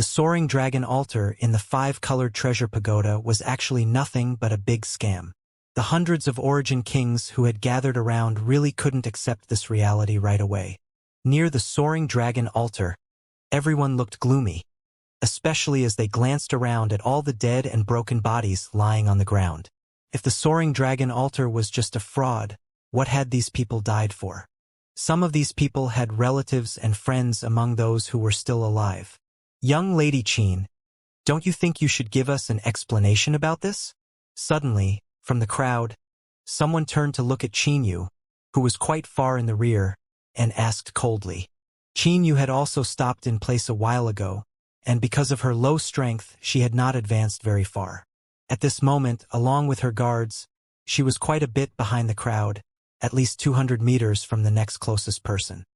The soaring dragon altar in the 5-colored treasure pagoda was actually nothing but a big scam. The hundreds of origin kings who had gathered around really couldn't accept this reality right away. Near the soaring dragon altar, everyone looked gloomy, especially as they glanced around at all the dead and broken bodies lying on the ground. If the soaring dragon altar was just a fraud, what had these people died for? Some of these people had relatives and friends among those who were still alive. Young Lady Qin, don't you think you should give us an explanation about this? Suddenly, from the crowd, someone turned to look at Qin, who was quite far in the rear, and asked coldly. Qin had also stopped in place a while ago, and because of her low strength, she had not advanced very far. At this moment, along with her guards, she was quite a bit behind the crowd, at least 200 meters from the next closest person.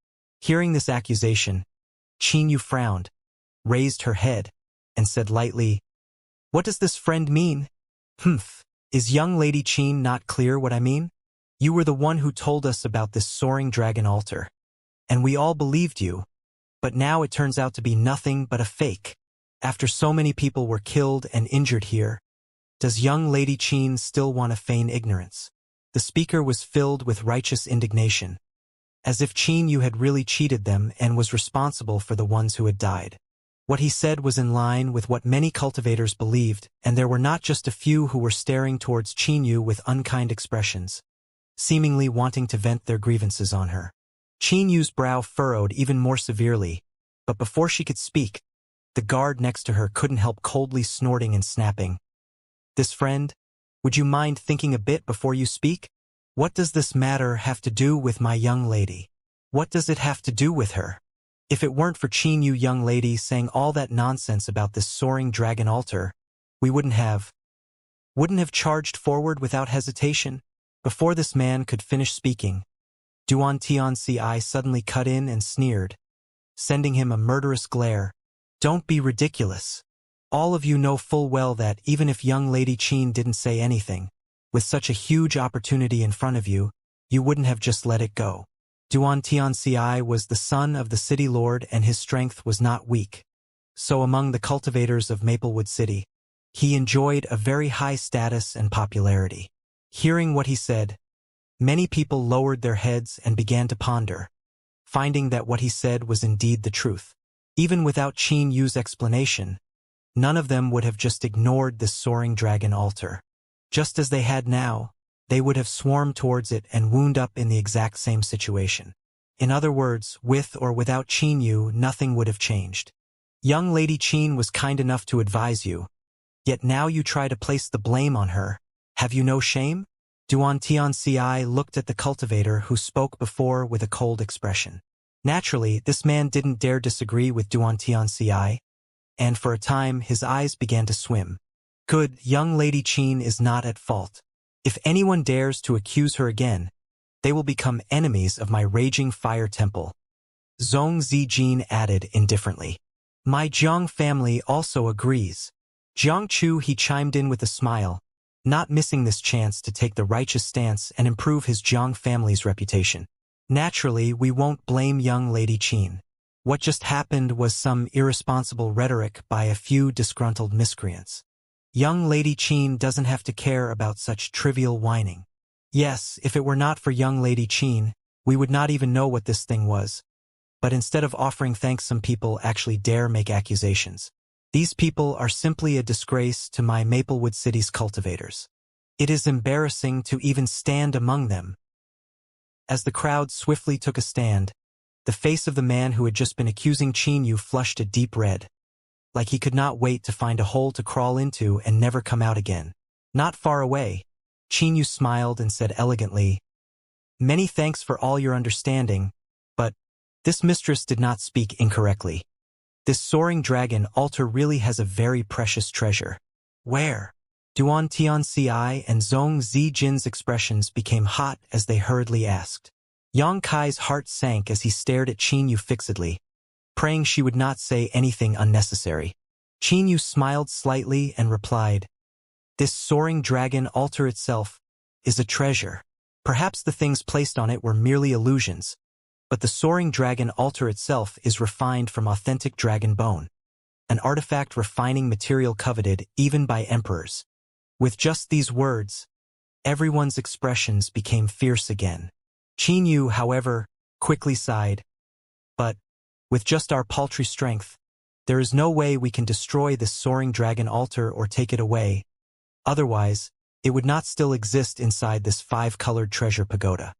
Hearing this accusation, Qin frowned, raised her head, and said lightly, "What does this friend mean?" "Humph, is young Lady Qin not clear what I mean? You were the one who told us about this soaring dragon altar, and we all believed you, but now it turns out to be nothing but a fake. After so many people were killed and injured here, does young Lady Qin still want to feign ignorance?" The speaker was filled with righteous indignation, as if Qin had really cheated them and was responsible for the ones who had died. What he said was in line with what many cultivators believed, and there were not just a few who were staring towards Qin with unkind expressions, seemingly wanting to vent their grievances on her. Qin's brow furrowed even more severely, but before she could speak, the guard next to her couldn't help coldly snorting and snapping. "This friend, would you mind thinking a bit before you speak? What does this matter have to do with my young lady? What does it have to do with her? If it weren't for Qin young lady saying all that nonsense about this soaring dragon altar, we wouldn't have charged forward without hesitation." Before this man could finish speaking, Duan Tianci suddenly cut in and sneered, sending him a murderous glare. "Don't be ridiculous. All of you know full well that even if young Lady Qin didn't say anything, with such a huge opportunity in front of you, you wouldn't have just let it go. Duan Tianci was the son of the city lord and his strength was not weak. So among the cultivators of Maplewood City, he enjoyed a very high status and popularity." Hearing what he said, many people lowered their heads and began to ponder, finding that what he said was indeed the truth. Even without Qin explanation, none of them would have just ignored this soaring dragon altar. Just as they had now, they would have swarmed towards it and wound up in the exact same situation. In other words, with or without Qin nothing would have changed. Young Lady Qin was kind enough to advise you, yet now you try to place the blame on her. Have you no shame? Duan Tianci looked at the cultivator who spoke before with a cold expression. Naturally, this man didn't dare disagree with Duan Tianci, and for a time his eyes began to swim. Good, young Lady Qin is not at fault. If anyone dares to accuse her again, they will become enemies of my raging fire temple. Zhong Zijin added indifferently. My Jiang family also agrees. Jiang Chu he chimed in with a smile, not missing this chance to take the righteous stance and improve his Jiang family's reputation. Naturally, we won't blame young Lady Qin. What just happened was some irresponsible rhetoric by a few disgruntled miscreants. Young Lady Qin doesn't have to care about such trivial whining. Yes, if it were not for young Lady Qin, we would not even know what this thing was. But instead of offering thanks, some people actually dare make accusations. These people are simply a disgrace to my Maplewood City's cultivators. It is embarrassing to even stand among them. As the crowd swiftly took a stand, the face of the man who had just been accusing Qin flushed a deep red, like he could not wait to find a hole to crawl into and never come out again. Not far away, Qin smiled and said elegantly, "Many thanks for all your understanding, but this mistress did not speak incorrectly. This soaring dragon altar really has a very precious treasure." "Where?" Duan Tianci and Zhong Zijin's expressions became hot as they hurriedly asked. Yang Kai's heart sank as he stared at Qin fixedly, praying she would not say anything unnecessary. Qin smiled slightly and replied, "This soaring dragon altar itself is a treasure. Perhaps the things placed on it were merely illusions, but the soaring dragon altar itself is refined from authentic dragon bone. an artifact refining material coveted even by emperors. With just these words, everyone's expressions became fierce again. Qin Yu, however, quickly sighed. But, with just our paltry strength, there is no way we can destroy this soaring dragon altar or take it away. Otherwise, it would not still exist inside this five-colored treasure pagoda.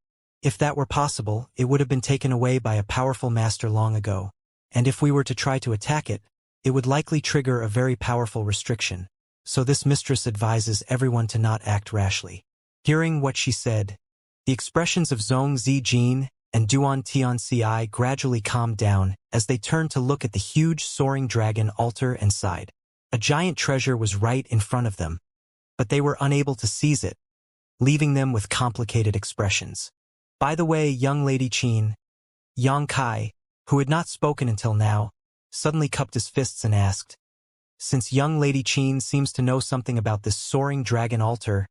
If that were possible, it would have been taken away by a powerful master long ago. And if we were to try to attack it, it would likely trigger a very powerful restriction. So this mistress advises everyone to not act rashly. Hearing what she said, the expressions of Zhong Zijin and Duan Tianci gradually calmed down as they turned to look at the huge soaring dragon altar and sighed. A giant treasure was right in front of them, but they were unable to seize it, leaving them with complicated expressions. By the way, young Lady Qin, Yang Kai, who had not spoken until now, suddenly cupped his fists and asked, "Since young Lady Qin seems to know something about this soaring dragon altar,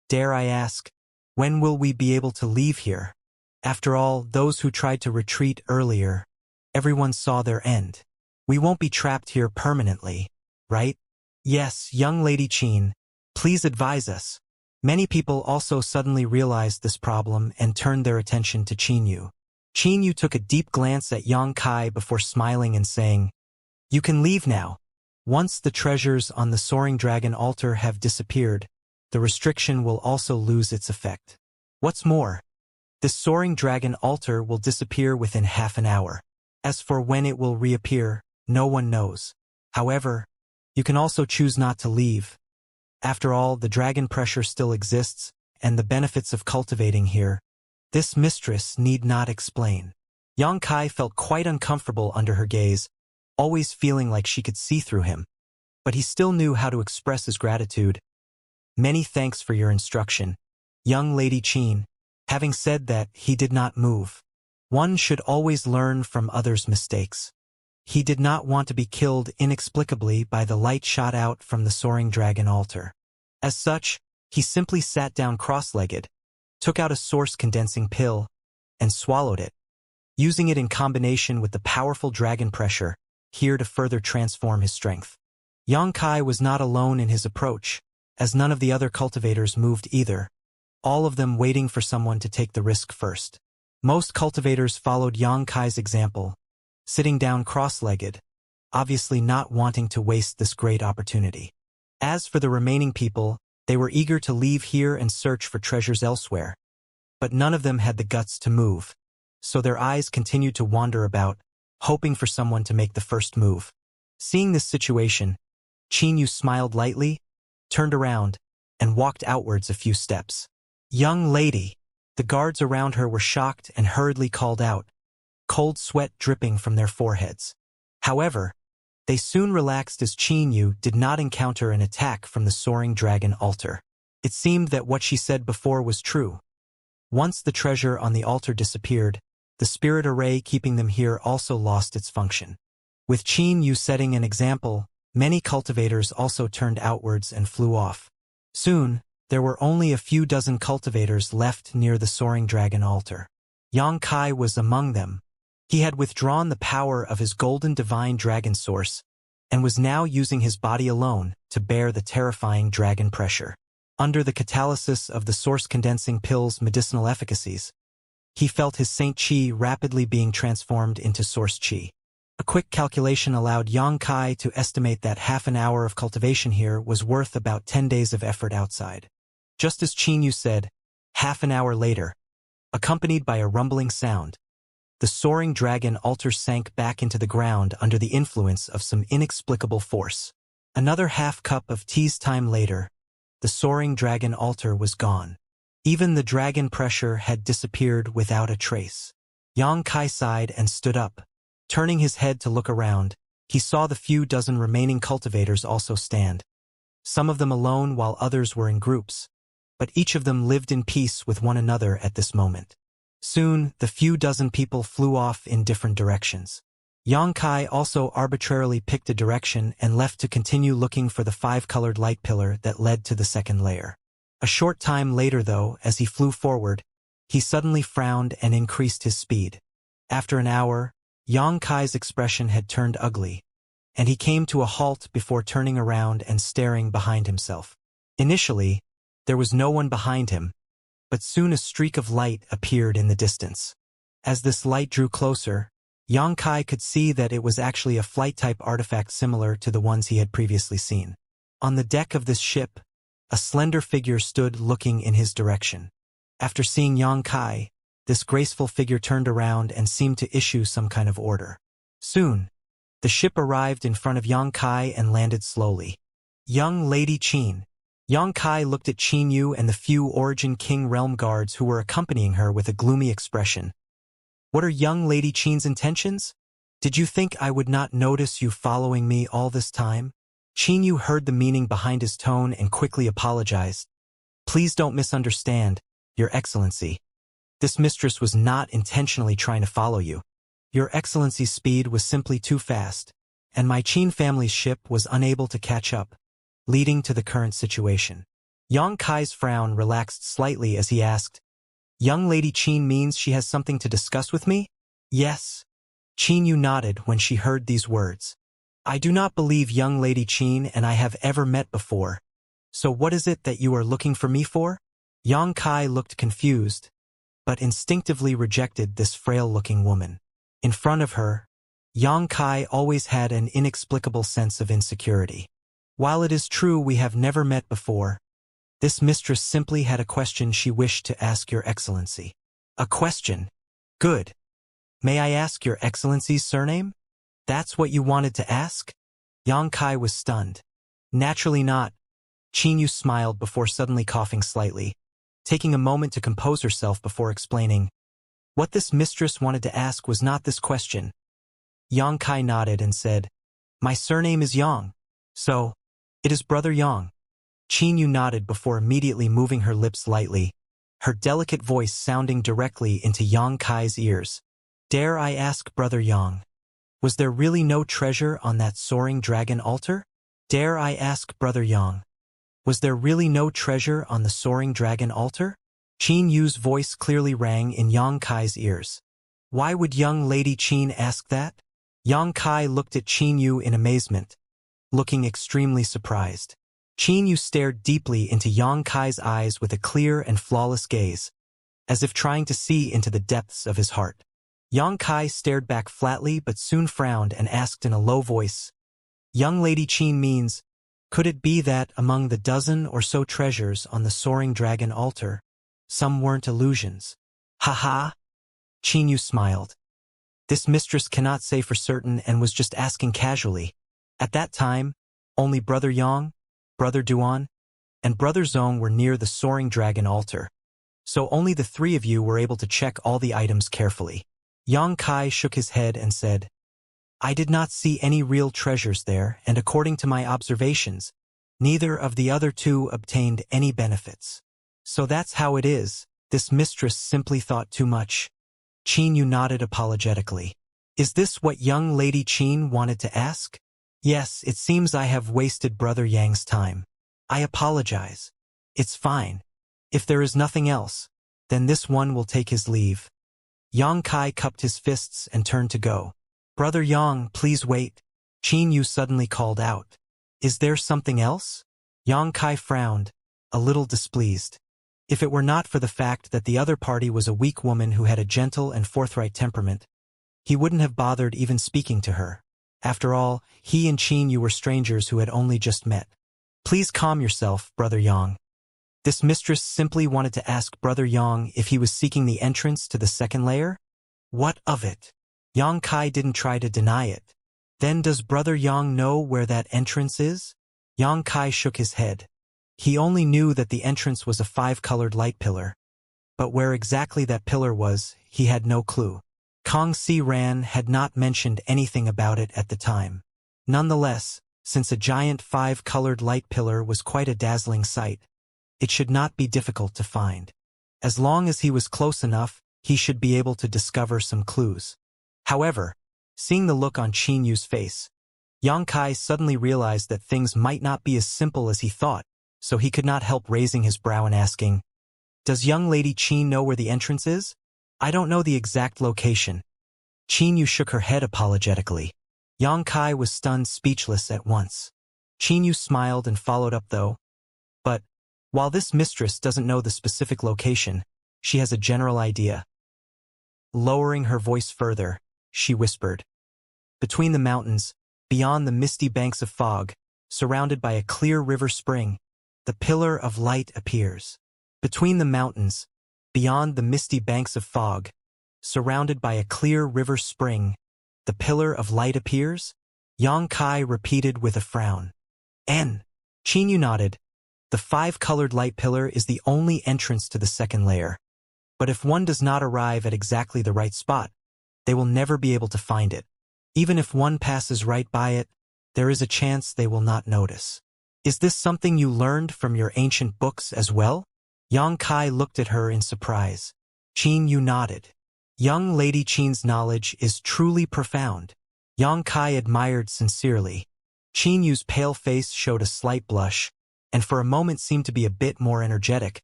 dare I ask, when will we be able to leave here? After all, those who tried to retreat earlier, everyone saw their end. We won't be trapped here permanently, right?" "Yes, young Lady Qin, please advise us." Many people also suddenly realized this problem and turned their attention to Qin Yu. Qin Yu took a deep glance at Yang Kai before smiling and saying, "You can leave now. Once the treasures on the soaring dragon altar have disappeared, the restriction will also lose its effect. What's more, this soaring dragon altar will disappear within half an hour. As for when it will reappear, no one knows. However, you can also choose not to leave. After all, the dragon pressure still exists, and the benefits of cultivating here. This mistress need not explain." Yang Kai felt quite uncomfortable under her gaze, always feeling like she could see through him. But he still knew how to express his gratitude. "Many thanks for your instruction, young Lady Qin." Having said that, he did not move. One should always learn from others' mistakes. He did not want to be killed inexplicably by the light shot out from the soaring dragon altar. As such, he simply sat down cross-legged, took out a source condensing pill, and swallowed it, using it in combination with the powerful dragon pressure, here to further transform his strength. Yang Kai was not alone in his approach, as none of the other cultivators moved either, all of them waiting for someone to take the risk first. Most cultivators followed Yang Kai's example, sitting down cross-legged, obviously not wanting to waste this great opportunity. As for the remaining people, they were eager to leave here and search for treasures elsewhere. But none of them had the guts to move, so their eyes continued to wander about, hoping for someone to make the first move. Seeing this situation, Qin Yu smiled lightly, turned around, and walked outwards a few steps. "Young lady!" The guards around her were shocked and hurriedly called out, cold sweat dripping from their foreheads. However, they soon relaxed as Qin Yu did not encounter an attack from the soaring dragon altar. It seemed that what she said before was true. Once the treasure on the altar disappeared, the spirit array keeping them here also lost its function. With Qin Yu setting an example, many cultivators also turned outwards and flew off. Soon, there were only a few dozen cultivators left near the soaring dragon altar. Yang Kai was among them. He had withdrawn the power of his golden divine dragon source, and was now using his body alone to bear the terrifying dragon pressure. Under the catalysis of the source condensing pill's medicinal efficacies, he felt his Saint Qi rapidly being transformed into source Qi. A quick calculation allowed Yang Kai to estimate that half an hour of cultivation here was worth about 10 days of effort outside. Just as Qin Yu said, half an hour later, accompanied by a rumbling sound, the soaring dragon altar sank back into the ground under the influence of some inexplicable force. Another half cup of tea's time later, the soaring dragon altar was gone. Even the dragon pressure had disappeared without a trace. Yang Kai sighed and stood up. Turning his head to look around, he saw the few dozen remaining cultivators also stand. Some of them alone while others were in groups, but each of them lived in peace with one another at this moment. Soon, the few dozen people flew off in different directions. Yang Kai also arbitrarily picked a direction and left to continue looking for the five-colored light pillar that led to the second layer. A short time later, though, as he flew forward, he suddenly frowned and increased his speed. After an hour, Yang Kai's expression had turned ugly. and he came to a halt before turning around and staring behind himself. Initially, there was no one behind him, but soon a streak of light appeared in the distance. As this light drew closer, Xianxia could see that it was actually a flight-type artifact similar to the ones he had previously seen. On the deck of this ship, a slender figure stood looking in his direction. After seeing Xianxia, this graceful figure turned around and seemed to issue some kind of order. Soon, the ship arrived in front of Xianxia and landed slowly. Young Lady Qin. Xianxia looked at Qin Yu and the few Origin King realm guards who were accompanying her with a gloomy expression. What are young Lady Qin's intentions? Did you think I would not notice you following me all this time? Qin Yu heard the meaning behind his tone and quickly apologized. Please don't misunderstand, Your Excellency. This mistress was not intentionally trying to follow you. Your Excellency's speed was simply too fast, and my Qin family's ship was unable to catch up, leading to the current situation. Xianxia's frown relaxed slightly as he asked, Young Lady Qin means she has something to discuss with me? Yes. Qin Yu nodded when she heard these words. I do not believe young Lady Qin and I have ever met before. So what is it that you are looking for me for? Xianxia looked confused, but instinctively rejected this frail-looking woman. In front of her, Xianxia always had an inexplicable sense of insecurity. While it is true we have never met before, this mistress simply had a question she wished to ask Your Excellency. A question? Good. May I ask Your Excellency's surname? That's what you wanted to ask? Xianxia was stunned. Naturally not. Qin Yu smiled before suddenly coughing slightly, taking a moment to compose herself before explaining. What this mistress wanted to ask was not this question. Xianxia nodded and said, My surname is Yang. So, it is Brother Yang. Qin Yu nodded before immediately moving her lips lightly, her delicate voice sounding directly into Xianxia's ears. Dare I ask, Brother Yang, was there really no treasure on that soaring dragon altar? Dare I ask, Brother Yang, was there really no treasure on the soaring dragon altar? Qin Yu's voice clearly rang in Xianxia's ears. Why would young Lady Qin ask that? Xianxia looked at Qin Yu in amazement, looking extremely surprised. Qin Yu stared deeply into Xianxia's eyes with a clear and flawless gaze, as if trying to see into the depths of his heart. Xianxia stared back flatly but soon frowned and asked in a low voice, Young Lady Qin means, could it be that among the dozen or so treasures on the soaring dragon altar, some weren't illusions? Ha ha! Qin Yu smiled. This mistress cannot say for certain and was just asking casually. At that time, only Brother Yang, Brother Duan, and Brother Zong were near the soaring dragon altar, so only the three of you were able to check all the items carefully. Xianxia shook his head and said, I did not see any real treasures there, and according to my observations, neither of the other two obtained any benefits. So that's how it is, this mistress simply thought too much. Qin Yu nodded apologetically. Is this what young Lady Qin wanted to ask? Yes, it seems I have wasted Brother Yang's time. I apologize. It's fine. If there is nothing else, then this one will take his leave. Xianxia cupped his fists and turned to go. Brother Yang, please wait. Qin Yu suddenly called out. Is there something else? Xianxia frowned, a little displeased. If it were not for the fact that the other party was a weak woman who had a gentle and forthright temperament, he wouldn't have bothered even speaking to her. After all, he and Qin Yu were strangers who had only just met. Please calm yourself, Brother Yang. This mistress simply wanted to ask Brother Yang if he was seeking the entrance to the second layer? What of it? Xianxia didn't try to deny it. Then does Brother Yang know where that entrance is? Xianxia shook his head. He only knew that the entrance was a 5-colored light pillar. But where exactly that pillar was, he had no clue. Kong Si Ran had not mentioned anything about it at the time. Nonetheless, since a giant 5-colored light pillar was quite a dazzling sight, it should not be difficult to find. As long as he was close enough, he should be able to discover some clues. However, seeing the look on Qin Yu's face, Xianxia suddenly realized that things might not be as simple as he thought, so he could not help raising his brow and asking, Does young Lady Qin know where the entrance is? I don't know the exact location. Qin Yu shook her head apologetically. Yang Kai was stunned speechless at once. Qin smiled and followed up though. But, while this mistress doesn't know the specific location, she has a general idea. Lowering her voice further, she whispered. Between the mountains, beyond the misty banks of fog, surrounded by a clear river spring, the pillar of light appears. Between the mountains, beyond the misty banks of fog, surrounded by a clear river spring, the pillar of light appears? Yang Kai repeated with a frown. Qin nodded. The five-colored light pillar is the only entrance to the second layer. But if one does not arrive at exactly the right spot, they will never be able to find it. Even if one passes right by it, there is a chance they will not notice. Is this something you learned from your ancient books as well? Yang Kai looked at her in surprise. Qin nodded. Young Lady Qin's knowledge is truly profound. Yang Kai admired sincerely. Qin pale face showed a slight blush, and for a moment seemed to be a bit more energetic,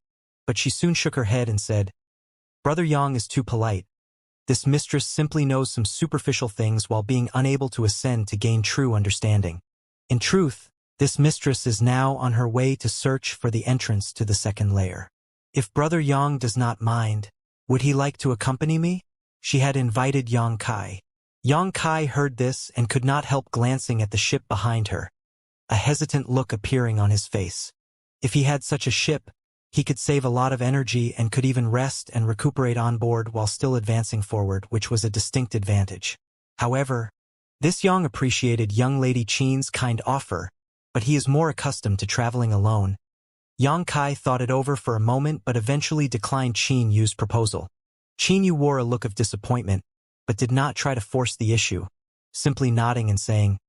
but she soon shook her head and said, Brother Yang is too polite. This mistress simply knows some superficial things while being unable to ascend to gain true understanding. In truth, this mistress is now on her way to search for the entrance to the second layer. If Brother Yang does not mind, would he like to accompany me? She had invited Yang Kai. Yang Kai heard this and could not help glancing at the ship behind her, a hesitant look appearing on his face. If he had such a ship, he could save a lot of energy and could even rest and recuperate on board while still advancing forward, which was a distinct advantage. However, this Yang appreciated young Lady Qin's kind offer, but he is more accustomed to traveling alone. Yang Kai thought it over for a moment but eventually declined Qin proposal. Qin wore a look of disappointment, but did not try to force the issue, simply nodding and saying,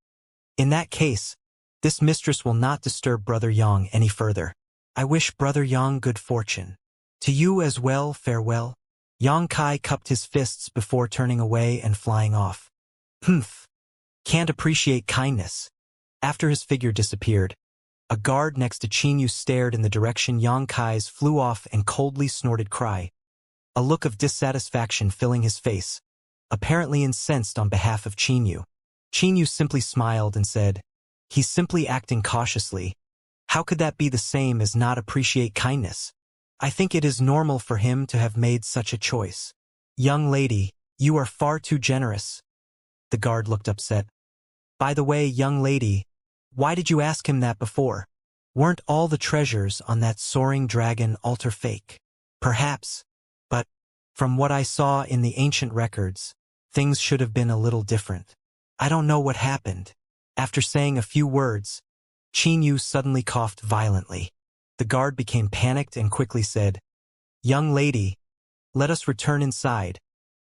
In that case, this mistress will not disturb Brother Yang any further. I wish Brother Yang good fortune. To you as well, farewell. Yang Kai cupped his fists before turning away and flying off. Humph. Can't appreciate kindness. After his figure disappeared, a guard next to Qin stared in the direction Yang Kai's flew off and coldly snorted cry, a look of dissatisfaction filling his face, apparently incensed on behalf of Qin. Qin simply smiled and said, He's simply acting cautiously. How could that be the same as not appreciate kindness? I think it is normal for him to have made such a choice. Young lady, you are far too generous. The guard looked upset. By the way, young lady, why did you ask him that before? Weren't all the treasures on that soaring dragon altar fake? Perhaps. But, from what I saw in the ancient records, things should have been a little different. I don't know what happened. After saying a few words, Qin suddenly coughed violently. The guard became panicked and quickly said, Young lady, let us return inside.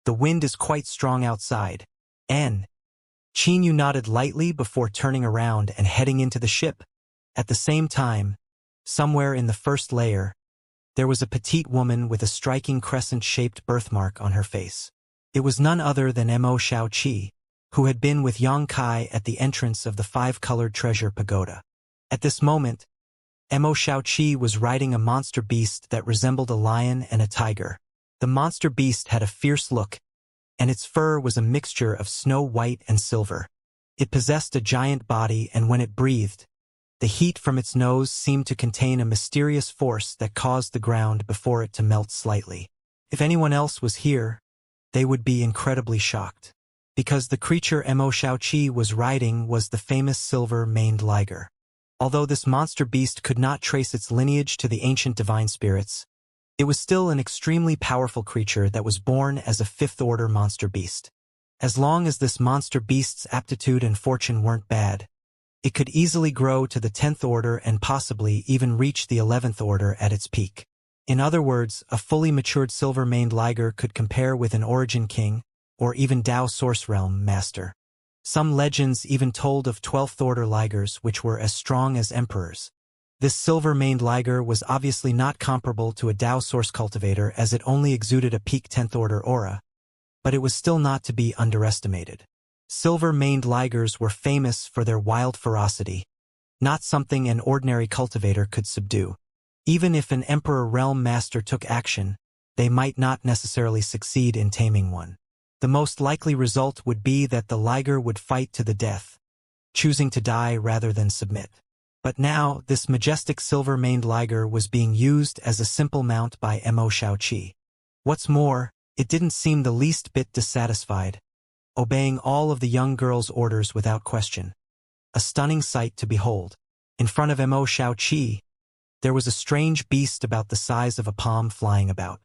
The wind is quite strong outside. Qin nodded lightly before turning around and heading into the ship. At the same time, somewhere in the first layer, there was a petite woman with a striking crescent-shaped birthmark on her face. It was none other than Mo Xiaoqi, who had been with Yang Kai at the entrance of the five-colored treasure pagoda. At this moment, Mo Xiaoqi was riding a monster beast that resembled a lion and a tiger. The monster beast had a fierce look, and its fur was a mixture of snow white and silver. It possessed a giant body, and when it breathed, the heat from its nose seemed to contain a mysterious force that caused the ground before it to melt slightly. If anyone else was here, they would be incredibly shocked, because the creature Mo Xiaoqi was riding was the famous silver-maned liger. Although this monster beast could not trace its lineage to the ancient divine spirits, it was still an extremely powerful creature that was born as a fifth-order monster beast. As long as this monster beast's aptitude and fortune weren't bad, it could easily grow to the 10th order and possibly even reach the 11th order at its peak. In other words, a fully matured silver-maned liger could compare with an origin king, or even Dao Source Realm master. Some legends even told of 12th order ligers which were as strong as emperors. This silver-maned liger was obviously not comparable to a Dao Source cultivator as it only exuded a peak 10th order aura, but it was still not to be underestimated. Silver-maned ligers were famous for their wild ferocity, not something an ordinary cultivator could subdue. Even if an Emperor Realm Master took action, they might not necessarily succeed in taming one. The most likely result would be that the liger would fight to the death, choosing to die rather than submit. But now, this majestic silver-maned liger was being used as a simple mount by Mo Xiaoqi. What's more, it didn't seem the least bit dissatisfied, obeying all of the young girl's orders without question. A stunning sight to behold. In front of Mo Xiaoqi, there was a strange beast about the size of a palm flying about.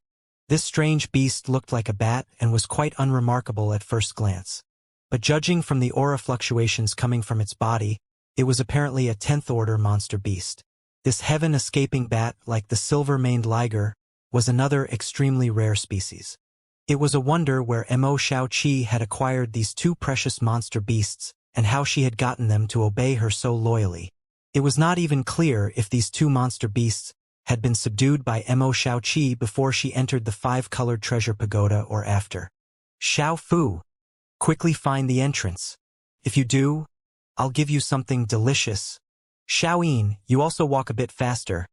This strange beast looked like a bat and was quite unremarkable at first glance. But judging from the aura fluctuations coming from its body, it was apparently a 10th-order monster beast. This heaven-escaping bat, like the silver-maned liger, was another extremely rare species. It was a wonder where Mo Xiaoqi had acquired these two precious monster beasts and how she had gotten them to obey her so loyally. It was not even clear if these two monster beasts had been subdued by Mo Xiaoqi before she entered the five-colored treasure pagoda or after. Xiao Fu, quickly find the entrance. If you do, I'll give you something delicious. Xiaoyin, you also walk a bit faster.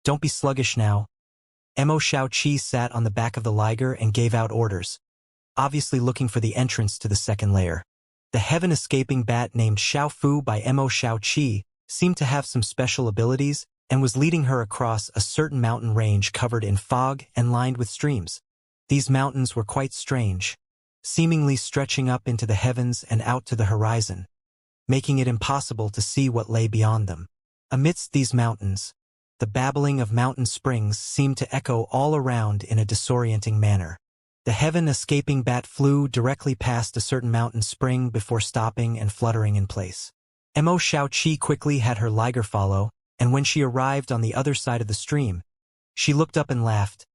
Don't be sluggish now. Mo Xiaoqi sat on the back of the liger and gave out orders, obviously looking for the entrance to the second layer. The heaven-escaping bat named Xiao Fu by Mo Xiaoqi seemed to have some special abilities and was leading her across a certain mountain range covered in fog and lined with streams. These mountains were quite strange, seemingly stretching up into the heavens and out to the horizon, making it impossible to see what lay beyond them. Amidst these mountains, the babbling of mountain springs seemed to echo all around in a disorienting manner. The heaven-escaping bat flew directly past a certain mountain spring before stopping and fluttering in place. Mo Xiaoqi quickly had her liger follow, and when she arrived on the other side of the stream, she looked up and laughed.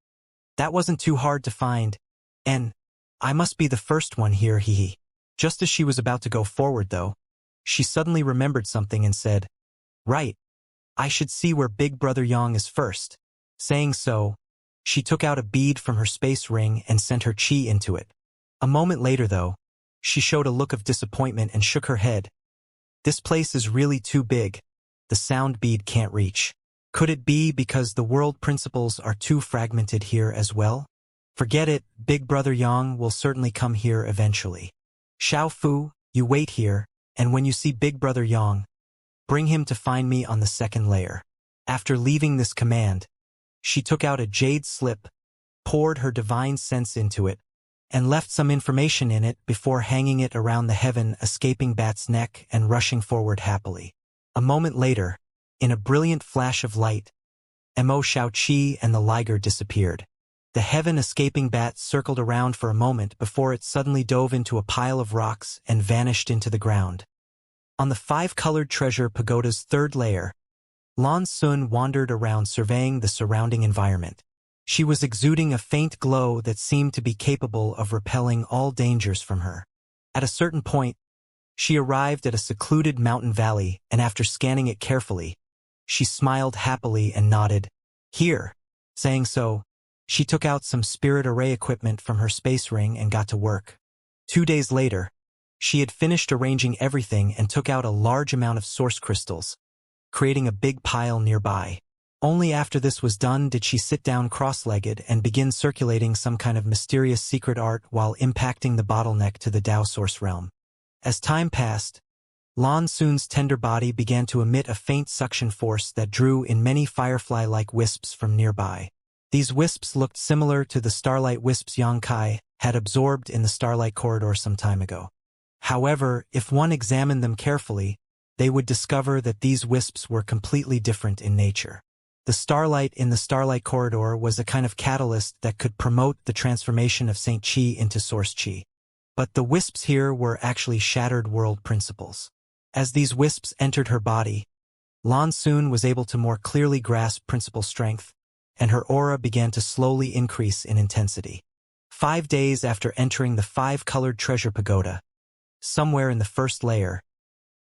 That wasn't too hard to find, and I must be the first one here, hee hee. Just as she was about to go forward, though, she suddenly remembered something and said, Right, I should see where Big Brother Yang is first. Saying so, she took out a bead from her space ring and sent her chi into it. A moment later, though, she showed a look of disappointment and shook her head. This place is really too big. The sound bead can't reach. Could it be because the world principles are too fragmented here as well? Forget it, Big Brother Yang will certainly come here eventually. Xiao Fu, you wait here, and when you see Big Brother Yang, bring him to find me on the second layer. After leaving this command, she took out a jade slip, poured her divine sense into it, and left some information in it before hanging it around the heaven-escaping bat's neck and rushing forward happily. A moment later, in a brilliant flash of light, Mo Xiaoqi and the liger disappeared. The heaven-escaping bat circled around for a moment before it suddenly dove into a pile of rocks and vanished into the ground. On the five-colored treasure pagoda's third layer, Lan Sun wandered around surveying the surrounding environment. She was exuding a faint glow that seemed to be capable of repelling all dangers from her. At a certain point, she arrived at a secluded mountain valley, and after scanning it carefully, she smiled happily and nodded, Here. Saying so, she took out some spirit array equipment from her space ring and got to work. 2 days later, she had finished arranging everything and took out a large amount of source crystals, creating a big pile nearby. Only after this was done did she sit down cross-legged and begin circulating some kind of mysterious secret art while impacting the bottleneck to the Tao source realm. As time passed, Lan Sun's tender body began to emit a faint suction force that drew in many firefly-like wisps from nearby. These wisps looked similar to the starlight wisps Xianxia had absorbed in the starlight corridor some time ago. However, if one examined them carefully, they would discover that these wisps were completely different in nature. The starlight in the starlight corridor was a kind of catalyst that could promote the transformation of Saint Qi into Source Qi. But the wisps here were actually shattered world principles. As these wisps entered her body, Lan Sun was able to more clearly grasp principle strength, and her aura began to slowly increase in intensity. 5 days after entering the five-colored treasure pagoda, somewhere in the first layer,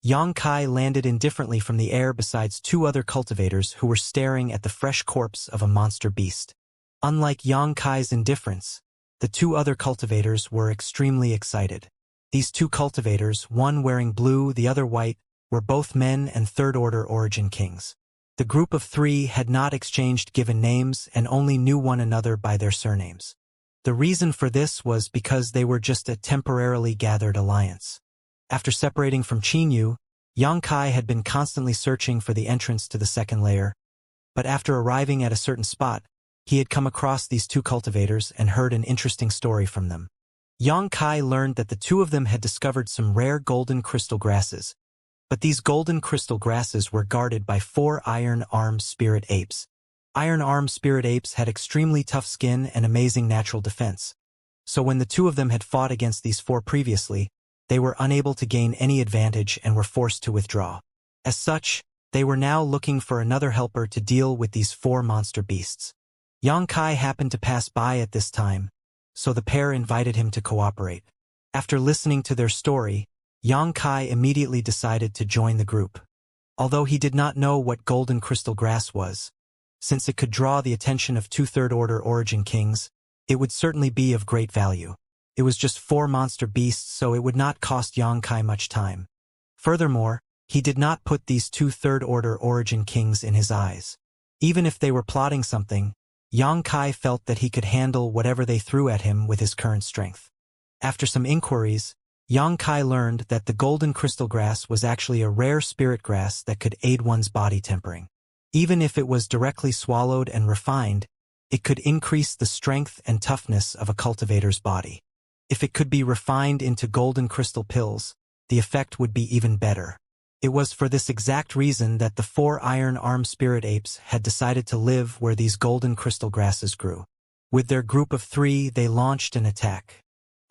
Xianxia landed indifferently from the air besides 2 other cultivators who were staring at the fresh corpse of a monster beast. Unlike Xianxia's indifference, the 2 other cultivators were extremely excited. These 2 cultivators, one wearing blue, the other white, were both men and third-order origin kings. The group of 3 had not exchanged given names and only knew one another by their surnames. The reason for this was because they were just a temporarily gathered alliance. After separating from Qinyu, Xianxia had been constantly searching for the entrance to the second layer, but after arriving at a certain spot, he had come across these two cultivators and heard an interesting story from them. Xianxia learned that the two of them had discovered some rare golden crystal grasses, but these golden crystal grasses were guarded by 4 iron-armed spirit apes. Iron-armed spirit apes had extremely tough skin and amazing natural defense, so when the two of them had fought against these 4 previously, they were unable to gain any advantage and were forced to withdraw. As such, they were now looking for another helper to deal with these 4 monster beasts. Xianxia happened to pass by at this time, so the pair invited him to cooperate. After listening to their story, Xianxia immediately decided to join the group. Although he did not know what golden crystal grass was, since it could draw the attention of 2/3 order origin kings, it would certainly be of great value. It was just 4 monster beasts, so it would not cost Xianxia much time. Furthermore, he did not put these 2/3 order origin kings in his eyes. Even if they were plotting something, Xianxia felt that he could handle whatever they threw at him with his current strength. After some inquiries, Xianxia learned that the golden crystal grass was actually a rare spirit grass that could aid one's body tempering. Even if it was directly swallowed and refined, it could increase the strength and toughness of a cultivator's body. If it could be refined into golden crystal pills, the effect would be even better. It was for this exact reason that the 4 iron-armed spirit apes had decided to live where these golden crystal grasses grew. With their group of 3, they launched an attack.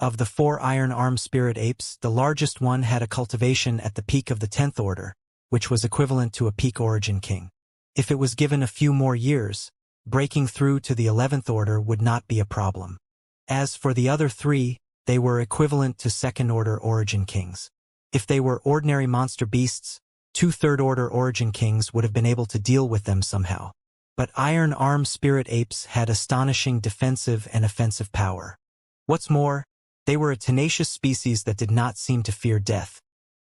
Of the 4 iron-armed spirit apes, the largest one had a cultivation at the peak of the 10th order, which was equivalent to a peak origin king. If it was given a few more years, breaking through to the 11th order would not be a problem. As for the other 3, they were equivalent to second-order origin kings. If they were ordinary monster beasts, 2/3 order origin kings would have been able to deal with them somehow. But iron-armed spirit apes had astonishing defensive and offensive power. What's more, they were a tenacious species that did not seem to fear death.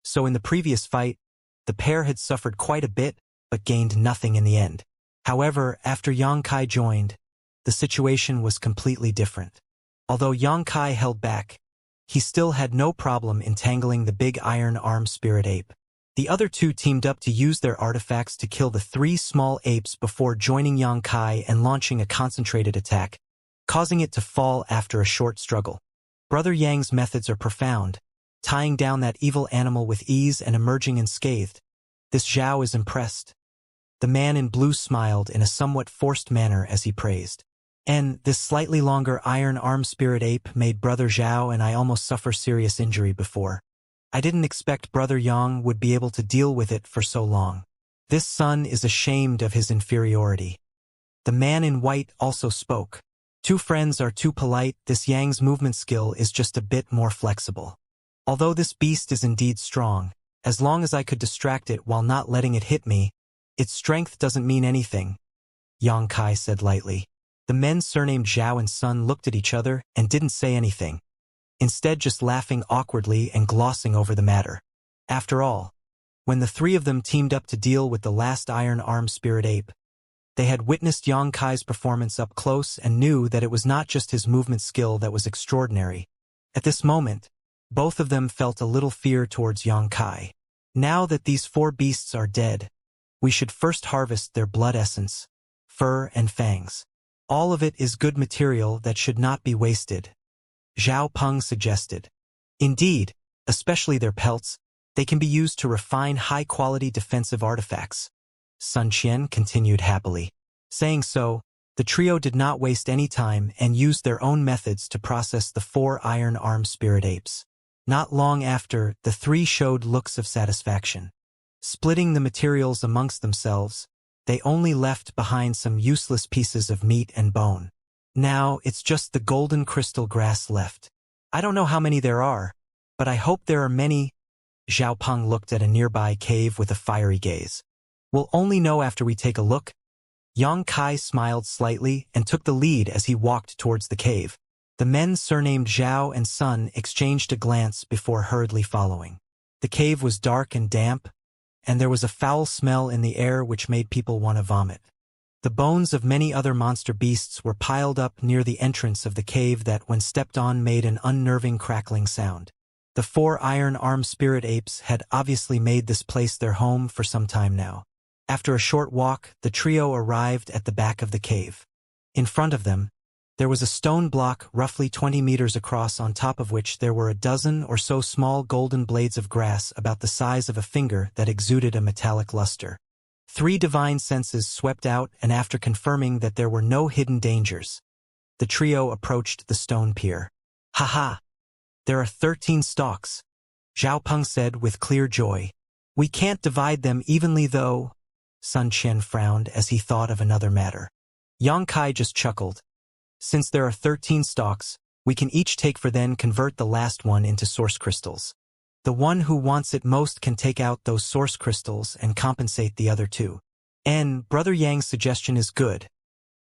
So in the previous fight, the pair had suffered quite a bit, but gained nothing in the end. However, after Xianxia joined, the situation was completely different. Although Xianxia held back, he still had no problem entangling the big iron-armed spirit ape. The other 2 teamed up to use their artifacts to kill the 3 small apes before joining Xianxia and launching a concentrated attack, causing it to fall after a short struggle. Brother Yang's methods are profound, tying down that evil animal with ease and emerging unscathed. This Zhao is impressed. The man in blue smiled in a somewhat forced manner as he praised. And this slightly longer iron-armed spirit ape made Brother Zhao and I almost suffer serious injury before. I didn't expect Brother Yang would be able to deal with it for so long. This son is ashamed of his inferiority. The man in white also spoke. 2 friends are too polite, this Yang's movement skill is just a bit more flexible. Although this beast is indeed strong, as long as I could distract it while not letting it hit me, its strength doesn't mean anything, Xianxia said lightly. The men surnamed Zhao and Sun looked at each other and didn't say anything, instead just laughing awkwardly and glossing over the matter. After all, when the 3 of them teamed up to deal with the last iron-armed spirit ape, they had witnessed Xianxia's performance up close and knew that it was not just his movement skill that was extraordinary. At this moment, both of them felt a little fear towards Xianxia. Now that these 4 beasts are dead, we should first harvest their blood essence, fur and fangs. All of it is good material that should not be wasted, Zhao Peng suggested. Indeed, especially their pelts, they can be used to refine high-quality defensive artifacts, Sun Qian continued happily. Saying so, the trio did not waste any time and used their own methods to process the 4 iron-armed spirit apes. Not long after, the 3 showed looks of satisfaction. Splitting the materials amongst themselves, they only left behind some useless pieces of meat and bone. Now, it's just the golden crystal grass left. I don't know how many there are, but I hope there are many. Zhao Peng looked at a nearby cave with a fiery gaze. We'll only know after we take a look. Xianxia smiled slightly and took the lead as he walked towards the cave. The men surnamed Zhao and Sun exchanged a glance before hurriedly following. The cave was dark and damp, and there was a foul smell in the air which made people want to vomit. The bones of many other monster beasts were piled up near the entrance of the cave that, when stepped on, made an unnerving crackling sound. The 4 iron-armed spirit apes had obviously made this place their home for some time now. After a short walk, the trio arrived at the back of the cave. In front of them, there was a stone block roughly 20 meters across, on top of which there were a dozen or so small golden blades of grass about the size of a finger that exuded a metallic luster. 3 divine senses swept out, and after confirming that there were no hidden dangers, the trio approached the stone pier. "Ha! There are 13 stalks," Zhao Peng said with clear joy. "We can't divide them evenly, though." Sun Qian frowned as he thought of another matter. Yang Kai just chuckled. "Since there are 13 stalks, we can each take for then convert the last one into source crystals. The one who wants it most can take out those source crystals and compensate the other 2. And Brother Yang's suggestion is good."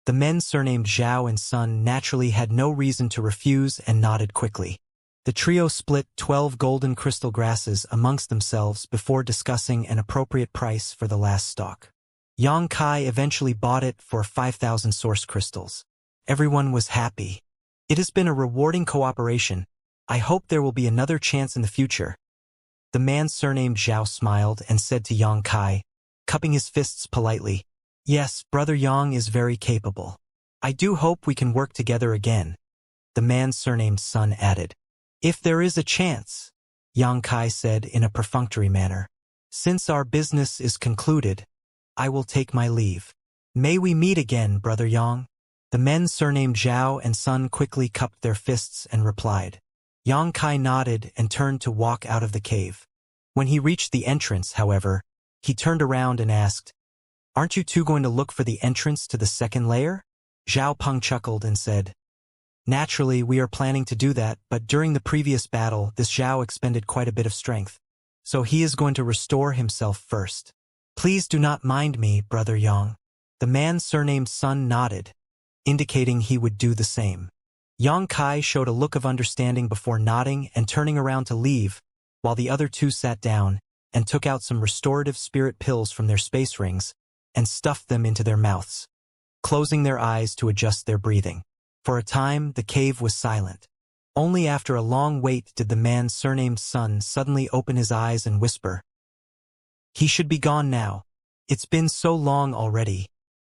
The men surnamed Zhao and Sun naturally had no reason to refuse and nodded quickly. The trio split 12 golden crystal grasses amongst themselves before discussing an appropriate price for the last stalk. Yang Kai eventually bought it for 5,000 source crystals. Everyone was happy. "It has been a rewarding cooperation. I hope there will be another chance in the future." The man surnamed Zhao smiled and said to Yang Kai, cupping his fists politely, "Yes, Brother Yang is very capable. I do hope we can work together again." The man surnamed Sun added, "If there is a chance," Yang Kai said in a perfunctory manner. "Since our business is concluded, I will take my leave. May we meet again, Brother Yang?" The men surnamed Zhao and Sun quickly cupped their fists and replied. Yang Kai nodded and turned to walk out of the cave. When he reached the entrance, however, he turned around and asked, "Aren't you two going to look for the entrance to the second layer?" Zhao Peng chuckled and said, "Naturally, we are planning to do that, but during the previous battle, this Zhao expended quite a bit of strength. So he is going to restore himself first. Please do not mind me, Brother Yang." The man surnamed Sun nodded, indicating he would do the same. Yang Kai showed a look of understanding before nodding and turning around to leave, while the other 2 sat down and took out some restorative spirit pills from their space rings and stuffed them into their mouths, closing their eyes to adjust their breathing. For a time, the cave was silent. Only after a long wait did the man surnamed Sun suddenly open his eyes and whisper, "He should be gone now. It's been so long already.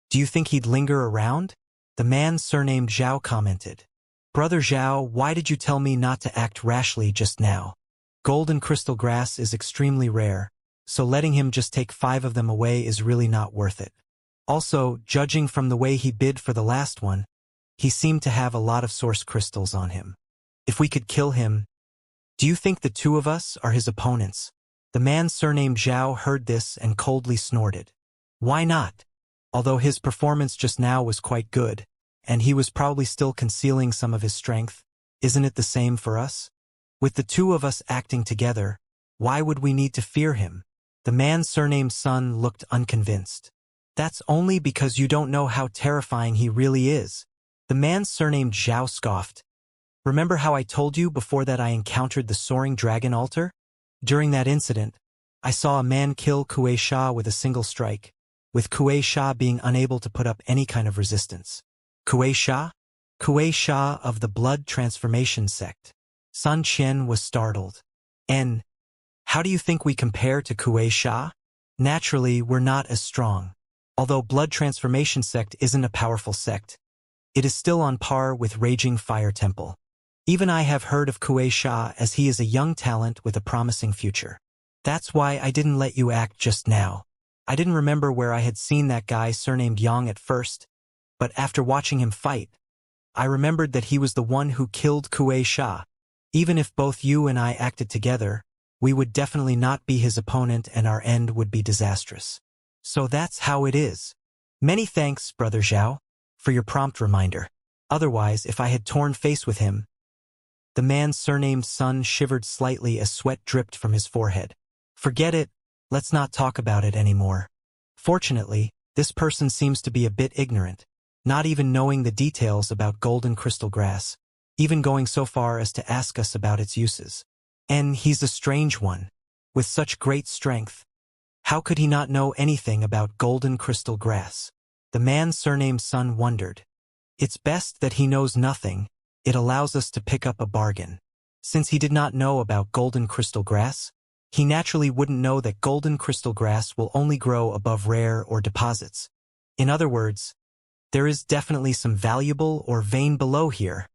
Do you think he'd linger around?" The man surnamed Zhao commented, "Brother Zhao, why did you tell me not to act rashly just now? Golden crystal grass is extremely rare, so letting him just take 5 of them away is really not worth it. Also, judging from the way he bid for the last one, he seemed to have a lot of source crystals on him. If we could kill him, do you think the 2 of us are his opponents?" The man surnamed Zhao heard this and coldly snorted. Why not? Although his performance just now was quite good, and he was probably still concealing some of his strength, isn't it the same for us? With the 2 of us acting together, why would we need to fear him? The man surnamed Sun looked unconvinced. "That's only because you don't know how terrifying he really is." The man surnamed Zhao scoffed. "Remember how I told you before that I encountered the soaring dragon altar? During that incident, I saw a man kill Kuei Sha with a single strike, with Kuei Sha being unable to put up any kind of resistance." "Kuei Sha?" "Kuei Sha of the blood transformation sect." Sun Qian was startled. "And how do you think we compare to Kuei Sha?" "Naturally, we're not as strong. Although blood transformation sect isn't a powerful sect, it is still on par with Raging Fire Temple. Even I have heard of Kuei Sha, as he is a young talent with a promising future. That's why I didn't let you act just now. I didn't remember where I had seen that guy surnamed Yang at first, but after watching him fight, I remembered that he was the one who killed Kuei Sha. Even if both you and I acted together, we would definitely not be his opponent and our end would be disastrous. So that's how it is. Many thanks, Brother Zhao, for your prompt reminder. Otherwise, if I had torn face with him..." The man surnamed Sun shivered slightly as sweat dripped from his forehead. "Forget it, let's not talk about it anymore. Fortunately, this person seems to be a bit ignorant, not even knowing the details about golden crystal grass, even going so far as to ask us about its uses. And he's a strange one, with such great strength. How could he not know anything about golden crystal grass?" The man surnamed Sun wondered. It's best that he knows nothing. It allows us to pick up a bargain. Since he did not know about golden crystal grass, he naturally wouldn't know that golden crystal grass will only grow above rare or deposits. In other words, there is definitely some valuable or vein below here.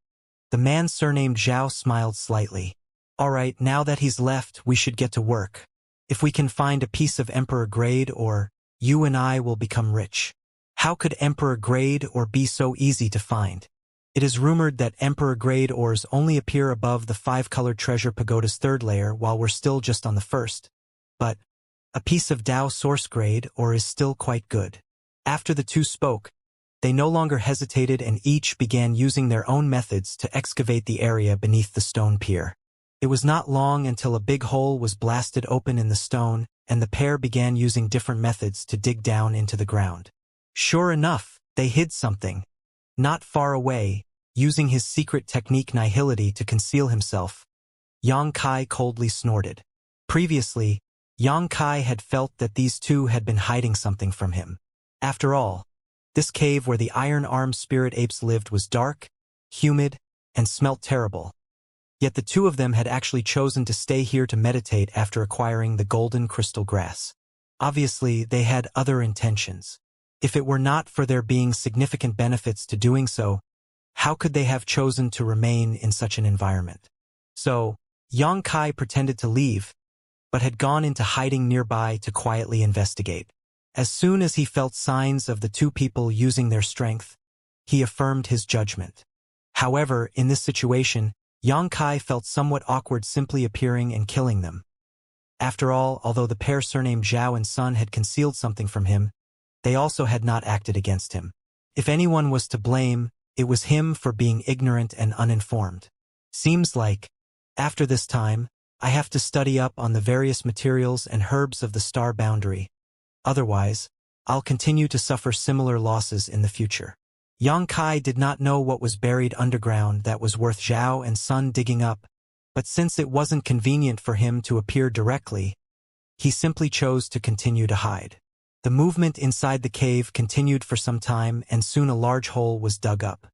The man surnamed Zhao smiled slightly. All right, now that he's left, we should get to work. If we can find a piece of Emperor grade ore, you and I will become rich. How could Emperor grade ore be so easy to find? It is rumored that Emperor grade ores only appear above the 5-colored treasure pagoda's 3rd layer while we're still just on the 1st. But a piece of Dao source grade ore is still quite good. After the two spoke, they no longer hesitated and each began using their own methods to excavate the area beneath the stone pier. It was not long until a big hole was blasted open in the stone, and the pair began using different methods to dig down into the ground. Sure enough, they hid something. Not far away, using his secret technique nihility to conceal himself, Yang Kai coldly snorted. Previously, Yang Kai had felt that these two had been hiding something from him. After all, this cave where the iron-armed spirit apes lived was dark, humid, and smelt terrible. Yet the two of them had actually chosen to stay here to meditate after acquiring the golden crystal grass. Obviously, they had other intentions. If it were not for there being significant benefits to doing so, how could they have chosen to remain in such an environment? So, Yang Kai pretended to leave, but had gone into hiding nearby to quietly investigate. As soon as he felt signs of the two people using their strength, he affirmed his judgment. However, in this situation, Yang Kai felt somewhat awkward simply appearing and killing them. After all, although the pair surnamed Zhao and Sun had concealed something from him, they also had not acted against him. If anyone was to blame, it was him for being ignorant and uninformed. Seems like, after this time, I have to study up on the various materials and herbs of the star boundary. Otherwise, I'll continue to suffer similar losses in the future. Yang Kai did not know what was buried underground that was worth Zhao and Sun digging up, but since it wasn't convenient for him to appear directly, he simply chose to continue to hide. The movement inside the cave continued for some time and soon a large hole was dug up.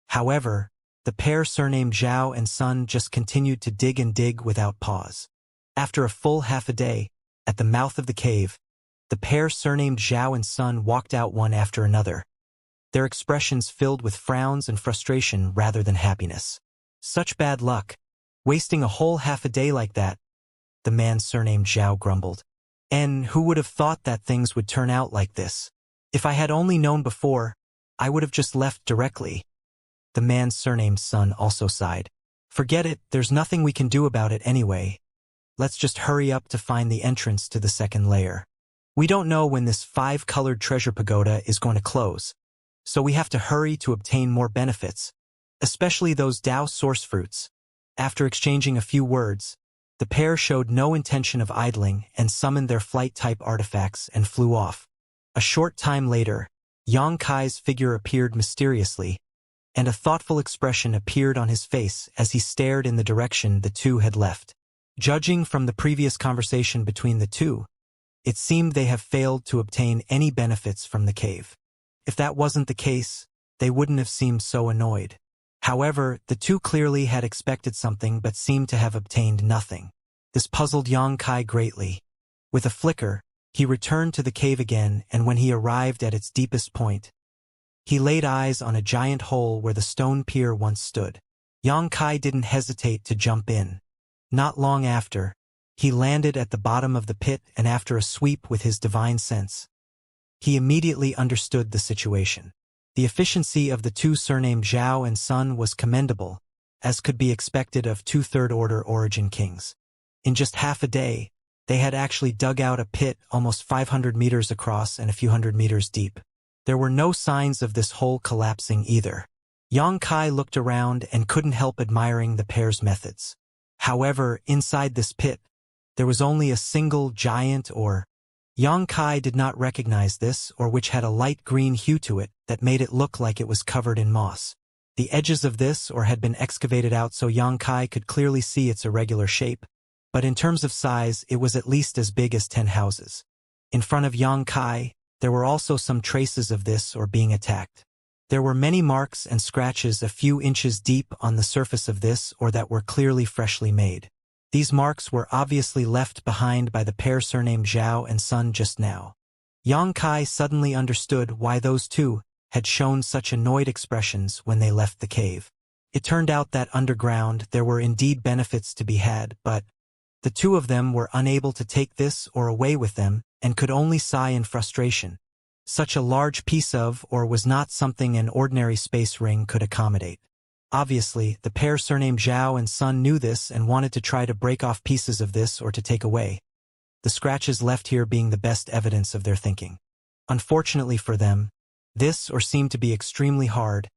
However, the pair surnamed Zhao and Sun just continued to dig and dig without pause. After a full half a day, at the mouth of the cave, the pair surnamed Zhao and Sun walked out one after another, their expressions filled with frowns and frustration rather than happiness. Such bad luck, wasting a whole half a day like that, the man surnamed Zhao grumbled. And who would have thought that things would turn out like this? If I had only known before, I would have just left directly. The man surnamed Sun also sighed. Forget it, there's nothing we can do about it anyway. Let's just hurry up to find the entrance to the 2nd layer. We don't know when this 5-colored treasure pagoda is going to close, so we have to hurry to obtain more benefits, especially those Dao source fruits. After exchanging a few words, the pair showed no intention of idling and summoned their flight-type artifacts and flew off. A short time later, Yang Kai's figure appeared mysteriously, and a thoughtful expression appeared on his face as he stared in the direction the two had left. Judging from the previous conversation between the two, it seemed they have failed to obtain any benefits from the cave. If that wasn't the case, they wouldn't have seemed so annoyed. However, the two clearly had expected something but seemed to have obtained nothing. This puzzled Yang Kai greatly. With a flicker, he returned to the cave again, and when he arrived at its deepest point, he laid eyes on a giant hole where the stone pier once stood. Yang Kai didn't hesitate to jump in. Not long after, he landed at the bottom of the pit, and after a sweep with his divine sense, he immediately understood the situation. The efficiency of the two surnamed Zhao and Sun was commendable, as could be expected of 2 third-order origin kings. In just half a day, they had actually dug out a pit almost 500 meters across and a few hundred meters deep. There were no signs of this hole collapsing either. Yang Kai looked around and couldn't help admiring the pair's methods. However, inside this pit, there was only a single giant ore. Yang Kai did not recognize this ore, which had a light green hue to it that made it look like it was covered in moss. The edges of this ore had been excavated out so Yang Kai could clearly see its irregular shape, but in terms of size it was at least as big as 10 houses. In front of Yang Kai, there were also some traces of this or being attacked. There were many marks and scratches a few inches deep on the surface of this or that were clearly freshly made. These marks were obviously left behind by the pair surnamed Zhao and Sun just now. Yang Kai suddenly understood why those two had shown such annoyed expressions when they left the cave. It turned out that underground there were indeed benefits to be had, but the two of them were unable to take this or away with them and could only sigh in frustration. Such a large piece of or was not something an ordinary space ring could accommodate. Obviously, the pair surnamed Zhao and Sun knew this and wanted to try to break off pieces of this or to take away, the scratches left here being the best evidence of their thinking. Unfortunately for them, this or seemed to be extremely hard,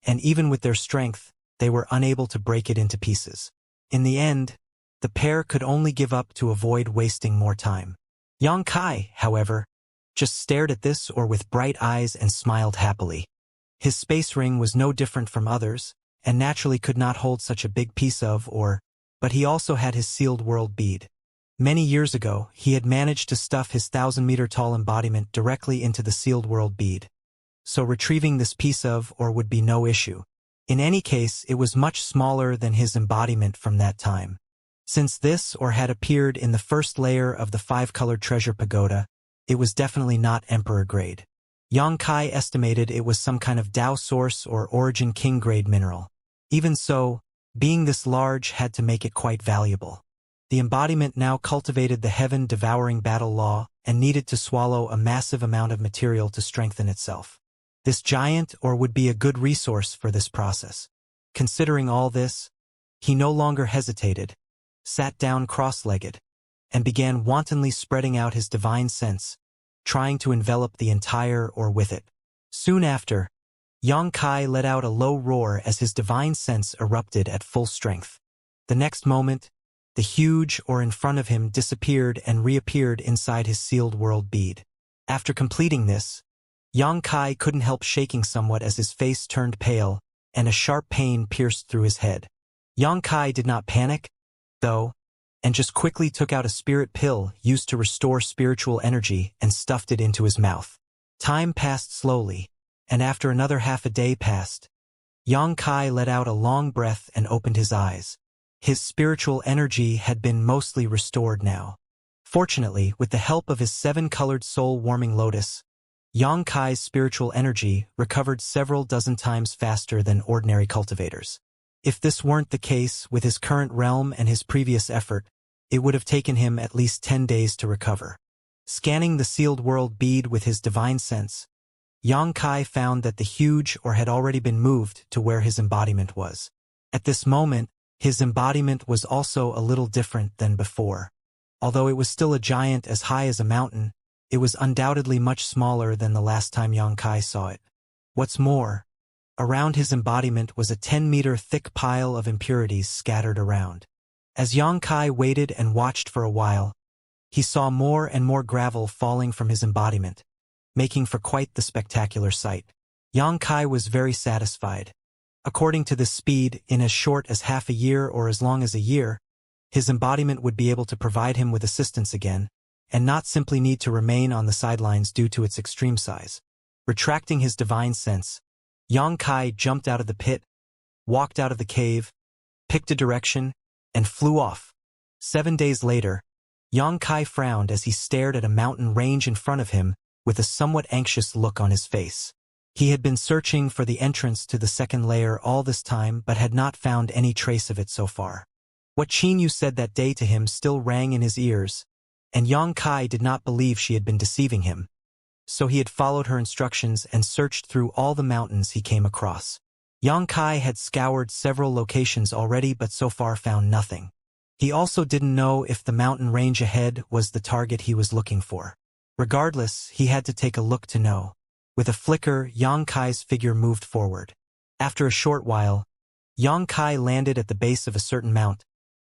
and even with their strength, they were unable to break it into pieces. In the end, the pair could only give up to avoid wasting more time. Yang Kai, however, just stared at this or with bright eyes and smiled happily. His space ring was no different from others, and naturally could not hold such a big piece of or, but he also had his sealed world bead. Many years ago, he had managed to stuff his 1,000-meter-tall embodiment directly into the sealed world bead, so retrieving this piece of or would be no issue. In any case, it was much smaller than his embodiment from that time. Since this or had appeared in the first layer of the 5-colored treasure pagoda, it was definitely not Emperor grade. Yang Kai estimated it was some kind of Dao source or origin king grade mineral. Even so, being this large had to make it quite valuable. The embodiment now cultivated the heaven-devouring battle law and needed to swallow a massive amount of material to strengthen itself. This giant or would be a good resource for this process. Considering all this, he no longer hesitated, sat down cross-legged, and began wantonly spreading out his divine sense, trying to envelop the entire or with it. Soon after, Yang Kai let out a low roar as his divine sense erupted at full strength. The next moment, the huge or in front of him disappeared and reappeared inside his sealed world bead. After completing this, Yang Kai couldn't help shaking somewhat as his face turned pale and a sharp pain pierced through his head. Yang Kai did not panic, though, and just quickly took out a spirit pill used to restore spiritual energy and stuffed it into his mouth. Time passed slowly, and after another half a day passed, Yang Kai let out a long breath and opened his eyes. His spiritual energy had been mostly restored now. Fortunately, with the help of his 7-colored soul-warming lotus, Yang Kai's spiritual energy recovered several dozen times faster than ordinary cultivators. If this weren't the case with his current realm and his previous effort, it would have taken him at least 10 days to recover. Scanning the sealed world bead with his divine sense, Yang Kai found that the huge or had already been moved to where his embodiment was. At this moment, his embodiment was also a little different than before. Although it was still a giant as high as a mountain, it was undoubtedly much smaller than the last time Yang Kai saw it. What's more, around his embodiment was a 10-meter thick pile of impurities scattered around. As Yang Kai waited and watched for a while, he saw more and more gravel falling from his embodiment, making for quite the spectacular sight. Yang Kai was very satisfied. According to this speed, in as short as half a year or as long as a year, his embodiment would be able to provide him with assistance again, and not simply need to remain on the sidelines due to its extreme size. Retracting his divine sense, Yang Kai jumped out of the pit, walked out of the cave, picked a direction, and flew off. 7 days later, Yang Kai frowned as he stared at a mountain range in front of him with a somewhat anxious look on his face. He had been searching for the entrance to the second layer all this time but had not found any trace of it so far. What Xianxia said that day to him still rang in his ears, and Yang Kai did not believe she had been deceiving him. So he had followed her instructions and searched through all the mountains he came across. Yang Kai had scoured several locations already but so far found nothing. He also didn't know if the mountain range ahead was the target he was looking for. Regardless, he had to take a look to know. With a flicker, Yang Kai's figure moved forward. After a short while, Yang Kai landed at the base of a certain mount,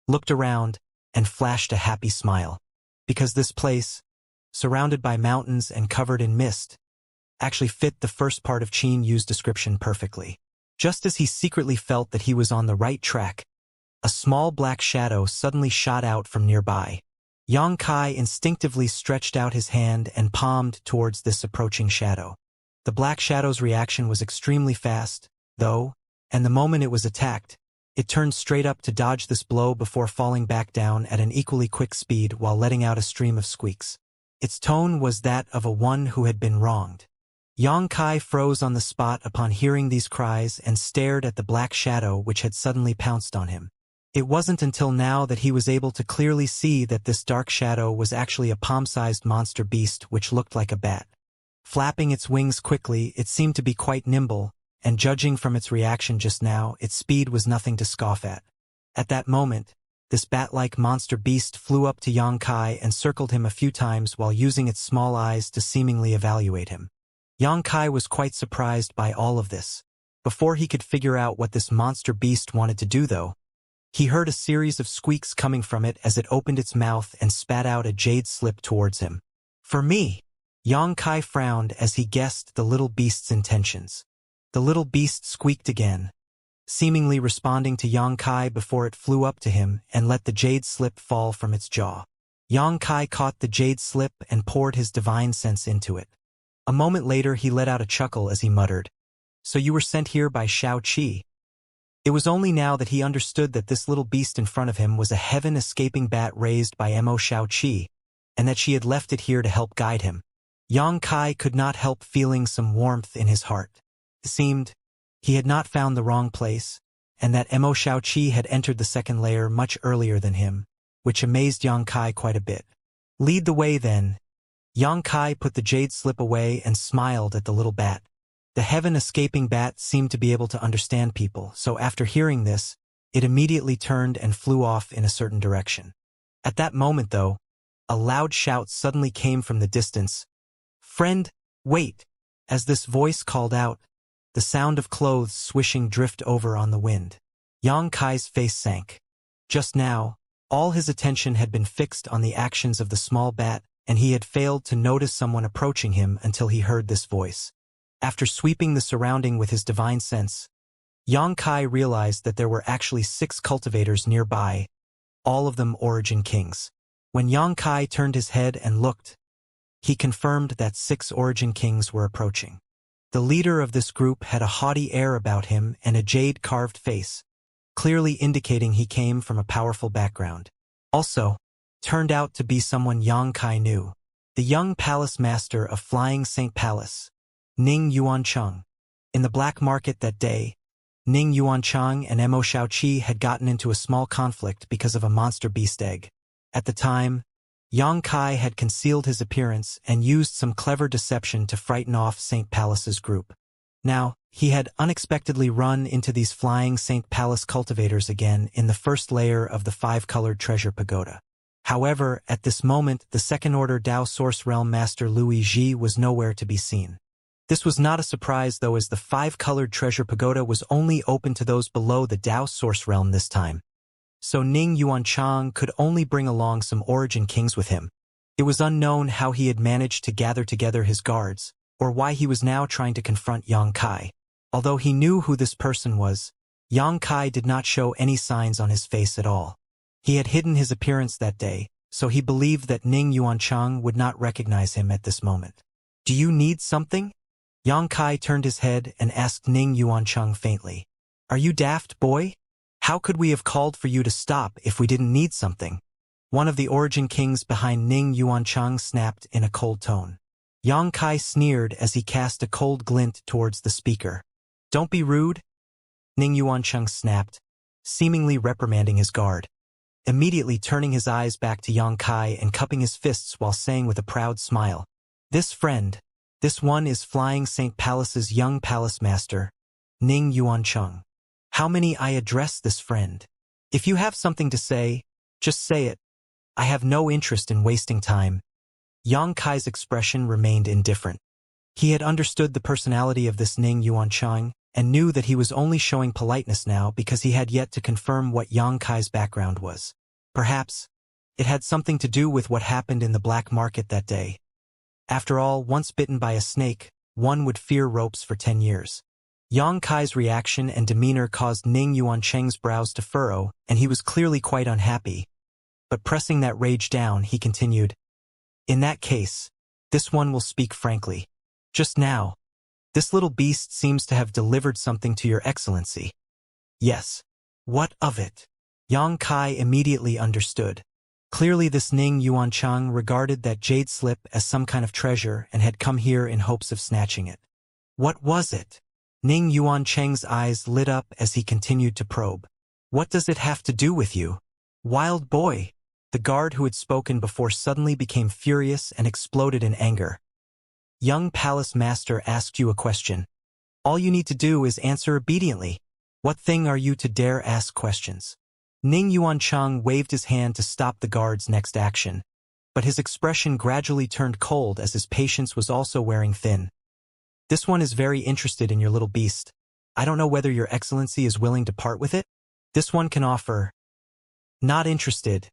looked around, and flashed a happy smile. Because this place, surrounded by mountains and covered in mist, actually fit the first part of Xianxia's description perfectly. Just as he secretly felt that he was on the right track, a small black shadow suddenly shot out from nearby. Yang Kai instinctively stretched out his hand and palmed towards this approaching shadow. The black shadow's reaction was extremely fast, though, and the moment it was attacked, it turned straight up to dodge this blow before falling back down at an equally quick speed while letting out a stream of squeaks. Its tone was that of a one who had been wronged. Yang Kai froze on the spot upon hearing these cries and stared at the black shadow which had suddenly pounced on him. It wasn't until now that he was able to clearly see that this dark shadow was actually a palm-sized monster beast which looked like a bat. Flapping its wings quickly, it seemed to be quite nimble, and judging from its reaction just now, its speed was nothing to scoff at. At that moment, this bat-like monster beast flew up to Yang Kai and circled him a few times while using its small eyes to seemingly evaluate him. Yang Kai was quite surprised by all of this. Before he could figure out what this monster beast wanted to do though, he heard a series of squeaks coming from it as it opened its mouth and spat out a jade slip towards him. "For me!" Yang Kai frowned as he guessed the little beast's intentions. The little beast squeaked again, seemingly responding to Yang Kai before it flew up to him and let the jade slip fall from its jaw. Yang Kai caught the jade slip and poured his divine sense into it. A moment later he let out a chuckle as he muttered, "So you were sent here by Xianxia." It was only now that he understood that this little beast in front of him was a heaven-escaping bat raised by Xianxia, and that she had left it here to help guide him. Yang Kai could not help feeling some warmth in his heart. It seemed he had not found the wrong place, and that Xianxia had entered the second layer much earlier than him, which amazed Yang Kai quite a bit. "Lead the way then." Yang Kai put the jade slip away and smiled at the little bat. The heaven-escaping bat seemed to be able to understand people, so after hearing this, it immediately turned and flew off in a certain direction. At that moment, though, a loud shout suddenly came from the distance. "Friend, wait!" As this voice called out, the sound of clothes swishing drift over on the wind. Yang Kai's face sank. Just now, all his attention had been fixed on the actions of the small bat, and he had failed to notice someone approaching him until he heard this voice. After sweeping the surrounding with his divine sense, Yang Kai realized that there were actually 6 cultivators nearby, all of them origin kings. When Yang Kai turned his head and looked, he confirmed that 6 origin kings were approaching. The leader of this group had a haughty air about him and a jade-carved face, clearly indicating he came from a powerful background. Also, turned out to be someone Yang Kai knew, the young palace master of Flying Saint Palace, Ning Yuancheng. In the black market that day, Ning Yuancheng and Xianxia had gotten into a small conflict because of a monster beast egg. At the time, Yang Kai had concealed his appearance and used some clever deception to frighten off Saint Palace's group. Now, he had unexpectedly run into these Flying Saint Palace cultivators again in the first layer of the 5-colored treasure pagoda. However, at this moment, the second-order Dao Source Realm Master Louis Ji was nowhere to be seen. This was not a surprise, though, as the 5-colored treasure pagoda was only open to those below the Dao Source Realm this time. So Ning Yuancheng could only bring along some origin kings with him. It was unknown how he had managed to gather together his guards, or why he was now trying to confront Yang Kai. Although he knew who this person was, Yang Kai did not show any signs on his face at all. He had hidden his appearance that day, so he believed that Ning Yuancheng would not recognize him at this moment. "Do you need something?" Yang Kai turned his head and asked Ning Yuancheng faintly. "Are you daft, boy? How could we have called for you to stop if we didn't need something?" One of the origin kings behind Ning Yuancheng snapped in a cold tone. Yang Kai sneered as he cast a cold glint towards the speaker. "Don't be rude," Ning Yuancheng snapped, seemingly reprimanding his guard. Immediately turning his eyes back to Yang Kai and cupping his fists while saying with a proud smile, "This friend, this one is Flying Saint Palace's young palace master, Ning Yuancheng. How may I address this friend? If you have something to say, just say it. I have no interest in wasting time." Yang Kai's expression remained indifferent. He had understood the personality of this Ning Yuancheng and knew that he was only showing politeness now because he had yet to confirm what Yang Kai's background was. Perhaps it had something to do with what happened in the black market that day. After all, once bitten by a snake, one would fear ropes for 10 years. Yang Kai's reaction and demeanor caused Ning Yuancheng's brows to furrow, and he was clearly quite unhappy. but pressing that rage down, he continued, "In that case, this one will speak frankly. Just now, this little beast seems to have delivered something to your excellency." "Yes. What of it?" Yang Kai immediately understood. Clearly this Ning Yuanchang regarded that jade slip as some kind of treasure and had come here in hopes of snatching it. What was it? Ning Yuanchang's eyes lit up as he continued to probe. "What does it have to do with you? Wild boy!" The guard who had spoken before suddenly became furious and exploded in anger. "Young palace master asked you a question. All you need to do is answer obediently. What thing are you to dare ask questions?" Ning Yuanchang waved his hand to stop the guard's next action, but his expression gradually turned cold as his patience was also wearing thin. "This one is very interested in your little beast. I don't know whether your excellency is willing to part with it? This one can offer." "Not interested."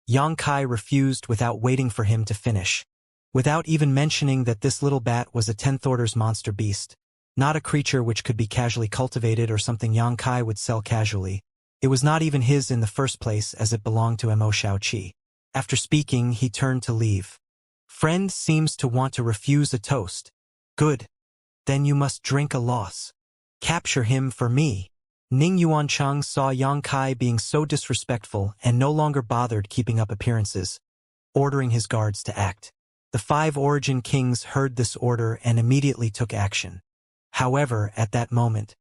Yang Kai refused without waiting for him to finish. Without even mentioning that this little bat was a 10th orders monster beast, not a creature which could be casually cultivated or something Yang Kai would sell casually. It was not even his in the first place as it belonged to Mo Shaoqi. After speaking, he turned to leave. "Friend seems to want to refuse a toast. Good. Then you must drink a loss. Capture him for me." Ning Yuanchang saw Yang Kai being so disrespectful and no longer bothered keeping up appearances, ordering his guards to act. The 5 origin kings heard this order and immediately took action. However, at that moment,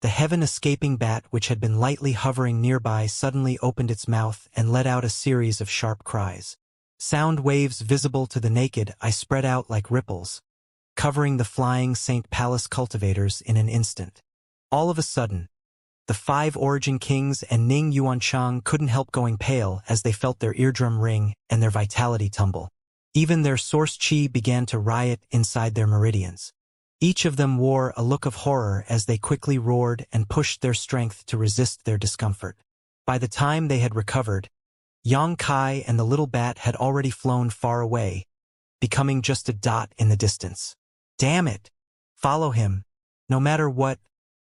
the heaven-escaping bat which had been lightly hovering nearby suddenly opened its mouth and let out a series of sharp cries. Sound waves visible to the naked eye spread out like ripples, covering the flying St. Palace cultivators in an instant. All of a sudden, the 5 origin kings and Ning Yuanchang couldn't help going pale as they felt their eardrum ring and their vitality tumble. Even their source chi began to riot inside their meridians. Each of them wore a look of horror as they quickly roared and pushed their strength to resist their discomfort. By the time they had recovered, Yang Kai and the little bat had already flown far away, becoming just a dot in the distance. "Damn it! Follow him. No matter what,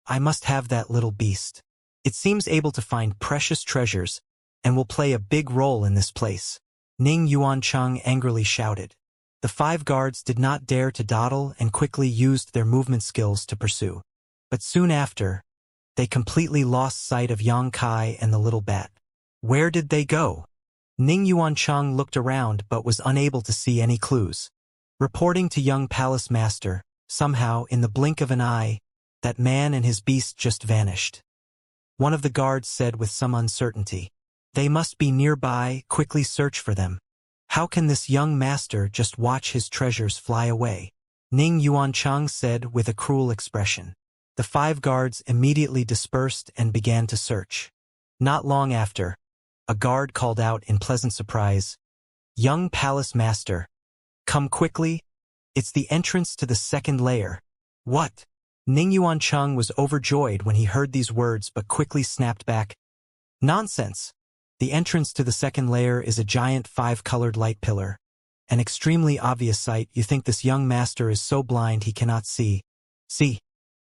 I must have that little beast. It seems able to find precious treasures and will play a big role in this place," Ning Yuanchang angrily shouted. The 5 guards did not dare to dawdle and quickly used their movement skills to pursue. But soon after, they completely lost sight of Yang Kai and the little bat. Where did they go? Ning Yuanchang looked around but was unable to see any clues. Reporting to young palace master, somehow, in the blink of an eye, that man and his beast just vanished. One of the guards said with some uncertainty, "They must be nearby, quickly search for them. How can this young master just watch his treasures fly away?" Ning Yuanchang said with a cruel expression. The 5 guards immediately dispersed and began to search. Not long after, a guard called out in pleasant surprise, "Young palace master, come quickly. It's the entrance to the 2nd layer." "What?" Ning Yuanchang was overjoyed when he heard these words but quickly snapped back, "Nonsense! The entrance to the 2nd layer is a giant 5-colored light pillar. An extremely obvious sight. You think this young master is so blind he cannot see. See?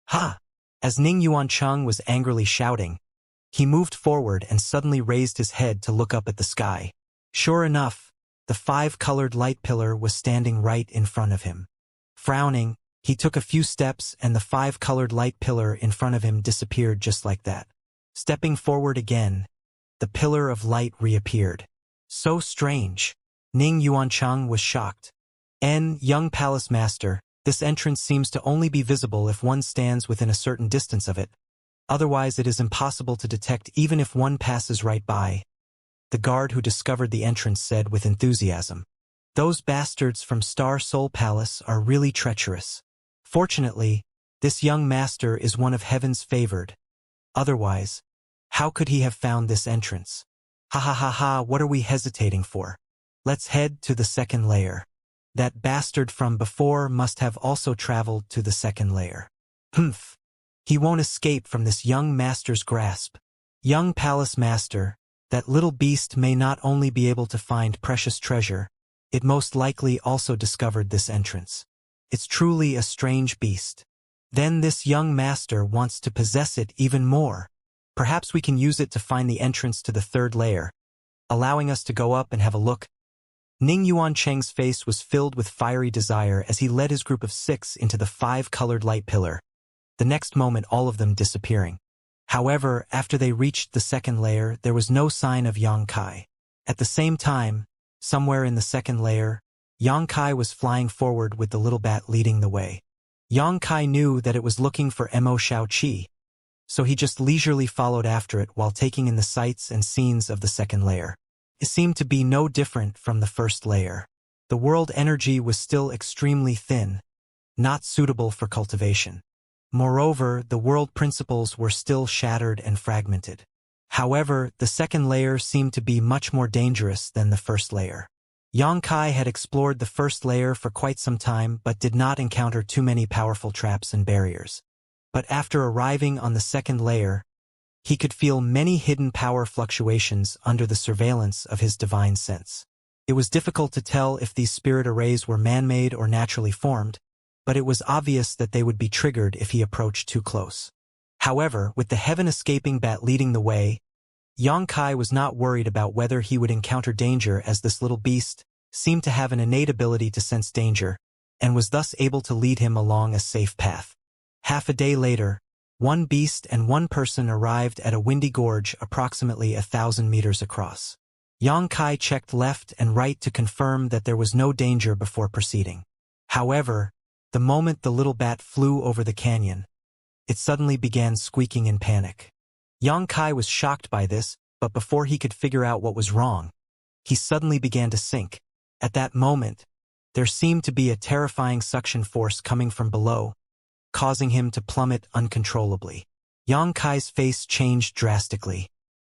Ha!" As Ning Yuanchang was angrily shouting, he moved forward and suddenly raised his head to look up at the sky. Sure enough, the 5-colored light pillar was standing right in front of him. Frowning, he took a few steps and the 5-colored light pillar in front of him disappeared just like that. Stepping forward again, the pillar of light reappeared. So strange. Ning Yuanchang was shocked. Young palace master, this entrance seems to only be visible if one stands within a certain distance of it. Otherwise it is impossible to detect even if one passes right by. The guard who discovered the entrance said with enthusiasm. Those bastards from Star Soul Palace are really treacherous. Fortunately, this young master is one of heaven's favored. Otherwise, how could he have found this entrance? Ha ha ha ha, what are we hesitating for? Let's head to the 2nd layer. That bastard from before must have also traveled to the 2nd layer. Humph. He won't escape from this young master's grasp. Young palace master, that little beast may not only be able to find precious treasure, it most likely also discovered this entrance. It's truly a strange beast. Then this young master wants to possess it even more. Perhaps we can use it to find the entrance to the 3rd layer. allowing us to go up and have a look. Ning Yuancheng's face was filled with fiery desire as he led his group of 6 into the 5-colored light pillar, the next moment all of them disappearing. However, after they reached the second layer, there was no sign of Yang Kai. At the same time, somewhere in the second layer, Yang Kai was flying forward with the little bat leading the way. Yang Kai knew that it was looking for Mo Xiaoqi, so he just leisurely followed after it while taking in the sights and scenes of the second layer. It seemed to be no different from the first layer. The world energy was still extremely thin, not suitable for cultivation. Moreover, the world principles were still shattered and fragmented. However, the second layer seemed to be much more dangerous than the first layer. Yang Kai had explored the first layer for quite some time but did not encounter too many powerful traps and barriers. But after arriving on the second layer, he could feel many hidden power fluctuations under the surveillance of his divine sense. It was difficult to tell if these spirit arrays were man-made or naturally formed, but it was obvious that they would be triggered if he approached too close. However, with the heaven-escaping bat leading the way, Yang Kai was not worried about whether he would encounter danger, as this little beast seemed to have an innate ability to sense danger, and was thus able to lead him along a safe path. Half a day later, one beast and one person arrived at a windy gorge approximately 1,000 meters across. Yang Kai checked left and right to confirm that there was no danger before proceeding. However, the moment the little bat flew over the canyon, it suddenly began squeaking in panic. Yang Kai was shocked by this, but before he could figure out what was wrong, he suddenly began to sink. At that moment, there seemed to be a terrifying suction force coming from below, causing him to plummet uncontrollably. Yang Kai's face changed drastically.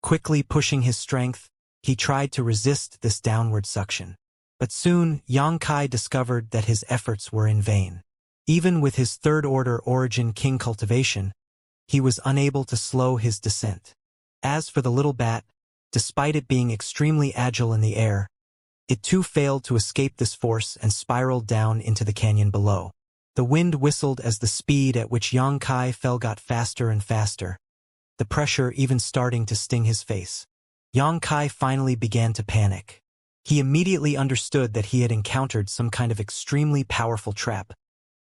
Quickly pushing his strength, he tried to resist this downward suction. But soon, Yang Kai discovered that his efforts were in vain. Even with his third-order origin king cultivation, he was unable to slow his descent. As for the little bat, despite it being extremely agile in the air, it too failed to escape this force and spiraled down into the canyon below. The wind whistled as the speed at which Yang Kai fell got faster and faster, the pressure even starting to sting his face. Yang Kai finally began to panic. He immediately understood that he had encountered some kind of extremely powerful trap,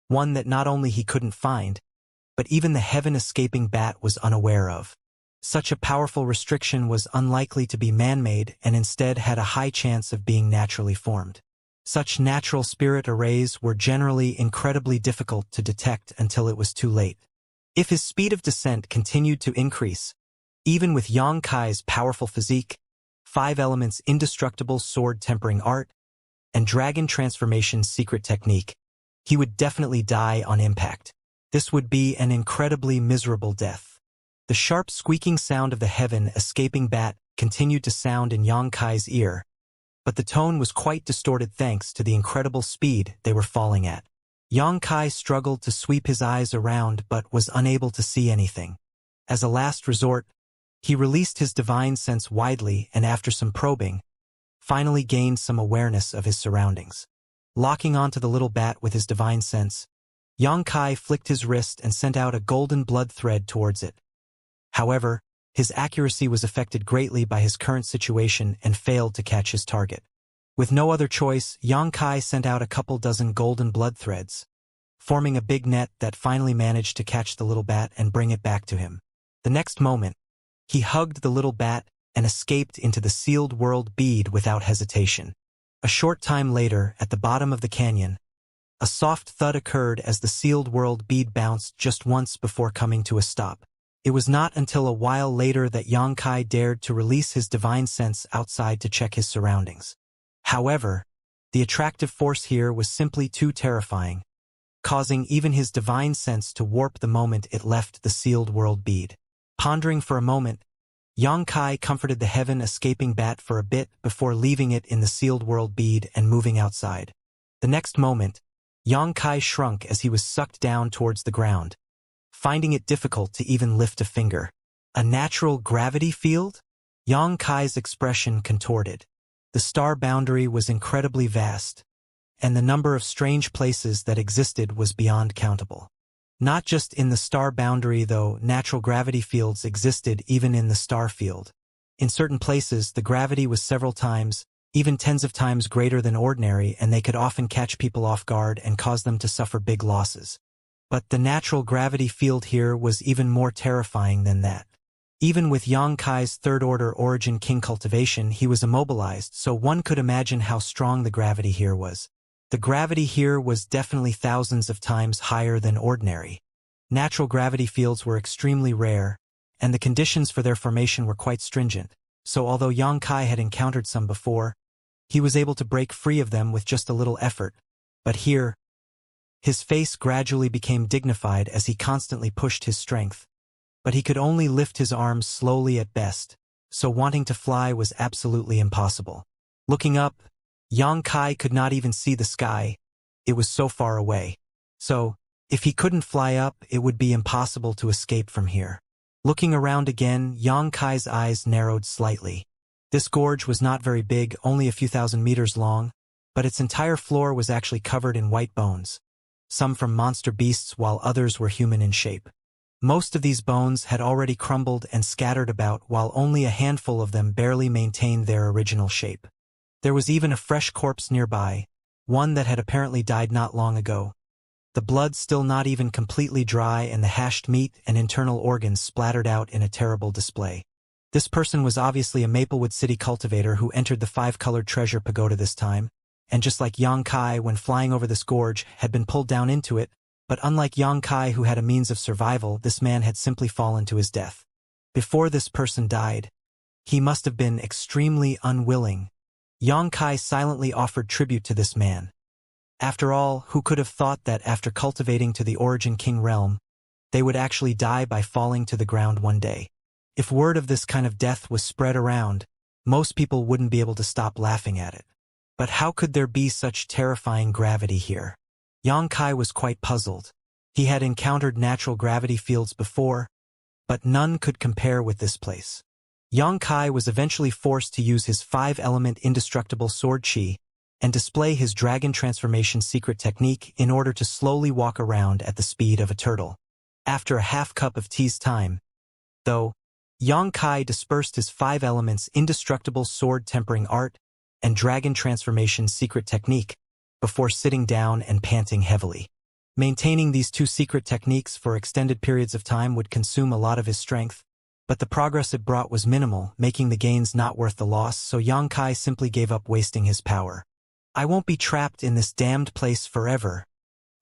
one that not only he couldn't find, but even the heaven-escaping bat was unaware of. Such a powerful restriction was unlikely to be man-made and instead had a high chance of being naturally formed. Such natural spirit arrays were generally incredibly difficult to detect until it was too late. If his speed of descent continued to increase, even with Yang Kai's powerful physique, 5 elements indestructible sword tempering art, and dragon transformation secret technique, he would definitely die on impact. This would be an incredibly miserable death. The sharp squeaking sound of the heaven-escaping bat continued to sound in Yang Kai's ear, but the tone was quite distorted thanks to the incredible speed they were falling at. Yang Kai struggled to sweep his eyes around but was unable to see anything. As a last resort, he released his divine sense widely and after some probing, finally gained some awareness of his surroundings. Locking onto the little bat with his divine sense, Yang Kai flicked his wrist and sent out a golden blood thread towards it. However, his accuracy was affected greatly by his current situation and failed to catch his target. With no other choice, Yang Kai sent out a couple dozen golden blood threads, forming a big net that finally managed to catch the little bat and bring it back to him. The next moment, he hugged the little bat and escaped into the sealed world bead without hesitation. A short time later, at the bottom of the canyon, a soft thud occurred as the sealed world bead bounced just once before coming to a stop. It was not until a while later that Yang Kai dared to release his divine sense outside to check his surroundings. However, the attractive force here was simply too terrifying, causing even his divine sense to warp the moment it left the sealed world bead. Pondering for a moment, Yang Kai comforted the heaven-escaping bat for a bit before leaving it in the sealed world bead and moving outside. The next moment, Yang Kai shrunk as he was sucked down towards the ground, finding it difficult to even lift a finger. A natural gravity field? Yang Kai's expression contorted. The star boundary was incredibly vast, and the number of strange places that existed was beyond countable. Not just in the star boundary though, natural gravity fields existed even in the star field. In certain places, the gravity was several times, even tens of times greater than ordinary, and they could often catch people off guard and cause them to suffer big losses. But the natural gravity field here was even more terrifying than that. Even with Yang Kai's third-order origin king cultivation, he was immobilized, so one could imagine how strong the gravity here was. The gravity here was definitely thousands of times higher than ordinary. Natural gravity fields were extremely rare, and the conditions for their formation were quite stringent, so although Yang Kai had encountered some before, he was able to break free of them with just a little effort. But here, his face gradually became dignified as he constantly pushed his strength. But he could only lift his arms slowly at best, so wanting to fly was absolutely impossible. Looking up, Yang Kai could not even see the sky, it was so far away. So, if he couldn't fly up, it would be impossible to escape from here. Looking around again, Yang Kai's eyes narrowed slightly. This gorge was not very big, only a few thousand meters long, but its entire floor was actually covered in white bones, some from monster beasts while others were human in shape. Most of these bones had already crumbled and scattered about, while only a handful of them barely maintained their original shape. There was even a fresh corpse nearby, one that had apparently died not long ago. The blood still not even completely dry, and the hashed meat and internal organs splattered out in a terrible display. This person was obviously a Maplewood City cultivator who entered the five-colored treasure pagoda this time, and just like Yang Kai when flying over this gorge had been pulled down into it, but unlike Yang Kai who had a means of survival, this man had simply fallen to his death. Before this person died, he must have been extremely unwilling. Yang Kai silently offered tribute to this man. After all, who could have thought that after cultivating to the Origin King realm, they would actually die by falling to the ground one day? If word of this kind of death was spread around, most people wouldn't be able to stop laughing at it. But how could there be such terrifying gravity here? Yang Kai was quite puzzled. He had encountered natural gravity fields before, but none could compare with this place. Yang Kai was eventually forced to use his 5-element indestructible sword chi and display his dragon transformation secret technique in order to slowly walk around at the speed of a turtle. After a half cup of tea's time, though, Yang Kai dispersed his 5 elements indestructible sword tempering art and dragon transformation secret technique before sitting down and panting heavily. Maintaining these 2 secret techniques for extended periods of time would consume a lot of his strength, but the progress it brought was minimal, making the gains not worth the loss, so Yang Kai simply gave up wasting his power. I won't be trapped in this damned place forever,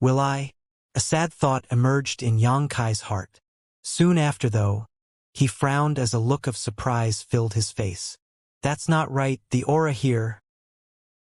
will I? A sad thought emerged in Yang Kai's heart. Soon after, though, he frowned as a look of surprise filled his face. That's not right, the aura here.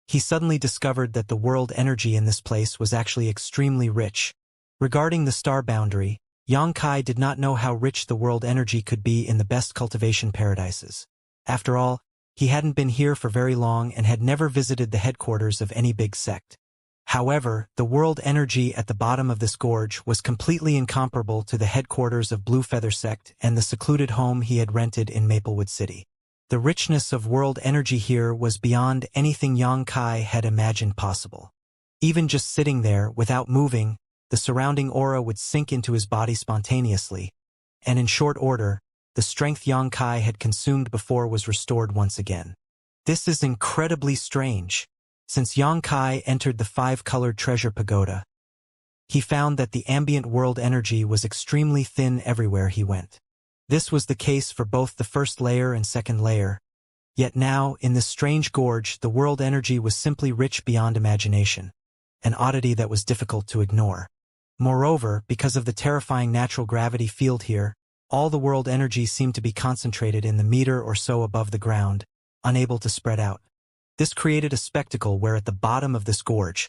He suddenly discovered that the world energy in this place was actually extremely rich. Regarding the star boundary, Yang Kai did not know how rich the world energy could be in the best cultivation paradises. After all, he hadn't been here for very long and had never visited the headquarters of any big sect. However, the world energy at the bottom of this gorge was completely incomparable to the headquarters of Blue Feather Sect and the secluded home he had rented in Maplewood City. The richness of world energy here was beyond anything Yang Kai had imagined possible. Even just sitting there, without moving, the surrounding aura would sink into his body spontaneously, and in short order, the strength Yang Kai had consumed before was restored once again. This is incredibly strange. Since Yang Kai entered the 5-colored treasure pagoda, he found that the ambient world energy was extremely thin everywhere he went. This was the case for both the first layer and second layer, yet now, in this strange gorge, the world energy was simply rich beyond imagination, an oddity that was difficult to ignore. Moreover, because of the terrifying natural gravity field here, all the world energy seemed to be concentrated in the meter or so above the ground, unable to spread out. This created a spectacle where at the bottom of this gorge,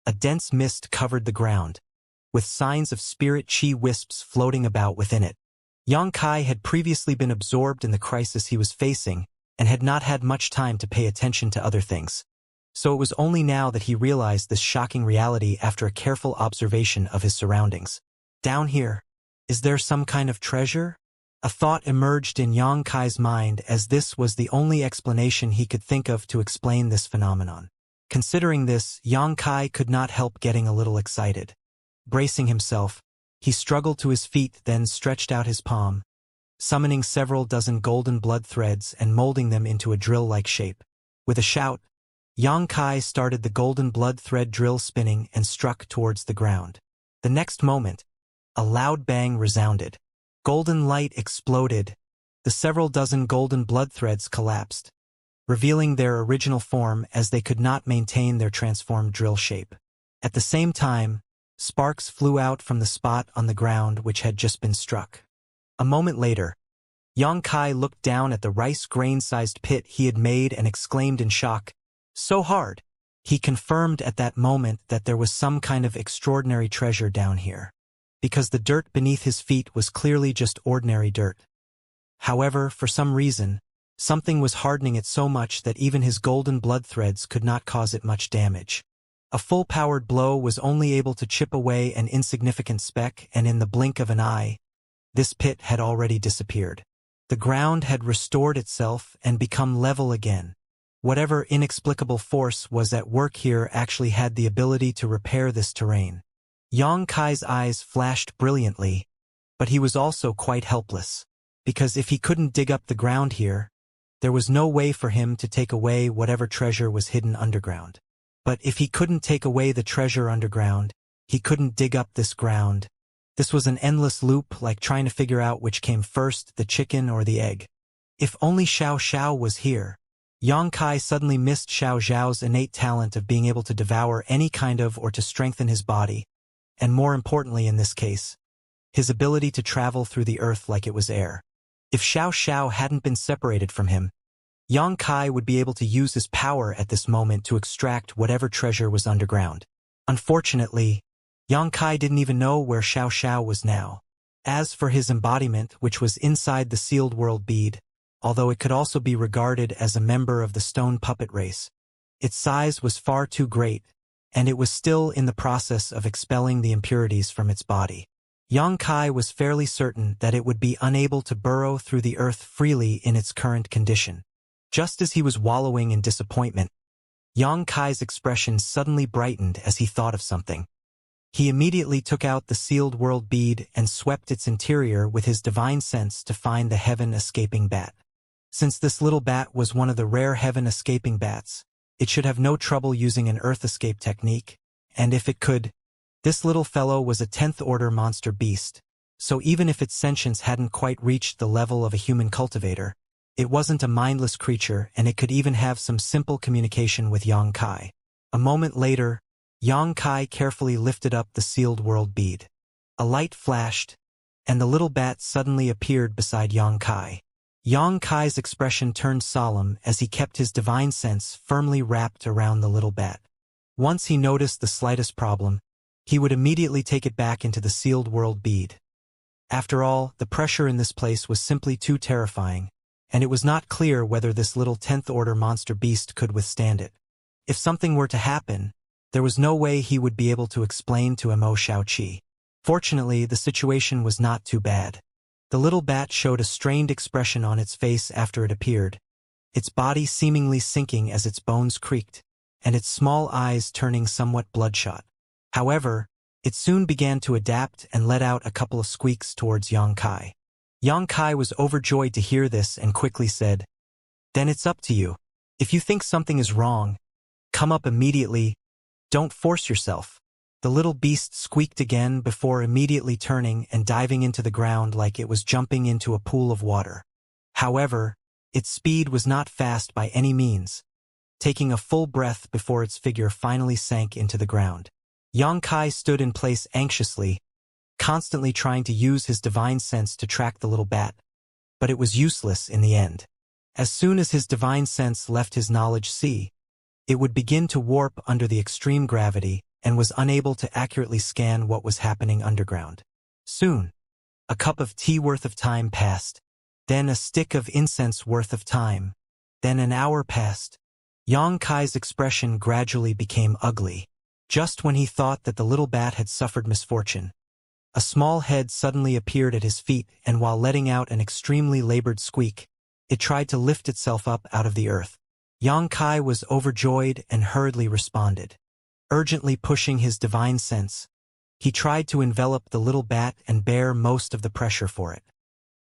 a dense mist covered the ground, with signs of spirit chi wisps floating about within it. Yang Kai had previously been absorbed in the crisis he was facing and had not had much time to pay attention to other things. So it was only now that he realized this shocking reality after a careful observation of his surroundings. Down here, is there some kind of treasure? A thought emerged in Yang Kai's mind, as this was the only explanation he could think of to explain this phenomenon. Considering this, Yang Kai could not help getting a little excited. Bracing himself, he struggled to his feet, then stretched out his palm, summoning several dozen golden blood threads and molding them into a drill-like shape. With a shout, Xianxia started the golden blood thread drill spinning and struck towards the ground. The next moment, a loud bang resounded. Golden light exploded. The several dozen golden blood threads collapsed, revealing their original form as they could not maintain their transformed drill shape. At the same time, sparks flew out from the spot on the ground which had just been struck. A moment later, Xianxia looked down at the rice grain-sized pit he had made and exclaimed in shock, "So hard!" He confirmed at that moment that there was some kind of extraordinary treasure down here, because the dirt beneath his feet was clearly just ordinary dirt. However, for some reason, something was hardening it so much that even his golden blood threads could not cause it much damage. A full-powered blow was only able to chip away an insignificant speck, and in the blink of an eye, this pit had already disappeared. The ground had restored itself and become level again. Whatever inexplicable force was at work here actually had the ability to repair this terrain. Xianxia's eyes flashed brilliantly, but he was also quite helpless, because if he couldn't dig up the ground here, there was no way for him to take away whatever treasure was hidden underground. But if he couldn't take away the treasure underground, he couldn't dig up this ground. This was an endless loop, like trying to figure out which came first, the chicken or the egg. If only Xiao was here. Xianxia suddenly missed Xiao's innate talent of being able to devour any kind of or to strengthen his body, and more importantly in this case, his ability to travel through the earth like it was air. If Xiao hadn't been separated from him, Xianxia would be able to use his power at this moment to extract whatever treasure was underground. Unfortunately, Xianxia didn't even know where Xiao was now. As for his embodiment, which was inside the sealed world bead, although it could also be regarded as a member of the stone puppet race, its size was far too great, and it was still in the process of expelling the impurities from its body. Xianxia was fairly certain that it would be unable to burrow through the earth freely in its current condition. Just as he was wallowing in disappointment, Xianxia's expression suddenly brightened as he thought of something. He immediately took out the sealed world bead and swept its interior with his divine sense to find the heaven-escaping bat. Since this little bat was one of the rare heaven-escaping bats, it should have no trouble using an earth escape technique, and if it could, this little fellow was a 10th-order monster beast, so even if its sentience hadn't quite reached the level of a human cultivator, it wasn't a mindless creature, and it could even have some simple communication with Xianxia. A moment later, Xianxia carefully lifted up the sealed world bead. A light flashed, and the little bat suddenly appeared beside Xianxia. Xianxia's expression turned solemn as he kept his divine sense firmly wrapped around the little bat. Once he noticed the slightest problem, he would immediately take it back into the sealed world bead. After all, the pressure in this place was simply too terrifying, and it was not clear whether this little 10th-order monster beast could withstand it. If something were to happen, there was no way he would be able to explain to Mo Xiaoqi. Fortunately, the situation was not too bad. The little bat showed a strained expression on its face after it appeared, its body seemingly sinking as its bones creaked, and its small eyes turning somewhat bloodshot. However, it soon began to adapt and let out a couple of squeaks towards Xianxia. Xianxia was overjoyed to hear this and quickly said, "Then it's up to you. If you think something is wrong, come up immediately. Don't force yourself." The little beast squeaked again before immediately turning and diving into the ground like it was jumping into a pool of water. However, its speed was not fast by any means, taking a full breath before its figure finally sank into the ground. Xianxia stood in place anxiously, constantly trying to use his divine sense to track the little bat, but it was useless in the end. As soon as his divine sense left his knowledge sea, it would begin to warp under the extreme gravity and was unable to accurately scan what was happening underground. Soon, a cup of tea worth of time passed, then a stick of incense worth of time, then an hour passed. Xianxia's expression gradually became ugly. Just when he thought that the little bat had suffered misfortune, a small head suddenly appeared at his feet, and while letting out an extremely labored squeak, it tried to lift itself up out of the earth. Xianxia was overjoyed and hurriedly responded. Urgently pushing his divine sense, he tried to envelop the little bat and bear most of the pressure for it.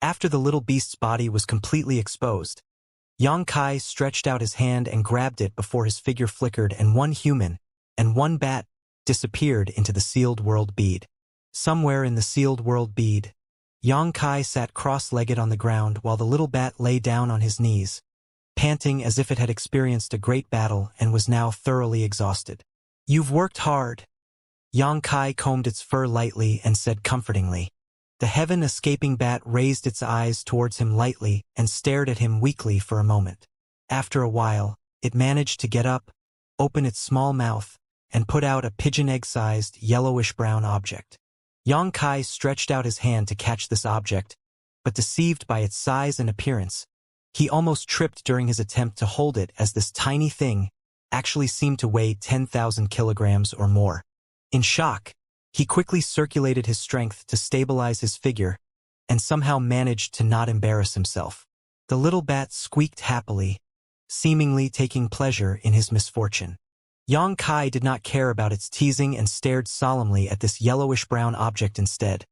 After the little beast's body was completely exposed, Yang Kai stretched out his hand and grabbed it before his figure flickered and one human and one bat disappeared into the sealed world bead. Somewhere in the sealed world bead, Yang Kai sat cross-legged on the ground while the little bat lay down on his knees, panting as if it had experienced a great battle and was now thoroughly exhausted. "You've worked hard." Yang Kai combed its fur lightly and said comfortingly. The heaven-escaping bat raised its eyes towards him lightly and stared at him weakly for a moment. After a while, it managed to get up, open its small mouth, and put out a pigeon egg-sized, yellowish-brown object. Yang Kai stretched out his hand to catch this object, but deceived by its size and appearance, he almost tripped during his attempt to hold it as this tiny thing actually seemed to weigh 10,000 kilograms or more. In shock, he quickly circulated his strength to stabilize his figure and somehow managed to not embarrass himself. The little bat squeaked happily, seemingly taking pleasure in his misfortune. Yang Kai did not care about its teasing and stared solemnly at this yellowish-brown object instead,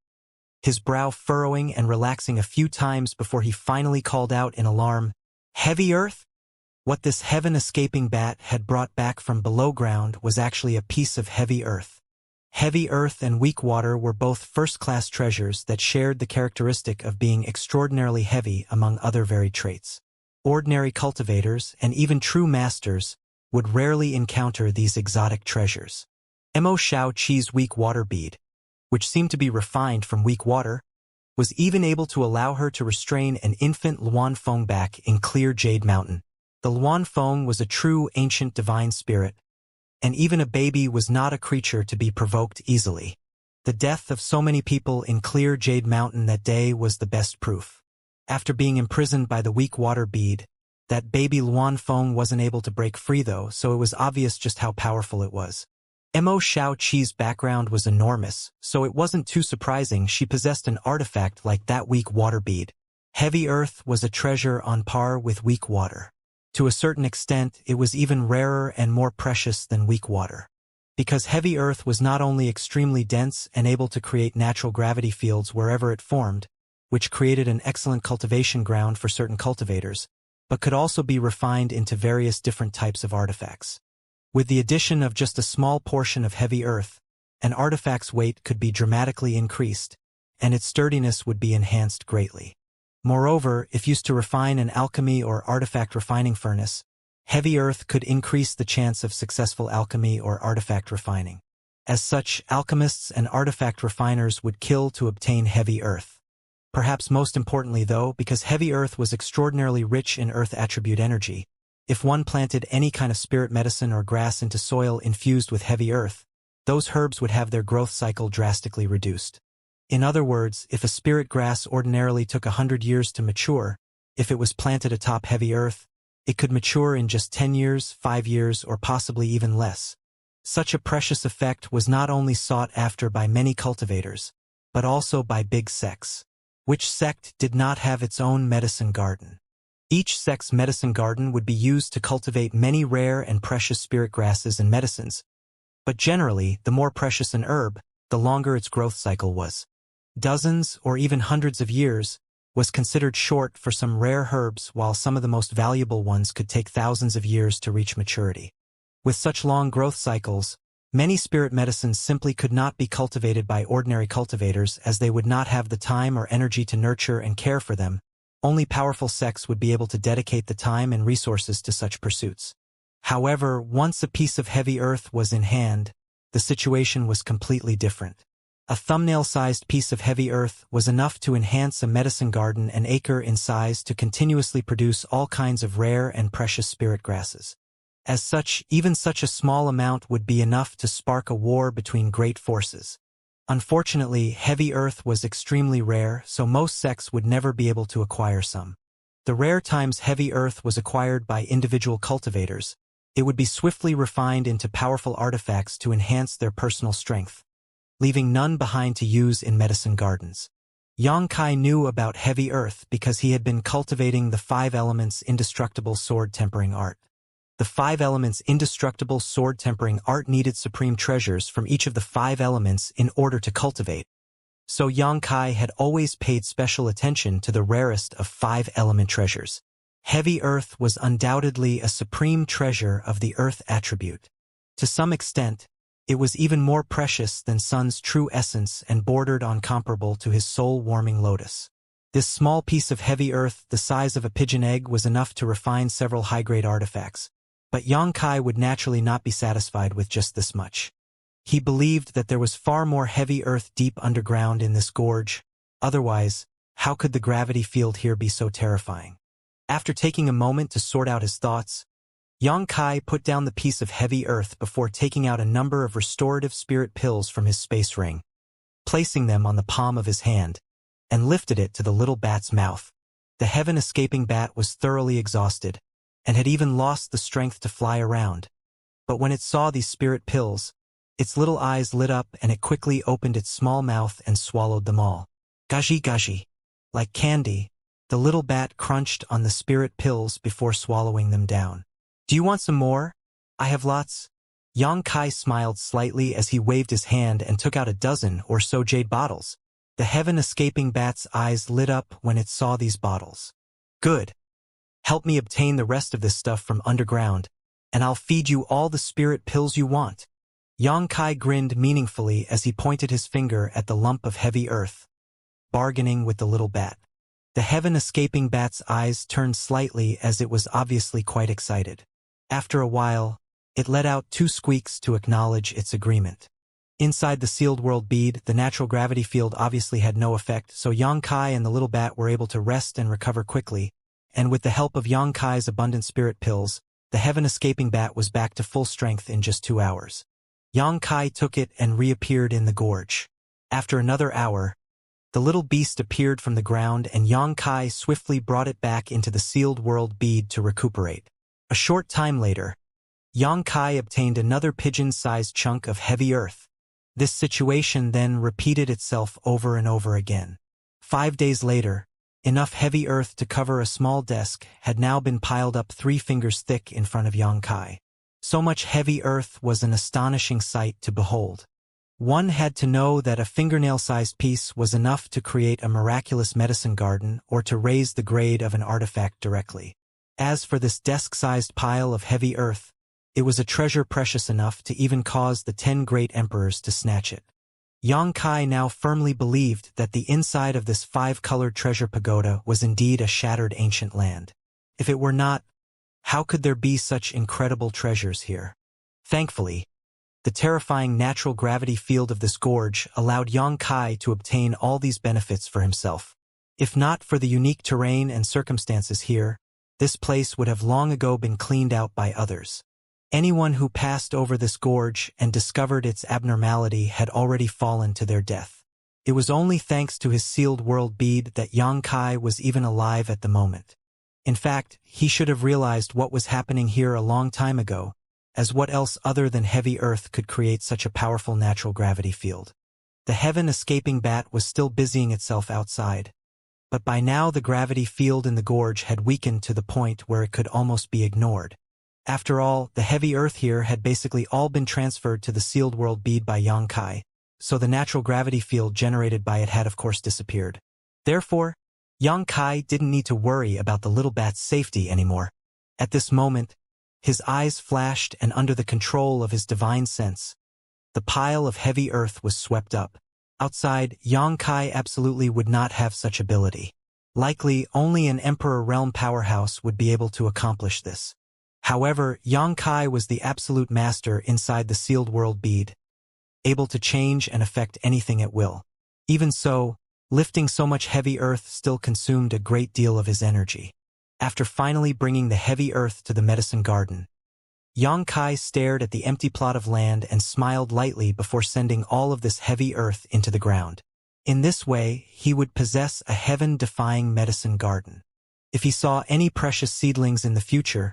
his brow furrowing and relaxing a few times before he finally called out in alarm, "Heavy earth?" What this heaven-escaping bat had brought back from below ground was actually a piece of heavy earth. Heavy earth and weak water were both first-class treasures that shared the characteristic of being extraordinarily heavy among other varied traits. Ordinary cultivators, and even true masters, would rarely encounter these exotic treasures. Mo Shao Qi's weak water bead, which seemed to be refined from weak water, was even able to allow her to restrain an infant Luan Feng back in clear Jade Mountain. The Luan Feng was a true ancient divine spirit, and even a baby was not a creature to be provoked easily. The death of so many people in clear Jade Mountain that day was the best proof. After being imprisoned by the weak water bead, that baby Luan Feng wasn't able to break free though, so it was obvious just how powerful it was. Mo Shao Qi's background was enormous, so it wasn't too surprising she possessed an artifact like that weak water bead. Heavy earth was a treasure on par with weak water. To a certain extent, it was even rarer and more precious than weak water. Because heavy earth was not only extremely dense and able to create natural gravity fields wherever it formed, which created an excellent cultivation ground for certain cultivators, but could also be refined into various different types of artifacts. With the addition of just a small portion of heavy earth, an artifact's weight could be dramatically increased, and its sturdiness would be enhanced greatly. Moreover, if used to refine an alchemy or artifact refining furnace, heavy earth could increase the chance of successful alchemy or artifact refining. As such, alchemists and artifact refiners would kill to obtain heavy earth. Perhaps most importantly though, because heavy earth was extraordinarily rich in earth attribute energy, if one planted any kind of spirit medicine or grass into soil infused with heavy earth, those herbs would have their growth cycle drastically reduced. In other words, if a spirit grass ordinarily took 100 years to mature, if it was planted atop heavy earth, it could mature in just 10 years, 5 years, or possibly even less. Such a precious effect was not only sought after by many cultivators, but also by big sects. Which sect did not have its own medicine garden? Each sect's medicine garden would be used to cultivate many rare and precious spirit grasses and medicines, but generally, the more precious an herb, the longer its growth cycle was. Dozens, or even hundreds of years, was considered short for some rare herbs, while some of the most valuable ones could take thousands of years to reach maturity. With such long growth cycles, many spirit medicines simply could not be cultivated by ordinary cultivators as they would not have the time or energy to nurture and care for them. Only powerful sects would be able to dedicate the time and resources to such pursuits. However, once a piece of heavy earth was in hand, the situation was completely different. A thumbnail-sized piece of heavy earth was enough to enhance a medicine garden an acre in size to continuously produce all kinds of rare and precious spirit grasses. As such, even such a small amount would be enough to spark a war between great forces. Unfortunately, heavy earth was extremely rare, so most sects would never be able to acquire some. The rare times heavy earth was acquired by individual cultivators, it would be swiftly refined into powerful artifacts to enhance their personal strength, leaving none behind to use in medicine gardens. Yang Kai knew about heavy earth because he had been cultivating the 5 elements indestructible sword tempering art. The 5 elements indestructible sword tempering art needed supreme treasures from each of the 5 elements in order to cultivate. So Yang Kai had always paid special attention to the rarest of 5-element treasures. Heavy earth was undoubtedly a supreme treasure of the earth attribute. To some extent, it was even more precious than sun's true essence and bordered on comparable to his soul-warming lotus. This small piece of heavy earth the size of a pigeon egg was enough to refine several high-grade artifacts. But Yang Kai would naturally not be satisfied with just this much. He believed that there was far more heavy earth deep underground in this gorge. Otherwise, how could the gravity field here be so terrifying? After taking a moment to sort out his thoughts, Yang Kai put down the piece of heavy earth before taking out a number of restorative spirit pills from his space ring, placing them on the palm of his hand, and lifted it to the little bat's mouth. The heaven-escaping bat was thoroughly exhausted, and had even lost the strength to fly around. But when it saw these spirit pills, its little eyes lit up and it quickly opened its small mouth and swallowed them all. Gaji gaji. Like candy, the little bat crunched on the spirit pills before swallowing them down. Do you want some more? I have lots. Yang Kai smiled slightly as he waved his hand and took out a dozen or so jade bottles. The heaven-escaping bat's eyes lit up when it saw these bottles. Good. Help me obtain the rest of this stuff from underground, and I'll feed you all the spirit pills you want. Yang Kai grinned meaningfully as he pointed his finger at the lump of heavy earth, bargaining with the little bat. The heaven-escaping bat's eyes turned slightly as it was obviously quite excited. After a while, it let out 2 squeaks to acknowledge its agreement. Inside the sealed world bead, the natural gravity field obviously had no effect, so Yang Kai and the little bat were able to rest and recover quickly, and with the help of Yang Kai's abundant spirit pills, the heaven-escaping bat was back to full strength in just 2 hours. Yang Kai took it and reappeared in the gorge. After another hour, the little beast appeared from the ground and Yang Kai swiftly brought it back into the sealed world bead to recuperate. A short time later, Yang Kai obtained another pigeon-sized chunk of heavy earth. This situation then repeated itself over and over again. 5 days later, enough heavy earth to cover a small desk had now been piled up 3 fingers thick in front of Yang Kai. So much heavy earth was an astonishing sight to behold. One had to know that a fingernail-sized piece was enough to create a miraculous medicine garden or to raise the grade of an artifact directly. As for this desk-sized pile of heavy earth, it was a treasure precious enough to even cause the 10 great emperors to snatch it. Yang Kai now firmly believed that the inside of this 5-colored treasure pagoda was indeed a shattered ancient land. If it were not, how could there be such incredible treasures here? Thankfully, the terrifying natural gravity field of this gorge allowed Yang Kai to obtain all these benefits for himself. If not for the unique terrain and circumstances here, this place would have long ago been cleaned out by others. Anyone who passed over this gorge and discovered its abnormality had already fallen to their death. It was only thanks to his sealed world bead that Yang Kai was even alive at the moment. In fact, he should have realized what was happening here a long time ago, as what else other than heavy earth could create such a powerful natural gravity field. The heaven-escaping bat was still busying itself outside, but by now the gravity field in the gorge had weakened to the point where it could almost be ignored. After all, the heavy earth here had basically all been transferred to the sealed world bead by Yang Kai, so the natural gravity field generated by it had of course disappeared. Therefore, Yang Kai didn't need to worry about the little bat's safety anymore. At this moment, his eyes flashed and under the control of his divine sense, the pile of heavy earth was swept up. Outside, Yang Kai absolutely would not have such ability. Likely, only an Emperor Realm powerhouse would be able to accomplish this. However, Yang Kai was the absolute master inside the sealed world bead, able to change and affect anything at will. Even so, lifting so much heavy earth still consumed a great deal of his energy. After finally bringing the heavy earth to the medicine garden, Yang Kai stared at the empty plot of land and smiled lightly before sending all of this heavy earth into the ground. In this way, he would possess a heaven-defying medicine garden. If he saw any precious seedlings in the future,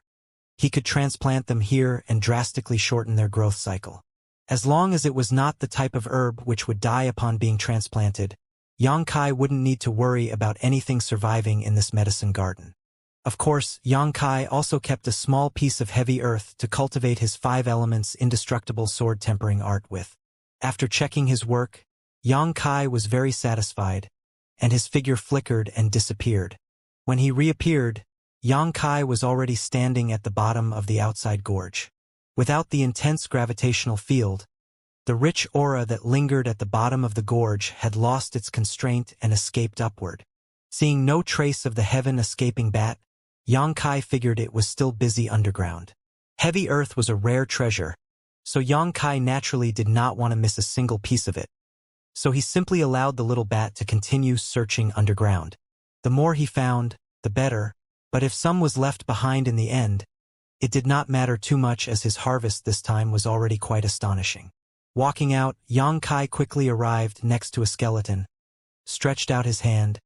he could transplant them here and drastically shorten their growth cycle. As long as it was not the type of herb which would die upon being transplanted, Yang Kai wouldn't need to worry about anything surviving in this medicine garden. Of course, Yang Kai also kept a small piece of heavy earth to cultivate his 5 elements indestructible sword tempering art with. After checking his work, Yang Kai was very satisfied, and his figure flickered and disappeared. When he reappeared, Yang Kai was already standing at the bottom of the outside gorge. Without the intense gravitational field, the rich aura that lingered at the bottom of the gorge had lost its constraint and escaped upward. Seeing no trace of the heaven-escaping bat, Yang Kai figured it was still busy underground. Heavy earth was a rare treasure, so Yang Kai naturally did not want to miss a single piece of it. So he simply allowed the little bat to continue searching underground. The more he found, the better, but if some was left behind in the end, it did not matter too much as his harvest this time was already quite astonishing. Walking out, Yang Kai quickly arrived next to a skeleton, stretched out his hand,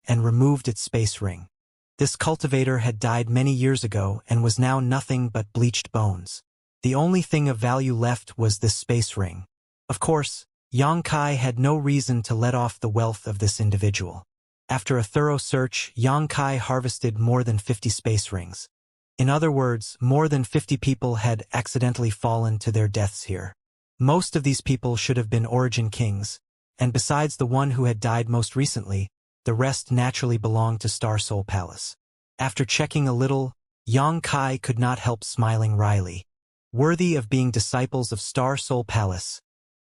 and removed its space ring. This cultivator had died many years ago and was now nothing but bleached bones. The only thing of value left was this space ring. Of course, Yang Kai had no reason to let off the wealth of this individual. After a thorough search, Yang Kai harvested more than 50 space rings. In other words, more than 50 people had accidentally fallen to their deaths here. Most of these people should have been origin kings, and besides the one who had died most recently, the rest naturally belonged to Star Soul Palace. After checking a little, Yang Kai could not help smiling wryly. Worthy of being disciples of Star Soul Palace,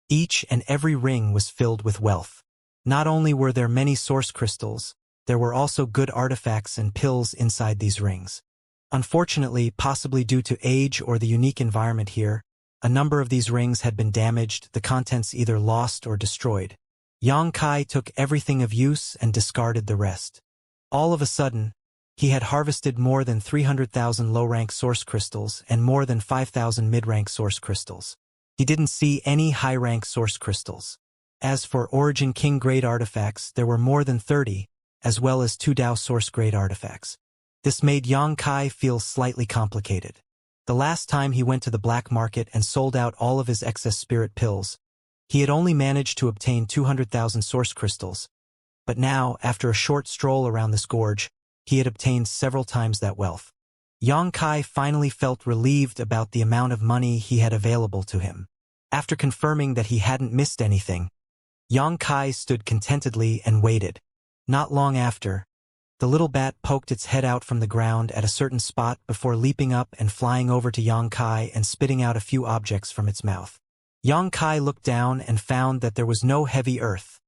each and every ring was filled with wealth. Not only were there many source crystals, there were also good artifacts and pills inside these rings. Unfortunately, possibly due to age or the unique environment here, a number of these rings had been damaged, the contents either lost or destroyed. Yang Kai took everything of use and discarded the rest. All of a sudden, he had harvested more than 300,000 low-rank source crystals and more than 5,000 mid-rank source crystals. He didn't see any high-rank source crystals. As for Origin King grade artifacts, there were more than 30, as well as 2 Dao source grade artifacts. This made Yang Kai feel slightly complicated. The last time he went to the black market and sold out all of his excess spirit pills, he had only managed to obtain 200,000 source crystals. But now, after a short stroll around this gorge, he had obtained several times that wealth. Yang Kai finally felt relieved about the amount of money he had available to him. After confirming that he hadn't missed anything, Yang Kai stood contentedly and waited. Not long after, the little bat poked its head out from the ground at a certain spot before leaping up and flying over to Yang Kai and spitting out a few objects from its mouth. Yang Kai looked down and found that there was no heavy earth,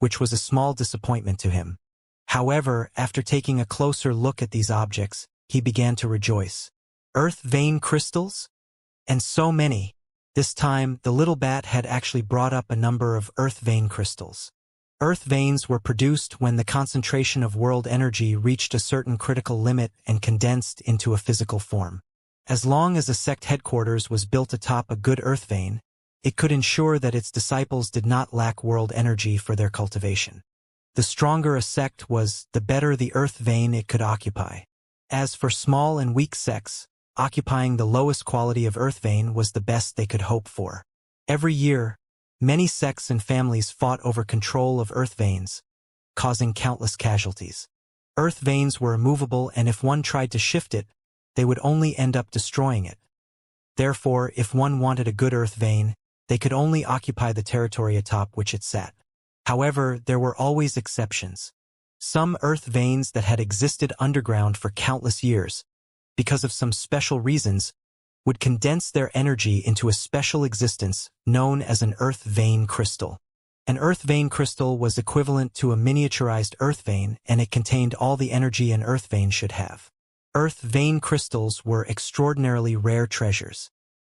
which was a small disappointment to him. However, after taking a closer look at these objects, he began to rejoice. Earth vein crystals? And so many! This time, the little bat had actually brought up a number of earth vein crystals. Earth veins were produced when the concentration of world energy reached a certain critical limit and condensed into a physical form. As long as a sect headquarters was built atop a good earth vein, it could ensure that its disciples did not lack world energy for their cultivation. The stronger a sect was, the better the earth vein it could occupy. As for small and weak sects, occupying the lowest quality of earth vein was the best they could hope for. Every year, many sects and families fought over control of earth veins, causing countless casualties. Earth veins were immovable, and if one tried to shift it, they would only end up destroying it. Therefore, if one wanted a good earth vein, they could only occupy the territory atop which it sat. However, there were always exceptions. Some earth veins that had existed underground for countless years, because of some special reasons, would condense their energy into a special existence known as an earth vein crystal. An earth vein crystal was equivalent to a miniaturized earth vein, and it contained all the energy an earth vein should have. Earth vein crystals were extraordinarily rare treasures.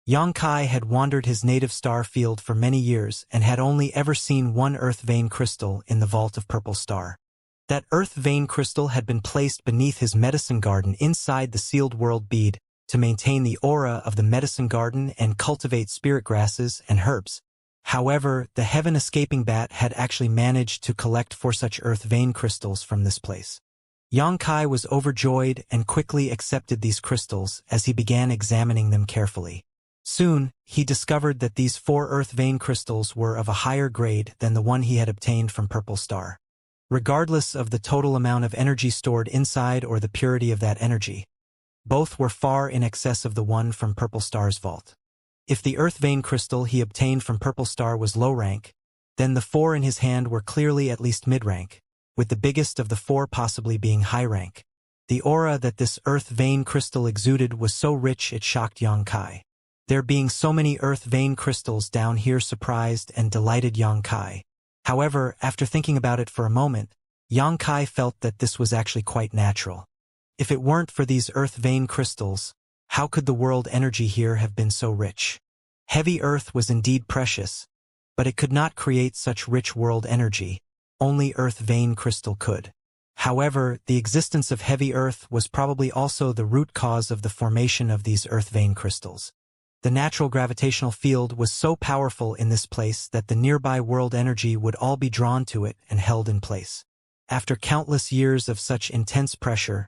Yang Kai had wandered his native star field for many years and had only ever seen one earth vein crystal in the vault of Purple Star. That earth vein crystal had been placed beneath his medicine garden inside the sealed world bead to maintain the aura of the medicine garden and cultivate spirit grasses and herbs. However, the heaven-escaping bat had actually managed to collect 4 such earth vein crystals from this place. Yang Kai was overjoyed and quickly accepted these crystals as he began examining them carefully. Soon, he discovered that these 4 earth vein crystals were of a higher grade than the one he had obtained from Purple Star. Regardless of the total amount of energy stored inside or the purity of that energy, both were far in excess of the one from Purple Star's vault. If the earth vein crystal he obtained from Purple Star was low rank, Then the 4 in his hand were clearly at least mid-rank, with the biggest of the 4 possibly being high rank. The aura that this earth vein crystal exuded was so rich it shocked Xianxia. There being so many earth vein crystals down here surprised and delighted Xianxia. However, after thinking about it for a moment, Xianxia felt that this was actually quite natural. If it weren't for these earth vein crystals, how could the world energy here have been so rich? Heavy earth was indeed precious, but it could not create such rich world energy. Only earth vein crystal could. However, the existence of heavy earth was probably also the root cause of the formation of these earth vein crystals. The natural gravitational field was so powerful in this place that the nearby world energy would all be drawn to it and held in place. After countless years of such intense pressure,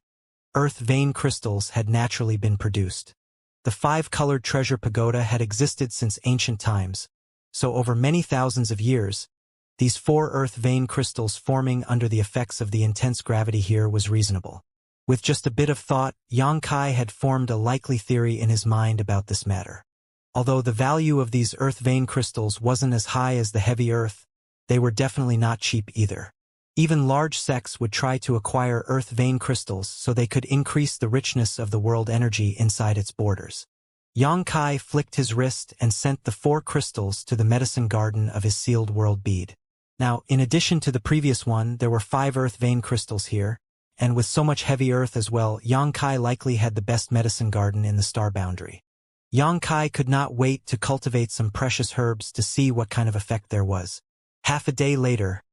earth vein crystals had naturally been produced. The 5-colored treasure pagoda had existed since ancient times, so over many thousands of years, these 4 earth vein crystals forming under the effects of the intense gravity here was reasonable. With just a bit of thought, Xianxia had formed a likely theory in his mind about this matter. Although the value of these earth vein crystals wasn't as high as the heavy earth, they were definitely not cheap either. Even large sects would try to acquire earth vein crystals so they could increase the richness of the world energy inside its borders. Xianxia flicked his wrist and sent the 4 crystals to the medicine garden of his sealed world bead. Now, in addition to the previous one, there were 5 earth vein crystals here, and with so much heavy earth as well, Xianxia likely had the best medicine garden in the star boundary. Xianxia could not wait to cultivate some precious herbs to see what kind of effect there was. Half a day later,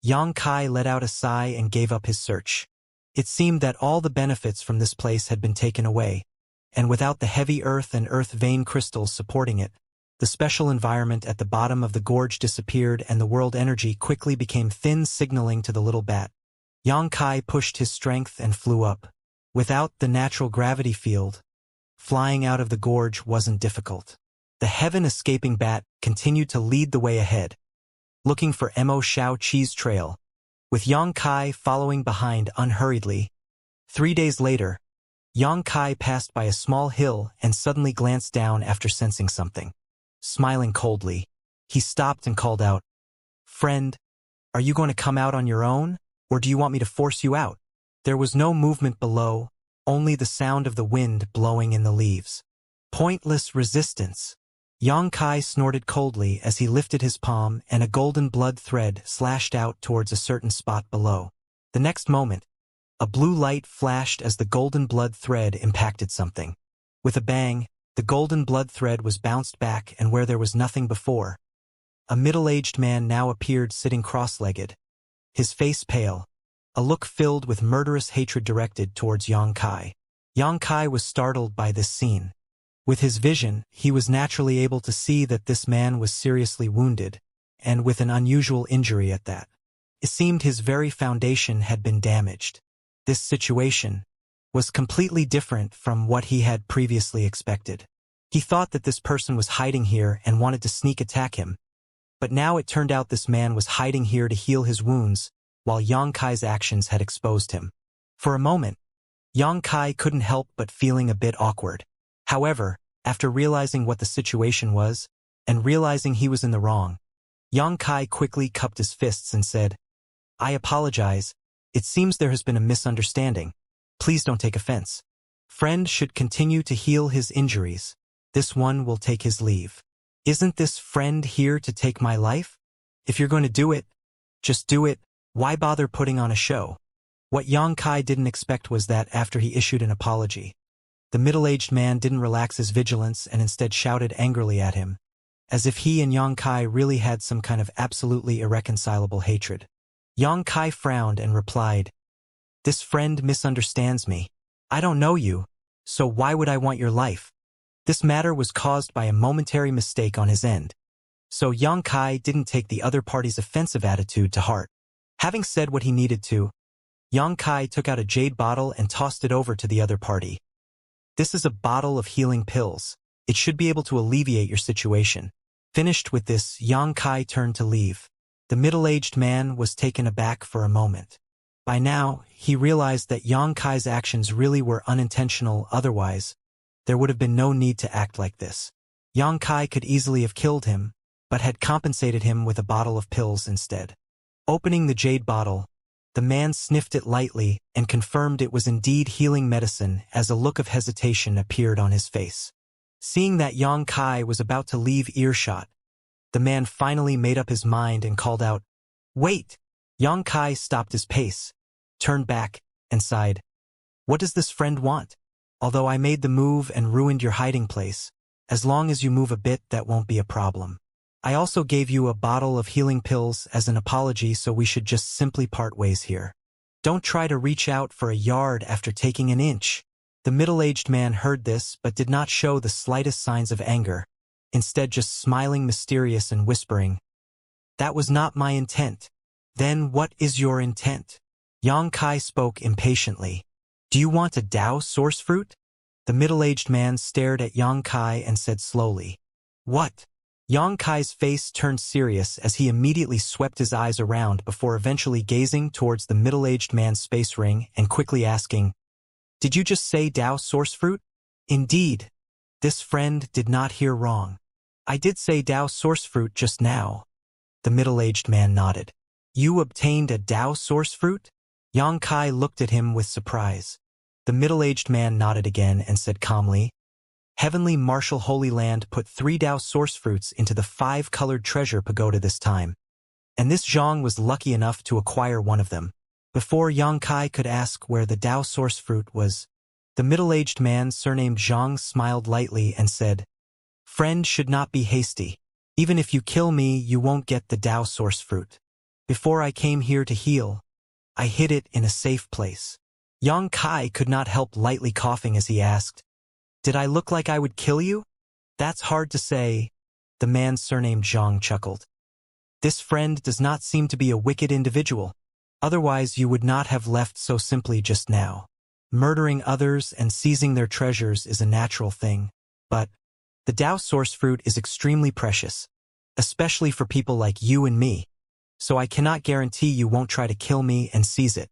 Xianxia let out a sigh and gave up his search. It seemed that all the benefits from this place had been taken away, and without the heavy earth and earth vein crystals supporting it, the special environment at the bottom of the gorge disappeared and the world energy quickly became thin, signaling to the little bat. Xianxia pushed his strength and flew up. Without the natural gravity field, flying out of the gorge wasn't difficult. The heaven-escaping bat continued to lead the way ahead, looking for Mo Shao Chi's trail, with Xianxia following behind unhurriedly. 3 days later, Xianxia passed by a small hill and suddenly glanced down after sensing something. Smiling coldly, he stopped and called out, "Friend, are you going to come out on your own, or do you want me to force you out?" There was no movement below, only the sound of the wind blowing in the leaves. Pointless resistance. Xianxia snorted coldly as he lifted his palm and a golden blood thread slashed out towards a certain spot below. The next moment, a blue light flashed as the golden blood thread impacted something. With a bang, the golden blood thread was bounced back, and where there was nothing before, a middle-aged man now appeared sitting cross-legged, his face pale, a look filled with murderous hatred directed towards Xianxia. Xianxia was startled by this scene. With his vision, he was naturally able to see that this man was seriously wounded, and with an unusual injury at that. It seemed his very foundation had been damaged. This situation was completely different from what he had previously expected. He thought that this person was hiding here and wanted to sneak attack him, but now it turned out this man was hiding here to heal his wounds, while Xianxia's actions had exposed him. For a moment, Xianxia couldn't help but feeling a bit awkward. However, after realizing what the situation was, and realizing he was in the wrong, Xianxia quickly cupped his fists and said, "I apologize. It seems there has been a misunderstanding. Please don't take offense. Friend should continue to heal his injuries. This one will take his leave. Isn't this friend here to take my life? If you're going to do it, just do it. Why bother putting on a show?" What Xianxia didn't expect was that after he issued an apology, the middle-aged man didn't relax his vigilance and instead shouted angrily at him, as if he and Xianxia really had some kind of absolutely irreconcilable hatred. Xianxia frowned and replied, "This friend misunderstands me. I don't know you, so why would I want your life?" This matter was caused by a momentary mistake on his end, so Xianxia didn't take the other party's offensive attitude to heart. Having said what he needed to, Xianxia took out a jade bottle and tossed it over to the other party. "This is a bottle of healing pills. It should be able to alleviate your situation." Finished with this, Xianxia turned to leave. The middle-aged man was taken aback for a moment. By now, he realized that Xianxia's actions really were unintentional, otherwise, there would have been no need to act like this. Xianxia could easily have killed him, but had compensated him with a bottle of pills instead. Opening the jade bottle, the man sniffed it lightly and confirmed it was indeed healing medicine as a look of hesitation appeared on his face. Seeing that Xianxia was about to leave earshot, the man finally made up his mind and called out, "Wait!" Xianxia stopped his pace, turned back, and sighed. "What does this friend want? Although I made the move and ruined your hiding place, as long as you move a bit, that won't be a problem. I also gave you a bottle of healing pills as an apology, so we should just simply part ways here. Don't try to reach out for a yard after taking an inch." The middle-aged man heard this but did not show the slightest signs of anger, instead just smiling mysterious and whispering, "That was not my intent." "Then what is your intent?" Xianxia spoke impatiently. "Do you want a Dao source fruit?" The middle-aged man stared at Xianxia and said slowly, "What?" Xianxia's face turned serious as he immediately swept his eyes around before eventually gazing towards the middle-aged man's space ring and quickly asking, "Did you just say Dao source fruit?" Indeed, this friend did not hear wrong. "I did say Dao source fruit just now." The middle-aged man nodded. "You obtained a Dao source fruit?" Xianxia looked at him with surprise. The middle-aged man nodded again and said calmly, "Heavenly Martial Holy Land put 3 Dao source fruits into the 5-colored treasure pagoda this time, and this Zhang was lucky enough to acquire one of them." Before Xianxia could ask where the Dao source fruit was, the middle-aged man surnamed Zhang smiled lightly and said, "Friend should not be hasty. Even if you kill me, you won't get the Dao source fruit. Before I came here to heal, I hid it in a safe place." Xianxia could not help lightly coughing as he asked, "Did I look like I would kill you?" "That's hard to say." The man surnamed Zhang chuckled. "This friend does not seem to be a wicked individual. Otherwise you would not have left so simply just now. Murdering others and seizing their treasures is a natural thing. But the Dao source fruit is extremely precious, especially for people like you and me. So I cannot guarantee you won't try to kill me and seize it."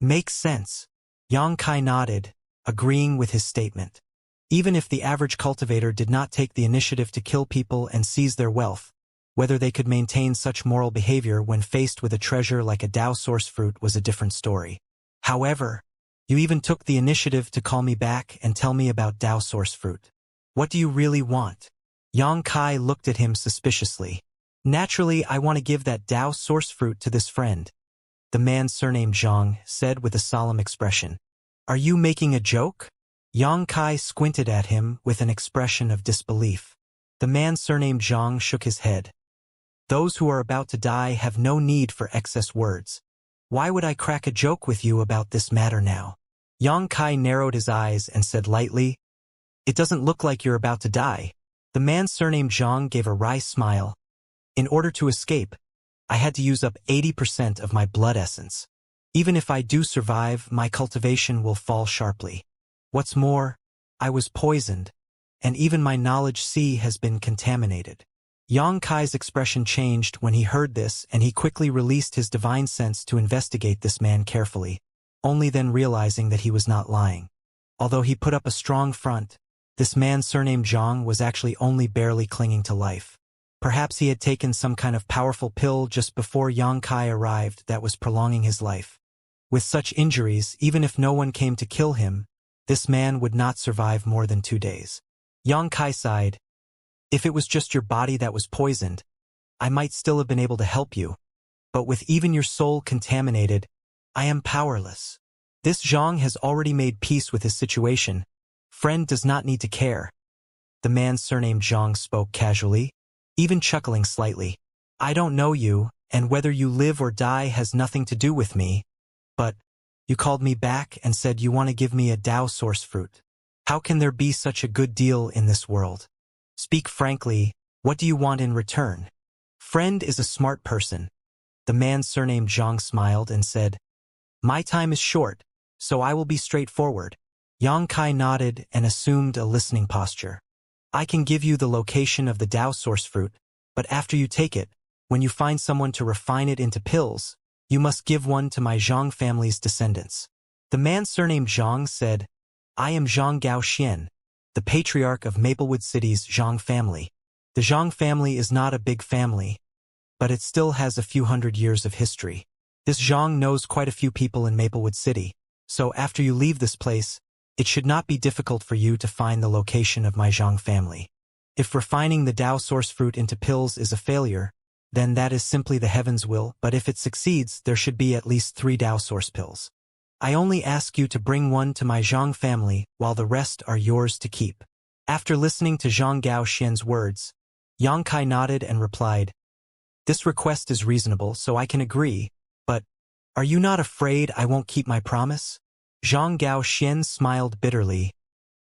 "Makes sense." Xianxia nodded, agreeing with his statement. Even if the average cultivator did not take the initiative to kill people and seize their wealth, whether they could maintain such moral behavior when faced with a treasure like a Dao source fruit was a different story. "However, you even took the initiative to call me back and tell me about Dao source fruit. What do you really want?" Xianxia looked at him suspiciously. "Naturally, I want to give that Dao source fruit to this friend," the man surnamed Zhang said with a solemn expression. "Are you making a joke?" Xianxia squinted at him with an expression of disbelief. The man surnamed Zhang shook his head. "Those who are about to die have no need for excess words. Why would I crack a joke with you about this matter now?" Xianxia narrowed his eyes and said lightly, "It doesn't look like you're about to die." The man surnamed Zhang gave a wry smile. "In order to escape, I had to use up 80% of my blood essence. Even if I do survive, my cultivation will fall sharply. What's more, I was poisoned, and even my knowledge sea has been contaminated." Xianxia's expression changed when he heard this, and he quickly released his divine sense to investigate this man carefully, only then realizing that he was not lying. Although he put up a strong front, this man surnamed Zhang was actually only barely clinging to life. Perhaps he had taken some kind of powerful pill just before Xianxia arrived that was prolonging his life. With such injuries, even if no one came to kill him, this man would not survive more than 2 days. Xianxia sighed. "If it was just your body that was poisoned, I might still have been able to help you. But with even your soul contaminated, I am powerless." This Zhang has already made peace with his situation. Friend does not need to care. The man surnamed Zhang spoke casually, even chuckling slightly. "I don't know you, and whether you live or die has nothing to do with me. But you called me back and said you want to give me a Dao source fruit. How can there be such a good deal in this world? Speak frankly, what do you want in return?" Friend is a smart person. The man surnamed Zhang smiled and said, "My time is short, so I will be straightforward." Xianxia nodded and assumed a listening posture. "I can give you the location of the Dao source fruit, but after you take it, when you find someone to refine it into pills, you must give one to my Zhang family's descendants." The man surnamed Zhang said, "I am Zhang Gaoxian, the patriarch of Maplewood City's Zhang family. The Zhang family is not a big family, but it still has a few hundred years of history. This Zhang knows quite a few people in Maplewood City, so after you leave this place, it should not be difficult for you to find the location of my Zhang family. If refining the Dao source fruit into pills is a failure, then that is simply the heaven's will, but if it succeeds, there should be at least 3 Dao source pills. I only ask you to bring one to my Zhang family, while the rest are yours to keep. After listening to Zhang Gaoxian's words, Yang Kai nodded and replied, "This request is reasonable, so I can agree, but are you not afraid I won't keep my promise?" Zhang Gaoxian smiled bitterly.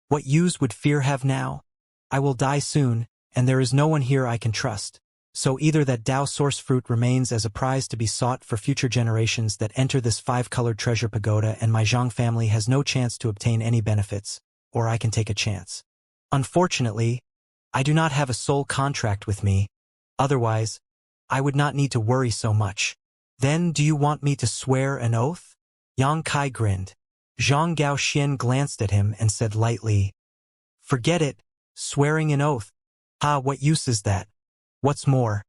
"What use would fear have now? I will die soon, and there is no one here I can trust. So either that Dao source fruit remains as a prize to be sought for future generations that enter this 5-colored treasure pagoda and my Zhang family has no chance to obtain any benefits, or I can take a chance. Unfortunately, I do not have a soul contract with me, otherwise, I would not need to worry so much." "Then do you want me to swear an oath?" Yang Kai grinned. Zhang Gaoxian glanced at him and said lightly, "Forget it, swearing an oath. What use is that? What's more,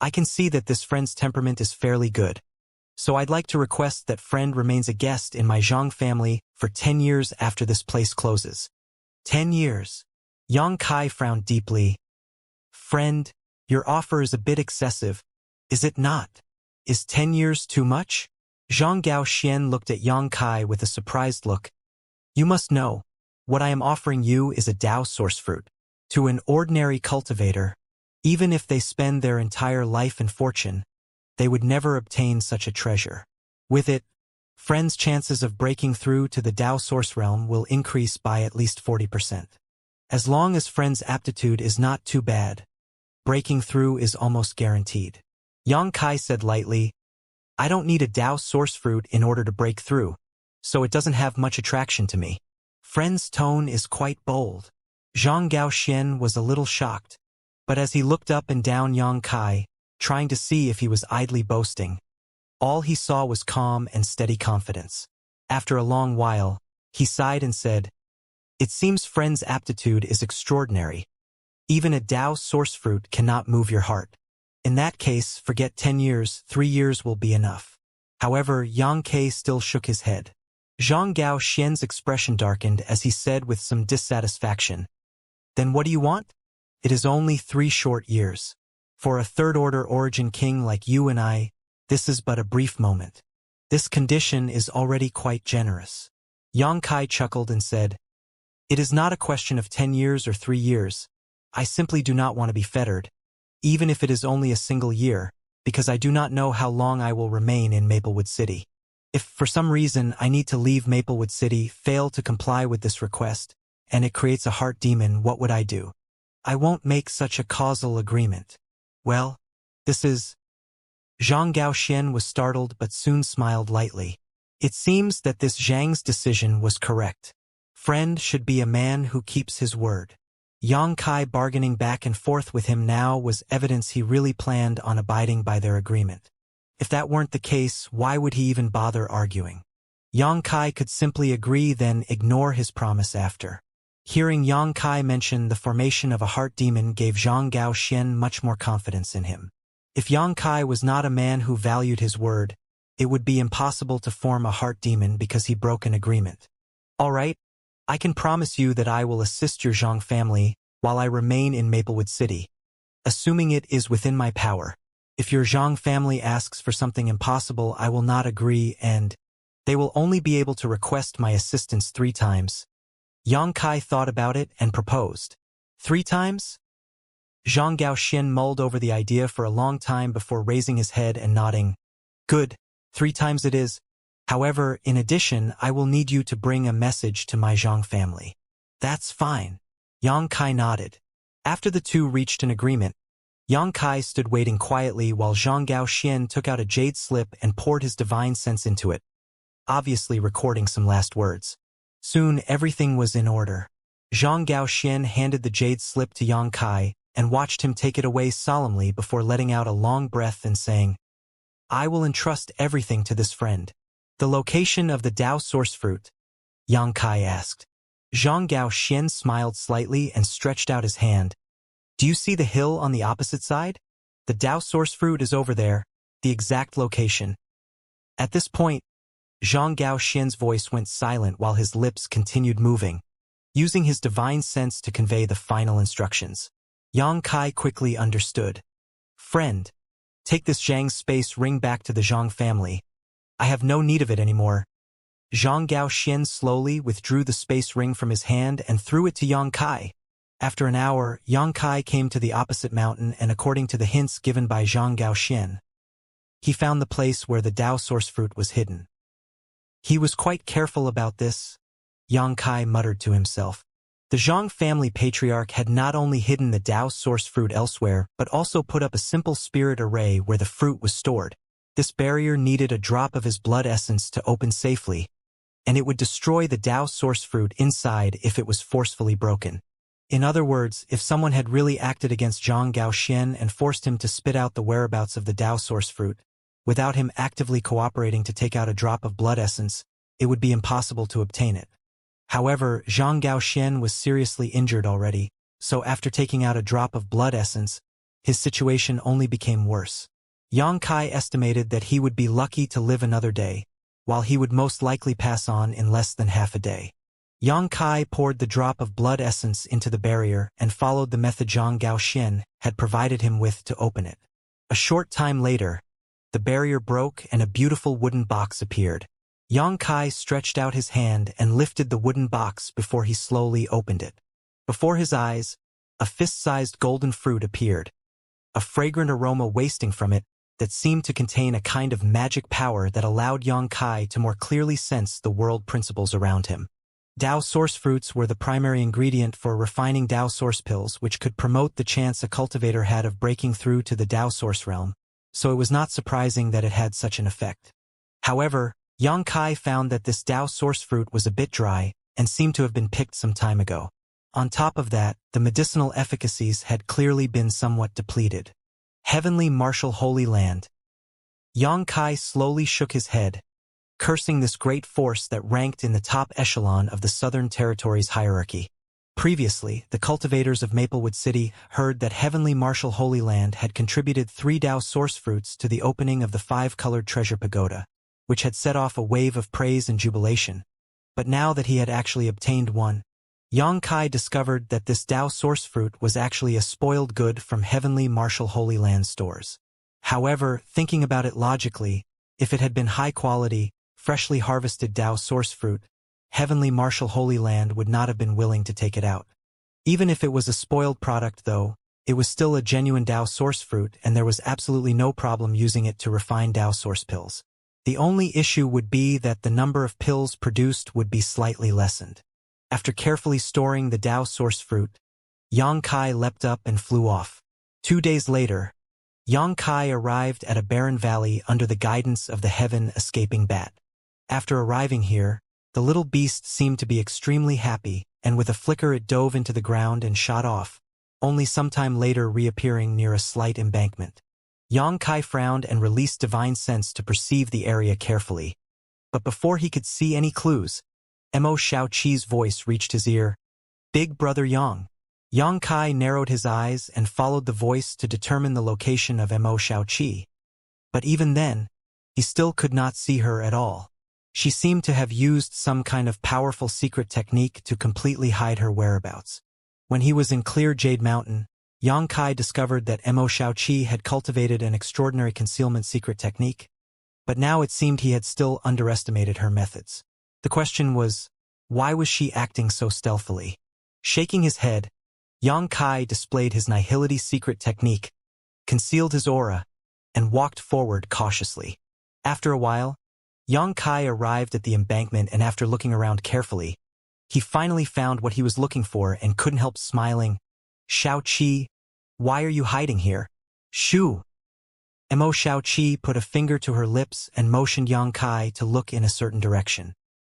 I can see that this friend's temperament is fairly good. So I'd like to request that friend remains a guest in my Zhang family for 10 years after this place closes." 10 years. Yang Kai frowned deeply. "Friend, your offer is a bit excessive, is it not? Is 10 years too much?" Zhang Gaoxian looked at Yang Kai with a surprised look. "You must know, what I am offering you is a Dao source fruit. To an ordinary cultivator, even if they spend their entire life and fortune, they would never obtain such a treasure. With it, friends' chances of breaking through to the Dao source realm will increase by at least 40%. As long as friends' aptitude is not too bad, breaking through is almost guaranteed." Yang Kai said lightly, "I don't need a Dao source fruit in order to break through, so it doesn't have much attraction to me." Friend's tone is quite bold. Zhang Gaoxian was a little shocked, but as he looked up and down Yang Kai, trying to see if he was idly boasting, all he saw was calm and steady confidence. After a long while, he sighed and said, "It seems friend's aptitude is extraordinary. Even a Dao source fruit cannot move your heart. In that case, forget 10 years, 3 years will be enough." However, Yang Kai still shook his head. Zhang Gaoxian's expression darkened as he said with some dissatisfaction, "Then what do you want? It is only 3 short years. For a third-order origin king like you and I, this is but a brief moment. This condition is already quite generous." Yang Kai chuckled and said, "It is not a question of 10 years or 3 years. I simply do not want to be fettered, even if it is only a single year, because I do not know how long I will remain in Maplewood City. If for some reason I need to leave Maplewood City, fail to comply with this request, and it creates a heart demon, what would I do? I won't make such a causal agreement." "Well, this is—" Zhang Gaoxian was startled but soon smiled lightly. "It seems that this Zhang's decision was correct. Friend should be a man who keeps his word." Yang Kai bargaining back and forth with him now was evidence he really planned on abiding by their agreement. If that weren't the case, why would he even bother arguing? Yang Kai could simply agree, then ignore his promise after. Hearing Yang Kai mention the formation of a heart demon gave Zhang Gaoxian much more confidence in him. If Yang Kai was not a man who valued his word, it would be impossible to form a heart demon because he broke an agreement. "All right, I can promise you that I will assist your Zhang family while I remain in Maplewood City, assuming it is within my power. If your Zhang family asks for something impossible, I will not agree, and they will only be able to request my assistance 3 times. Yang Kai thought about it and proposed. 3 times? Zhang Gaoxian mulled over the idea for a long time before raising his head and nodding. "Good, 3 times it is. However, in addition, I will need you to bring a message to my Zhang family." "That's fine." Yang Kai nodded. After the two reached an agreement, Yang Kai stood waiting quietly while Zhang Gaoxian took out a jade slip and poured his divine sense into it, obviously recording some last words. Soon everything was in order. Zhang Gaoxian handed the jade slip to Yang Kai and watched him take it away solemnly before letting out a long breath and saying, "I will entrust everything to this friend." "The location of the Dao source fruit?" Yang Kai asked. Zhang Gaoxian smiled slightly and stretched out his hand. "Do Do you see the hill on the opposite side? The Tao source fruit is over there, the exact location. At this point, Zhang Gaoxian's voice went silent while his lips continued moving, using his divine sense to convey the final instructions. Yang Kai quickly understood. Friend, take this Zhang's space ring back to the Zhang family. I have no need of it anymore. Zhang Gaoxian slowly withdrew the space ring from his hand and threw it to Yang Kai. After an hour, Yang Kai came to the opposite mountain and according to the hints given by Zhang Gaoxian, he found the place where the Tao source fruit was hidden. He was quite careful about this, Yang Kai muttered to himself. The Zhang family patriarch had not only hidden the Tao source fruit elsewhere, but also put up a simple spirit array where the fruit was stored. This barrier needed a drop of his blood essence to open safely, and it would destroy the Tao source fruit inside if it was forcefully broken. In other words, if someone had really acted against Zhang Gaoxian and forced him to spit out the whereabouts of the Tao source fruit, without him actively cooperating to take out a drop of blood essence, it would be impossible to obtain it. However, Zhang Gaoxian was seriously injured already, so after taking out a drop of blood essence, his situation only became worse. Yang Kai estimated that he would be lucky to live another day, while he would most likely pass on in less than half a day. Yang Kai poured the drop of blood essence into the barrier and followed the method Zhang Gaoxian had provided him with to open it. A short time later, the barrier broke and a beautiful wooden box appeared. Yang Kai stretched out his hand and lifted the wooden box before he slowly opened it. Before his eyes, a fist-sized golden fruit appeared, a fragrant aroma wasting from it that seemed to contain a kind of magic power that allowed Yang Kai to more clearly sense the world principles around him. Tao source fruits were the primary ingredient for refining Tao source pills, which could promote the chance a cultivator had of breaking through to the Tao source realm, so it was not surprising that it had such an effect. However, Yang Kai found that this Tao source fruit was a bit dry and seemed to have been picked some time ago. On top of that, the medicinal efficacies had clearly been somewhat depleted. Heavenly Martial Holy Land. Yang Kai slowly shook his head, cursing this great force that ranked in the top echelon of the Southern Territories hierarchy. Previously, the cultivators of Maplewood City heard that Heavenly Martial Holy Land had contributed 3 Tao source fruits to the opening of the 5-colored treasure pagoda, which had set off a wave of praise and jubilation. But now that he had actually obtained one, Yang Kai discovered that this Tao source fruit was actually a spoiled good from Heavenly Martial Holy Land stores. However, thinking about it logically, if it had been high-quality, freshly harvested Tao source fruit, Heavenly Martial Holy Land would not have been willing to take it out. Even if it was a spoiled product, though, it was still a genuine Tao source fruit and there was absolutely no problem using it to refine Tao source pills. The only issue would be that the number of pills produced would be slightly lessened. After carefully storing the Tao source fruit, Yang Kai leapt up and flew off. 2 days later, Yang Kai arrived at a barren valley under the guidance of the heaven-escaping bat. After arriving here, the little beast seemed to be extremely happy, and with a flicker it dove into the ground and shot off, only sometime later reappearing near a slight embankment. Yang Kai frowned and released divine sense to perceive the area carefully. But before he could see any clues, Mo Xiaoqi's voice reached his ear. Big Brother Yang. Yang Kai narrowed his eyes and followed the voice to determine the location of Mo Xiaoqi. But even then, he still could not see her at all. She seemed to have used some kind of powerful secret technique to completely hide her whereabouts. When he was in Clear Jade Mountain, Yang Kai discovered that Mo Xiaoqi had cultivated an extraordinary concealment secret technique, but now it seemed he had still underestimated her methods. The question was, why was she acting so stealthily? Shaking his head, Yang Kai displayed his nihility secret technique, concealed his aura, and walked forward cautiously. After a while, Yang Kai arrived at the embankment and after looking around carefully, he finally found what he was looking for and couldn't help smiling. Xiaoqi, why are you hiding here? Shoo! Mo Xiaoqi put a finger to her lips and motioned Yang Kai to look in a certain direction.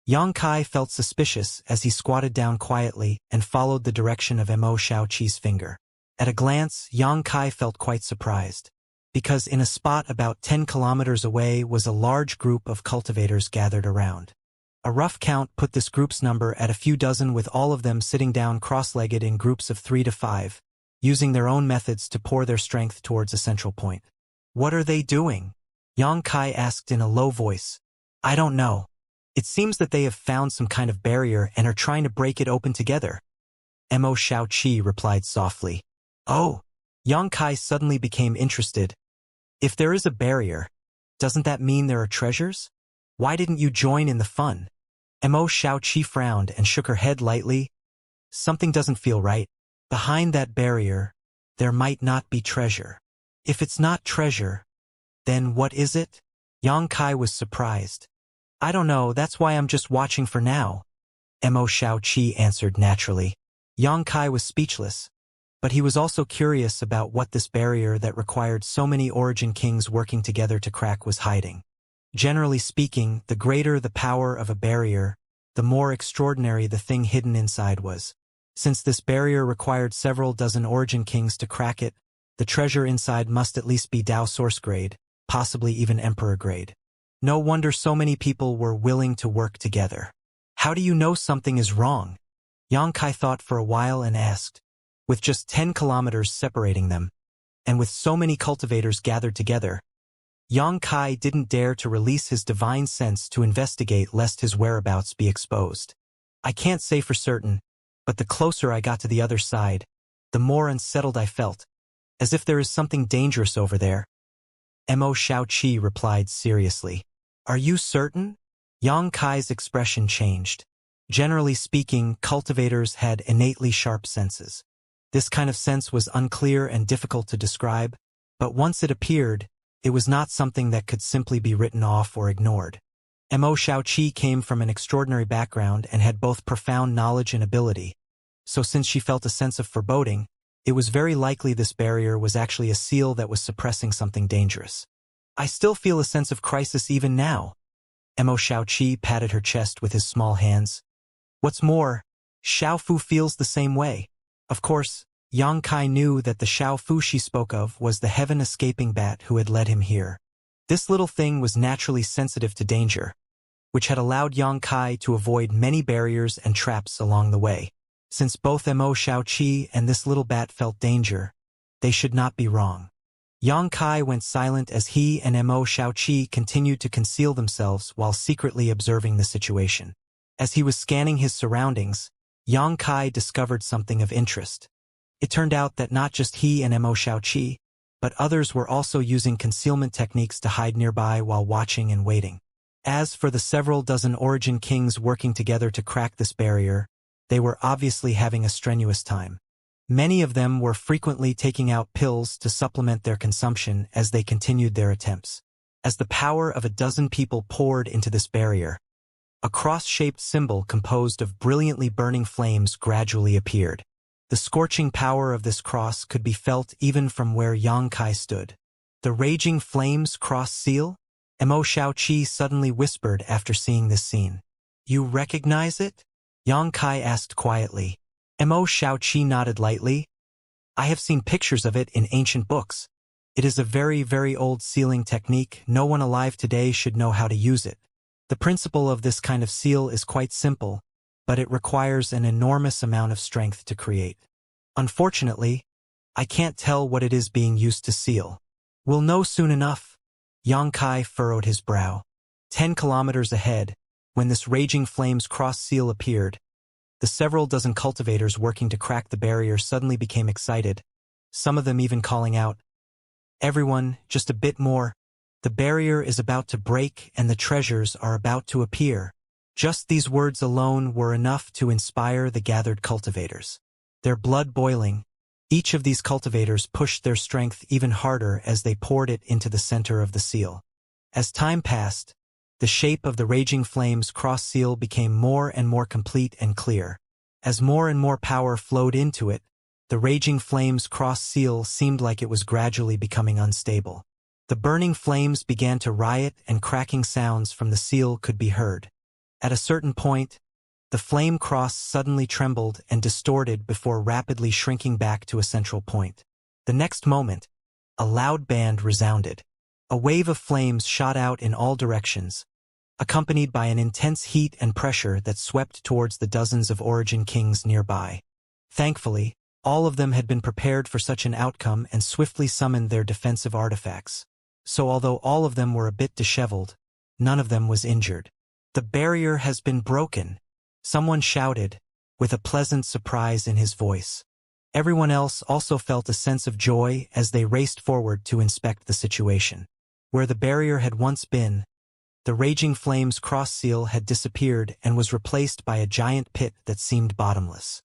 Yang Kai felt suspicious as he squatted down quietly and followed the direction of Mo Xiaoqi's finger. At a glance, Yang Kai felt quite surprised, because in a spot about 10 kilometers away was a large group of cultivators gathered around. A rough count put this group's number at a few dozen, with all of them sitting down cross-legged in groups of 3 to 5, using their own methods to pour their strength towards a central point. What are they doing? Yang Kai asked in a low voice. I don't know. It seems that they have found some kind of barrier and are trying to break it open together. Mo Xiaoqi replied softly. Oh! Yang Kai suddenly became interested. If there is a barrier, doesn't that mean there are treasures? Why didn't you join in the fun? Mo Xiaoqi frowned and shook her head lightly. Something doesn't feel right. Behind that barrier, there might not be treasure. If it's not treasure, then what is it? Yang Kai was surprised. I don't know, that's why I'm just watching for now. Mo Xiaoqi answered naturally. Yang Kai was speechless, but he was also curious about what this barrier that required so many origin kings working together to crack was hiding. Generally speaking, the greater the power of a barrier, the more extraordinary the thing hidden inside was. Since this barrier required several dozen origin kings to crack it, the treasure inside must at least be Dao source grade, possibly even Emperor grade. No wonder so many people were willing to work together. How do you know something is wrong? Yang Kai thought for a while and asked. With just 10 kilometers separating them, and with so many cultivators gathered together, Yang Kai didn't dare to release his divine sense to investigate lest his whereabouts be exposed. I can't say for certain, but the closer I got to the other side, the more unsettled I felt, as if there is something dangerous over there. Mo Xiaoqi replied seriously. Are you certain? Yang Kai's expression changed. Generally speaking, cultivators had innately sharp senses. This kind of sense was unclear and difficult to describe, but once it appeared, it was not something that could simply be written off or ignored. Mo Xiaoqi came from an extraordinary background and had both profound knowledge and ability, so since she felt a sense of foreboding, it was very likely this barrier was actually a seal that was suppressing something dangerous. I still feel a sense of crisis even now. Mo Xiaoqi patted her chest with his small hands. What's more, Xiaofu feels the same way. Of course, Yang Kai knew that the Xiaofu she spoke of was the heaven-escaping bat who had led him here. This little thing was naturally sensitive to danger, which had allowed Yang Kai to avoid many barriers and traps along the way. Since both Mo Xiaoqi and this little bat felt danger, they should not be wrong. Yang Kai went silent as he and Mo Xiaoqi continued to conceal themselves while secretly observing the situation. As he was scanning his surroundings, Yang Kai discovered something of interest. It turned out that not just he and Mo Xiaoqi, but others were also using concealment techniques to hide nearby while watching and waiting. As for the several dozen origin kings working together to crack this barrier, they were obviously having a strenuous time. Many of them were frequently taking out pills to supplement their consumption as they continued their attempts. As the power of a dozen people poured into this barrier, a cross-shaped symbol composed of brilliantly burning flames gradually appeared. The scorching power of this cross could be felt even from where Yang Kai stood. The raging flames cross seal? Mo Xiaoqi suddenly whispered after seeing this scene. You recognize it? Yang Kai asked quietly. Mo Xiaoqi nodded lightly. I have seen pictures of it in ancient books. It is a very, very old sealing technique. No one alive today should know how to use it. The principle of this kind of seal is quite simple, but it requires an enormous amount of strength to create. Unfortunately, I can't tell what it is being used to seal. We'll know soon enough. Yang Kai furrowed his brow. 10 kilometers ahead, when this raging flames cross seal appeared, the several dozen cultivators working to crack the barrier suddenly became excited, some of them even calling out, Everyone, just a bit more. The barrier is about to break and the treasures are about to appear. Just these words alone were enough to inspire the gathered cultivators. Their blood boiling, each of these cultivators pushed their strength even harder as they poured it into the center of the seal. As time passed, the shape of the raging flames cross-seal became more and more complete and clear. As more and more power flowed into it, the raging flames cross-seal seemed like it was gradually becoming unstable. The burning flames began to riot and cracking sounds from the seal could be heard. At a certain point, the flame cross suddenly trembled and distorted before rapidly shrinking back to a central point. The next moment, a loud band resounded. A wave of flames shot out in all directions, accompanied by an intense heat and pressure that swept towards the dozens of origin kings nearby. Thankfully, All of them had been prepared for such an outcome and swiftly summoned their defensive artifacts. So although all of them were a bit disheveled, none of them was injured. "The barrier has been broken," someone shouted, with a pleasant surprise in his voice. Everyone else also felt a sense of joy as they raced forward to inspect the situation. Where the barrier had once been, the raging flames cross-seal had disappeared and was replaced by a giant pit that seemed bottomless.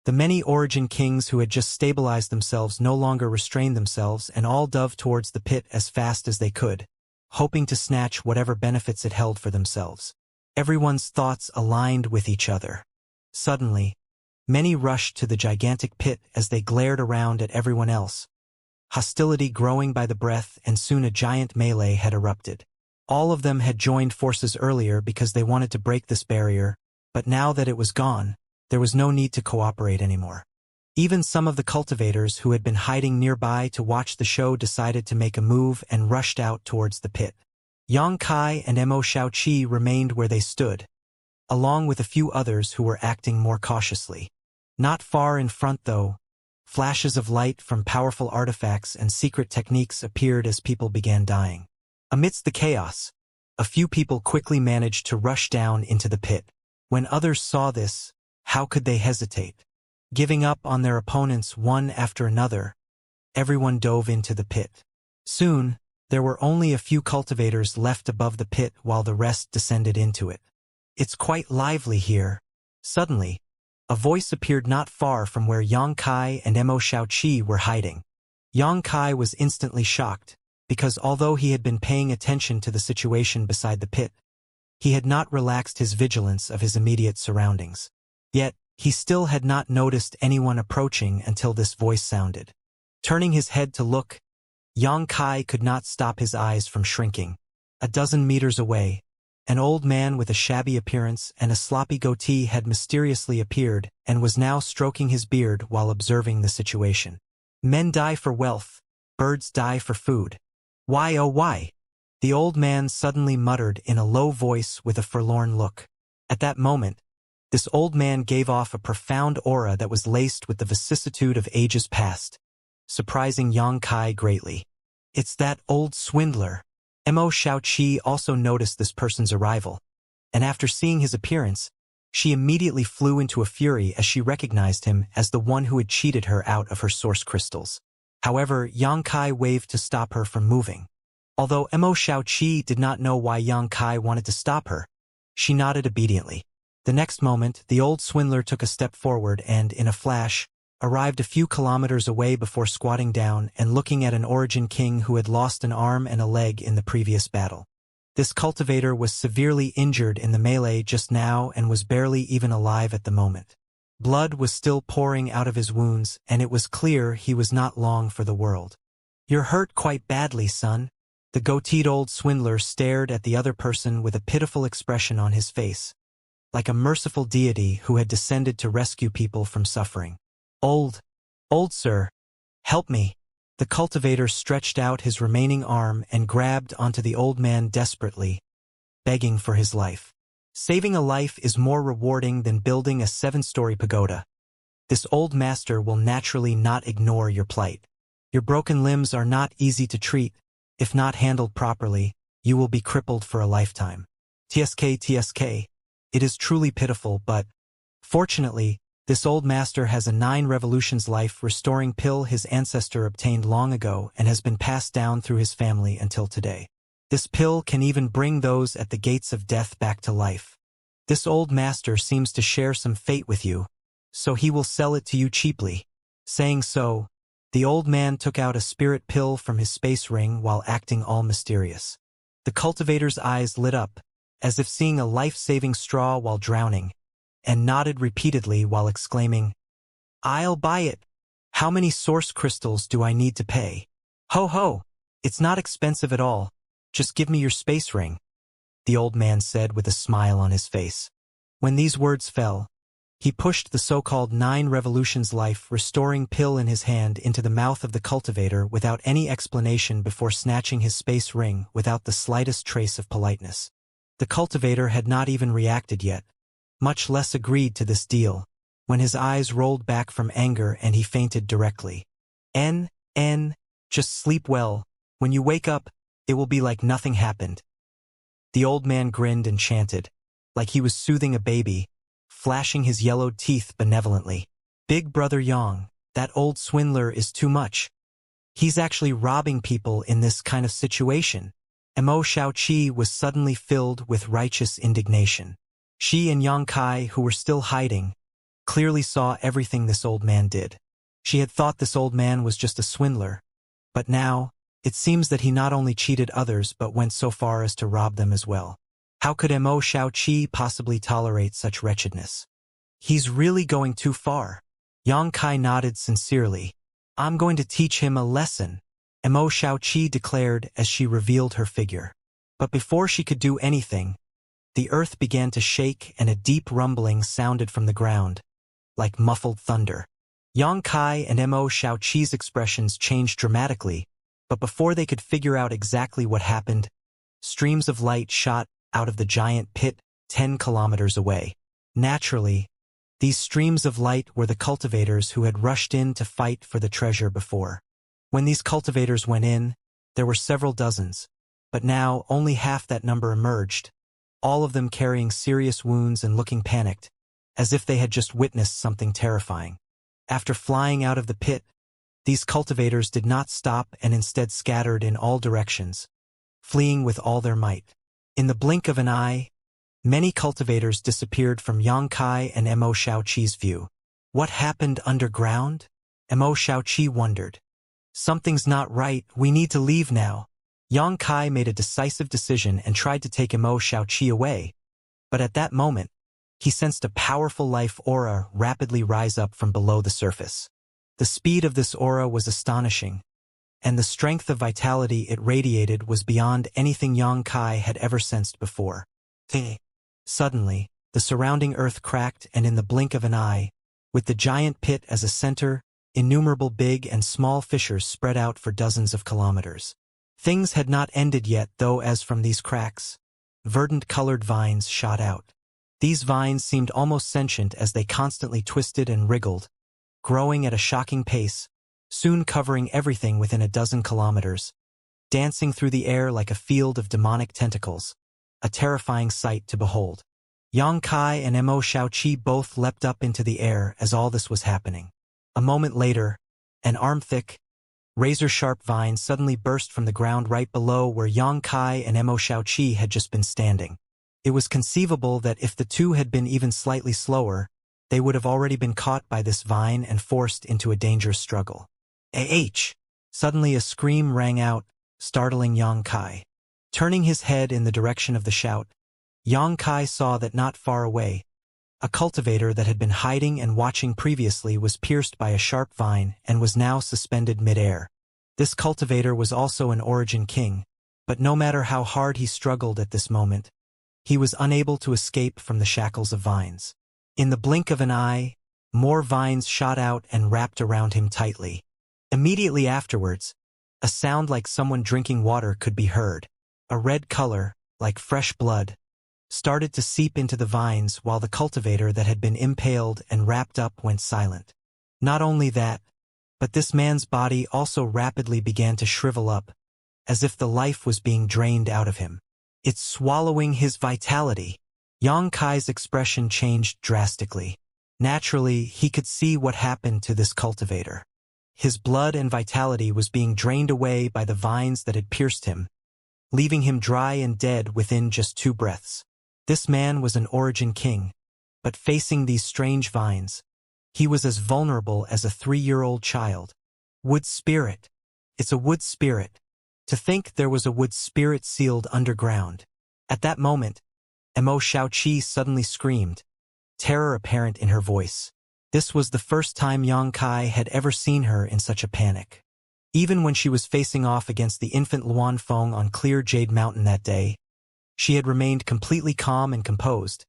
The many origin kings who had just stabilized themselves no longer restrained themselves and all dove towards the pit as fast as they could, hoping to snatch whatever benefits it held for themselves. Everyone's thoughts aligned with each other. Suddenly, many rushed to the gigantic pit as they glared around at everyone else. Hostility growing by the breath, and soon a giant melee had erupted. All of them had joined forces earlier because they wanted to break this barrier, but now that it was gone, there was no need to cooperate anymore. Even some of the cultivators who had been hiding nearby to watch the show decided to make a move and rushed out towards the pit. Yang Kai and Mo Xiaoqi remained where they stood, along with a few others who were acting more cautiously. Not far in front though, flashes of light from powerful artifacts and secret techniques appeared as people began dying. Amidst the chaos, a few people quickly managed to rush down into the pit. When others saw this, how could they hesitate? Giving up on their opponents one after another, everyone dove into the pit. Soon, there were only a few cultivators left above the pit while the rest descended into it. "It's quite lively here." Suddenly, a voice appeared not far from where Yang Kai and Mo Xiaoqi were hiding. Yang Kai was instantly shocked, because although he had been paying attention to the situation beside the pit, he had not relaxed his vigilance of his immediate surroundings. Yet, he still had not noticed anyone approaching until this voice sounded. Turning his head to look, Yang Kai could not stop his eyes from shrinking. A dozen meters away, an old man with a shabby appearance and a sloppy goatee had mysteriously appeared and was now stroking his beard while observing the situation. "Men die for wealth, birds die for food. Why oh why?" the old man suddenly muttered in a low voice with a forlorn look. At that moment, this old man gave off a profound aura that was laced with the vicissitude of ages past, surprising Yang Kai greatly. "It's that old swindler." Mo Xiaoqi also noticed this person's arrival, and after seeing his appearance, she immediately flew into a fury as she recognized him as the one who had cheated her out of her source crystals. However, Yang Kai waved to stop her from moving. Although Mo Xiaoqi did not know why Yang Kai wanted to stop her, she nodded obediently. The next moment, the old swindler took a step forward and, in a flash, arrived a few kilometers away before squatting down and looking at an origin king who had lost an arm and a leg in the previous battle. This cultivator was severely injured in the melee just now and was barely even alive at the moment. Blood was still pouring out of his wounds, and it was clear he was not long for the world. "You're hurt quite badly, son." The goateed old swindler stared at the other person with a pitiful expression on his face, like a merciful deity who had descended to rescue people from suffering. Old sir, help me." The cultivator stretched out his remaining arm and grabbed onto the old man desperately, begging for his life. "Saving a life is more rewarding than building a 7-story pagoda. This old master will naturally not ignore your plight. Your broken limbs are not easy to treat. If not handled properly, you will be crippled for a lifetime. TSK. It is truly pitiful, but fortunately, this old master has a 9 revolutions life restoring pill his ancestor obtained long ago and has been passed down through his family until today. This pill can even bring those at the gates of death back to life. This old master seems to share some fate with you, so he will sell it to you cheaply." Saying so, the old man took out a spirit pill from his space ring while acting all mysterious. The cultivator's eyes lit up, as if seeing a life-saving straw while drowning, and nodded repeatedly while exclaiming, "I'll buy it. How many source crystals do I need to pay?" "Ho ho! It's not expensive at all. Just give me your space ring," the old man said with a smile on his face. When these words fell, he pushed the so-called 9 revolutions life restoring pill in his hand into the mouth of the cultivator without any explanation before snatching his space ring without the slightest trace of politeness. The cultivator had not even reacted yet, much less agreed to this deal, when his eyes rolled back from anger and he fainted directly. N, just sleep well. When you wake up, it will be like nothing happened. The old man grinned and chanted, like he was soothing a baby, flashing his yellowed teeth benevolently. Big Brother Yang, that old swindler is too much. He's actually robbing people in this kind of situation. Mo Xiaoqi was suddenly filled with righteous indignation. She and Yang Kai, who were still hiding, clearly saw everything this old man did. She had thought this old man was just a swindler, but now, it seems that he not only cheated others but went so far as to rob them as well. How could Mo Xiaoqi possibly tolerate such wretchedness? He's really going too far. Yang Kai nodded sincerely. I'm going to teach him a lesson, Mo Xiaoqi declared as she revealed her figure. But before she could do anything, the earth began to shake and a deep rumbling sounded from the ground, like muffled thunder. Yang Kai and Mo Xiaoqi's expressions changed dramatically, but before they could figure out exactly what happened, streams of light shot out of the giant pit 10 kilometers away. Naturally, these streams of light were the cultivators who had rushed in to fight for the treasure before. When these cultivators went in, there were several dozens, but now only half that number emerged, all of them carrying serious wounds and looking panicked, as if they had just witnessed something terrifying. After flying out of the pit, these cultivators did not stop and instead scattered in all directions, fleeing with all their might. In the blink of an eye, many cultivators disappeared from Yang Kai and Mo Xiaoqi's view. What happened underground? Mo Xiaoqi wondered. Something's not right, we need to leave now. Yang Kai made a decisive decision and tried to take Mo Xiaoqi away, but at that moment, he sensed a powerful life aura rapidly rise up from below the surface. The speed of this aura was astonishing, and the strength of vitality it radiated was beyond anything Yang Kai had ever sensed before. Suddenly, the surrounding earth cracked and in the blink of an eye, with the giant pit as a center, innumerable big and small fissures spread out for dozens of kilometers. Things had not ended yet though, as from these cracks, verdant-colored vines shot out. These vines seemed almost sentient as they constantly twisted and wriggled, growing at a shocking pace, soon covering everything within a dozen kilometers, dancing through the air like a field of demonic tentacles, a terrifying sight to behold. Yang Kai and Mo Xiaoqi both leapt up into the air as all this was happening. A moment later, an arm-thick, razor-sharp vine suddenly burst from the ground right below where Yang Kai and Mo Xiaoqi had just been standing. It was conceivable that if the two had been even slightly slower, they would have already been caught by this vine and forced into a dangerous struggle. Suddenly a scream rang out, startling Yang Kai. Turning his head in the direction of the shout, Yang Kai saw that not far away, a cultivator that had been hiding and watching previously was pierced by a sharp vine and was now suspended mid-air. This cultivator was also an origin king, but no matter how hard he struggled at this moment, he was unable to escape from the shackles of vines. In the blink of an eye, more vines shot out and wrapped around him tightly. Immediately afterwards, a sound like someone drinking water could be heard. A red color, like fresh blood, started to seep into the vines while the cultivator that had been impaled and wrapped up went silent. Not only that, but this man's body also rapidly began to shrivel up, as if the life was being drained out of him. It's swallowing his vitality. Yang Kai's expression changed drastically. Naturally, he could see what happened to this cultivator. His blood and vitality was being drained away by the vines that had pierced him, leaving him dry and dead within just 2 breaths. This man was an origin king, but facing these strange vines, he was as vulnerable as a 3-year-old child. Wood spirit. It's a wood spirit. To think there was a wood spirit sealed underground. At that moment, Mo Xiaoqi suddenly screamed, terror apparent in her voice. This was the first time Yang Kai had ever seen her in such a panic. Even when she was facing off against the infant Luan Feng on clear Jade Mountain that day, she had remained completely calm and composed,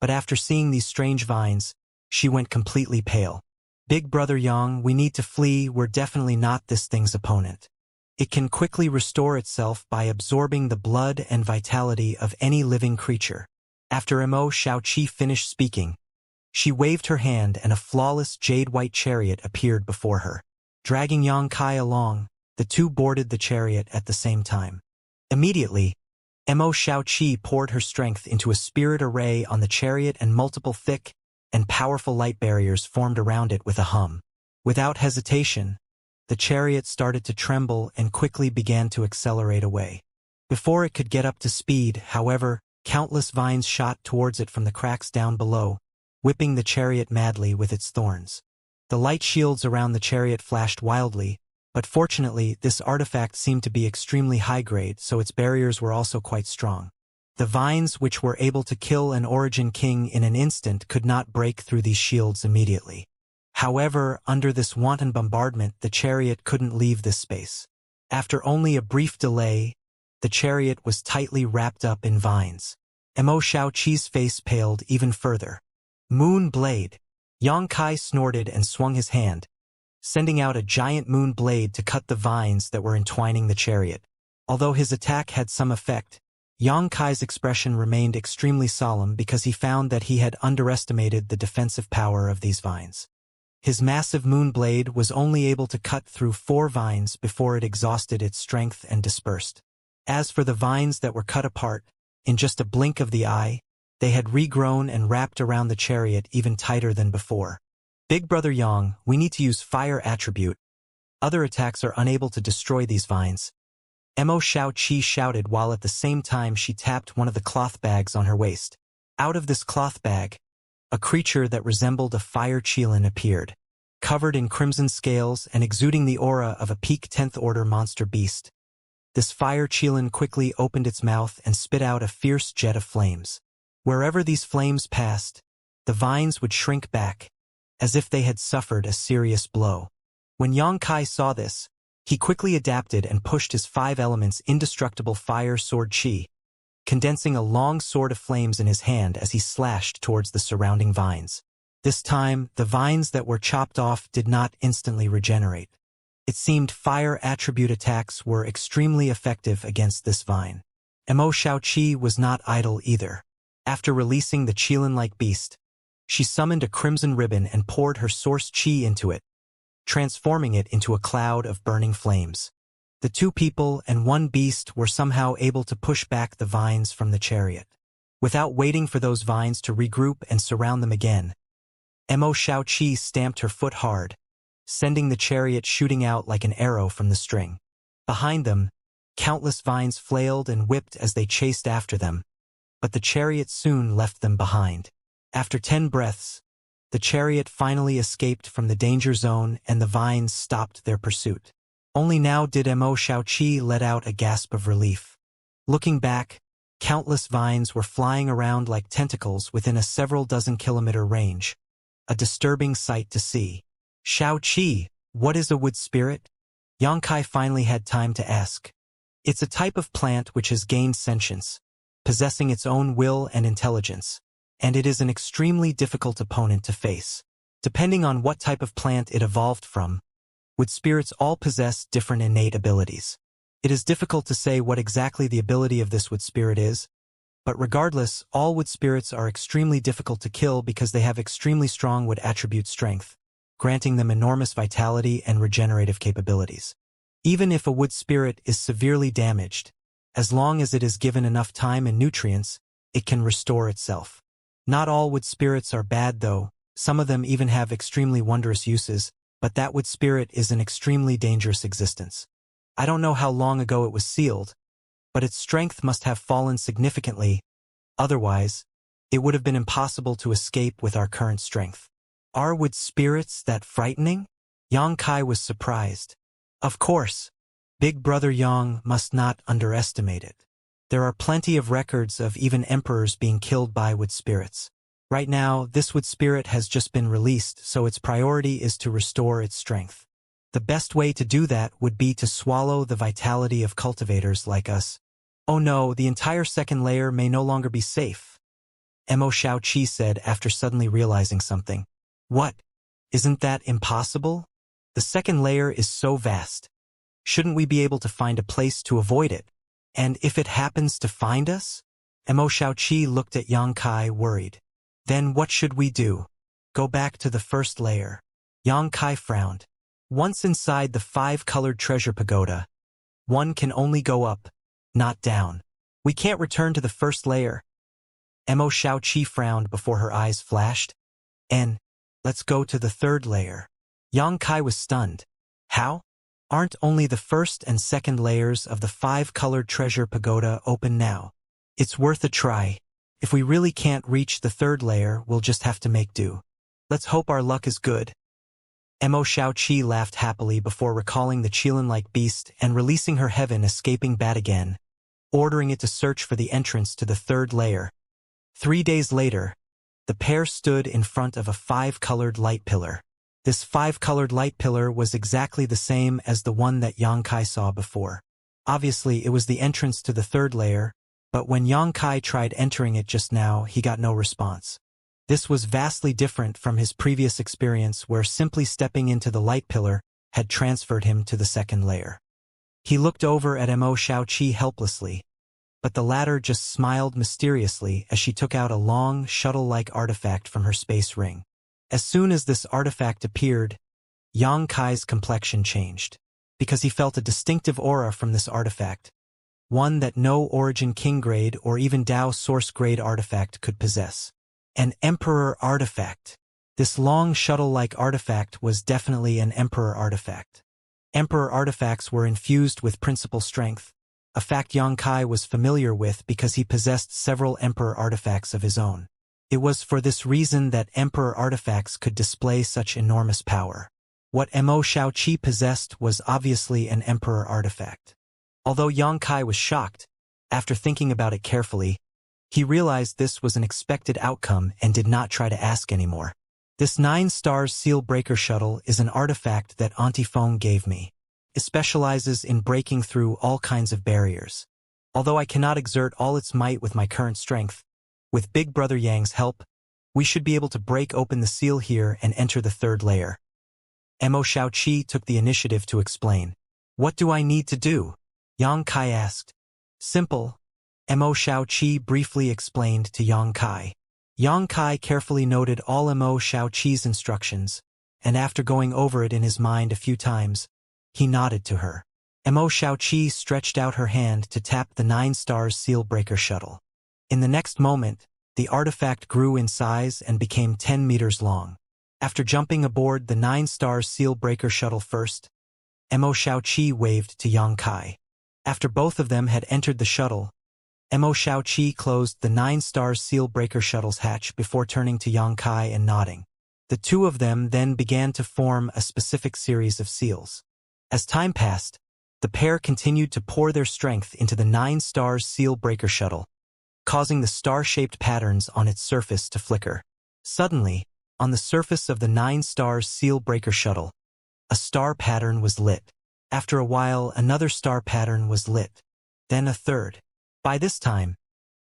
but after seeing these strange vines, she went completely pale. Big Brother Yang, we need to flee, we're definitely not this thing's opponent. It can quickly restore itself by absorbing the blood and vitality of any living creature. After Mo Xiaoqi finished speaking, She waved her hand and a flawless jade-white chariot appeared before her. Dragging Xianxia along, the two boarded the chariot at the same time. Immediately, Mo Xiaoqi poured her strength into a spirit array on the chariot and multiple thick and powerful light barriers formed around it with a hum. Without hesitation, the chariot started to tremble and quickly began to accelerate away. Before it could get up to speed, however, countless vines shot towards it from the cracks down below, whipping the chariot madly with its thorns. The light shields around the chariot flashed wildly, but fortunately this artifact seemed to be extremely high-grade, so its barriers were also quite strong. The vines, which were able to kill an Origin King in an instant, could not break through these shields immediately. However, under this wanton bombardment, the chariot couldn't leave this space. After only a brief delay, the chariot was tightly wrapped up in vines. Mo Xiaoqi's face paled even further. Moon blade! Xianxia snorted and swung his hand, sending out a giant moon blade to cut the vines that were entwining the chariot. Although his attack had some effect, Xianxia's expression remained extremely solemn because he found that he had underestimated the defensive power of these vines. His massive moon blade was only able to cut through 4 vines before it exhausted its strength and dispersed. As for the vines that were cut apart, in just a blink of the eye, they had regrown and wrapped around the chariot even tighter than before. Big Brother Yang, we need to use fire attribute. Other attacks are unable to destroy these vines. Mo Xiaoqi shouted while at the same time she tapped one of the cloth bags on her waist. Out of this cloth bag, a creature that resembled a fire qilin appeared, covered in crimson scales and exuding the aura of a peak 10th order monster beast. This fire qilin quickly opened its mouth and spit out a fierce jet of flames. Wherever these flames passed, the vines would shrink back, as if they had suffered a serious blow. When Xianxia saw this, he quickly adapted and pushed his 5 elements indestructible fire sword qi, condensing a long sword of flames in his hand as he slashed towards the surrounding vines. This time, the vines that were chopped off did not instantly regenerate. It seemed fire attribute attacks were extremely effective against this vine. Mo Xiaoqi was not idle either. After releasing the qilin-like beast, she summoned a crimson ribbon and poured her source qi into it, transforming it into a cloud of burning flames. The 2 people and 1 beast were somehow able to push back the vines from the chariot. Without waiting for those vines to regroup and surround them again, Mo Xiaoqi stamped her foot hard, sending the chariot shooting out like an arrow from the string. Behind them, countless vines flailed and whipped as they chased after them, but the chariot soon left them behind. After 10 breaths, the chariot finally escaped from the danger zone and the vines stopped their pursuit. Only now did Mo Xiaoqi let out a gasp of relief. Looking back, countless vines were flying around like tentacles within a several dozen kilometer range. A disturbing sight to see. Xiaoqi, what is a wood spirit? Xianxia finally had time to ask. It's a type of plant which has gained sentience, possessing its own will and intelligence, and it is an extremely difficult opponent to face. Depending on what type of plant it evolved from, wood spirits all possess different innate abilities. It is difficult to say what exactly the ability of this wood spirit is, but regardless, all wood spirits are extremely difficult to kill because they have extremely strong wood attribute strength, granting them enormous vitality and regenerative capabilities. Even if a wood spirit is severely damaged, as long as it is given enough time and nutrients, it can restore itself. Not all wood spirits are bad though, some of them even have extremely wondrous uses, but that wood spirit is an extremely dangerous existence. I don't know how long ago it was sealed, but its strength must have fallen significantly, otherwise, it would have been impossible to escape with our current strength. Are wood spirits that frightening? Xianxia was surprised. Of course, Big Brother Yang must not underestimate it. There are plenty of records of even emperors being killed by wood spirits. Right now, this wood spirit has just been released, so its priority is to restore its strength. The best way to do that would be to swallow the vitality of cultivators like us. Oh no, the entire second layer may no longer be safe, Mo Xiaoqi said after suddenly realizing something. What? Isn't that impossible? The second layer is so vast. Shouldn't we be able to find a place to avoid it? And if it happens to find us? Mo Xiaoqi looked at Xianxia worried. Then what should we do? Go back to the first layer. Xianxia frowned. Once inside the 5-colored treasure pagoda, one can only go up, not down. We can't return to the first layer. Xiaoqi frowned before her eyes flashed. Let's go to the third layer. Xianxia was stunned. How? Aren't only the first and second layers of the 5-colored treasure pagoda open now? It's worth a try. If we really can't reach the third layer, we'll just have to make do. Let's hope our luck is good. Xiaoqi laughed happily before recalling the Qilin-like beast and releasing her heaven-escaping bat again, ordering it to search for the entrance to the third layer. 3 days later, the pair stood in front of a 5-colored light pillar. This 5-colored light pillar was exactly the same as the one that Xianxia saw before. Obviously, it was the entrance to the third layer, but when Xianxia tried entering it just now, he got no response. This was vastly different from his previous experience where simply stepping into the light pillar had transferred him to the second layer. He looked over at Xiaoqi helplessly, but the latter just smiled mysteriously as she took out a long, shuttle-like artifact from her space ring. As soon as this artifact appeared, Xianxia's complexion changed, because he felt a distinctive aura from this artifact, one that no Origin King grade or even Dao Source grade artifact could possess. An Emperor artifact. This long shuttle-like artifact was definitely an Emperor artifact. Emperor artifacts were infused with principal strength, a fact Xianxia was familiar with because he possessed several Emperor artifacts of his own. It was for this reason that Emperor artifacts could display such enormous power. What Xiaoqi possessed was obviously an Emperor artifact. Although Xianxia was shocked, after thinking about it carefully, he realized this was an expected outcome and did not try to ask anymore. This 9-stars seal breaker shuttle is an artifact that Auntie Feng gave me. It specializes in breaking through all kinds of barriers. Although I cannot exert all its might with my current strength, with Big Brother Yang's help, we should be able to break open the seal here and enter the third layer. Xiaoqi took the initiative to explain. What do I need to do? Xianxia asked. Simple. Xiaoqi briefly explained to Xianxia. Xianxia carefully noted all Xiaoqi's instructions, and after going over it in his mind a few times, he nodded to her. Xiaoqi stretched out her hand to tap the 9-stars seal breaker shuttle. In the next moment, the artifact grew in size and became 10 meters long. After jumping aboard the 9-stars seal breaker shuttle first, Xiaoqi waved to Xianxia. After both of them had entered the shuttle, Xiaoqi closed the 9-stars seal breaker shuttle's hatch before turning to Xianxia and nodding. The two of them then began to form a specific series of seals. As time passed, the pair continued to pour their strength into the 9-stars seal breaker shuttle, causing the star-shaped patterns on its surface to flicker. Suddenly, on the surface of the 9-stars seal breaker shuttle, a star pattern was lit. After a while, another star pattern was lit. Then a third. By this time,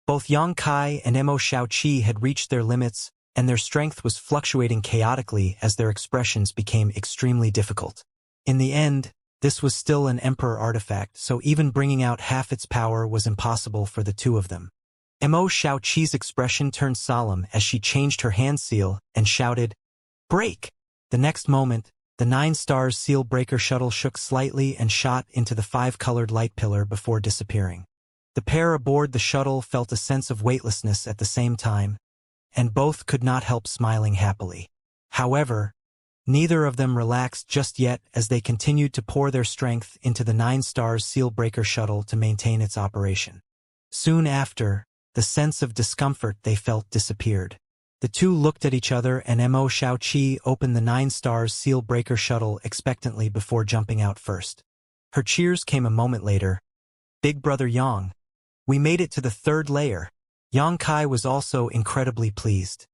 both Xianxia and Xiaoqi had reached their limits, and their strength was fluctuating chaotically as their expressions became extremely difficult. In the end, this was still an Emperor artifact, so even bringing out half its power was impossible for the two of them. Xiaoqi's expression turned solemn as she changed her hand seal and shouted, "Break!" The next moment, the 9-stars seal breaker shuttle shook slightly and shot into the 5-colored light pillar before disappearing. The pair aboard the shuttle felt a sense of weightlessness at the same time, and both could not help smiling happily. However, neither of them relaxed just yet as they continued to pour their strength into the 9-stars seal breaker shuttle to maintain its operation. Soon after, the sense of discomfort they felt disappeared. The two looked at each other and Xiaoqi opened the 9-stars seal breaker shuttle expectantly before jumping out first. Her cheers came a moment later. "Big Brother Yang, we made it to the third layer." Xianxia was also incredibly pleased.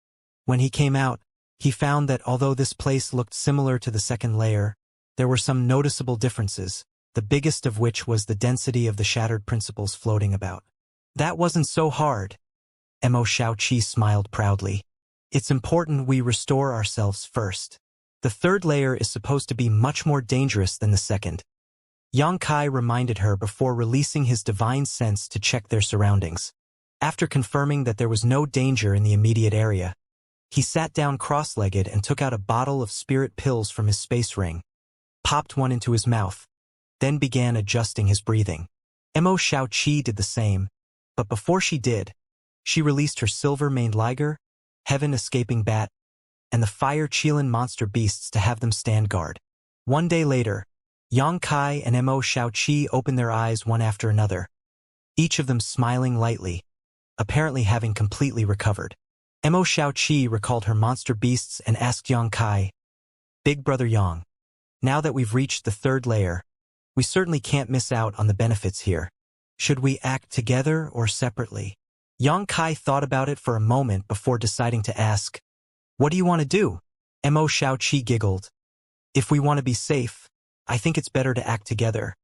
When he came out, he found that although this place looked similar to the second layer, there were some noticeable differences, the biggest of which was the density of the shattered principles floating about. "That wasn't so hard." Xiaoqi smiled proudly. "It's important we restore ourselves first. The third layer is supposed to be much more dangerous than the second." Xianxia reminded her before releasing his divine sense to check their surroundings. After confirming that there was no danger in the immediate area, He sat down cross-legged and took out a bottle of spirit pills from his space ring, popped one into his mouth, then began adjusting his breathing. Xiaoqi did the same, but before she did, she released her silver-maned liger, heaven-escaping bat, and the fire-Qilin monster beasts to have them stand guard. One day later, Yang Kai and Xiaoqi opened their eyes one after another, each of them smiling lightly, apparently having completely recovered. Xiaoqi recalled her monster beasts and asked Yang Kai, "Big brother Yang, now that we've reached the third layer, we certainly can't miss out on the benefits here. Should we act together or separately?" Yang Kai thought about it for a moment before deciding to ask, "What do you want to do?" Xiaoqi giggled. "If we want to be safe, I think it's better to act together.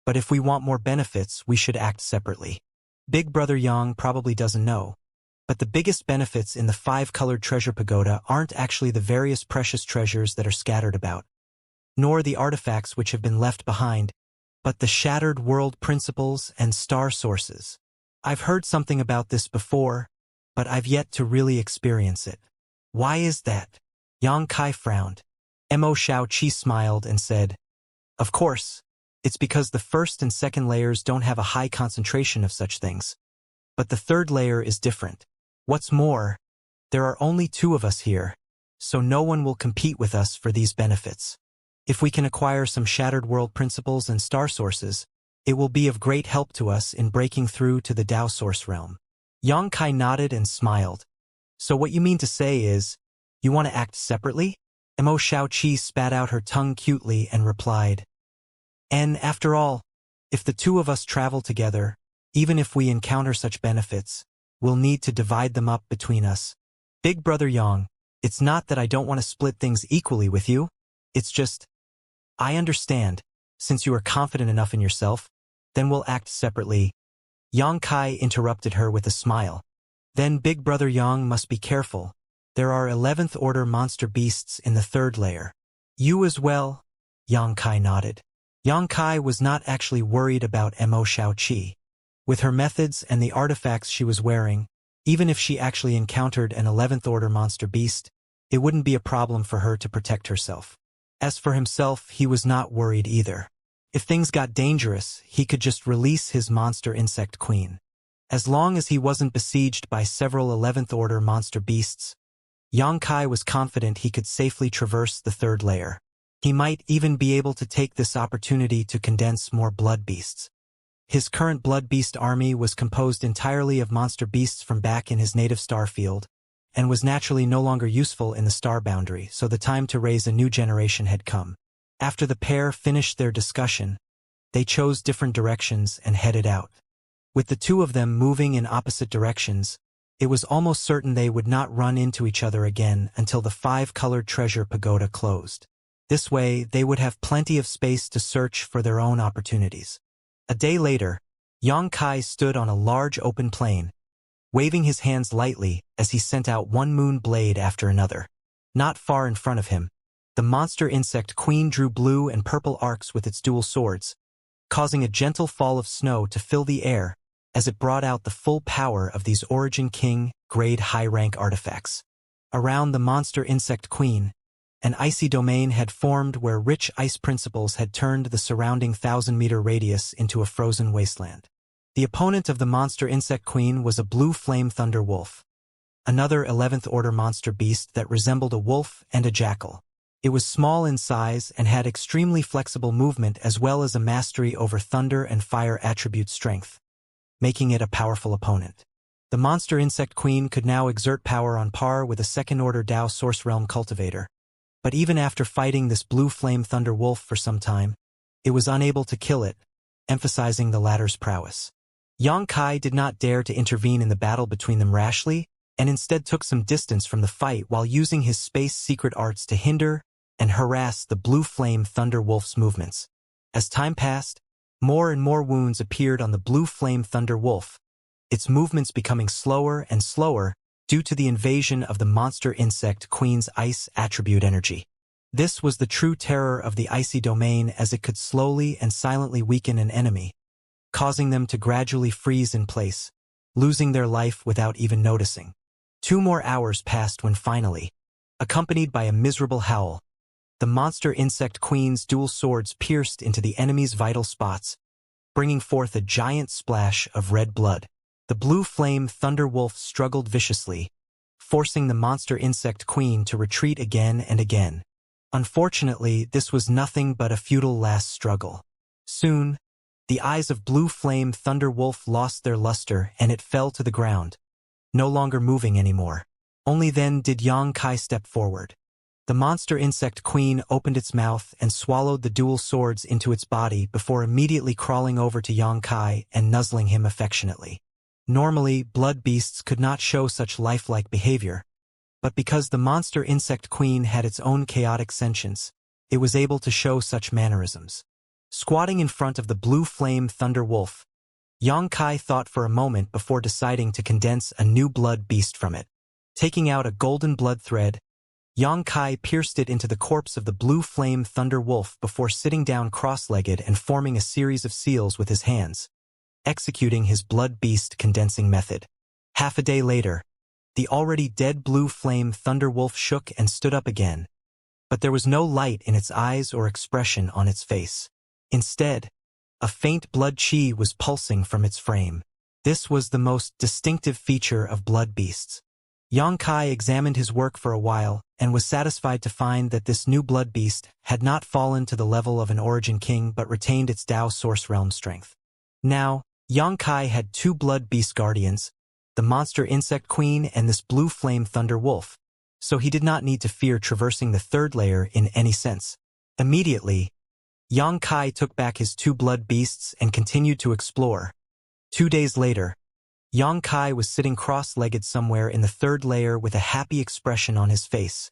But if we want more benefits, we should act separately." Big brother Yang probably doesn't know, but the biggest benefits in the 5-colored treasure pagoda aren't actually the various precious treasures that are scattered about, nor the artifacts which have been left behind, but the shattered world principles and star sources. I've heard something about this before, but I've yet to really experience it. Why is that? Yang Kai frowned. Xiaoqi smiled and said, "Of course, it's because the first and second layers don't have a high concentration of such things. But the third layer is different. What's more, there are only 2 of us here, so no one will compete with us for these benefits. If we can acquire some shattered world principles and star sources, it will be of great help to us in breaking through to the Tao source realm." Yang Kai nodded and smiled. "So what you mean to say is, you want to act separately?" Xiaoqi spat out her tongue cutely and replied, "And after all, if the 2 of us travel together, even if we encounter such benefits, we'll need to divide them up between us. Big brother Yang, it's not that I don't want to split things equally with you. It's just, I understand, since you are confident enough in yourself, then we'll act separately." Yang Kai interrupted her with a smile. "Then Big brother Yang must be careful. There are 11th order monster beasts in the third layer." "You as well?" Yang Kai nodded. Yang Kai was not actually worried about Xiaoqi. With her methods and the artifacts she was wearing, even if she actually encountered an 11th order monster beast, it wouldn't be a problem for her to protect herself. As for himself, he was not worried either. If things got dangerous, he could just release his monster insect queen. As long as he wasn't besieged by several 11th order monster beasts, Yang Kai was confident he could safely traverse the third layer. He might even be able to take this opportunity to condense more blood beasts. His current blood beast army was composed entirely of monster beasts from back in his native star field, and was naturally no longer useful in the star boundary, so the time to raise a new generation had come. After the pair finished their discussion, they chose different directions and headed out. With the 2 of them moving in opposite directions, it was almost certain they would not run into each other again until the 5-colored treasure pagoda closed. This way, they would have plenty of space to search for their own opportunities. A day later, Yang Kai stood on a large open plain, waving his hands lightly as he sent out one moon blade after another. Not far in front of him, the monster insect queen drew blue and purple arcs with its dual swords, causing a gentle fall of snow to fill the air as it brought out the full power of these Origin King grade high-rank artifacts. Around the monster insect queen, an icy domain had formed where rich ice principles had turned the surrounding 1,000-meter radius into a frozen wasteland. The opponent of the monster insect queen was a blue flame thunder wolf, another 11th order monster beast that resembled a wolf and a jackal. It was small in size and had extremely flexible movement as well as a mastery over thunder and fire attribute strength, making it a powerful opponent. The monster insect queen could now exert power on par with a second-order Tao source realm cultivator. But even after fighting this blue flame thunder wolf for some time, it was unable to kill it, emphasizing the latter's prowess. Yang Kai did not dare to intervene in the battle between them rashly, and instead took some distance from the fight while using his space secret arts to hinder and harass the blue flame thunder wolf's movements. As time passed, more and more wounds appeared on the blue flame thunder wolf, its movements becoming slower and slower due to the invasion of the monster insect queen's ice attribute energy. This was the true terror of the icy domain, as it could slowly and silently weaken an enemy, causing them to gradually freeze in place, losing their life without even noticing. 2 more hours passed when finally, accompanied by a miserable howl, the monster insect queen's dual swords pierced into the enemy's vital spots, bringing forth a giant splash of red blood. The blue flame thunder wolf struggled viciously, forcing the monster insect queen to retreat again and again. Unfortunately, this was nothing but a futile last struggle. Soon, the eyes of blue flame thunder wolf lost their luster and it fell to the ground, no longer moving anymore. Only then did Xianxia step forward. The monster insect queen opened its mouth and swallowed the dual swords into its body before immediately crawling over to Xianxia and nuzzling him affectionately. Normally, blood beasts could not show such lifelike behavior, but because the monster insect queen had its own chaotic sentience, it was able to show such mannerisms. Squatting in front of the blue flame thunder wolf, Xianxia thought for a moment before deciding to condense a new blood beast from it. Taking out a golden blood thread, Xianxia pierced it into the corpse of the blue flame thunder wolf before sitting down cross-legged and forming a series of seals with his hands, executing his blood beast condensing method. Half a day later, the already dead blue flame thunder wolf shook and stood up again, but there was no light in its eyes or expression on its face. Instead, a faint blood chi was pulsing from its frame. This was the most distinctive feature of blood beasts. Xianxia examined his work for a while and was satisfied to find that this new blood beast had not fallen to the level of an origin king but retained its Dao source realm strength. Now, Xianxia had 2 blood beast guardians, the monster insect queen and this blue flame thunder wolf, so he did not need to fear traversing the 3rd layer in any sense. Immediately, Xianxia took back his 2 blood beasts and continued to explore. 2 days later, Xianxia was sitting cross-legged somewhere in the 3rd layer with a happy expression on his face,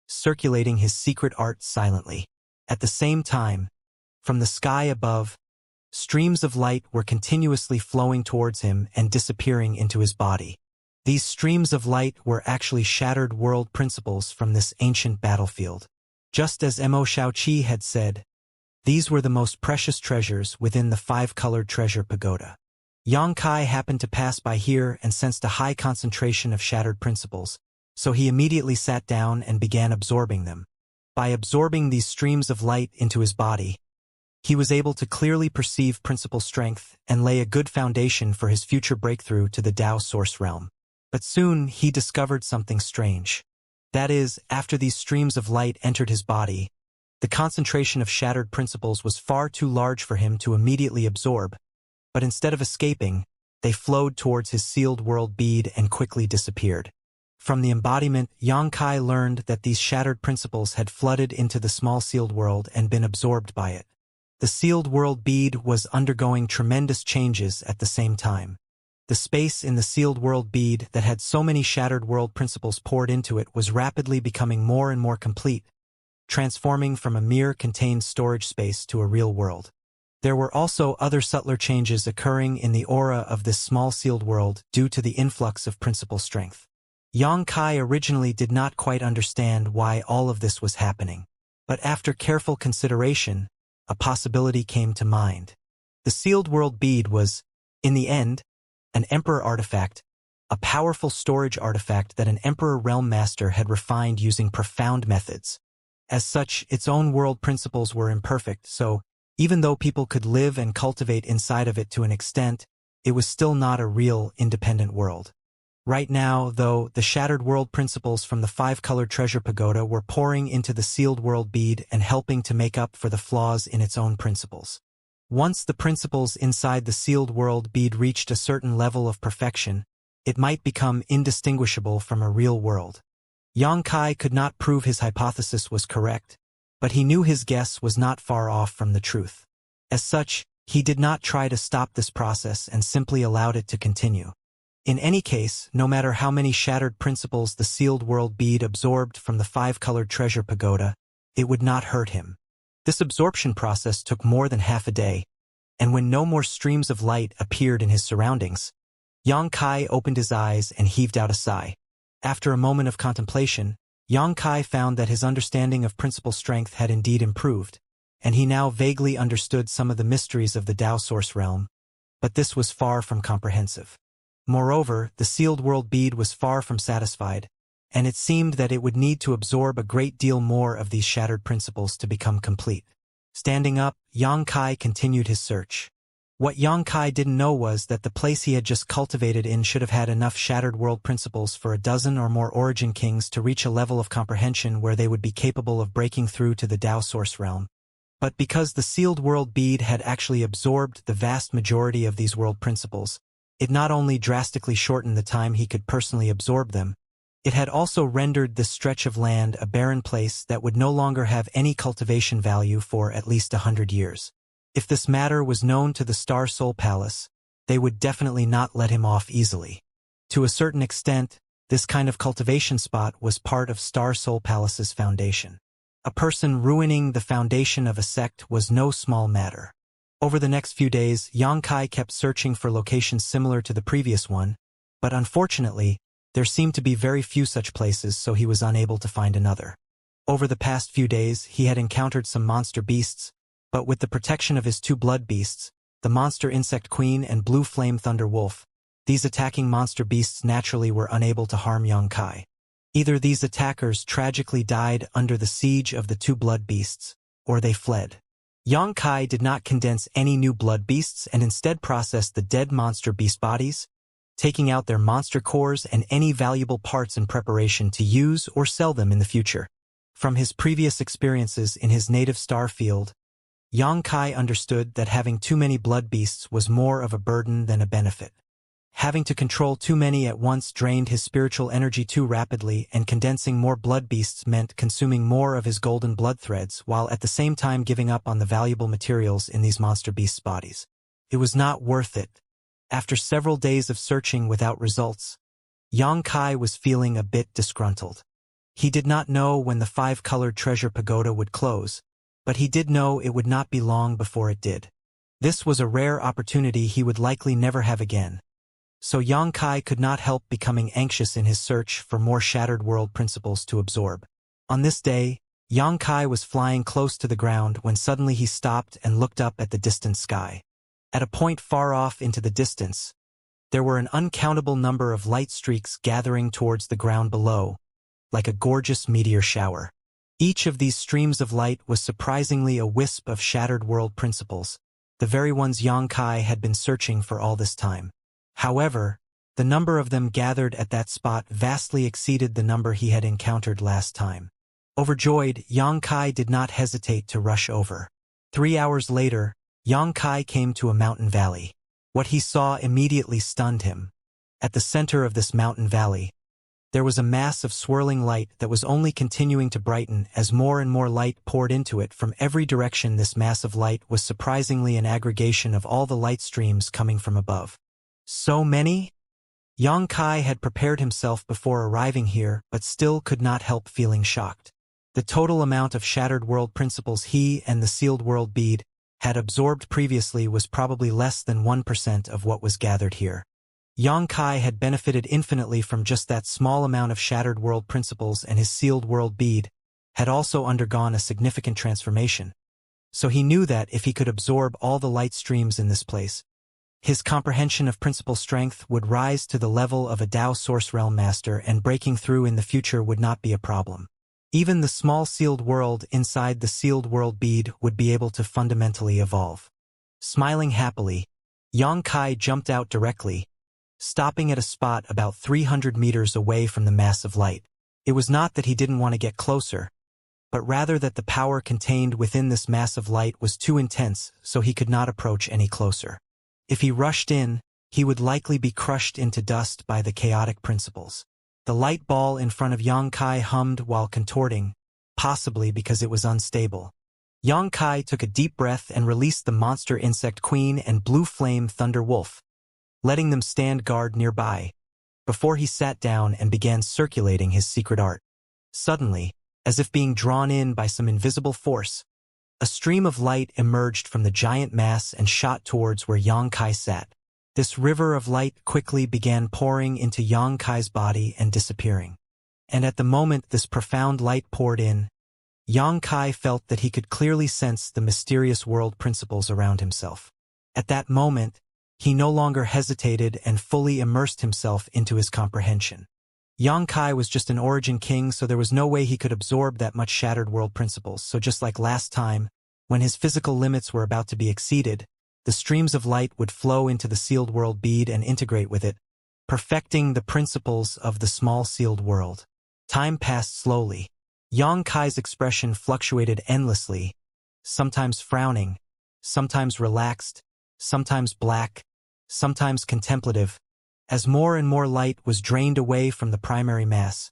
circulating his secret art silently. At the same time, from the sky above, streams of light were continuously flowing towards him and disappearing into his body. These streams of light were actually shattered world principles from this ancient battlefield. Just as Mo Shaoqi had said, these were the most precious treasures within the 5-colored treasure pagoda. Xianxia happened to pass by here and sensed a high concentration of shattered principles, so he immediately sat down and began absorbing them. By absorbing these streams of light into his body, he was able to clearly perceive principle strength and lay a good foundation for his future breakthrough to the Dao source realm. But soon he discovered something strange. That is, after these streams of light entered his body, the concentration of shattered principles was far too large for him to immediately absorb, but instead of escaping, they flowed towards his sealed world bead and quickly disappeared. From the embodiment, Xianxia learned that these shattered principles had flooded into the small sealed world and been absorbed by it. The sealed world bead was undergoing tremendous changes at the same time. The space in the sealed world bead that had so many shattered world principles poured into it was rapidly becoming more and more complete, transforming from a mere contained storage space to a real world. There were also other subtler changes occurring in the aura of this small sealed world due to the influx of principle strength. Xianxia originally did not quite understand why all of this was happening, but after careful consideration, a possibility came to mind. The sealed world bead was, in the end, an Emperor artifact, a powerful storage artifact that an Emperor Realm Master had refined using profound methods. As such, its own world principles were imperfect, so, even though people could live and cultivate inside of it to an extent, it was still not a real, independent world. Right now, though, the shattered world principles from the 5-colored treasure pagoda were pouring into the sealed world bead and helping to make up for the flaws in its own principles. Once the principles inside the sealed world bead reached a certain level of perfection, it might become indistinguishable from a real world. Xianxia could not prove his hypothesis was correct, but he knew his guess was not far off from the truth. As such, he did not try to stop this process and simply allowed it to continue. In any case, no matter how many shattered principles the sealed world bead absorbed from the 5-colored treasure pagoda, it would not hurt him. This absorption process took more than half a day, and when no more streams of light appeared in his surroundings, Xianxia opened his eyes and heaved out a sigh. After a moment of contemplation, Xianxia found that his understanding of principle strength had indeed improved, and he now vaguely understood some of the mysteries of the Dao source realm, but this was far from comprehensive. Moreover, the sealed world bead was far from satisfied, and it seemed that it would need to absorb a great deal more of these shattered principles to become complete. Standing up, Xianxia continued his search. What Xianxia didn't know was that the place he had just cultivated in should have had enough shattered world principles for a dozen or more origin kings to reach a level of comprehension where they would be capable of breaking through to the Tao source realm. But because the sealed world bead had actually absorbed the vast majority of these world principles, it not only drastically shortened the time he could personally absorb them, it had also rendered this stretch of land a barren place that would no longer have any cultivation value for at least 100 years. If this matter was known to the Star Soul Palace, they would definitely not let him off easily. To a certain extent, this kind of cultivation spot was part of Star Soul Palace's foundation. A person ruining the foundation of a sect was no small matter. Over the next few days, Xianxia kept searching for locations similar to the previous one, but unfortunately, there seemed to be very few such places, so he was unable to find another. Over the past few days, he had encountered some monster beasts, but with the protection of his two blood beasts, the monster insect queen and blue flame thunder wolf, these attacking monster beasts naturally were unable to harm Xianxia. Either these attackers tragically died under the siege of the two blood beasts, or they fled. Xianxia did not condense any new blood beasts and instead processed the dead monster beast bodies, taking out their monster cores and any valuable parts in preparation to use or sell them in the future. From his previous experiences in his native star field, Xianxia understood that having too many blood beasts was more of a burden than a benefit. Having to control too many at once drained his spiritual energy too rapidly, and condensing more blood beasts meant consuming more of his golden blood threads while at the same time giving up on the valuable materials in these monster beasts' bodies. It was not worth it. After several days of searching without results, Xianxia was feeling a bit disgruntled. He did not know when the 5-colored treasure pagoda would close, but he did know it would not be long before it did. This was a rare opportunity he would likely never have again. So Xianxia could not help becoming anxious in his search for more shattered world principles to absorb. On this day, Xianxia was flying close to the ground when suddenly he stopped and looked up at the distant sky. At a point far off into the distance, there were an uncountable number of light streaks gathering towards the ground below, like a gorgeous meteor shower. Each of these streams of light was surprisingly a wisp of shattered world principles, the very ones Xianxia had been searching for all this time. However, the number of them gathered at that spot vastly exceeded the number he had encountered last time. Overjoyed, Xianxia did not hesitate to rush over. 3 hours later, Xianxia came to a mountain valley. What he saw immediately stunned him. At the center of this mountain valley, there was a mass of swirling light that was only continuing to brighten as more and more light poured into it from every direction. This mass of light was surprisingly an aggregation of all the light streams coming from above. So many? Xianxia had prepared himself before arriving here, but still could not help feeling shocked. The total amount of shattered world principles he and the sealed world bead had absorbed previously was probably less than 1% of what was gathered here. Xianxia had benefited infinitely from just that small amount of shattered world principles, and his sealed world bead had also undergone a significant transformation. So he knew that if he could absorb all the light streams in this place, his comprehension of principle strength would rise to the level of a Tao Source Realm Master, and breaking through in the future would not be a problem. Even the small sealed world inside the sealed world bead would be able to fundamentally evolve. Smiling happily, Xianxia jumped out directly, stopping at a spot about 300 meters away from the mass of light. It was not that he didn't want to get closer, but rather that the power contained within this mass of light was too intense, so he could not approach any closer. If he rushed in, he would likely be crushed into dust by the chaotic principles. The light ball in front of Xianxia hummed while contorting, possibly because it was unstable. Xianxia took a deep breath and released the monster insect queen and blue flame thunder wolf, letting them stand guard nearby, before he sat down and began circulating his secret art. Suddenly, as if being drawn in by some invisible force, a stream of light emerged from the giant mass and shot towards where Xianxia sat. This river of light quickly began pouring into Xianxia's body and disappearing. And at the moment this profound light poured in, Xianxia felt that he could clearly sense the mysterious world principles around himself. At that moment, He no longer hesitated and fully immersed himself into his comprehension. Xianxia was just an origin king, so there was no way he could absorb that much shattered world principles, so just like last time, when his physical limits were about to be exceeded, the streams of light would flow into the sealed world bead and integrate with it, perfecting the principles of the small sealed world. Time passed slowly. Xianxia's expression fluctuated endlessly, sometimes frowning, sometimes relaxed, sometimes black, sometimes contemplative. As more and more light was drained away from the primary mass,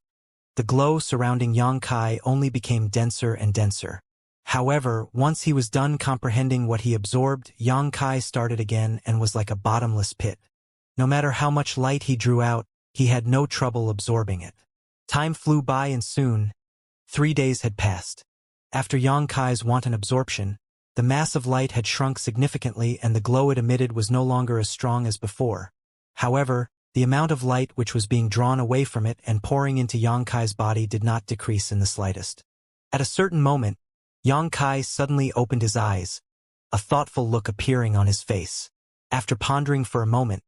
the glow surrounding Xianxia only became denser and denser. However, once he was done comprehending what he absorbed, Xianxia started again and was like a bottomless pit. No matter how much light he drew out, he had no trouble absorbing it. Time flew by and soon, 3 days had passed. After Xianxia's wanton absorption, the mass of light had shrunk significantly and the glow it emitted was no longer as strong as before. However, the amount of light which was being drawn away from it and pouring into Xianxia's body did not decrease in the slightest. At a certain moment, Xianxia suddenly opened his eyes, a thoughtful look appearing on his face. After pondering for a moment,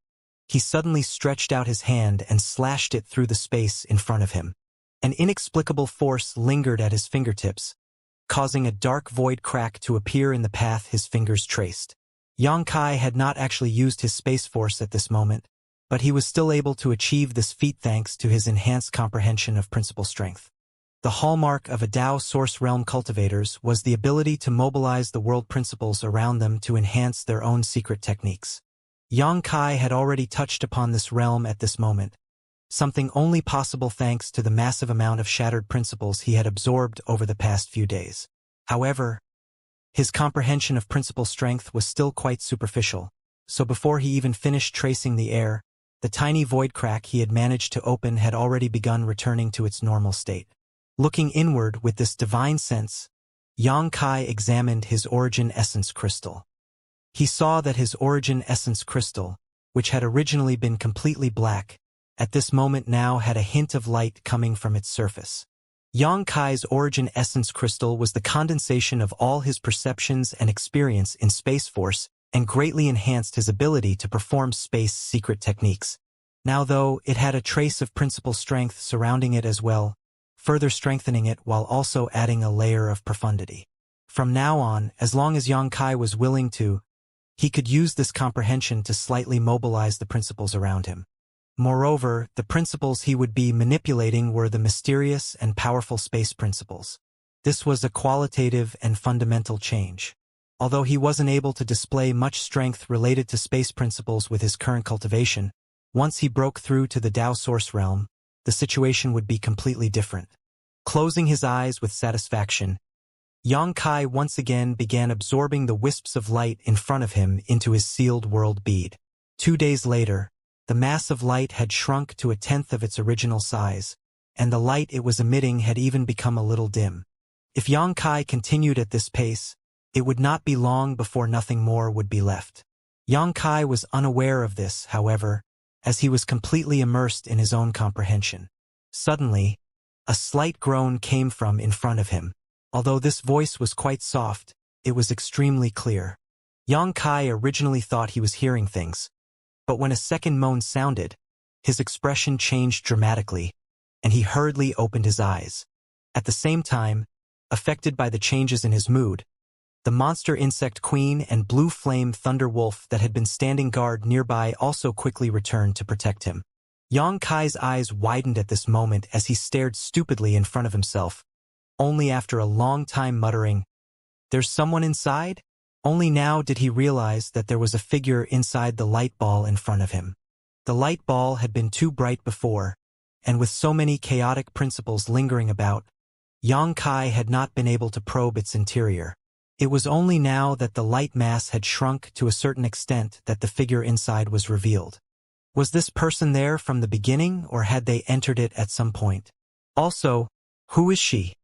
he suddenly stretched out his hand and slashed it through the space in front of him. An inexplicable force lingered at his fingertips, causing a dark void crack to appear in the path his fingers traced. Xianxia had not actually used his space force at this moment, but he was still able to achieve this feat thanks to his enhanced comprehension of principle strength. The hallmark of a Dao source realm cultivators was the ability to mobilize the world principles around them to enhance their own secret techniques. Xianxia had already touched upon this realm at this moment, something only possible thanks to the massive amount of shattered principles he had absorbed over the past few days. However, his comprehension of principle strength was still quite superficial, so before he even finished tracing the air, the tiny void crack he had managed to open had already begun returning to its normal state. Looking inward with this divine sense, Xianxia examined his origin essence crystal. He saw that his origin essence crystal, which had originally been completely black, at this moment now had a hint of light coming from its surface. Xianxia's origin essence crystal was the condensation of all his perceptions and experience in Space Force and greatly enhanced his ability to perform space secret techniques. Now though, it had a trace of principle strength surrounding it as well, further strengthening it while also adding a layer of profundity. From now on, as long as Xianxia was willing to, he could use this comprehension to slightly mobilize the principles around him. Moreover, the principles he would be manipulating were the mysterious and powerful space principles. This was a qualitative and fundamental change. Although he wasn't able to display much strength related to space principles with his current cultivation, once he broke through to the Dao source realm, the situation would be completely different. Closing his eyes with satisfaction, Xianxia once again began absorbing the wisps of light in front of him into his sealed world bead. 2 days later, the mass of light had shrunk to 1/10 of its original size, and the light it was emitting had even become a little dim. If Xianxia continued at this pace, it would not be long before nothing more would be left. Xianxia was unaware of this, however, as he was completely immersed in his own comprehension. Suddenly, a slight groan came from in front of him. Although this voice was quite soft, it was extremely clear. Xianxia originally thought he was hearing things, but when a second moan sounded, his expression changed dramatically, and he hurriedly opened his eyes. At the same time, affected by the changes in his mood, the monster insect queen and blue flame thunder wolf that had been standing guard nearby also quickly returned to protect him. Xianxia's eyes widened at this moment as he stared stupidly in front of himself, only after a long time muttering, "There's someone inside?" Only now did he realize that there was a figure inside the light ball in front of him. The light ball had been too bright before, and with so many chaotic principles lingering about, Xianxia had not been able to probe its interior. It was only now that the light mass had shrunk to a certain extent that the figure inside was revealed. Was this person there from the beginning, or had they entered it at some point? Also, who is she?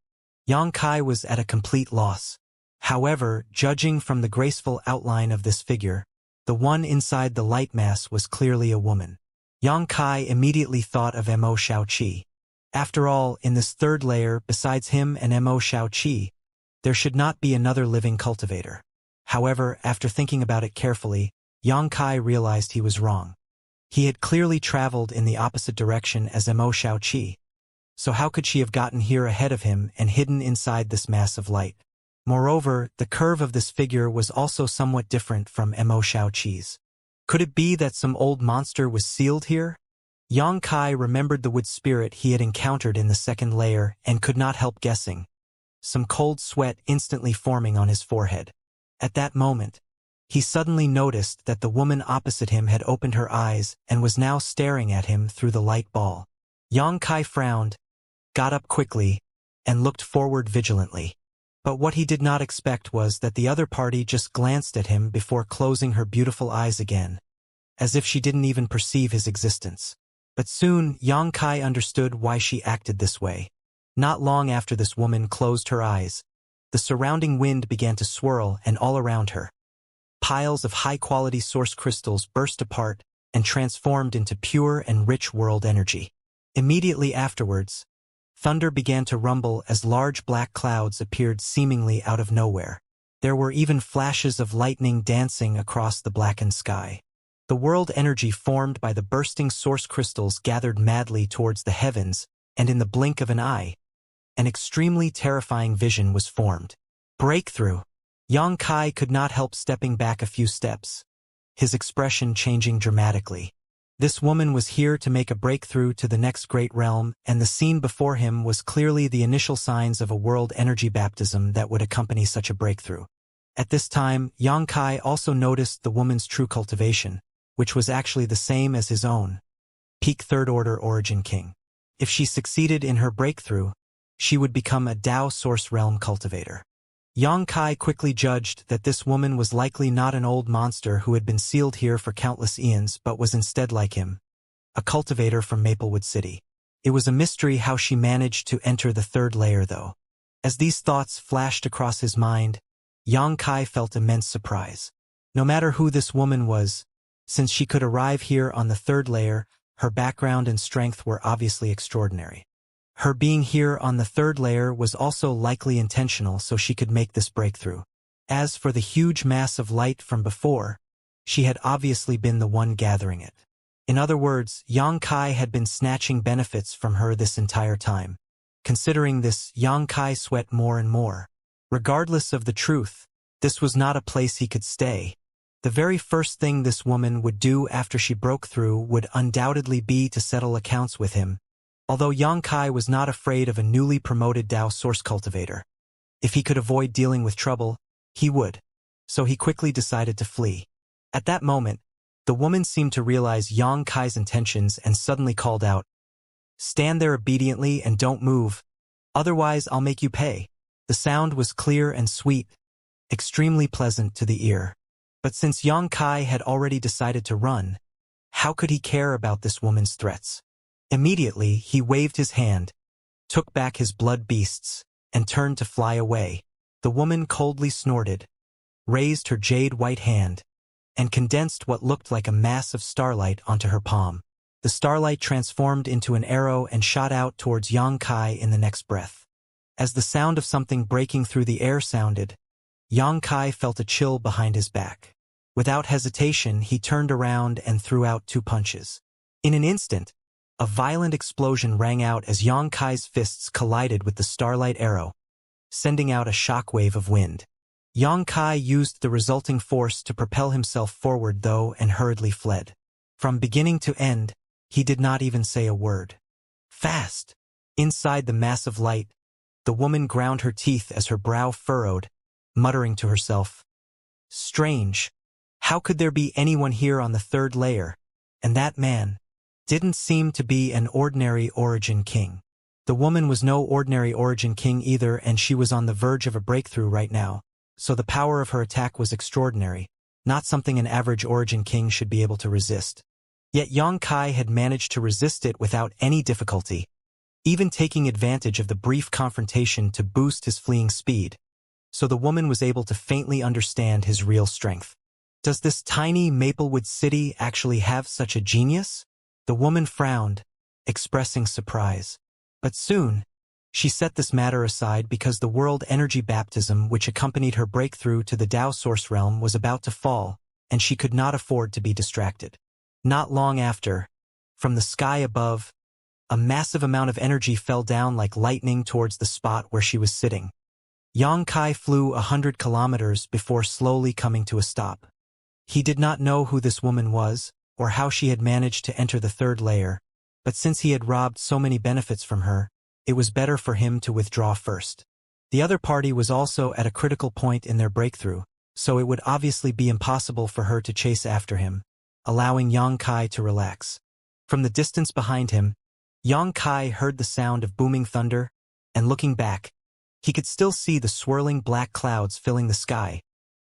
Xianxia was at a complete loss. However, judging from the graceful outline of this figure, the one inside the light mass was clearly a woman. Xianxia immediately thought of Mo Xiaoqi. After all, in this third layer, besides him and Mo Xiaoqi, there should not be another living cultivator. However, after thinking about it carefully, Yang Kai realized he was wrong. He had clearly traveled in the opposite direction as Mo Xiaoqi. So how could she have gotten here ahead of him and hidden inside this mass of light? Moreover, the curve of this figure was also somewhat different from Mo Xiaoqi's. Could it be that some old monster was sealed here? Yang Kai remembered the wood spirit he had encountered in the second layer and could not help guessing, some cold sweat instantly forming on his forehead. At that moment, he suddenly noticed that the woman opposite him had opened her eyes and was now staring at him through the light ball. Yang Kai frowned, got up quickly, and looked forward vigilantly. But what he did not expect was that the other party just glanced at him before closing her beautiful eyes again, as if she didn't even perceive his existence. But soon, Yang Kai understood why she acted this way. Not long after this woman closed her eyes, the surrounding wind began to swirl and all around her. Piles of high-quality source crystals burst apart and transformed into pure and rich world energy. Immediately afterwards, thunder began to rumble as large black clouds appeared seemingly out of nowhere. There were even flashes of lightning dancing across the blackened sky. The world energy formed by the bursting source crystals gathered madly towards the heavens, and in the blink of an eye, an extremely terrifying vision was formed. Breakthrough! Yang Kai could not help stepping back a few steps, his expression changing dramatically. This woman was here to make a breakthrough to the next great realm, and the scene before him was clearly the initial signs of a world energy baptism that would accompany such a breakthrough. At this time, Yang Kai also noticed the woman's true cultivation, which was actually the same as his own, peak third-order origin king. If she succeeded in her breakthrough, she would become a Tao source realm cultivator. Yang Kai quickly judged that this woman was likely not an old monster who had been sealed here for countless eons but was instead like him, a cultivator from Maplewood City. It was a mystery how she managed to enter the third layer though. As these thoughts flashed across his mind, Yang Kai felt immense surprise. No matter who this woman was, since she could arrive here on the third layer, her background and strength were obviously extraordinary. Her being here on the third layer was also likely intentional so she could make this breakthrough. As for the huge mass of light from before, she had obviously been the one gathering it. In other words, Yang Kai had been snatching benefits from her this entire time. Considering this, Yang Kai sweat more and more. Regardless of the truth, this was not a place he could stay. The very first thing this woman would do after she broke through would undoubtedly be to settle accounts with him. Although Yang Kai was not afraid of a newly promoted Tao source cultivator. If he could avoid dealing with trouble, he would. So he quickly decided to flee. At that moment, the woman seemed to realize Yang Kai's intentions and suddenly called out, "Stand there obediently and don't move, otherwise I'll make you pay." The sound was clear and sweet, extremely pleasant to the ear. But since Yang Kai had already decided to run, how could he care about this woman's threats? Immediately, he waved his hand, took back his blood beasts, and turned to fly away. The woman coldly snorted, raised her jade-white hand, and condensed what looked like a mass of starlight onto her palm. The starlight transformed into an arrow and shot out towards Yang Kai in the next breath. As the sound of something breaking through the air sounded, Yang Kai felt a chill behind his back. Without hesitation, he turned around and threw out 2 punches. In an instant, a violent explosion rang out as Yang Kai's fists collided with the starlight arrow, sending out a shockwave of wind. Yang Kai used the resulting force to propel himself forward though and hurriedly fled. From beginning to end, he did not even say a word. Fast! Inside the mass of light, the woman ground her teeth as her brow furrowed, muttering to herself, "Strange. How could there be anyone here on the third layer? And that man didn't seem to be an ordinary origin king." The woman was no ordinary origin king either, and she was on the verge of a breakthrough right now, so the power of her attack was extraordinary, not something an average origin king should be able to resist. Yet Yang Kai had managed to resist it without any difficulty, even taking advantage of the brief confrontation to boost his fleeing speed, so the woman was able to faintly understand his real strength. Does this tiny Maplewood City actually have such a genius? The woman frowned, expressing surprise. But soon, she set this matter aside because the world energy baptism which accompanied her breakthrough to the Tao source realm was about to fall, and she could not afford to be distracted. Not long after, from the sky above, a massive amount of energy fell down like lightning towards the spot where she was sitting. Xianxia flew 100 kilometers before slowly coming to a stop. He did not know who this woman was, or how she had managed to enter the third layer, but since he had robbed so many benefits from her, it was better for him to withdraw first. The other party was also at a critical point in their breakthrough, so it would obviously be impossible for her to chase after him, allowing Xianxia to relax. From the distance behind him, Xianxia heard the sound of booming thunder, and looking back, he could still see the swirling black clouds filling the sky,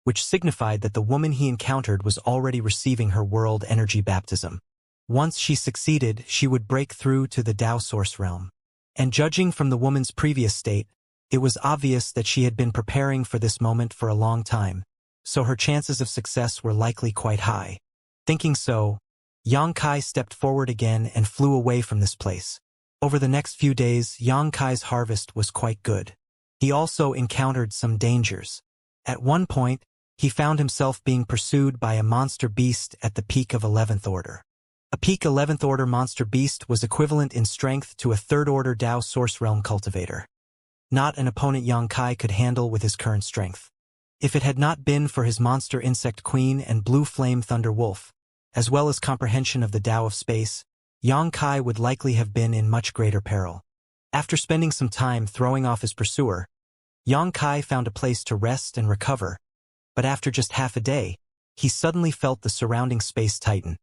which signified that the woman he encountered was already receiving her world energy baptism. Once she succeeded, she would break through to the Tao source realm. And judging from the woman's previous state, it was obvious that she had been preparing for this moment for a long time, so her chances of success were likely quite high. Thinking so, Xianxia stepped forward again and flew away from this place. Over the next few days, Xianxia's harvest was quite good. He also encountered some dangers. At one point, he found himself being pursued by a monster beast at the peak of 11th order. A peak 11th order monster beast was equivalent in strength to a 3rd order Tao source realm cultivator. Not an opponent Xianxia could handle with his current strength. If it had not been for his monster insect queen and blue flame thunder wolf, as well as comprehension of the Tao of space, Xianxia would likely have been in much greater peril. After spending some time throwing off his pursuer, Xianxia found a place to rest and recover, but after just half a day, he suddenly felt the surrounding space tighten.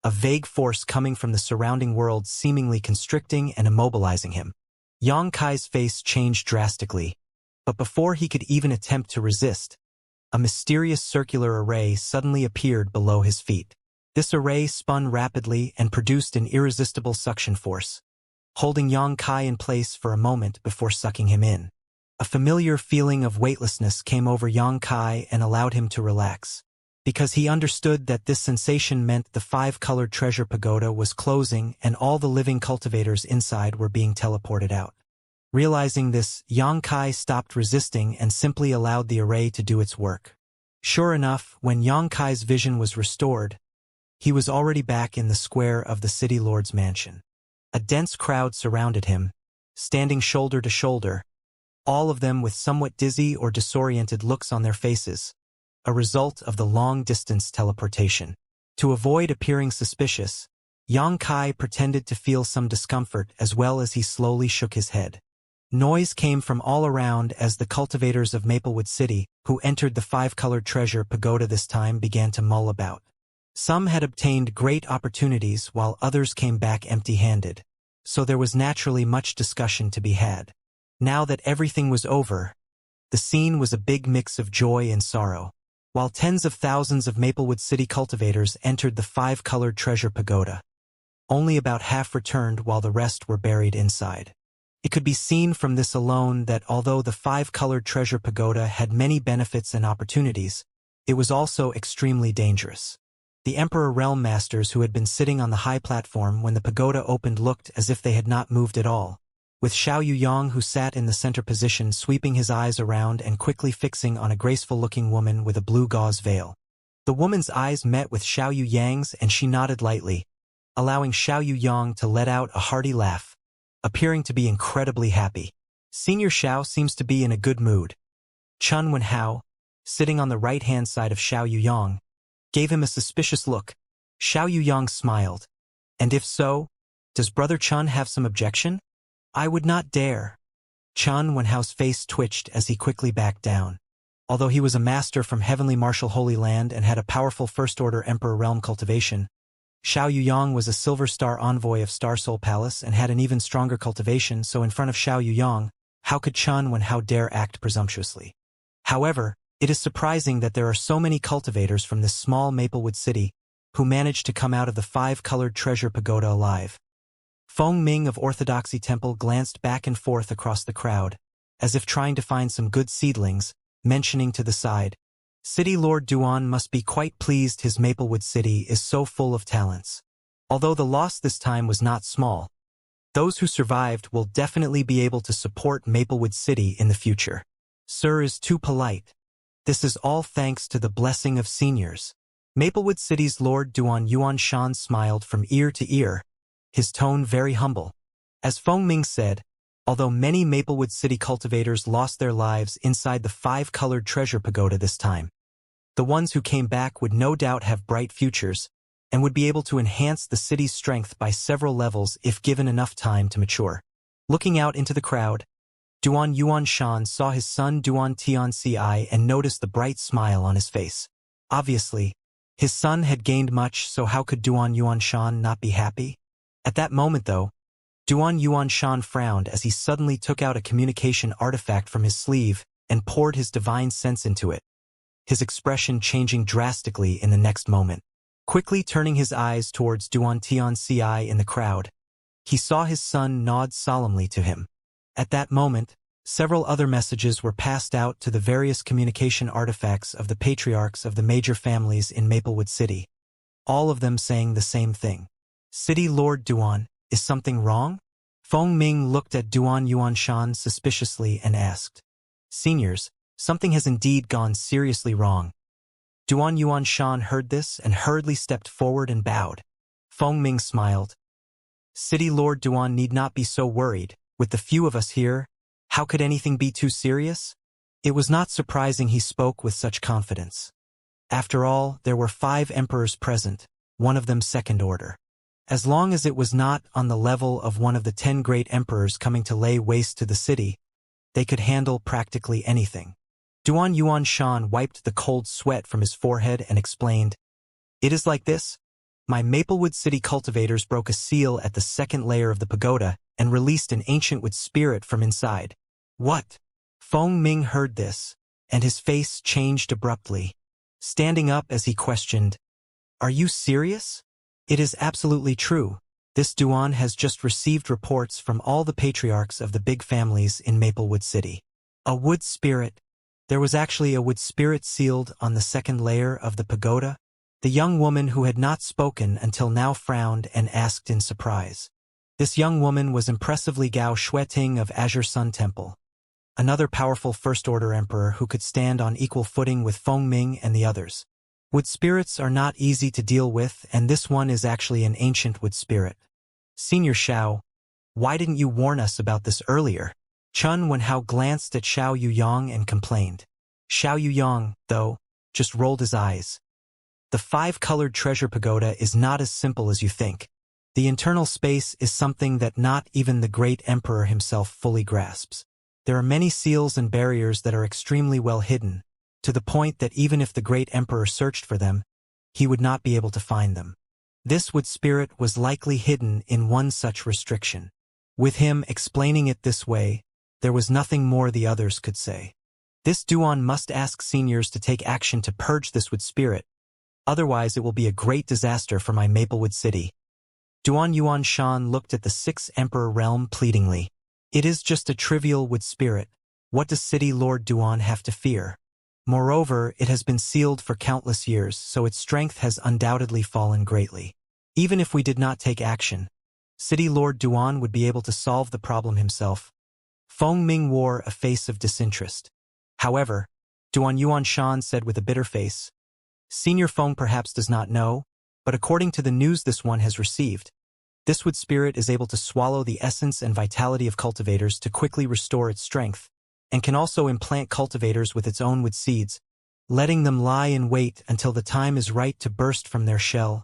A vague force coming from the surrounding world seemingly constricting and immobilizing him. Xianxia's face changed drastically, but before he could even attempt to resist, a mysterious circular array suddenly appeared below his feet. This array spun rapidly and produced an irresistible suction force, holding Xianxia in place for a moment before sucking him in. A familiar feeling of weightlessness came over Xianxia and allowed him to relax, because he understood that this sensation meant the 5-colored treasure pagoda was closing and all the living cultivators inside were being teleported out. Realizing this, Xianxia stopped resisting and simply allowed the array to do its work. Sure enough, when Xianxia's vision was restored, he was already back in the square of the city lord's mansion. A dense crowd surrounded him, standing shoulder to shoulder, all of them with somewhat dizzy or disoriented looks on their faces, a result of the long-distance teleportation. To avoid appearing suspicious, Xianxia pretended to feel some discomfort as well as he slowly shook his head. Noise came from all around as the cultivators of Maplewood City, who entered the 5-colored treasure pagoda this time, began to mull about. Some had obtained great opportunities while others came back empty-handed, so there was naturally much discussion to be had. Now that everything was over, the scene was a big mix of joy and sorrow. While tens of thousands of Maplewood City cultivators entered the 5-colored treasure pagoda, only about half returned while the rest were buried inside. It could be seen from this alone that although the 5-colored treasure pagoda had many benefits and opportunities, it was also extremely dangerous. The Emperor Realm Masters who had been sitting on the high platform when the pagoda opened looked as if they had not moved at all, with Xiao Yuyang who sat in the center position sweeping his eyes around and quickly fixing on a graceful-looking woman with a blue gauze veil. The woman's eyes met with Xiao Yuyang's and she nodded lightly, allowing Xiao Yuyang to let out a hearty laugh, appearing to be incredibly happy. Senior Xiao seems to be in a good mood. Chun Wenhao, sitting on the right-hand side of Xiao Yuyang, gave him a suspicious look. Xiao Yuyang smiled. And if so, does Brother Chun have some objection? I would not dare. Chun Wenhao's face twitched as he quickly backed down. Although he was a master from Heavenly Martial Holy Land and had a powerful First-Order Emperor Realm cultivation, Xiao Yuyang was a Silver Star envoy of Star Soul Palace and had an even stronger cultivation, so in front of Xiao Yuyang, how could Chun Wenhao dare act presumptuously? However, it is surprising that there are so many cultivators from this small Maplewood city who managed to come out of the 5-colored treasure pagoda alive. Feng Ming of Orthodoxy Temple glanced back and forth across the crowd, as if trying to find some good seedlings, mentioning to the side, City Lord Duan must be quite pleased his Maplewood City is so full of talents. Although the loss this time was not small, those who survived will definitely be able to support Maplewood City in the future. Sir is too polite. This is all thanks to the blessing of seniors. Maplewood City's Lord Duan Yuanshan smiled from ear to ear, his tone very humble. As Feng Ming said, although many Maplewood City cultivators lost their lives inside the five-colored treasure pagoda this time, the ones who came back would no doubt have bright futures and would be able to enhance the city's strength by several levels if given enough time to mature. Looking out into the crowd, Duan Yuanshan saw his son Duan Tianci and noticed the bright smile on his face. Obviously, his son had gained much, so how could Duan Yuanshan not be happy? At that moment, though, Duan Yuanshan frowned as he suddenly took out a communication artifact from his sleeve and poured his divine sense into it, his expression changing drastically in the next moment. Quickly turning his eyes towards Duan Tianci in the crowd, he saw his son nod solemnly to him. At that moment, several other messages were passed out to the various communication artifacts of the patriarchs of the major families in Maplewood City, all of them saying the same thing. City Lord Duan, is something wrong? Feng Ming looked at Duan Yuanshan suspiciously and asked. Seniors, something has indeed gone seriously wrong. Duan Yuanshan heard this and hurriedly stepped forward and bowed. Feng Ming smiled. City Lord Duan need not be so worried. With the few of us here, how could anything be too serious? It was not surprising he spoke with such confidence. After all, there were 5 emperors present, one of them second order. As long as it was not on the level of one of the 10 great emperors coming to lay waste to the city, they could handle practically anything. Duan Yuanshan wiped the cold sweat from his forehead and explained, It is like this. My Maplewood City cultivators broke a seal at the second layer of the pagoda and released an ancient wood spirit from inside. What? Feng Ming heard this, and his face changed abruptly. Standing up as he questioned, Are you serious? It is absolutely true. This Duan has just received reports from all the patriarchs of the big families in Maplewood City. A wood spirit. There was actually a wood spirit sealed on the second layer of the pagoda. The young woman who had not spoken until now frowned and asked in surprise. This young woman was impressively Gao Xueting of Azure Sun Temple, another powerful first-order emperor who could stand on equal footing with Feng Ming and the others. Wood spirits are not easy to deal with, and this one is actually an ancient wood spirit. Senior Xiao, why didn't you warn us about this earlier? Chun Wenhao glanced at Xiao Yuyang and complained. Xiao Yuyang, though, just rolled his eyes. The 5-colored treasure pagoda is not as simple as you think. The internal space is something that not even the great emperor himself fully grasps. There are many seals and barriers that are extremely well hidden, to the point that even if the great emperor searched for them, he would not be able to find them. This wood spirit was likely hidden in one such restriction. With him explaining it this way, there was nothing more the others could say. This Duan must ask seniors to take action to purge this wood spirit, otherwise it will be a great disaster for my Maplewood City. Duan Yuanshan looked at the 6th Emperor realm pleadingly. It is just a trivial wood spirit. What does City Lord Duan have to fear? Moreover, it has been sealed for countless years, so its strength has undoubtedly fallen greatly. Even if we did not take action, City Lord Duan would be able to solve the problem himself. Feng Ming wore a face of disinterest. However, Duan Yuanshan said with a bitter face, Senior Feng perhaps does not know, but according to the news this one has received, this wood spirit is able to swallow the essence and vitality of cultivators to quickly restore its strength, and can also implant cultivators with its own wood seeds, letting them lie in wait until the time is right to burst from their shell,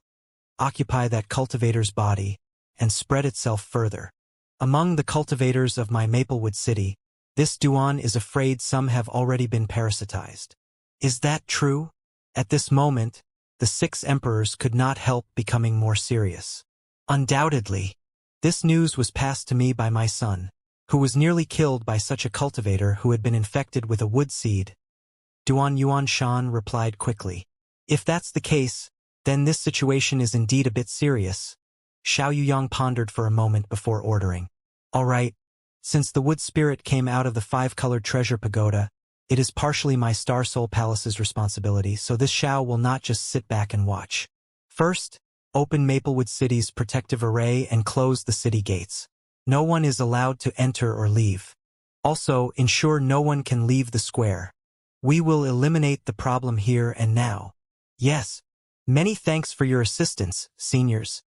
occupy that cultivator's body, and spread itself further. Among the cultivators of my Maplewood City, this Duan is afraid some have already been parasitized. Is that true? At this moment, the 6 emperors could not help becoming more serious. Undoubtedly, this news was passed to me by my son, who was nearly killed by such a cultivator who had been infected with a wood seed. Duan Yuanshan replied quickly. If that's the case, then this situation is indeed a bit serious. Xiao Yuyang pondered for a moment before ordering. All right, since the wood spirit came out of the 5-colored treasure pagoda, it is partially my Star Soul Palace's responsibility, so this Xiao will not just sit back and watch. First, open Maplewood City's protective array and close the city gates. No one is allowed to enter or leave. Also, ensure no one can leave the square. We will eliminate the problem here and now. Yes, Many thanks for your assistance, seniors.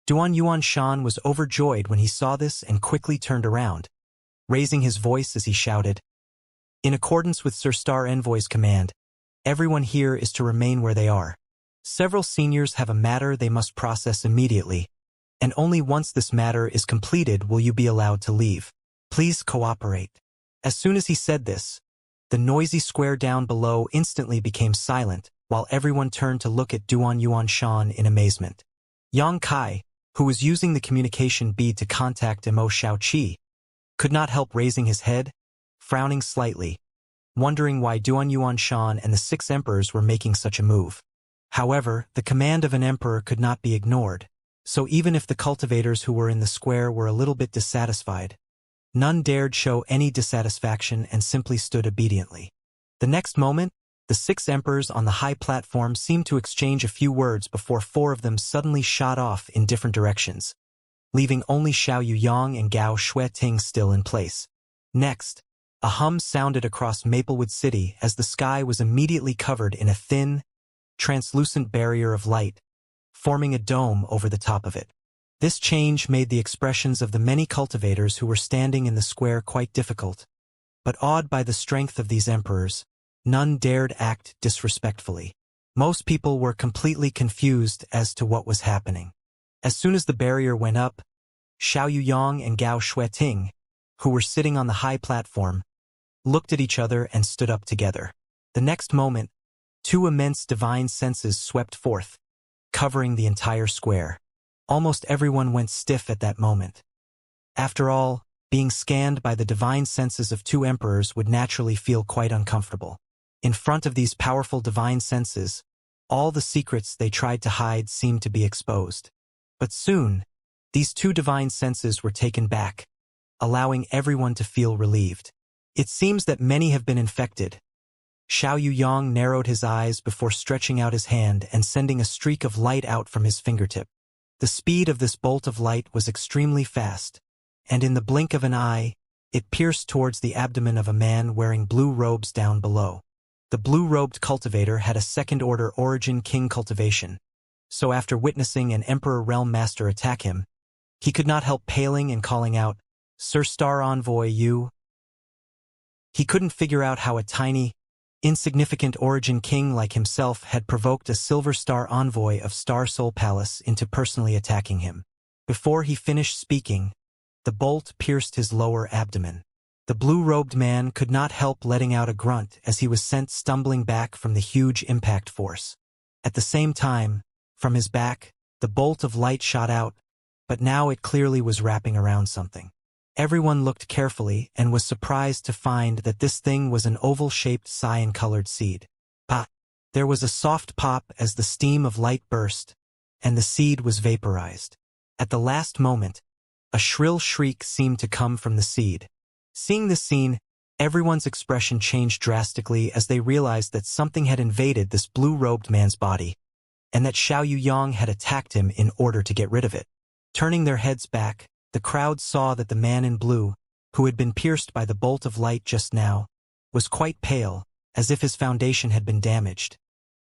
Duan Shan was overjoyed when he saw this and quickly turned around, raising his voice as he shouted. In accordance with Sir Star Envoy's command, everyone here is to remain where they are. Several seniors have a matter they must process immediately, and only once this matter is completed will you be allowed to leave. Please cooperate. As soon as he said this, the noisy square down below instantly became silent, while everyone turned to look at Duan Shan in amazement. Yang Kai, who was using the communication bead to contact Mo Xiaoqi, could not help raising his head, frowning slightly, wondering why Duan Shan and the 6 emperors were making such a move. However, the command of an emperor could not be ignored, so even if the cultivators who were in the square were a little bit dissatisfied, none dared show any dissatisfaction and simply stood obediently. The next moment, the 6 emperors on the high platform seemed to exchange a few words before 4 of them suddenly shot off in different directions, leaving only Xiao Yuyang and Gao Shueting still in place. Next, a hum sounded across Maplewood City as the sky was immediately covered in a thin, translucent barrier of light, forming a dome over the top of it. This change made the expressions of the many cultivators who were standing in the square quite difficult, but awed by the strength of these emperors, none dared act disrespectfully. Most people were completely confused as to what was happening. As soon as the barrier went up, Xiao Yuyang and Gao Shueting, who were sitting on the high platform, looked at each other and stood up together. The next moment, 2 immense divine senses swept forth, covering the entire square. Almost everyone went stiff at that moment. After all, being scanned by the divine senses of 2 emperors would naturally feel quite uncomfortable. In front of these powerful divine senses, all the secrets they tried to hide seemed to be exposed. But soon, these 2 divine senses were taken back, allowing everyone to feel relieved. It seems that many have been infected. Xiao Yuyang narrowed his eyes before stretching out his hand and sending a streak of light out from his fingertip. The speed of this bolt of light was extremely fast, and in the blink of an eye, it pierced towards the abdomen of a man wearing blue robes down below. The blue-robed cultivator had a second-order origin king cultivation, so after witnessing an Emperor Realm Master attack him, he could not help paling and calling out, "Sir Star Envoy, you?" He couldn't figure out how a tiny, insignificant origin king like himself had provoked a Silver Star Envoy of Star Soul Palace into personally attacking him. Before he finished speaking, the bolt pierced his lower abdomen. The blue-robed man could not help letting out a grunt as he was sent stumbling back from the huge impact force. At the same time, from his back, the bolt of light shot out, but now it clearly was wrapping around something. Everyone looked carefully and was surprised to find that this thing was an oval-shaped cyan-colored seed. Pop! There was a soft pop as the steam of light burst, and the seed was vaporized. At the last moment, a shrill shriek seemed to come from the seed. Seeing this scene, everyone's expression changed drastically as they realized that something had invaded this blue-robed man's body, and that Xiao Yuyang had attacked him in order to get rid of it. Turning their heads back, the crowd saw that the man in blue, who had been pierced by the bolt of light just now, was quite pale, as if his foundation had been damaged.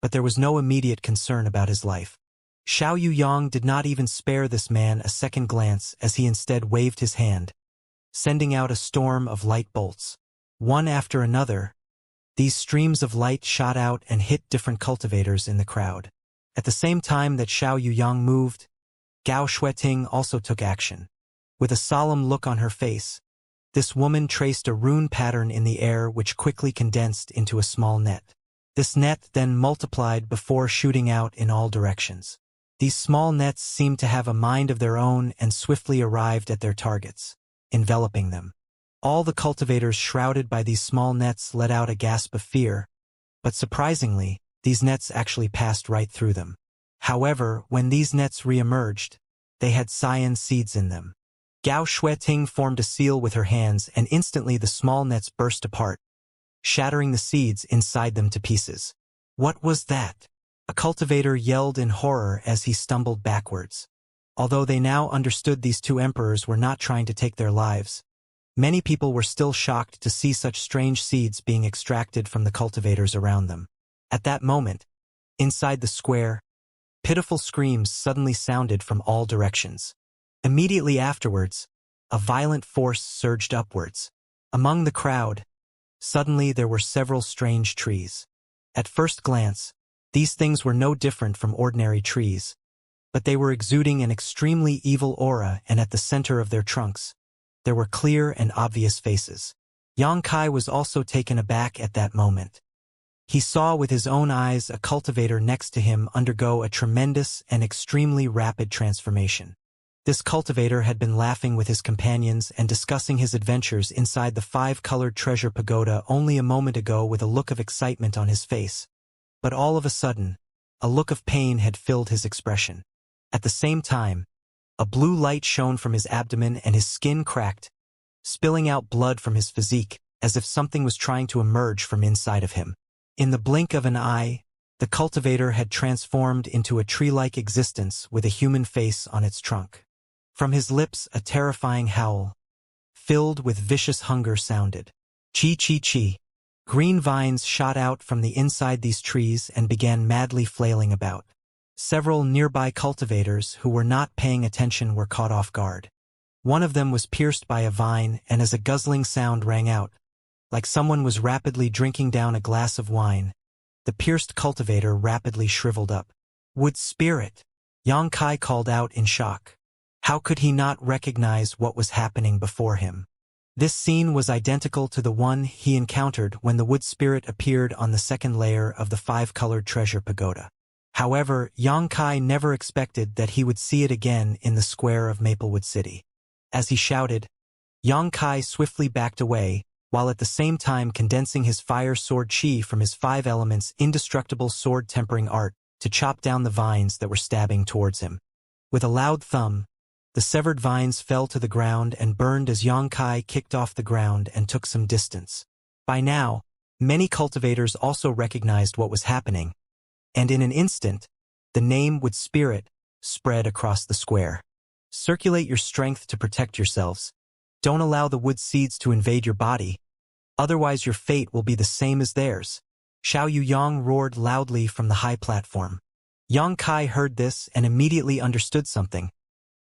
But there was no immediate concern about his life. Xiao Yuyang did not even spare this man a second glance as he instead waved his hand, sending out a storm of light bolts. One after another, these streams of light shot out and hit different cultivators in the crowd. At the same time that Xiao Yuyang moved, Gao Shueting also took action. With a solemn look on her face, this woman traced a rune pattern in the air which quickly condensed into a small net. This net then multiplied before shooting out in all directions. These small nets seemed to have a mind of their own and swiftly arrived at their targets, enveloping them. All the cultivators shrouded by these small nets let out a gasp of fear, but surprisingly, these nets actually passed right through them. However, when these nets re-emerged, they had cyan seeds in them. Gao Shueting formed a seal with her hands and instantly the small nets burst apart, shattering the seeds inside them to pieces. What was that? A cultivator yelled in horror as he stumbled backwards. Although they now understood these 2 emperors were not trying to take their lives, many people were still shocked to see such strange seeds being extracted from the cultivators around them. At that moment, inside the square, pitiful screams suddenly sounded from all directions. Immediately afterwards, a violent force surged upwards. Among the crowd, suddenly there were several strange trees. At first glance, these things were no different from ordinary trees, but they were exuding an extremely evil aura, and at the center of their trunks, there were clear and obvious faces. Xianxia was also taken aback at that moment. He saw with his own eyes a cultivator next to him undergo a tremendous and extremely rapid transformation. This cultivator had been laughing with his companions and discussing his adventures inside the five-colored treasure pagoda only a moment ago with a look of excitement on his face. But all of a sudden, a look of pain had filled his expression. At the same time, a blue light shone from his abdomen and his skin cracked, spilling out blood from his physique, as if something was trying to emerge from inside of him. In the blink of an eye, the cultivator had transformed into a tree-like existence with a human face on its trunk. From his lips a terrifying howl, filled with vicious hunger, sounded. Chi chi chi. Green vines shot out from the inside these trees and began madly flailing about. Several nearby cultivators who were not paying attention were caught off guard. One of them was pierced by a vine, and as a guzzling sound rang out, like someone was rapidly drinking down a glass of wine, the pierced cultivator rapidly shriveled up. Wood spirit! Xianxia called out in shock. How could he not recognize what was happening before him? This scene was identical to the one he encountered when the wood spirit appeared on the second layer of the five-colored treasure pagoda. However, Xianxia never expected that he would see it again in the square of Maplewood City. As he shouted, Xianxia swiftly backed away, while at the same time condensing his fire sword chi from his five elements indestructible sword tempering art to chop down the vines that were stabbing towards him. With a loud thump, the severed vines fell to the ground and burned as Xianxia kicked off the ground and took some distance. By now, many cultivators also recognized what was happening, and in an instant, the name Wood Spirit spread across the square. Circulate your strength to protect yourselves. Don't allow the wood seeds to invade your body, otherwise your fate will be the same as theirs. Xiao Yuyang roared loudly from the high platform. Xianxia heard this and immediately understood something,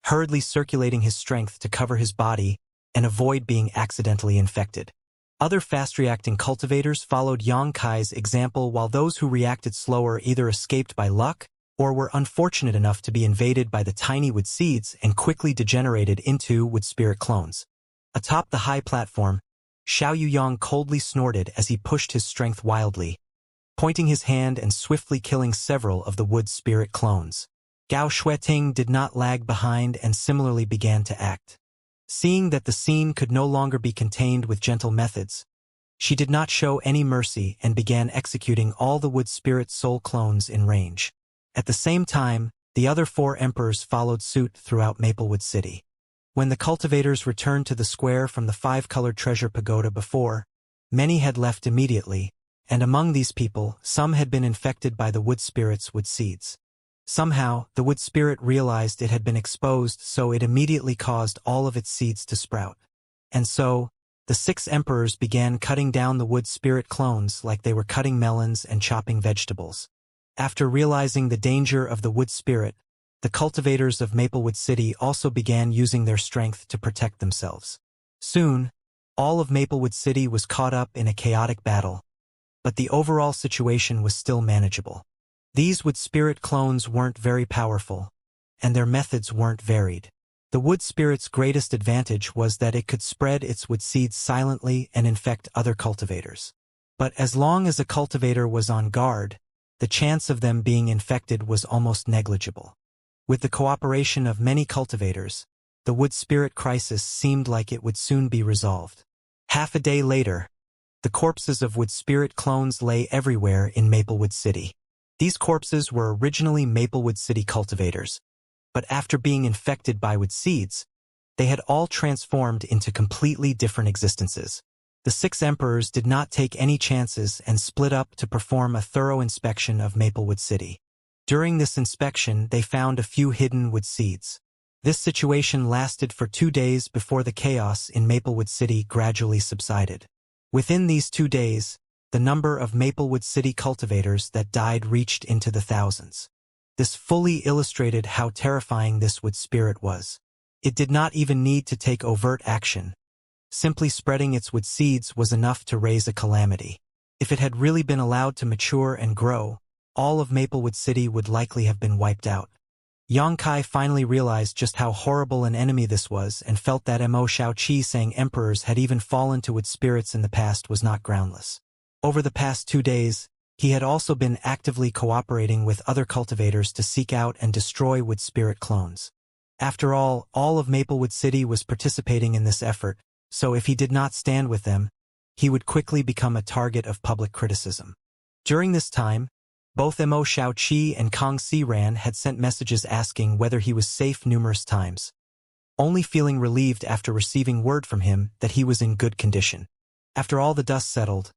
hurriedly circulating his strength to cover his body and avoid being accidentally infected. Other fast-reacting cultivators followed Xianxia's example, while those who reacted slower either escaped by luck or were unfortunate enough to be invaded by the tiny wood seeds and quickly degenerated into wood spirit clones. Atop the high platform, Xiao Yuyang coldly snorted as he pushed his strength wildly, pointing his hand and swiftly killing several of the wood spirit clones. Gao Shueting did not lag behind and similarly began to act. Seeing that the scene could no longer be contained with gentle methods, she did not show any mercy and began executing all the wood spirit soul clones in range. At the same time, the other four emperors followed suit throughout Maplewood City. When the cultivators returned to the square from the five-colored treasure pagoda before, many had left immediately, and among these people, some had been infected by the wood spirit's wood seeds. Somehow, the wood spirit realized it had been exposed, so it immediately caused all of its seeds to sprout. And so, the six emperors began cutting down the wood spirit clones like they were cutting melons and chopping vegetables. After realizing the danger of the wood spirit, the cultivators of Maplewood City also began using their strength to protect themselves. Soon, all of Maplewood City was caught up in a chaotic battle, but the overall situation was still manageable. These wood spirit clones weren't very powerful, and their methods weren't varied. The wood spirit's greatest advantage was that it could spread its wood seeds silently and infect other cultivators. But as long as a cultivator was on guard, the chance of them being infected was almost negligible. With the cooperation of many cultivators, the wood spirit crisis seemed like it would soon be resolved. Half a day later, the corpses of wood spirit clones lay everywhere in Maplewood City. These corpses were originally Maplewood City cultivators, but after being infected by wood seeds, they had all transformed into completely different existences. The six emperors did not take any chances and split up to perform a thorough inspection of Maplewood City. During this inspection, they found a few hidden wood seeds. This situation lasted for 2 days before the chaos in Maplewood City gradually subsided. Within these 2 days, the number of Maplewood City cultivators that died reached into the thousands. This fully illustrated how terrifying this wood spirit was. It did not even need to take overt action. Simply spreading its wood seeds was enough to raise a calamity. If it had really been allowed to mature and grow, all of Maplewood City would likely have been wiped out. Xianxia finally realized just how horrible an enemy this was and felt that Mo Xiaoqi saying emperors had even fallen to wood spirits in the past was not groundless. Over the past 2 days, he had also been actively cooperating with other cultivators to seek out and destroy wood spirit clones. After all of Maplewood City was participating in this effort, so if he did not stand with them, he would quickly become a target of public criticism. During this time, both Mo Xiaoqi and Kang Xiran had sent messages asking whether he was safe numerous times, only feeling relieved after receiving word from him that he was in good condition. After all the dust settled,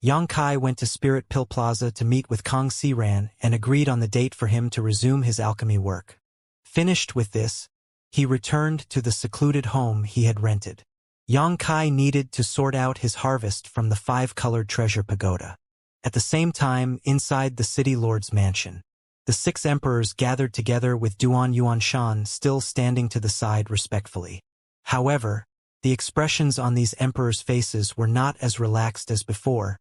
Xianxia went to Spirit Pill Plaza to meet with Kang Xiran and agreed on the date for him to resume his alchemy work. Finished with this, he returned to the secluded home he had rented. Xianxia needed to sort out his harvest from the 5-colored treasure pagoda. At the same time, inside the city lord's mansion, the 6 emperors gathered together with Duan Yuanshan still standing to the side respectfully. However, the expressions on these emperors' faces were not as relaxed as before,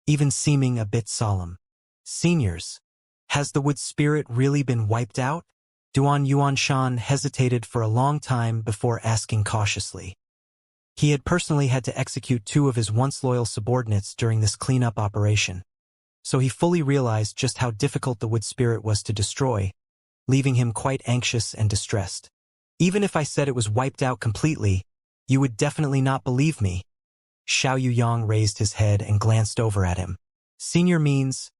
even seeming a bit solemn. Seniors, has the wood spirit really been wiped out? Duan Yuanshan hesitated for a long time before asking cautiously. He had personally had to execute 2 of his once loyal subordinates during this cleanup operation, so he fully realized just how difficult the wood spirit was to destroy, leaving him quite anxious and distressed. Even if I said it was wiped out completely, you would definitely not believe me. Xiao Yuyang raised his head and glanced over at him. Senior means?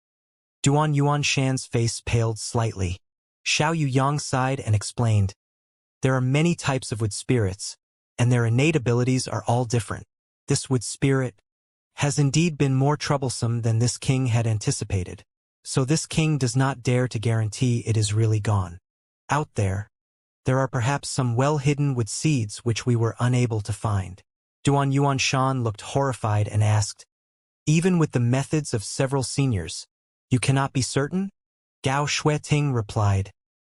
Duan Yuanshan's face paled slightly. Xiao Yuyang sighed and explained, there are many types of wood spirits, and their innate abilities are all different. This wood spirit has indeed been more troublesome than this king had anticipated, so this king does not dare to guarantee it is really gone. Out there are perhaps some well-hidden wood seeds which we were unable to find. Duan Yuanshan looked horrified and asked, even with the methods of several seniors, you cannot be certain? Gao Shueting replied,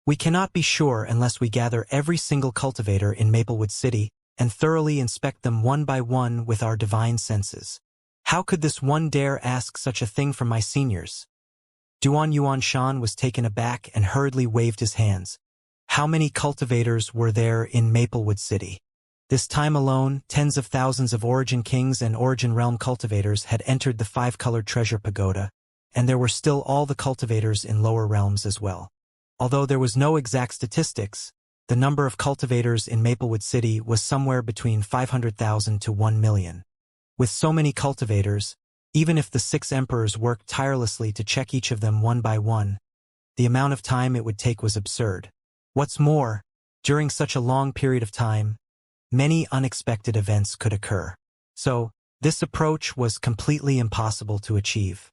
we cannot be sure unless we gather every single cultivator in Maplewood City and thoroughly inspect them one by one with our divine senses. How could this one dare ask such a thing from my seniors? Duan Yuanshan was taken aback and hurriedly waved his hands. How many cultivators were there in Maplewood City? This time alone, tens of thousands of Origin Kings and Origin Realm cultivators had entered the 5-colored treasure pagoda, and there were still all the cultivators in lower realms as well. Although there was no exact statistics, the number of cultivators in Maplewood City was somewhere between 500,000 to 1 million. With so many cultivators, even if the 6 emperors worked tirelessly to check each of them one by one, the amount of time it would take was absurd. What's more, during such a long period of time, many unexpected events could occur. So, this approach was completely impossible to achieve.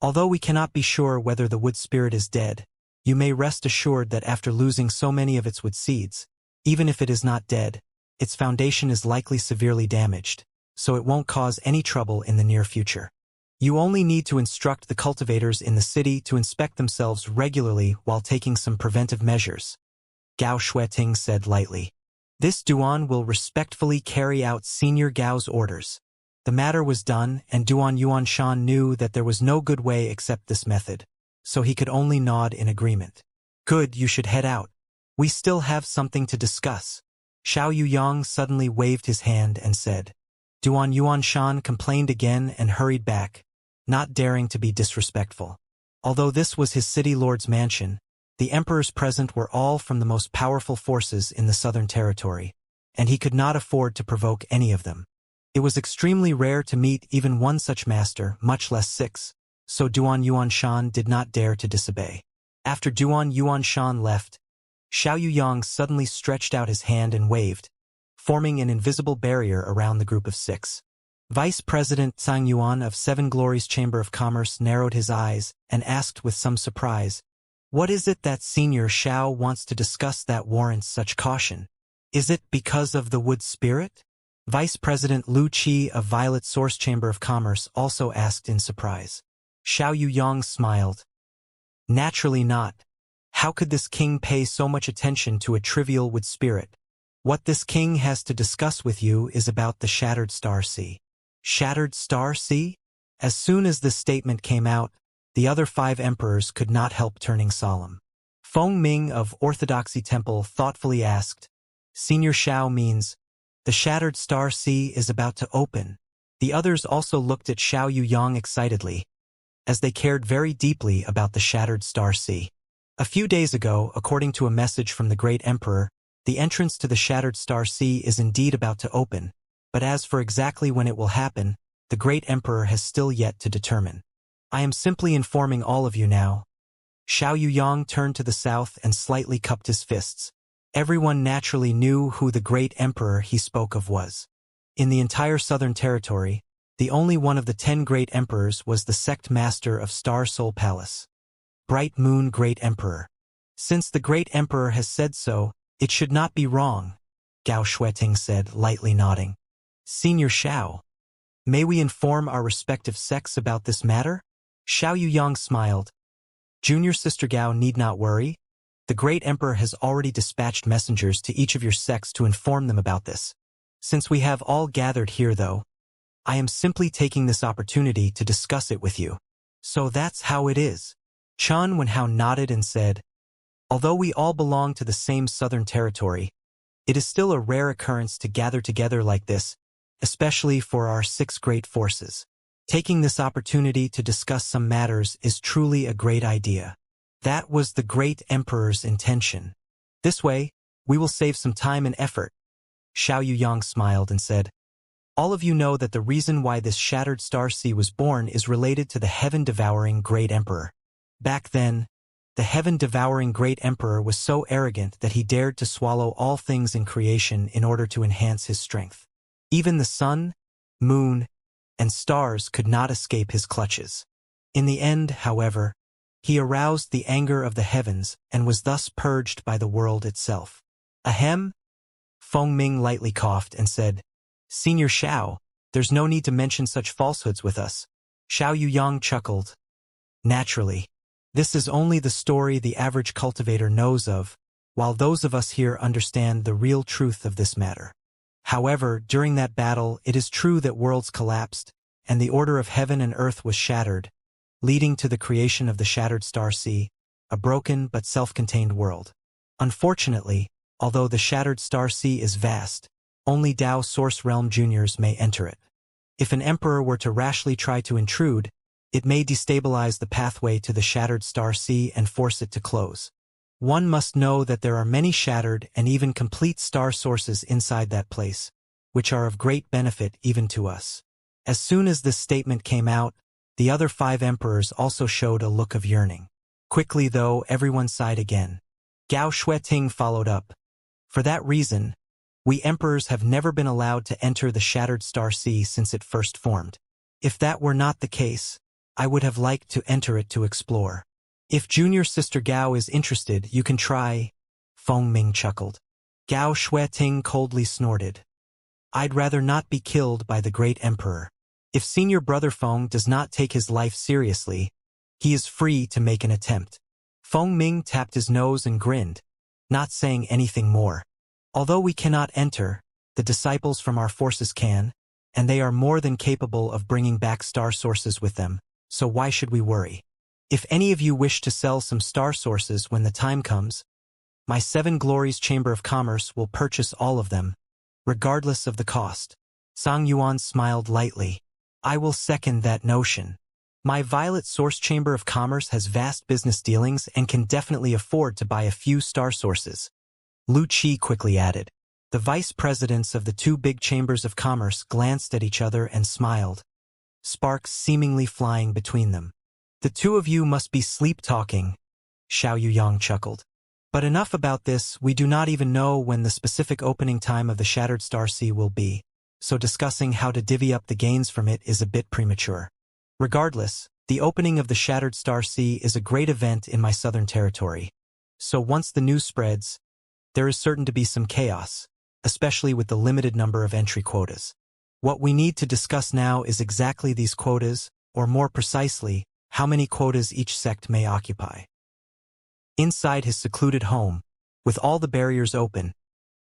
Although we cannot be sure whether the wood spirit is dead, you may rest assured that after losing so many of its wood seeds, even if it is not dead, its foundation is likely severely damaged, so it won't cause any trouble in the near future. You only need to instruct the cultivators in the city to inspect themselves regularly while taking some preventive measures. Gao Shueting said lightly. This Duan will respectfully carry out Senior Gao's orders. The matter was done, and Duan Yuanshan knew that there was no good way except this method, so he could only nod in agreement. Good, you should head out. We still have something to discuss. Xiao Yuyang suddenly waved his hand and said. Duan Yuanshan complained again and hurried back, not daring to be disrespectful. Although this was his city lord's mansion, the emperors present were all from the most powerful forces in the southern territory, and he could not afford to provoke any of them. It was extremely rare to meet even one such master, much less 6, so Duan Yuanshan did not dare to disobey. After Duan Yuanshan left, Xiao Yuyang suddenly stretched out his hand and waved, forming an invisible barrier around the group of 6. Vice President Zhang Yuan of Seven Glories Chamber of Commerce narrowed his eyes and asked with some surprise, what is it that Senior Xiao wants to discuss that warrants such caution? Is it because of the wood spirit? Vice President Lu Qi of Violet Source Chamber of Commerce also asked in surprise. Xiao Yuyang smiled. Naturally not. How could this king pay so much attention to a trivial wood spirit? What this king has to discuss with you is about the Shattered Star Sea. Shattered Star Sea? As soon as this statement came out, the other 5 emperors could not help turning solemn. Feng Ming of Orthodoxy Temple thoughtfully asked, Senior Xiao means, the Shattered Star Sea is about to open. The others also looked at Xiao Yuyang excitedly, as they cared very deeply about the Shattered Star Sea. A few days ago, according to a message from the Great Emperor, the entrance to the Shattered Star Sea is indeed about to open, but as for exactly when it will happen, the Great Emperor has still yet to determine. I am simply informing all of you now. Xiao Yuyang turned to the south and slightly cupped his fists. Everyone naturally knew who the Great Emperor he spoke of was. In the entire Southern Territory, the only one of the 10 Great Emperors was the sect master of Star Soul Palace. Bright Moon Great Emperor. Since the Great Emperor has said so, it should not be wrong, Gao Shueting said, lightly nodding. Senior Xiao, may we inform our respective sects about this matter? Xiao Yuyang smiled. Junior Sister Gao need not worry. The Great Emperor has already dispatched messengers to each of your sects to inform them about this. Since we have all gathered here though, I am simply taking this opportunity to discuss it with you. So that's how it is. Chen Wenhao nodded and said, although we all belong to the same Southern Territory, it is still a rare occurrence to gather together like this, especially for our 6 great forces. Taking this opportunity to discuss some matters is truly a great idea. That was the Great Emperor's intention. This way, we will save some time and effort. Xiao Yuyang smiled and said, all of you know that the reason why this Shattered Star Sea was born is related to the heaven-devouring Great Emperor. Back then, the heaven-devouring Great Emperor was so arrogant that he dared to swallow all things in creation in order to enhance his strength. Even the sun, moon, and stars could not escape his clutches. In the end, however, he aroused the anger of the heavens and was thus purged by the world itself. Ahem? Feng Ming lightly coughed and said, Senior Xiao, there's no need to mention such falsehoods with us. Xiao Yuyang chuckled. Naturally. This is only the story the average cultivator knows of, while those of us here understand the real truth of this matter. However, during that battle, it is true that worlds collapsed, and the order of heaven and earth was shattered, leading to the creation of the Shattered Star Sea, a broken but self-contained world. Unfortunately, although the Shattered Star Sea is vast, only Dao Source Realm Juniors may enter it. If an emperor were to rashly try to intrude, it may destabilize the pathway to the Shattered Star Sea and force it to close. One must know that there are many shattered and even complete star sources inside that place, which are of great benefit even to us. As soon as this statement came out, the other 5 emperors also showed a look of yearning. Quickly though, everyone sighed again. Gao Shueting followed up. For that reason, we emperors have never been allowed to enter the Shattered Star Sea since it first formed. If that were not the case, I would have liked to enter it to explore. If Junior Sister Gao is interested, you can try. Feng Ming chuckled. Gao Shueting coldly snorted. I'd rather not be killed by the Great Emperor. If Senior Brother Feng does not take his life seriously, he is free to make an attempt. Feng Ming tapped his nose and grinned, not saying anything more. Although we cannot enter, the disciples from our forces can, and they are more than capable of bringing back star sources with them, so why should we worry? If any of you wish to sell some star sources when the time comes, my 7 Glories Chamber of Commerce will purchase all of them, regardless of the cost. Sang Yuan smiled lightly. I will second that notion. My Violet Source Chamber of Commerce has vast business dealings and can definitely afford to buy a few star sources. Lu Qi quickly added. The vice presidents of the 2 big chambers of commerce glanced at each other and smiled, sparks seemingly flying between them. The 2 of you must be sleep-talking, Xiao Yuyang chuckled. But enough about this, we do not even know when the specific opening time of the Shattered Star Sea will be, so discussing how to divvy up the gains from it is a bit premature. Regardless, the opening of the Shattered Star Sea is a great event in my Southern Territory. So once the news spreads, there is certain to be some chaos, especially with the limited number of entry quotas. What we need to discuss now is exactly these quotas, or more precisely, how many quotas each sect may occupy. Inside his secluded home, with all the barriers open,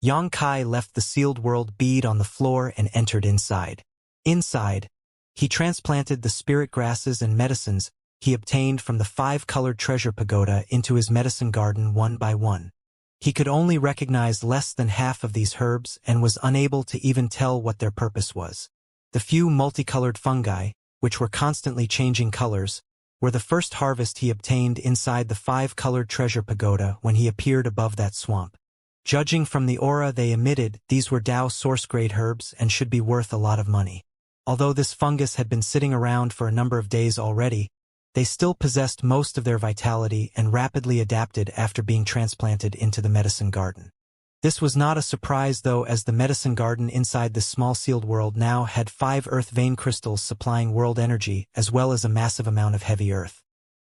Xianxia left the sealed world bead on the floor and entered inside. Inside, he transplanted the spirit grasses and medicines he obtained from the 5-colored treasure pagoda into his medicine garden one by one. He could only recognize less than half of these herbs and was unable to even tell what their purpose was. The few multicolored fungi, which were constantly changing colors, were the first harvest he obtained inside the 5-colored treasure pagoda when he appeared above that swamp. Judging from the aura they emitted, these were Dao source-grade herbs and should be worth a lot of money. Although this fungus had been sitting around for a number of days already, they still possessed most of their vitality and rapidly adapted after being transplanted into the medicine garden. This was not a surprise though, as the medicine garden inside this small sealed world now had 5 earth vein crystals supplying world energy as well as a massive amount of heavy earth.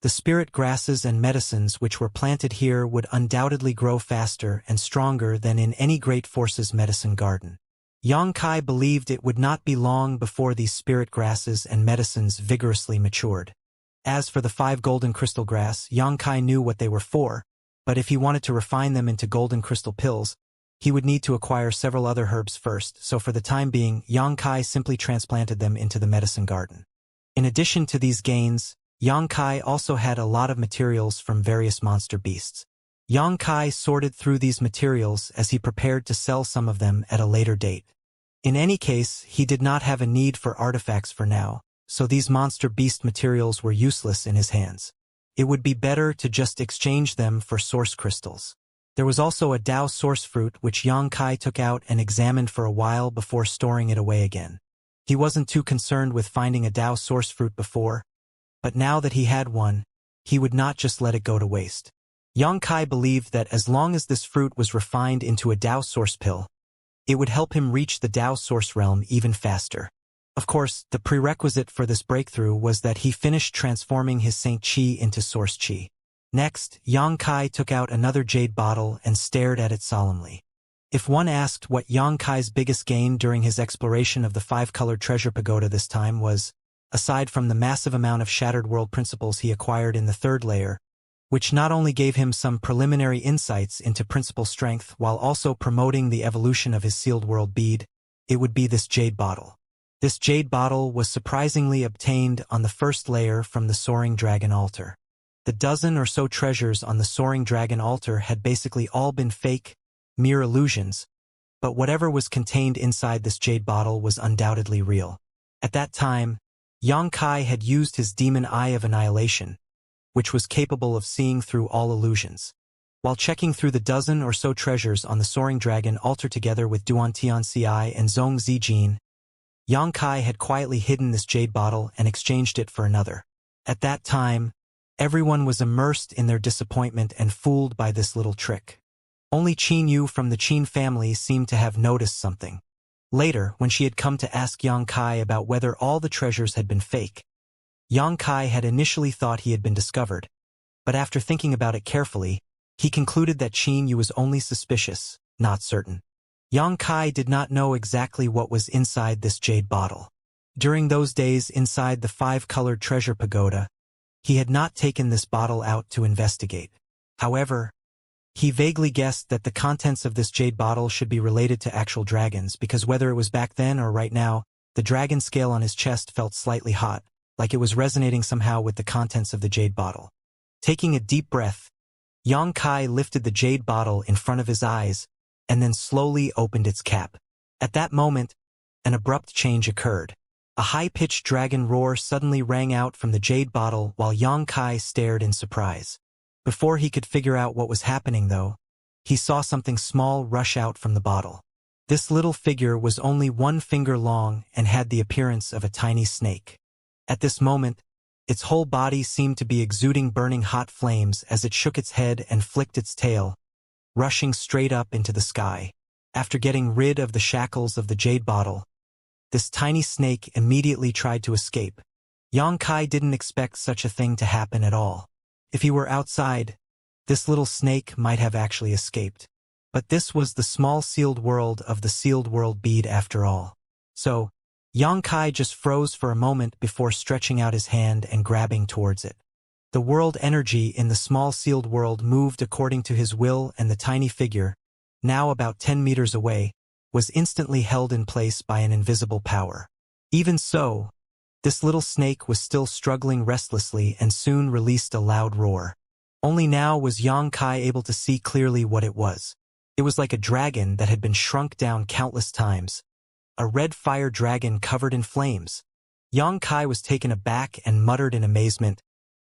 The spirit grasses and medicines which were planted here would undoubtedly grow faster and stronger than in any great force's medicine garden. Xianxia believed it would not be long before these spirit grasses and medicines vigorously matured. As for the 5 golden crystal grass, Xianxia knew what they were for, but if he wanted to refine them into golden crystal pills, he would need to acquire several other herbs first, so for the time being, Xianxia simply transplanted them into the medicine garden. In addition to these gains, Xianxia also had a lot of materials from various monster beasts. Xianxia sorted through these materials as he prepared to sell some of them at a later date. In any case, he did not have a need for artifacts for now, so these monster beast materials were useless in his hands. It would be better to just exchange them for source crystals. There was also a Dao source fruit which Xianxia took out and examined for a while before storing it away again. He wasn't too concerned with finding a Dao source fruit before, but now that he had one, he would not just let it go to waste. Xianxia believed that as long as this fruit was refined into a Dao source pill, it would help him reach the Dao source realm even faster. Of course, the prerequisite for this breakthrough was that he finished transforming his Saint Qi into Source Qi. Next, Xianxia took out another jade bottle and stared at it solemnly. If one asked what Xianxia's biggest gain during his exploration of the 5-colored treasure pagoda this time was, aside from the massive amount of shattered world principles he acquired in the 3rd layer, which not only gave him some preliminary insights into principle strength while also promoting the evolution of his sealed world bead, it would be this jade bottle. This jade bottle was surprisingly obtained on the 1st layer from the Soaring Dragon altar. The dozen or so treasures on the Soaring Dragon altar had basically all been fake, mere illusions, but whatever was contained inside this jade bottle was undoubtedly real. At that time, Xianxia had used his demon eye of annihilation, which was capable of seeing through all illusions. While checking through the dozen or so treasures on the Soaring Dragon altar together with Duantian Ci and Zhong Zijin, Xianxia had quietly hidden this jade bottle and exchanged it for another. At that time, everyone was immersed in their disappointment and fooled by this little trick. Only Qin Yu from the Qin family seemed to have noticed something. Later, when she had come to ask Xianxia about whether all the treasures had been fake, Xianxia had initially thought he had been discovered, but after thinking about it carefully, he concluded that Qin Yu was only suspicious, not certain. Xianxia did not know exactly what was inside this jade bottle. During those days inside the 5-colored treasure pagoda, he had not taken this bottle out to investigate. However, he vaguely guessed that the contents of this jade bottle should be related to actual dragons because whether it was back then or right now, the dragon scale on his chest felt slightly hot, like it was resonating somehow with the contents of the jade bottle. Taking a deep breath, Xianxia lifted the jade bottle in front of his eyes and then slowly opened its cap. At that moment, an abrupt change occurred. A high-pitched dragon roar suddenly rang out from the jade bottle while Xianxia stared in surprise. Before he could figure out what was happening, though, he saw something small rush out from the bottle. This little figure was only 1 finger long and had the appearance of a tiny snake. At this moment, its whole body seemed to be exuding burning hot flames as it shook its head and flicked its tail, rushing straight up into the sky. After getting rid of the shackles of the jade bottle, this tiny snake immediately tried to escape. Xianxia didn't expect such a thing to happen at all. If he were outside, this little snake might have actually escaped. But this was the small sealed world of the sealed world bead after all. So, Xianxia just froze for a moment before stretching out his hand and grabbing towards it. The world energy in the small sealed world moved according to his will, and the tiny figure, now about 10 meters away, was instantly held in place by an invisible power. Even so, this little snake was still struggling restlessly and soon released a loud roar. Only now was Yang Kai able to see clearly what it was. It was like a dragon that had been shrunk down countless times. A red fire dragon covered in flames. Yang Kai was taken aback and muttered in amazement,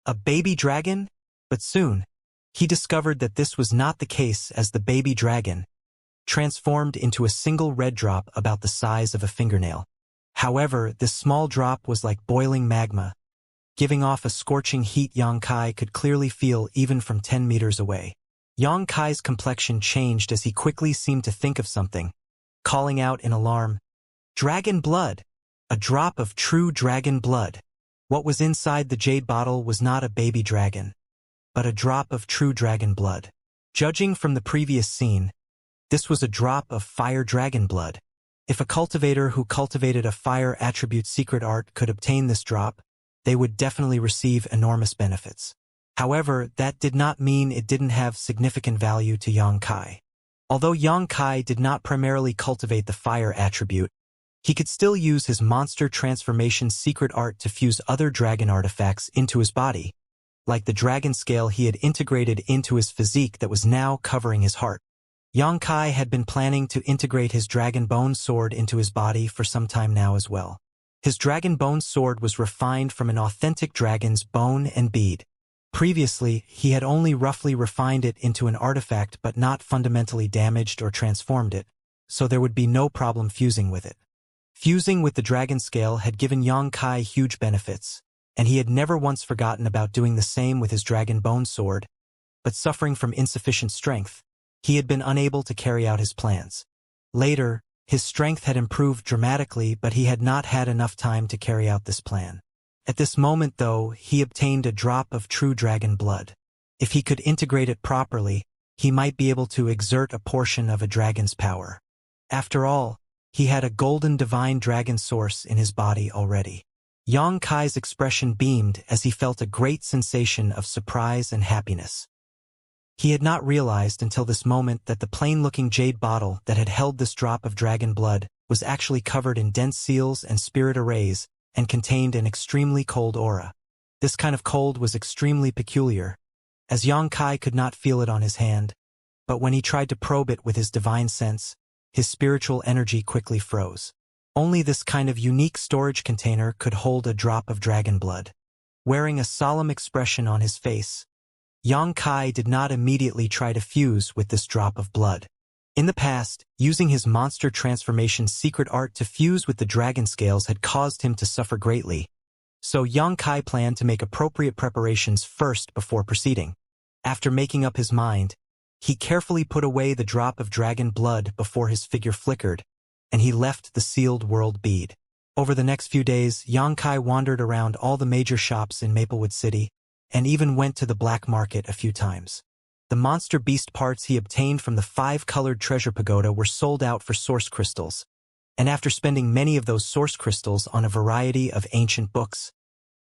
"A baby dragon?" But soon, he discovered that this was not the case, as the baby dragon transformed into a single red drop about the size of a fingernail. However, this small drop was like boiling magma, giving off a scorching heat Yang Kai could clearly feel even from 10 meters away. Yang Kai's complexion changed as he quickly seemed to think of something, calling out in alarm, "Dragon blood! A drop of true dragon blood!" What was inside the jade bottle was not a baby dragon, but a drop of true dragon blood. Judging from the previous scene, this was a drop of fire dragon blood. If a cultivator who cultivated a fire attribute secret art could obtain this drop, they would definitely receive enormous benefits. However, that did not mean it didn't have significant value to Yang Kai. Although Yang Kai did not primarily cultivate the fire attribute, he could still use his monster transformation secret art to fuse other dragon artifacts into his body, like the dragon scale he had integrated into his physique that was now covering his heart. Yang Kai had been planning to integrate his dragon bone sword into his body for some time now as well. His dragon bone sword was refined from an authentic dragon's bone and bead. Previously, he had only roughly refined it into an artifact but not fundamentally damaged or transformed it, so there would be no problem fusing with it. Fusing with the dragon scale had given Yang Kai huge benefits, and he had never once forgotten about doing the same with his dragon bone sword, but suffering from insufficient strength, he had been unable to carry out his plans. Later, his strength had improved dramatically, but he had not had enough time to carry out this plan. At this moment, though, he obtained a drop of true dragon blood. If he could integrate it properly, he might be able to exert a portion of a dragon's power. After all, he had a golden divine dragon source in his body already. Yang Kai's expression beamed as he felt a great sensation of surprise and happiness. He had not realized until this moment that the plain-looking jade bottle that had held this drop of dragon blood was actually covered in dense seals and spirit arrays and contained an extremely cold aura. This kind of cold was extremely peculiar, as Yang Kai could not feel it on his hand, but when he tried to probe it with his divine sense, his spiritual energy quickly froze. Only this kind of unique storage container could hold a drop of dragon blood. Wearing a solemn expression on his face, Yang Kai did not immediately try to fuse with this drop of blood. In the past, using his monster transformation secret art to fuse with the dragon scales had caused him to suffer greatly, so Yang Kai planned to make appropriate preparations first before proceeding. After making up his mind, he carefully put away the drop of dragon blood before his figure flickered, and he left the sealed world bead. Over the next few days, Yang Kai wandered around all the major shops in Maplewood City, and even went to the black market a few times. The monster beast parts he obtained from the 5-colored treasure pagoda were sold out for source crystals, and after spending many of those source crystals on a variety of ancient books,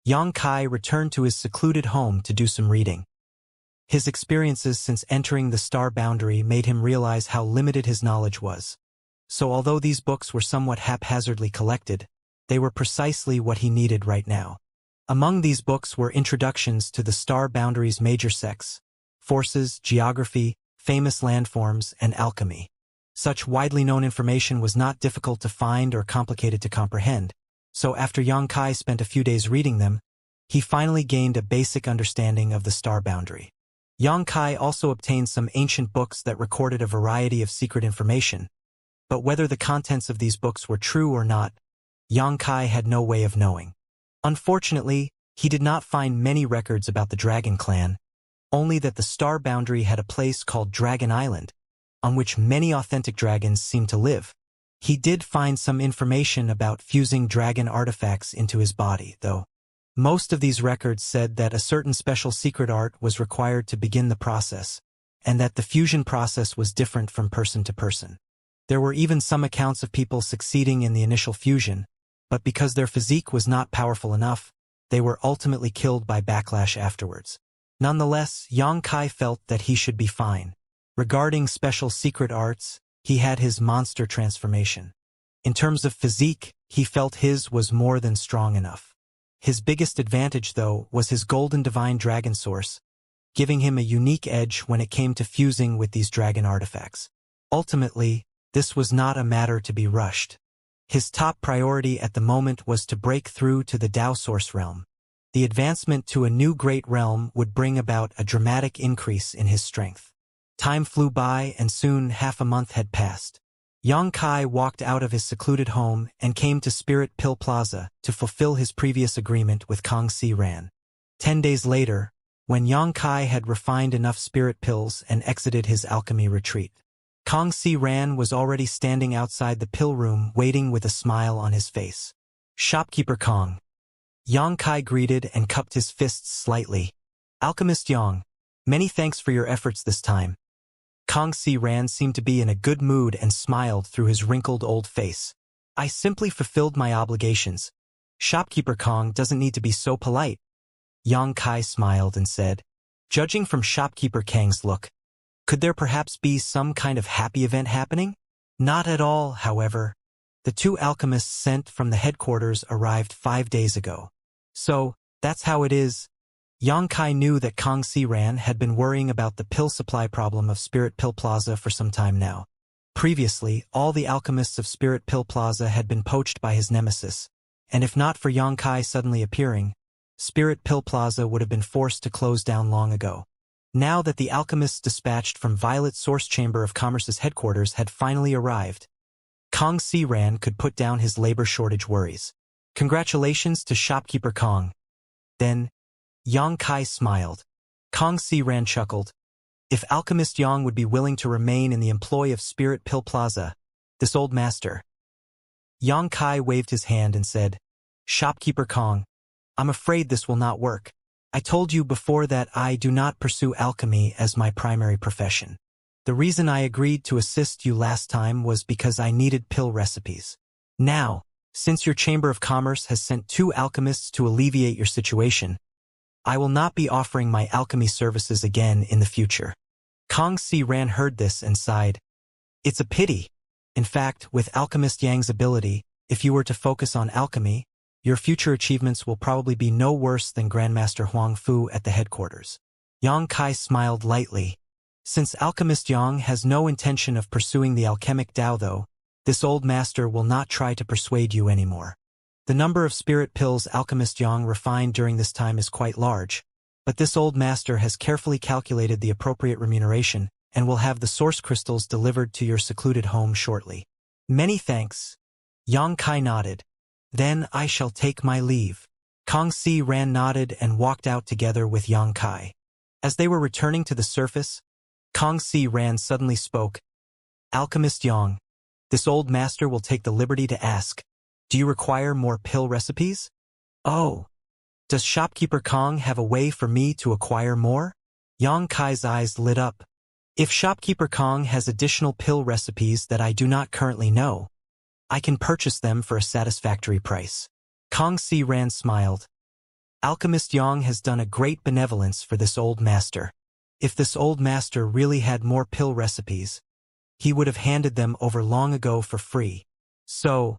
Yang Kai returned to his secluded home to do some reading. His experiences since entering the star boundary made him realize how limited his knowledge was. So although these books were somewhat haphazardly collected, they were precisely what he needed right now. Among these books were introductions to the star boundary's major sects, forces, geography, famous landforms, and alchemy. Such widely known information was not difficult to find or complicated to comprehend, so after Yang Kai spent a few days reading them, he finally gained a basic understanding of the star boundary. Yang Kai also obtained some ancient books that recorded a variety of secret information, but whether the contents of these books were true or not, Yang Kai had no way of knowing. Unfortunately, he did not find many records about the Dragon Clan, only that the star boundary had a place called Dragon Island, on which many authentic dragons seemed to live. He did find some information about fusing dragon artifacts into his body, though. Most of these records said that a certain special secret art was required to begin the process, and that the fusion process was different from person to person. There were even some accounts of people succeeding in the initial fusion, but because their physique was not powerful enough, they were ultimately killed by backlash afterwards. Nonetheless, Yang Kai felt that he should be fine. Regarding special secret arts, he had his monster transformation. In terms of physique, he felt his was more than strong enough. His biggest advantage, though, was his golden divine dragon source, giving him a unique edge when it came to fusing with these dragon artifacts. Ultimately, this was not a matter to be rushed. His top priority at the moment was to break through to the Tao Source realm. The advancement to a new great realm would bring about a dramatic increase in his strength. Time flew by and soon half a month had passed. Yang Kai walked out of his secluded home and came to Spirit Pill Plaza to fulfill his previous agreement with Kong Si Ran. 10 days later, when Yang Kai had refined enough spirit pills and exited his alchemy retreat, Kong Si Ran was already standing outside the pill room waiting with a smile on his face. "Shopkeeper Kong." Yang Kai greeted and cupped his fists slightly. "Alchemist Yang, many thanks for your efforts this time." Kong Si Ran seemed to be in a good mood and smiled through his wrinkled old face. "I simply fulfilled my obligations. Shopkeeper Kong doesn't need to be so polite." Yang Kai smiled and said, "Judging from Shopkeeper Kang's look, could there perhaps be some kind of happy event happening?" "Not at all, however. The 2 alchemists sent from the headquarters arrived 5 days ago. So, that's how it is." Yang Kai knew that Kong Si Ran had been worrying about the pill supply problem of Spirit Pill Plaza for some time now. Previously, all the alchemists of Spirit Pill Plaza had been poached by his nemesis, and if not for Yang Kai suddenly appearing, Spirit Pill Plaza would have been forced to close down long ago. Now that the alchemists dispatched from Violet Source Chamber of Commerce's headquarters had finally arrived, Kong Si Ran could put down his labor shortage worries. "Congratulations to Shopkeeper Kong." Then, Yang Kai smiled. Kong Si Ran chuckled. "If Alchemist Yang would be willing to remain in the employ of Spirit Pill Plaza, this old master." Yang Kai waved his hand and said, "Shopkeeper Kong, I'm afraid this will not work. I told you before that I do not pursue alchemy as my primary profession. The reason I agreed to assist you last time was because I needed pill recipes. Now, since your Chamber of Commerce has sent 2 alchemists to alleviate your situation, I will not be offering my alchemy services again in the future." Kong Si Ran heard this and sighed. "It's a pity. In fact, with Alchemist Yang's ability, if you were to focus on alchemy, your future achievements will probably be no worse than Grandmaster Huang Fu at the headquarters." Yang Kai smiled lightly. "Since Alchemist Yang has no intention of pursuing the alchemic Tao though, this old master will not try to persuade you anymore. The number of spirit pills Alchemist Yang refined during this time is quite large, but this old master has carefully calculated the appropriate remuneration and will have the source crystals delivered to your secluded home shortly." "Many thanks." Yang Kai nodded. "Then I shall take my leave." Kong Si Ran nodded and walked out together with Yang Kai. As they were returning to the surface, Kong Si Ran suddenly spoke. "Alchemist Yang, this old master will take the liberty to ask, do you require more pill recipes?" "Oh, does Shopkeeper Kong have a way for me to acquire more?" Yang Kai's eyes lit up. "If Shopkeeper Kong has additional pill recipes that I do not currently know, I can purchase them for a satisfactory price." Kong Si Ran smiled. "Alchemist Yang has done a great benevolence for this old master. If this old master really had more pill recipes, he would have handed them over long ago for free. So,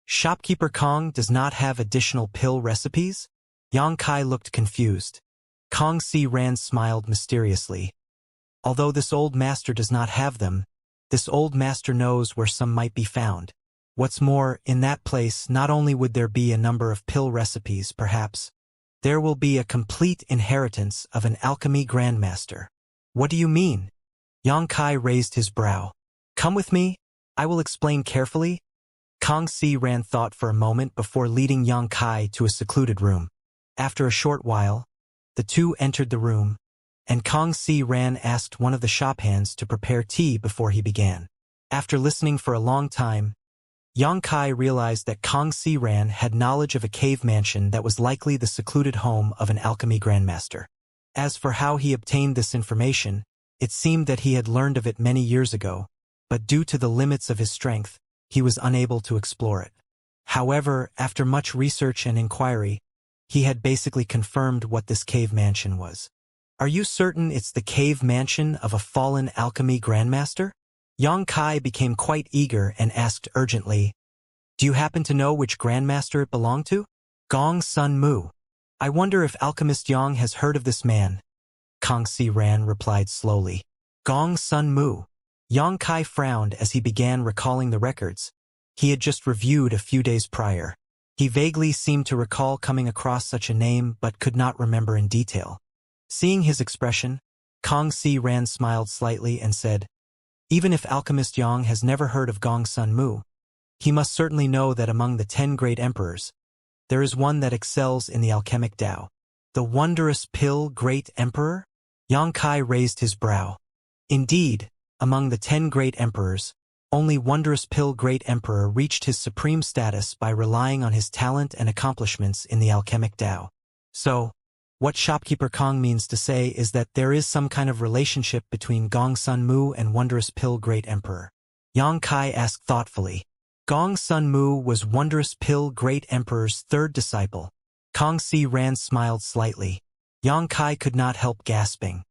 Shopkeeper Kong does not have additional pill recipes?" Yang Kai looked confused. Kong Si Ran smiled mysteriously. "Although this old master does not have them, this old master knows where some might be found. What's more, in that place not only would there be a number of pill recipes, perhaps, there will be a complete inheritance of an alchemy grandmaster." "What do you mean?" Yang Kai raised his brow. "Come with me, I will explain carefully." Kong Si Ran thought for a moment before leading Yang Kai to a secluded room. After a short while, the two entered the room, and Kong Si Ran asked one of the shop hands to prepare tea before he began. After listening for a long time, Yang Kai realized that Kong Si Ran had knowledge of a cave mansion that was likely the secluded home of an alchemy grandmaster. As for how he obtained this information, it seemed that he had learned of it many years ago, but due to the limits of his strength, he was unable to explore it. However, after much research and inquiry, he had basically confirmed what this cave mansion was. Are you certain it's the cave mansion of a fallen alchemy grandmaster? Yang Kai became quite eager and asked urgently, do you happen to know which grandmaster it belonged to? Gong Sun Mu. I wonder if alchemist Yang has heard of this man. Kang Si Ran replied slowly. Gong Sun Mu. Yang Kai frowned as he began recalling the records he had just reviewed a few days prior. He vaguely seemed to recall coming across such a name but could not remember in detail. Seeing his expression, Kang Si Ran smiled slightly and said, even if alchemist Yang has never heard of Gong Sun Mu, he must certainly know that among the 10 great emperors, there is one that excels in the alchemic Tao. The wondrous pill great emperor? Yang Kai raised his brow. Indeed, among the 10 great emperors, only wondrous pill great emperor reached his supreme status by relying on his talent and accomplishments in the alchemic Tao. So, what shopkeeper Kong means to say is that there is some kind of relationship between Gong Sun Mu and wondrous pill great emperor. Yang Kai asked thoughtfully. Gong Sun Mu was wondrous pill great emperor's third disciple. Kang Si Ran smiled slightly. Yang Kai could not help gasping.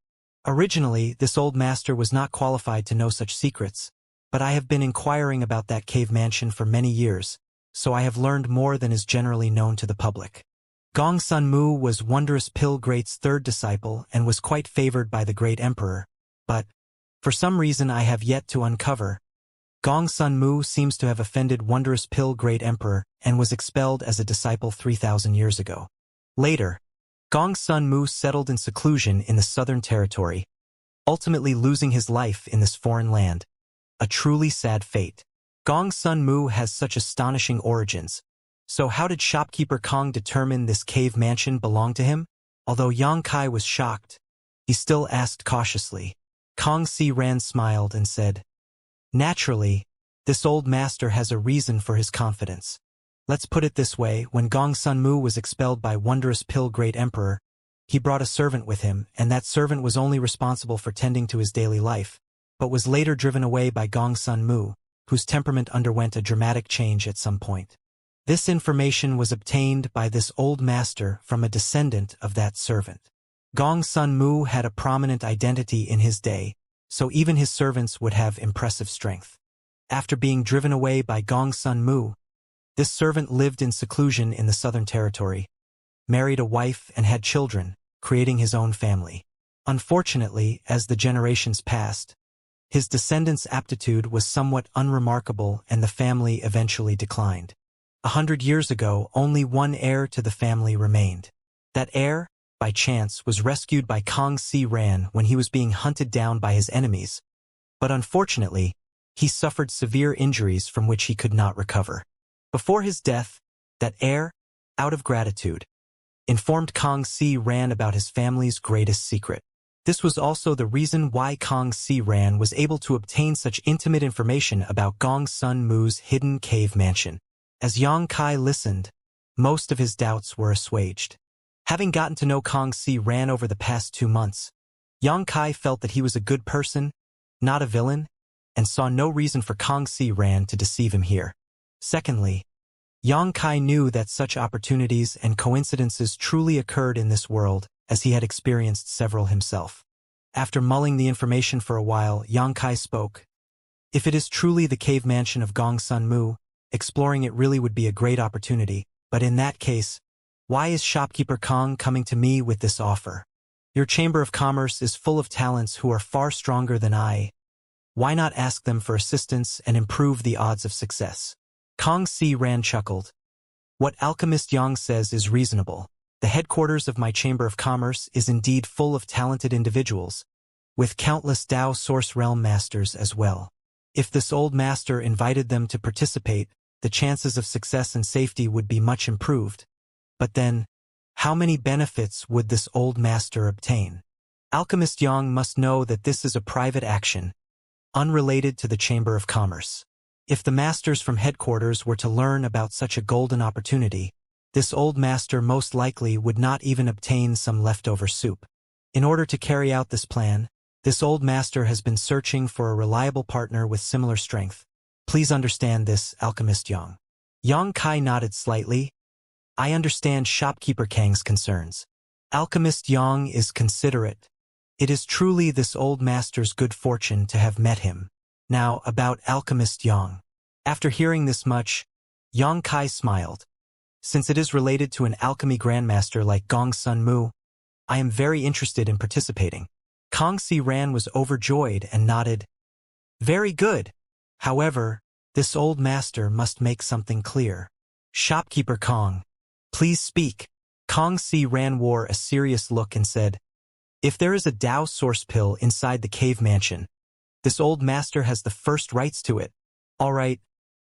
Originally, this old master was not qualified to know such secrets, but I have been inquiring about that cave mansion for many years, so I have learned more than is generally known to the public. Gong Sun Mu was wondrous pill great's third disciple and was quite favored by the great emperor, but, for some reason I have yet to uncover, Gong Sun Mu seems to have offended wondrous pill great emperor and was expelled as a disciple 3,000 years ago. Later, Gong Sun Mu settled in seclusion in the Southern Territory, ultimately losing his life in this foreign land. A truly sad fate. Gong Sun Mu has such astonishing origins. So how did shopkeeper Kong determine this cave mansion belonged to him? Although Yang Kai was shocked, he still asked cautiously. Kang Si Ran smiled and said, naturally, this old master has a reason for his confidence. Let's put it this way, when Gong Sun Mu was expelled by wondrous pill great emperor, he brought a servant with him, and that servant was only responsible for tending to his daily life, but was later driven away by Gong Sun Mu, whose temperament underwent a dramatic change at some point. This information was obtained by this old master from a descendant of that servant. Gong Sun Mu had a prominent identity in his day, so even his servants would have impressive strength. After being driven away by Gong Sun Mu, this servant lived in seclusion in the Southern Territory, married a wife and had children, creating his own family. Unfortunately, as the generations passed, his descendants' aptitude was somewhat unremarkable and the family eventually declined. 100 years ago, only one heir to the family remained. That heir, by chance, was rescued by Kang Si Ran when he was being hunted down by his enemies, but unfortunately, he suffered severe injuries from which he could not recover. Before his death, that heir, out of gratitude, informed Kang Si Ran about his family's greatest secret. This was also the reason why Kang Si Ran was able to obtain such intimate information about Gong Sun Mu's hidden cave mansion. As Yang Kai listened, most of his doubts were assuaged. Having gotten to know Kang Si Ran over the past 2 months, Yang Kai felt that he was a good person, not a villain, and saw no reason for Kang Si Ran to deceive him here. Secondly, Yang Kai knew that such opportunities and coincidences truly occurred in this world, as he had experienced several himself. After mulling the information for a while, Yang Kai spoke. If it is truly the cave mansion of Gong Sun Mu, exploring it really would be a great opportunity, but in that case, why is shopkeeper Kong coming to me with this offer? Your Chamber of Commerce is full of talents who are far stronger than I. Why not ask them for assistance and improve the odds of success? Kang Si Ran chuckled. What Alchemist Yang says is reasonable. The headquarters of my Chamber of Commerce is indeed full of talented individuals, with countless Tao Source Realm masters as well. If this old master invited them to participate, the chances of success and safety would be much improved. But then, how many benefits would this old master obtain? Alchemist Yang must know that this is a private action, unrelated to the Chamber of Commerce. If the masters from headquarters were to learn about such a golden opportunity, this old master most likely would not even obtain some leftover soup. In order to carry out this plan, this old master has been searching for a reliable partner with similar strength. Please understand this, Alchemist Yang. Yang Kai nodded slightly. I understand shopkeeper Kang's concerns. Alchemist Yang is considerate. It is truly this old master's good fortune to have met him. Now, about Alchemist Yang. After hearing this much, Yang Kai smiled. Since it is related to an alchemy grandmaster like Gong Sun Mu, I am very interested in participating. Kong Si Ran was overjoyed and nodded. Very good. However, this old master must make something clear. Shopkeeper Kong, please speak. Kong Si Ran wore a serious look and said, if there is a Tao source pill inside the cave mansion, this old master has the first rights to it. All right.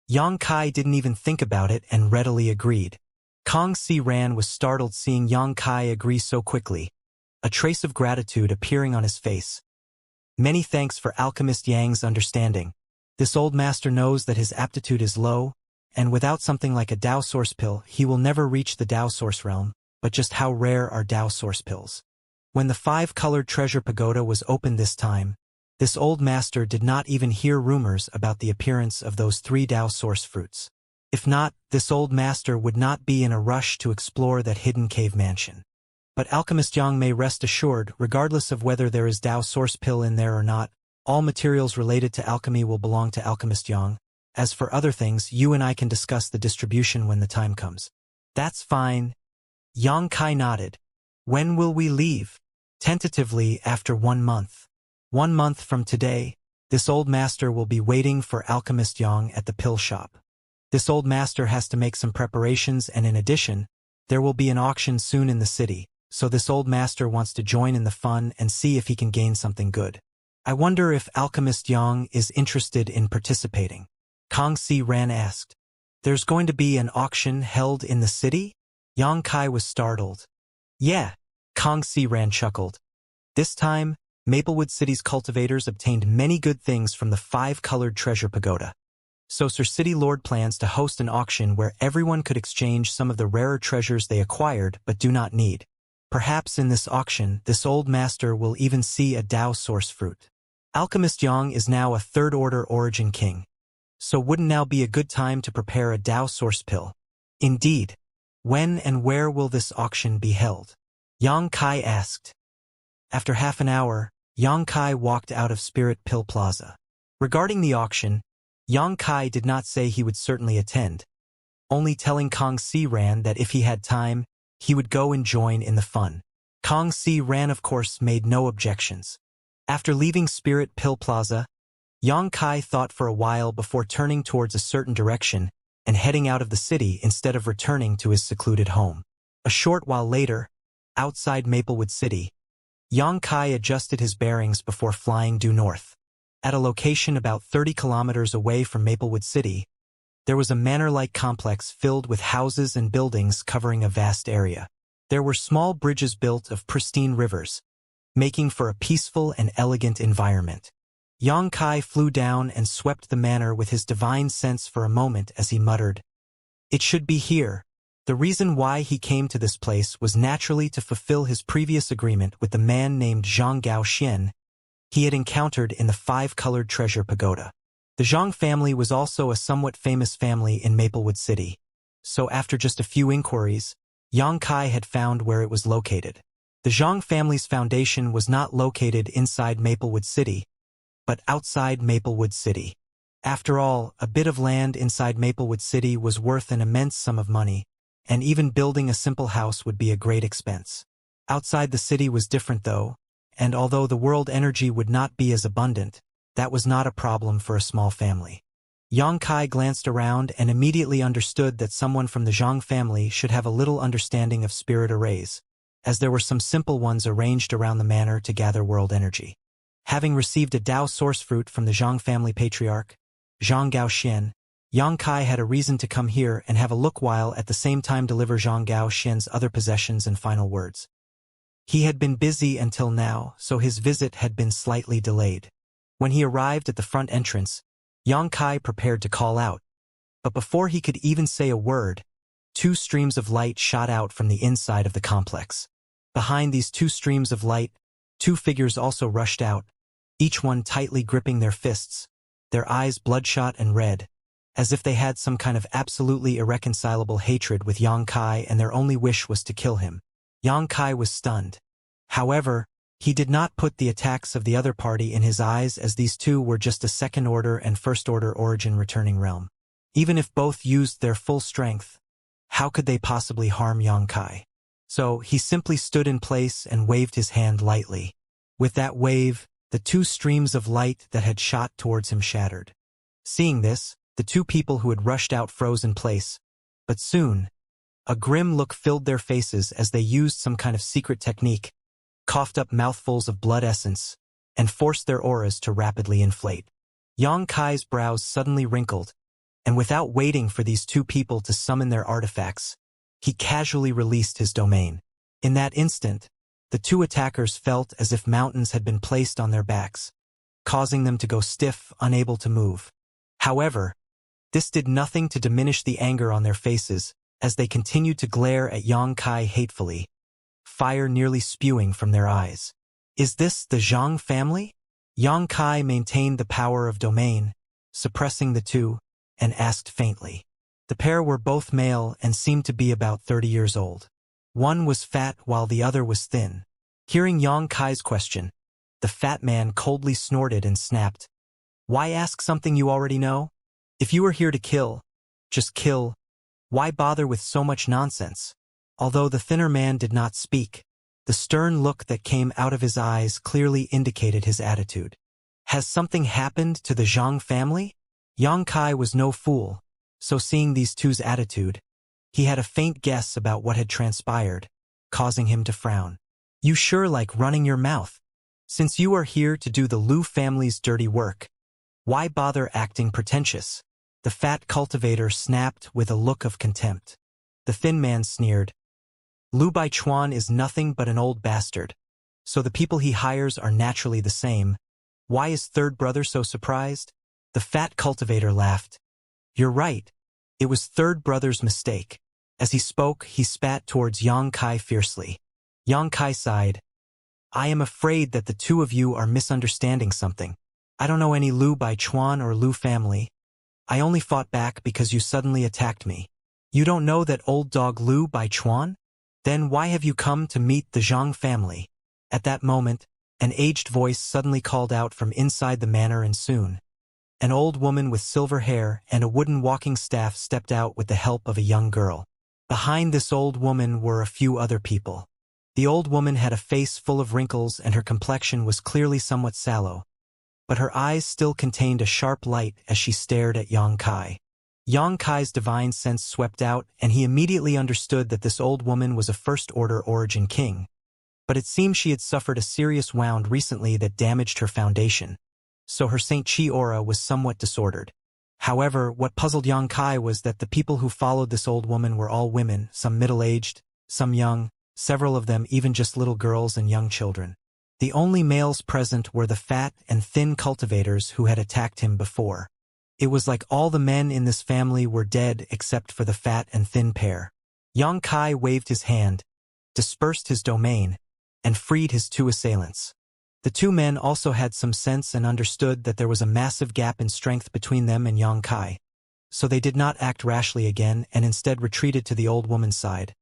Yang Kai didn't even think about it and readily agreed. Kong Si Ran was startled seeing Yang Kai agree so quickly, a trace of gratitude appearing on his face. Many thanks for Alchemist Yang's understanding. This old master knows that his aptitude is low, and without something like a Tao source pill, he will never reach the Tao source realm, but just how rare are Tao source pills. When the 5-colored treasure pagoda was opened this time, this old master did not even hear rumors about the appearance of those 3 Tao source fruits. If not, this old master would not be in a rush to explore that hidden cave mansion. But Alchemist Yang may rest assured, regardless of whether there is Tao source pill in there or not, all materials related to alchemy will belong to Alchemist Yang. As for other things, you and I can discuss the distribution when the time comes. That's fine. Yang Kai nodded. When will we leave? Tentatively after 1 month. 1 month from today, this old master will be waiting for Alchemist Yang at the pill shop. This old master has to make some preparations, and in addition, there will be an auction soon in the city, so this old master wants to join in the fun and see if he can gain something good. I wonder if Alchemist Yang is interested in participating. Kong Si Ran asked. There's going to be an auction held in the city? Yang Kai was startled. Yeah, Kong Si Ran chuckled. This time, Maplewood City's cultivators obtained many good things from the 5-colored treasure pagoda. So Sir City Lord plans to host an auction where everyone could exchange some of the rarer treasures they acquired but do not need. Perhaps in this auction, this old master will even see a Tao source fruit. Alchemist Yang is now a 3rd-order origin king. So wouldn't now be a good time to prepare a Tao source pill? Indeed. When and where will this auction be held? Yang Kai asked. After half an hour, Yang Kai walked out of Spirit Pill Plaza. Regarding the auction, Yang Kai did not say he would certainly attend, only telling Kong Si Ran that if he had time, he would go and join in the fun. Kong Si Ran of course made no objections. After leaving Spirit Pill Plaza, Yang Kai thought for a while before turning towards a certain direction and heading out of the city instead of returning to his secluded home. A short while later, outside Maplewood City, Yang Kai adjusted his bearings before flying due north. At a location about 30 kilometers away from Maplewood City, there was a manor-like complex filled with houses and buildings covering a vast area. There were small bridges built of pristine rivers, making for a peaceful and elegant environment. Yang Kai flew down and swept the manor with his divine sense for a moment as he muttered, "It should be here." The reason why he came to this place was naturally to fulfill his previous agreement with the man named Zhang Gaoxian he had encountered in the 5-colored treasure pagoda. The Zhang family was also a somewhat famous family in Maplewood City, so after just a few inquiries, Yang Kai had found where it was located. The Zhang family's foundation was not located inside Maplewood City, but outside Maplewood City. After all, a bit of land inside Maplewood City was worth an immense sum of money, and even building a simple house would be a great expense. Outside the city was different though, and although the world energy would not be as abundant, that was not a problem for a small family. Yang Kai glanced around and immediately understood that someone from the Zhang family should have a little understanding of spirit arrays, as there were some simple ones arranged around the manor to gather world energy. Having received a Tao source fruit from the Zhang family patriarch, Zhang Gaoxian, Yang Kai had a reason to come here and have a look while at the same time deliver Zhang Gaoxian's other possessions and final words. He had been busy until now, so his visit had been slightly delayed. When he arrived at the front entrance, Yang Kai prepared to call out. But before he could even say a word, 2 streams of light shot out from the inside of the complex. Behind these 2 streams of light, 2 figures also rushed out, each one tightly gripping their fists, their eyes bloodshot and red. as if they had some kind of absolutely irreconcilable hatred with Yang Kai and their only wish was to kill him. Yang Kai was stunned. However, he did not put the attacks of the other party in his eyes, as these two were just a second-order and first-order origin returning realm. Even if both used their full strength, how could they possibly harm Yang Kai? So he simply stood in place and waved his hand lightly. With that wave, the two streams of light that had shot towards him shattered. Seeing this, the two people who had rushed out froze in place. But soon, a grim look filled their faces as they used some kind of secret technique, coughed up mouthfuls of blood essence, and forced their auras to rapidly inflate. Yang Kai's brows suddenly wrinkled, and without waiting for these two people to summon their artifacts, he casually released his domain. In that instant, the two attackers felt as if mountains had been placed on their backs, causing them to go stiff, unable to move. However, this did nothing to diminish the anger on their faces as they continued to glare at Yang Kai hatefully, fire nearly spewing from their eyes. Is this the Zhang family? Yang Kai maintained the power of domain, suppressing the two, and asked faintly. The pair were both male and seemed to be about 30 years old. One was fat while the other was thin. Hearing Yang Kai's question, the fat man coldly snorted and snapped. Why ask something you already know? If you were here to kill, just kill. Why bother with so much nonsense? Although the thinner man did not speak, the stern look that came out of his eyes clearly indicated his attitude. Has something happened to the Zhang family? Yang Kai was no fool, so seeing these two's attitude, he had a faint guess about what had transpired, causing him to frown. You sure like running your mouth. Since you are here to do the Liu family's dirty work, why bother acting pretentious? The fat cultivator snapped with a look of contempt. The thin man sneered. Liu Baichuan is nothing but an old bastard, so the people he hires are naturally the same. Why is third brother so surprised? The fat cultivator laughed. You're right. It was third brother's mistake. As he spoke, he spat towards Yang Kai fiercely. Yang Kai sighed. I am afraid that the two of you are misunderstanding something. I don't know any Liu Baichuan or Liu family. I only fought back because you suddenly attacked me. You don't know that old dog Liu Baichuan? Then why have you come to meet the Zhang family? At that moment, an aged voice suddenly called out from inside the manor, and soon, an old woman with silver hair and a wooden walking staff stepped out with the help of a young girl. Behind this old woman were a few other people. The old woman had a face full of wrinkles and her complexion was clearly somewhat sallow, but her eyes still contained a sharp light as she stared at Yang Kai. Yang Kai's divine sense swept out, and he immediately understood that this old woman was a first-order origin king. But it seemed she had suffered a serious wound recently that damaged her foundation, so her Saint Chi aura was somewhat disordered. However, what puzzled Yang Kai was that the people who followed this old woman were all women, some middle-aged, some young, several of them even just little girls and young children. The only males present were the fat and thin cultivators who had attacked him before. It was like all the men in this family were dead except for the fat and thin pair. Yang Kai waved his hand, dispersed his domain, and freed his two assailants. The two men also had some sense and understood that there was a massive gap in strength between them and Yang Kai, so they did not act rashly again and instead retreated to the old woman's side,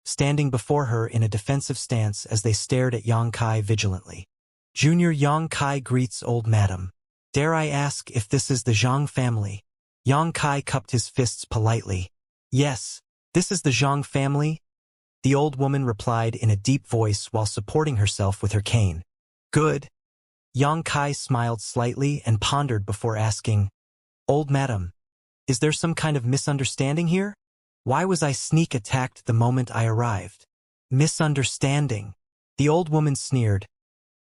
standing before her in a defensive stance as they stared at Yang Kai vigilantly. Junior Yang Kai greets old madam. Dare I ask if this is the Zhang family? Yang Kai cupped his fists politely. Yes, this is the Zhang family, the old woman replied in a deep voice while supporting herself with her cane. Good. Yang Kai smiled slightly and pondered before asking, Old madam, is there some kind of misunderstanding here? Why was I sneak attacked the moment I arrived? Misunderstanding. The old woman sneered.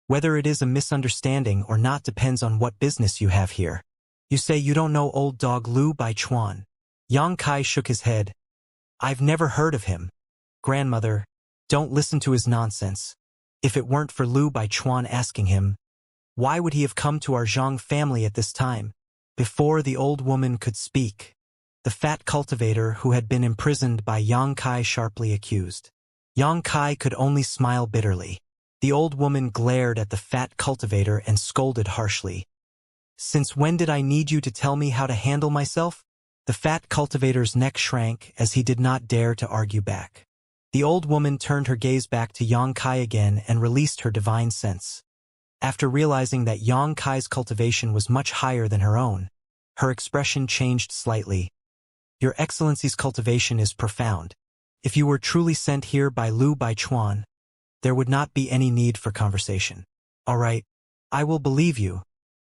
Whether it is a misunderstanding or not depends on what business you have here. You say you don't know old dog Liu Baichuan. Yang Kai shook his head. I've never heard of him. Grandmother, don't listen to his nonsense. If it weren't for Liu Baichuan asking him, why would he have come to our Zhang family at this time? Before the old woman could speak, the fat cultivator who had been imprisoned by Yang Kai sharply accused. Yang Kai could only smile bitterly. The old woman glared at the fat cultivator and scolded harshly. Since when did I need you to tell me how to handle myself? The fat cultivator's neck shrank as he did not dare to argue back. The old woman turned her gaze back to Yang Kai again and released her divine sense. After realizing that Yang Kai's cultivation was much higher than her own, her expression changed slightly. Your Excellency's cultivation is profound. If you were truly sent here by Lu Baichuan, there would not be any need for conversation. All right, I will believe you.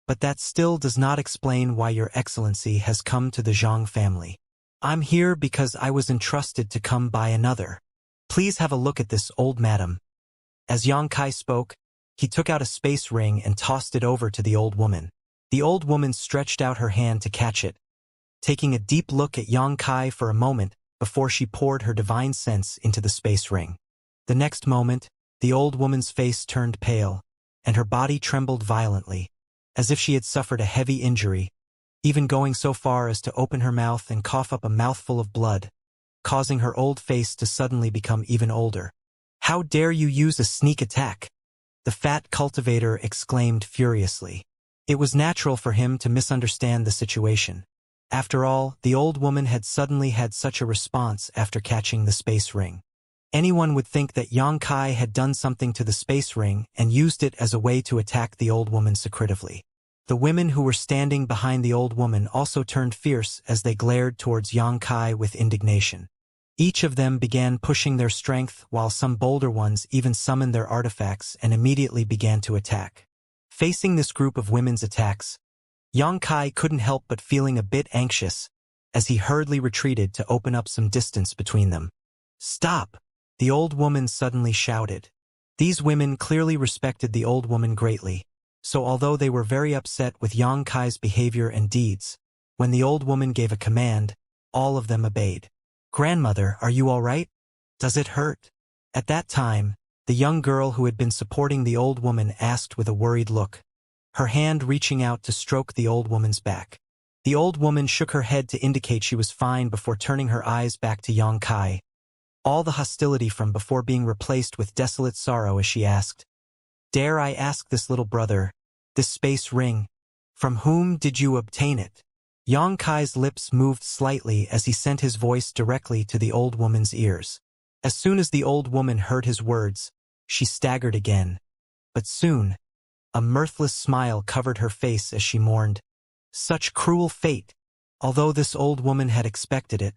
But that still does not explain why Your Excellency has come to the Zhang family. I'm here because I was entrusted to come by another. Please have a look at this, old madam. As Yang Kai spoke, he took out a space ring and tossed it over to the old woman. The old woman stretched out her hand to catch it, taking a deep look at Yang Kai for a moment before she poured her divine sense into the space ring. The next moment, the old woman's face turned pale, and her body trembled violently, as if she had suffered a heavy injury, even going so far as to open her mouth and cough up a mouthful of blood, causing her old face to suddenly become even older. How dare you use a sneak attack? The fat cultivator exclaimed furiously. It was natural for him to misunderstand the situation. After all, the old woman had suddenly had such a response after catching the space ring. Anyone would think that Yang Kai had done something to the space ring and used it as a way to attack the old woman secretively. The women who were standing behind the old woman also turned fierce as they glared towards Yang Kai with indignation. Each of them began pushing their strength, while some bolder ones even summoned their artifacts and immediately began to attack. Facing this group of women's attacks, Yang Kai couldn't help but feeling a bit anxious as he hurriedly retreated to open up some distance between them. Stop! The old woman suddenly shouted. These women clearly respected the old woman greatly, so although they were very upset with Yang Kai's behavior and deeds, when the old woman gave a command, all of them obeyed. Grandmother, are you all right? Does it hurt? At that time, the young girl who had been supporting the old woman asked with a worried look, her hand reaching out to stroke the old woman's back. The old woman shook her head to indicate she was fine before turning her eyes back to Yang Kai, all the hostility from before being replaced with desolate sorrow as she asked, Dare I ask this little brother, this space ring, from whom did you obtain it? Yang Kai's lips moved slightly as he sent his voice directly to the old woman's ears. As soon as the old woman heard his words, she staggered again. But soon, a mirthless smile covered her face as she mourned, Such cruel fate! Although this old woman had expected it,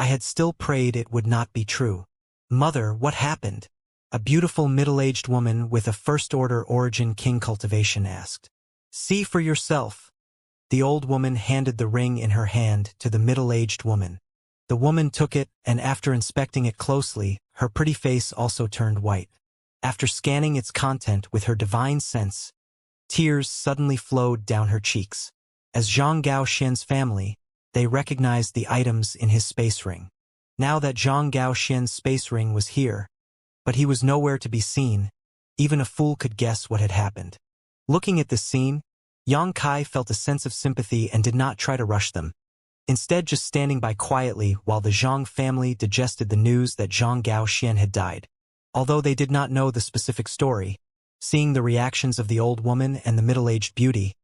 I had still prayed it would not be true. Mother, what happened? A beautiful middle-aged woman with a first-order origin king cultivation asked. See for yourself. The old woman handed the ring in her hand to the middle-aged woman. The woman took it, and after inspecting it closely, her pretty face also turned white. After scanning its content with her divine sense, tears suddenly flowed down her cheeks. As Zhang Gaoxian's family, they recognized the items in his space ring. Now that Zhang Gaoxian's space ring was here, but he was nowhere to be seen, even a fool could guess what had happened. Looking at this scene, Yang Kai felt a sense of sympathy and did not try to rush them, instead just standing by quietly while the Zhang family digested the news that Zhang Gaoxian had died. Although they did not know the specific story, seeing the reactions of the old woman and the middle-aged beauty,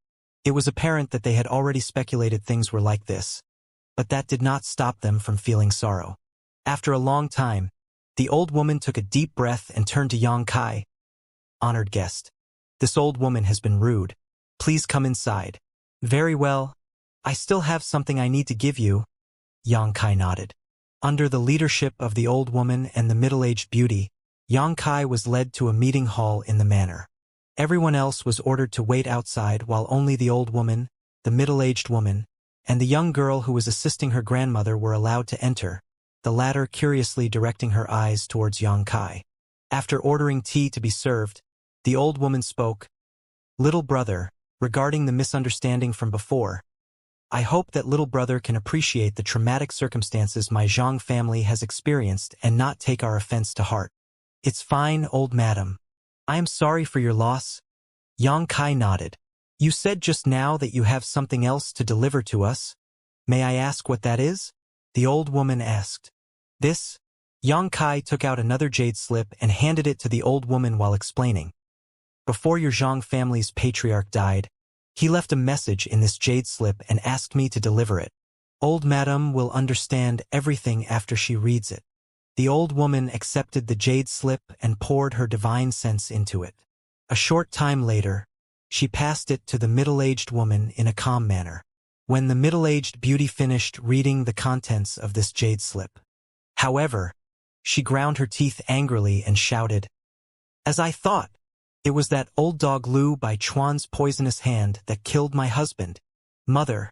it was apparent that they had already speculated things were like this. But that did not stop them from feeling sorrow. After a long time, the old woman took a deep breath and turned to Yang Kai. Honored guest. This old woman has been rude. Please come inside. Very well. I still have something I need to give you. Yang Kai nodded. Under the leadership of the old woman and the middle-aged beauty, Yang Kai was led to a meeting hall in the manor. Everyone else was ordered to wait outside while only the old woman, the middle-aged woman, and the young girl who was assisting her grandmother were allowed to enter, the latter curiously directing her eyes towards Yang Kai. After ordering tea to be served, the old woman spoke, Little brother, regarding the misunderstanding from before, I hope that little brother can appreciate the traumatic circumstances my Zhang family has experienced and not take our offense to heart. It's fine, old madam. I am sorry for your loss. Yang Kai nodded. You said just now that you have something else to deliver to us. May I ask what that is? The old woman asked. This? Yang Kai took out another jade slip and handed it to the old woman while explaining. Before your Zhang family's patriarch died, he left a message in this jade slip and asked me to deliver it. Old Madame will understand everything after she reads it. The old woman accepted the jade slip and poured her divine sense into it. A short time later, she passed it to the middle-aged woman in a calm manner. When the middle-aged beauty finished reading the contents of this jade slip, however, she ground her teeth angrily and shouted, "As I thought, it was that old dog Lu Bai Chuan's poisonous hand that killed my husband. Mother,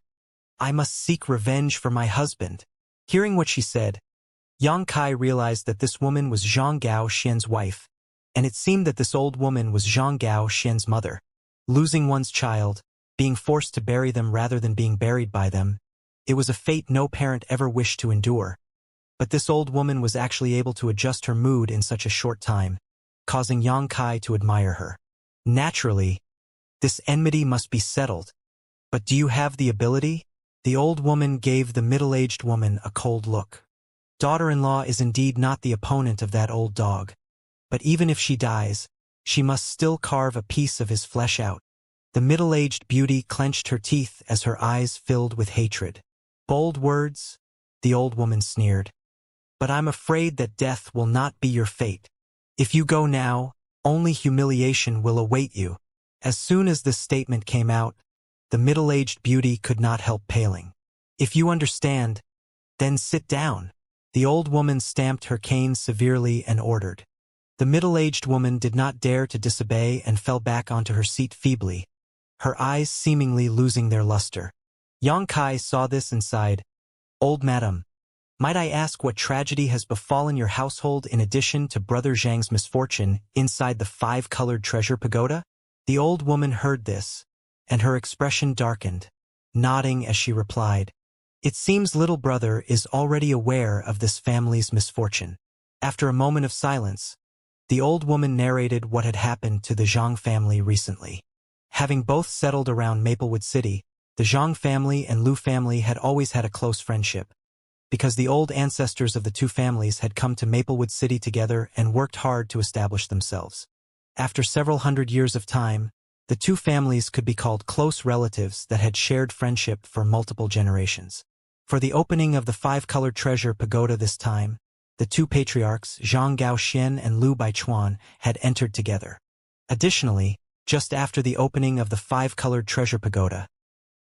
I must seek revenge for my husband." Hearing what she said, Yang Kai realized that this woman was Zhang Gao Xian's wife, and it seemed that this old woman was Zhang Gao Xian's mother. Losing one's child, being forced to bury them rather than being buried by them, it was a fate no parent ever wished to endure. But this old woman was actually able to adjust her mood in such a short time, causing Yang Kai to admire her. Naturally, this enmity must be settled. But do you have the ability? The old woman gave the middle-aged woman a cold look. Daughter-in-law is indeed not the opponent of that old dog. But even if she dies, she must still carve a piece of his flesh out. The middle-aged beauty clenched her teeth as her eyes filled with hatred. Bold words, the old woman sneered. But I'm afraid that death will not be your fate. If you go now, only humiliation will await you. As soon as this statement came out, the middle-aged beauty could not help paling. If you understand, then sit down. The old woman stamped her cane severely and ordered. The middle-aged woman did not dare to disobey and fell back onto her seat feebly, her eyes seemingly losing their luster. Yang Kai saw this and sighed, "Old madam, might I ask what tragedy has befallen your household in addition to Brother Zhang's misfortune inside the 5-colored treasure pagoda?" The old woman heard this, and her expression darkened, nodding as she replied, "It seems little brother is already aware of this family's misfortune." After a moment of silence, the old woman narrated what had happened to the Zhang family recently. Having both settled around Maplewood City, the Zhang family and Lu family had always had a close friendship, because the old ancestors of the two families had come to Maplewood City together and worked hard to establish themselves. After several hundred years of time, the two families could be called close relatives that had shared friendship for multiple generations. For the opening of the 5-colored treasure pagoda this time, the two patriarchs, Zhang Gaoxian and Lu Baichuan, had entered together. Additionally, just after the opening of the 5-colored treasure pagoda,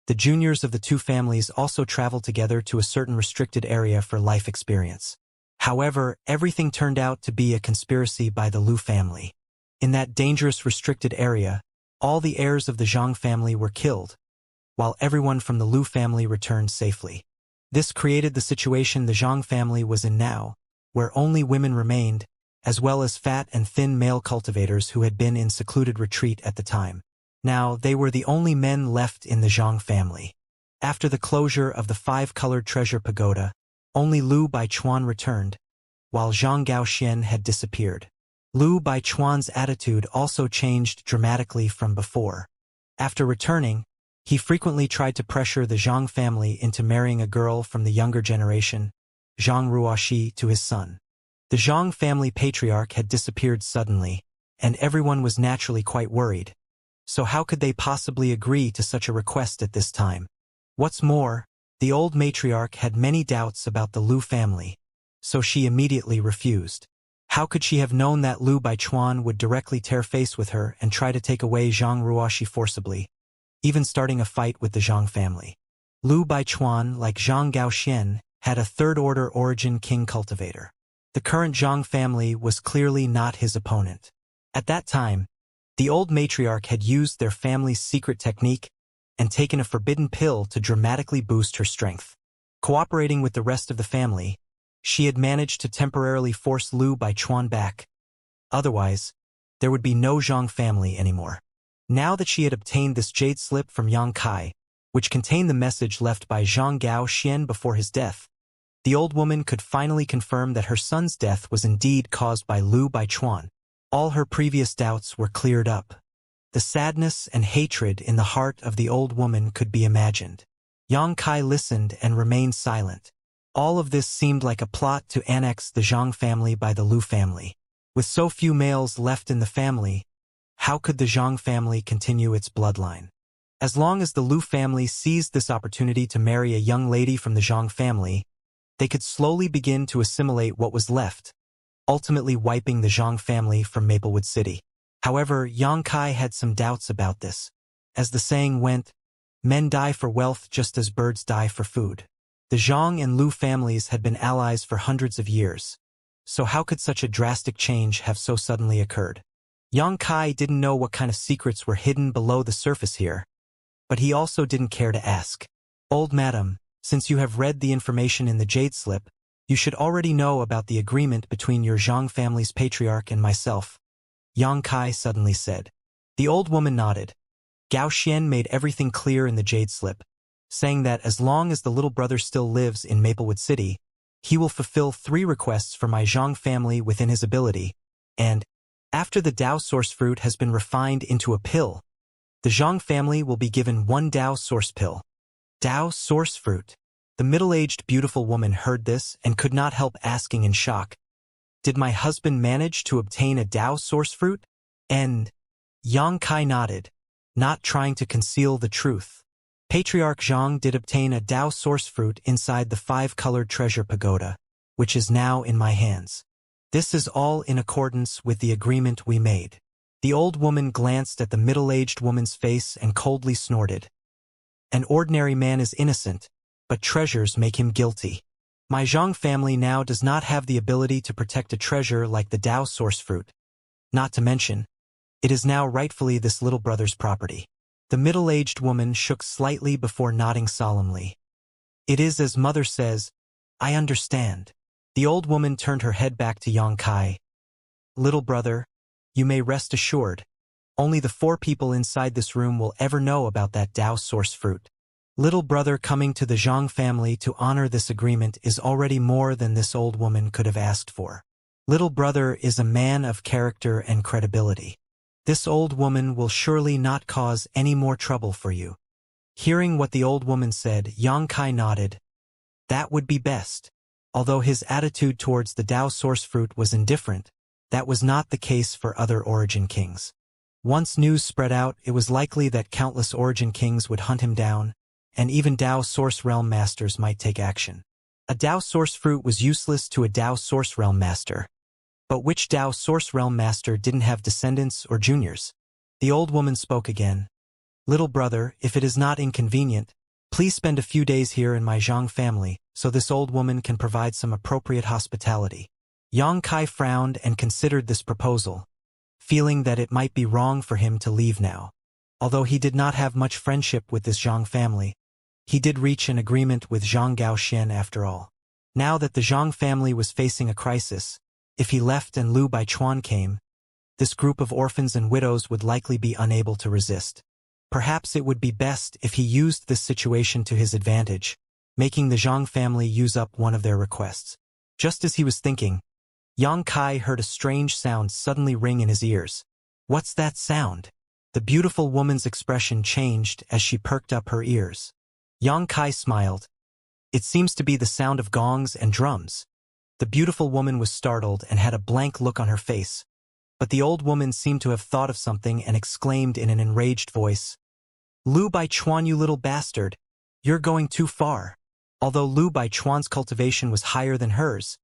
the juniors of the two families also traveled together to a certain restricted area for life experience. However, everything turned out to be a conspiracy by the Lu family. In that dangerous restricted area, all the heirs of the Zhang family were killed, while everyone from the Lu family returned safely. This created the situation the Zhang family was in now, where only women remained, as well as fat and thin male cultivators who had been in secluded retreat at the time. Now, they were the only men left in the Zhang family. After the closure of the 5-colored treasure pagoda, only Lu Baichuan returned, while Zhang Gaoxian had disappeared. Lu Baichuan's attitude also changed dramatically from before. After returning, he frequently tried to pressure the Zhang family into marrying a girl from the younger generation, Zhang Ruoxi, to his son. The Zhang family patriarch had disappeared suddenly, and everyone was naturally quite worried. So how could they possibly agree to such a request at this time? What's more, the old matriarch had many doubts about the Lu family, so she immediately refused. How could she have known that Lu Baichuan would directly tear face with her and try to take away Zhang Ruoxi forcibly, even starting a fight with the Zhang family? Lu Baichuan, like Zhang Gaoxian, had a third-order origin king cultivator. The current Zhang family was clearly not his opponent. At that time, the old matriarch had used their family's secret technique and taken a forbidden pill to dramatically boost her strength. Cooperating with the rest of the family, she had managed to temporarily force Lu Baichuan back. Otherwise, there would be no Zhang family anymore. Now that she had obtained this jade slip from Yang Kai, which contained the message left by Zhang Gaoxian before his death, the old woman could finally confirm that her son's death was indeed caused by Lu Baichuan. All her previous doubts were cleared up. The sadness and hatred in the heart of the old woman could be imagined. Yang Kai listened and remained silent. All of this seemed like a plot to annex the Zhang family by the Lu family. With so few males left in the family, how could the Zhang family continue its bloodline? As long as the Lu family seized this opportunity to marry a young lady from the Zhang family, they could slowly begin to assimilate what was left, ultimately wiping the Zhang family from Maplewood City. However, Yang Kai had some doubts about this. As the saying went, men die for wealth just as birds die for food. The Zhang and Lu families had been allies for hundreds of years. So how could such a drastic change have so suddenly occurred? Yang Kai didn't know what kind of secrets were hidden below the surface here, but he also didn't care to ask. Old madam, since you have read the information in the jade slip, you should already know about the agreement between your Zhang family's patriarch and myself, Yang Kai suddenly said. The old woman nodded. Gao Xian made everything clear in the jade slip, saying that as long as the little brother still lives in Maplewood City, he will fulfill 3 requests for my Zhang family within his ability, and, after the Dao source fruit has been refined into a pill, the Zhang family will be given 1 Dao source pill. Dao source fruit. The middle-aged beautiful woman heard this and could not help asking in shock, did my husband manage to obtain a Dao source fruit? And Yang Kai nodded, not trying to conceal the truth. Patriarch Zhang did obtain a Dao source fruit inside the 5-colored treasure pagoda, which is now in my hands. This is all in accordance with the agreement we made. The old woman glanced at the middle-aged woman's face and coldly snorted. An ordinary man is innocent, but treasures make him guilty. My Zhang family now does not have the ability to protect a treasure like the Dao source fruit. Not to mention, it is now rightfully this little brother's property. The middle-aged woman shook slightly before nodding solemnly. It is as mother says, I understand. The old woman turned her head back to Yang Kai. Little brother, you may rest assured, only the 4 people inside this room will ever know about that Dao source fruit. Little brother coming to the Zhang family to honor this agreement is already more than this old woman could have asked for. Little brother is a man of character and credibility. This old woman will surely not cause any more trouble for you. Hearing what the old woman said, Yang Kai nodded. That would be best. Although his attitude towards the Dao source fruit was indifferent, that was not the case for other origin kings. Once news spread out, it was likely that countless origin kings would hunt him down, and even Dao source realm masters might take action. A Dao source fruit was useless to a Dao source realm master. But which Dao source realm master didn't have descendants or juniors? The old woman spoke again. Little brother, if it is not inconvenient, please spend a few days here in my Zhang family, so this old woman can provide some appropriate hospitality. Yang Kai frowned and considered this proposal, feeling that it might be wrong for him to leave now. Although he did not have much friendship with this Zhang family, he did reach an agreement with Zhang Gaoxian after all. Now that the Zhang family was facing a crisis, if he left and Lu Baichuan came, this group of orphans and widows would likely be unable to resist. Perhaps it would be best if he used this situation to his advantage, making the Zhang family use up one of their requests. Just as he was thinking, Yang Kai heard a strange sound suddenly ring in his ears. What's that sound? The beautiful woman's expression changed as she perked up her ears. Yang Kai smiled. It seems to be the sound of gongs and drums. The beautiful woman was startled and had a blank look on her face. But the old woman seemed to have thought of something and exclaimed in an enraged voice, Lu Baichuan, you little bastard! You're going too far. Although Lu Baichuan's cultivation was higher than hers,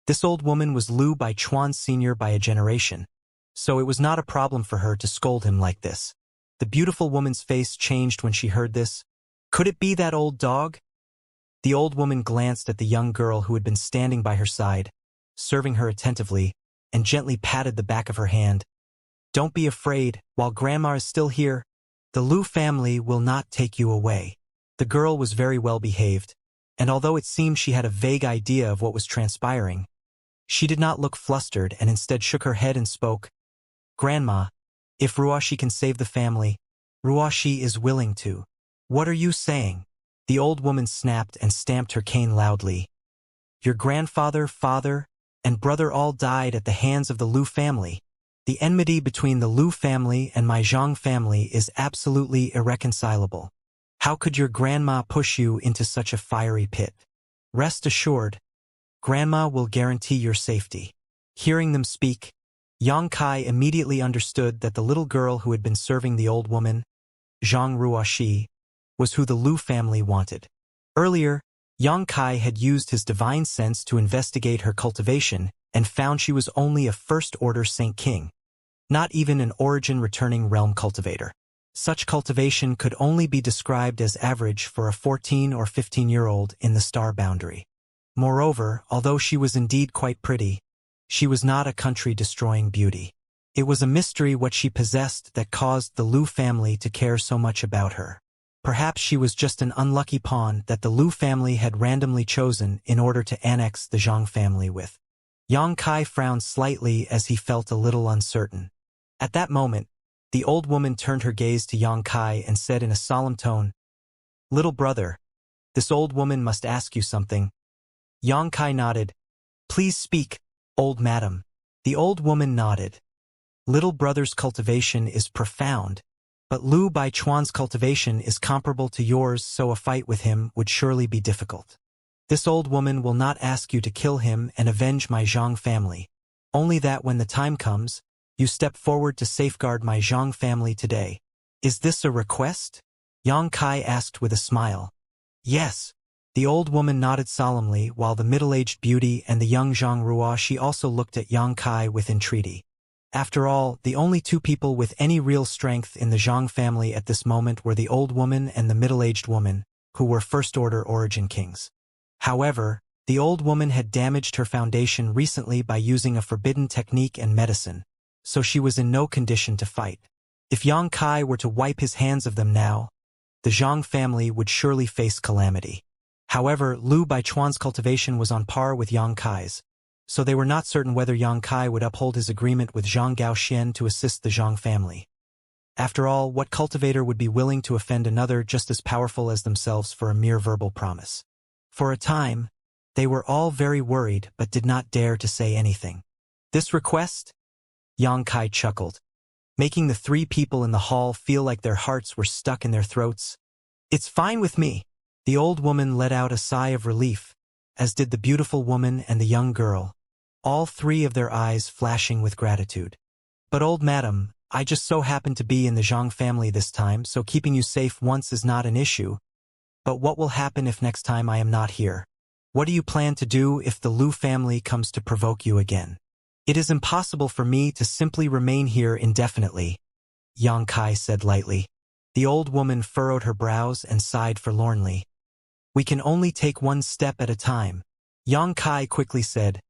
this old woman was Lu Baichuan's senior by a generation, so it was not a problem for her to scold him like this. The beautiful woman's face changed when she heard this. Could it be that old dog? The old woman glanced at the young girl who had been standing by her side, serving her attentively, and gently patted the back of her hand. Don't be afraid, while Grandma is still here, the Lu family will not take you away. The girl was very well behaved, and although it seemed she had a vague idea of what was transpiring, she did not look flustered and instead shook her head and spoke. Grandma, if Ruashi can save the family, Ruashi is willing to. What are you saying? The old woman snapped and stamped her cane loudly. Your grandfather, father, and brother all died at the hands of the Lu family. The enmity between the Lu family and my Zhang family is absolutely irreconcilable. How could your grandma push you into such a fiery pit? Rest assured, Grandma will guarantee your safety. Hearing them speak, Yang Kai immediately understood that the little girl who had been serving the old woman Zhang Ruoxi, was who the Lu family wanted. Earlier, Yang Kai had used his divine sense to investigate her cultivation and found she was only a first-order Saint King, not even an origin-returning realm cultivator. Such cultivation could only be described as average for a 14 or 15-year-old in the star boundary. Moreover, although she was indeed quite pretty, she was not a country-destroying beauty. It was a mystery what she possessed that caused the Lu family to care so much about her. Perhaps she was just an unlucky pawn that the Lu family had randomly chosen in order to annex the Zhang family with. Yang Kai frowned slightly as he felt a little uncertain. At that moment, the old woman turned her gaze to Yang Kai and said in a solemn tone, "Little brother, this old woman must ask you something." Yang Kai nodded. "Please speak, old madam." The old woman nodded. "Little brother's cultivation is profound, but Lu Baichuan's cultivation is comparable to yours, so a fight with him would surely be difficult. This old woman will not ask you to kill him and avenge my Zhang family, only that when the time comes, you step forward to safeguard my Zhang family today. Is this a request?" Yang Kai asked with a smile. "Yes." The old woman nodded solemnly, while the middle-aged beauty and the young Zhang Ruoxi also looked at Yang Kai with entreaty. After all, the only two people with any real strength in the Zhang family at this moment were the old woman and the middle-aged woman, who were first-order origin kings. However, the old woman had damaged her foundation recently by using a forbidden technique and medicine, so she was in no condition to fight. If Yang Kai were to wipe his hands of them now, the Zhang family would surely face calamity. However, Lu Baichuan's cultivation was on par with Yang Kai's, so they were not certain whether Yang Kai would uphold his agreement with Zhang Gaoxian to assist the Zhang family. After all, what cultivator would be willing to offend another just as powerful as themselves for a mere verbal promise? For a time, they were all very worried but did not dare to say anything. "This request?" Yang Kai chuckled, making the three people in the hall feel like their hearts were stuck in their throats. "It's fine with me." The old woman let out a sigh of relief, as did the beautiful woman and the young girl, all three of their eyes flashing with gratitude. "But old madam, I just so happen to be in the Zhang family this time, so keeping you safe once is not an issue. But what will happen if next time I am not here? What do you plan to do if the Lu family comes to provoke you again?" "It is impossible for me to simply remain here indefinitely," Yang Kai said lightly. The old woman furrowed her brows and sighed forlornly. "We can only take one step at a time," Yang Kai quickly said.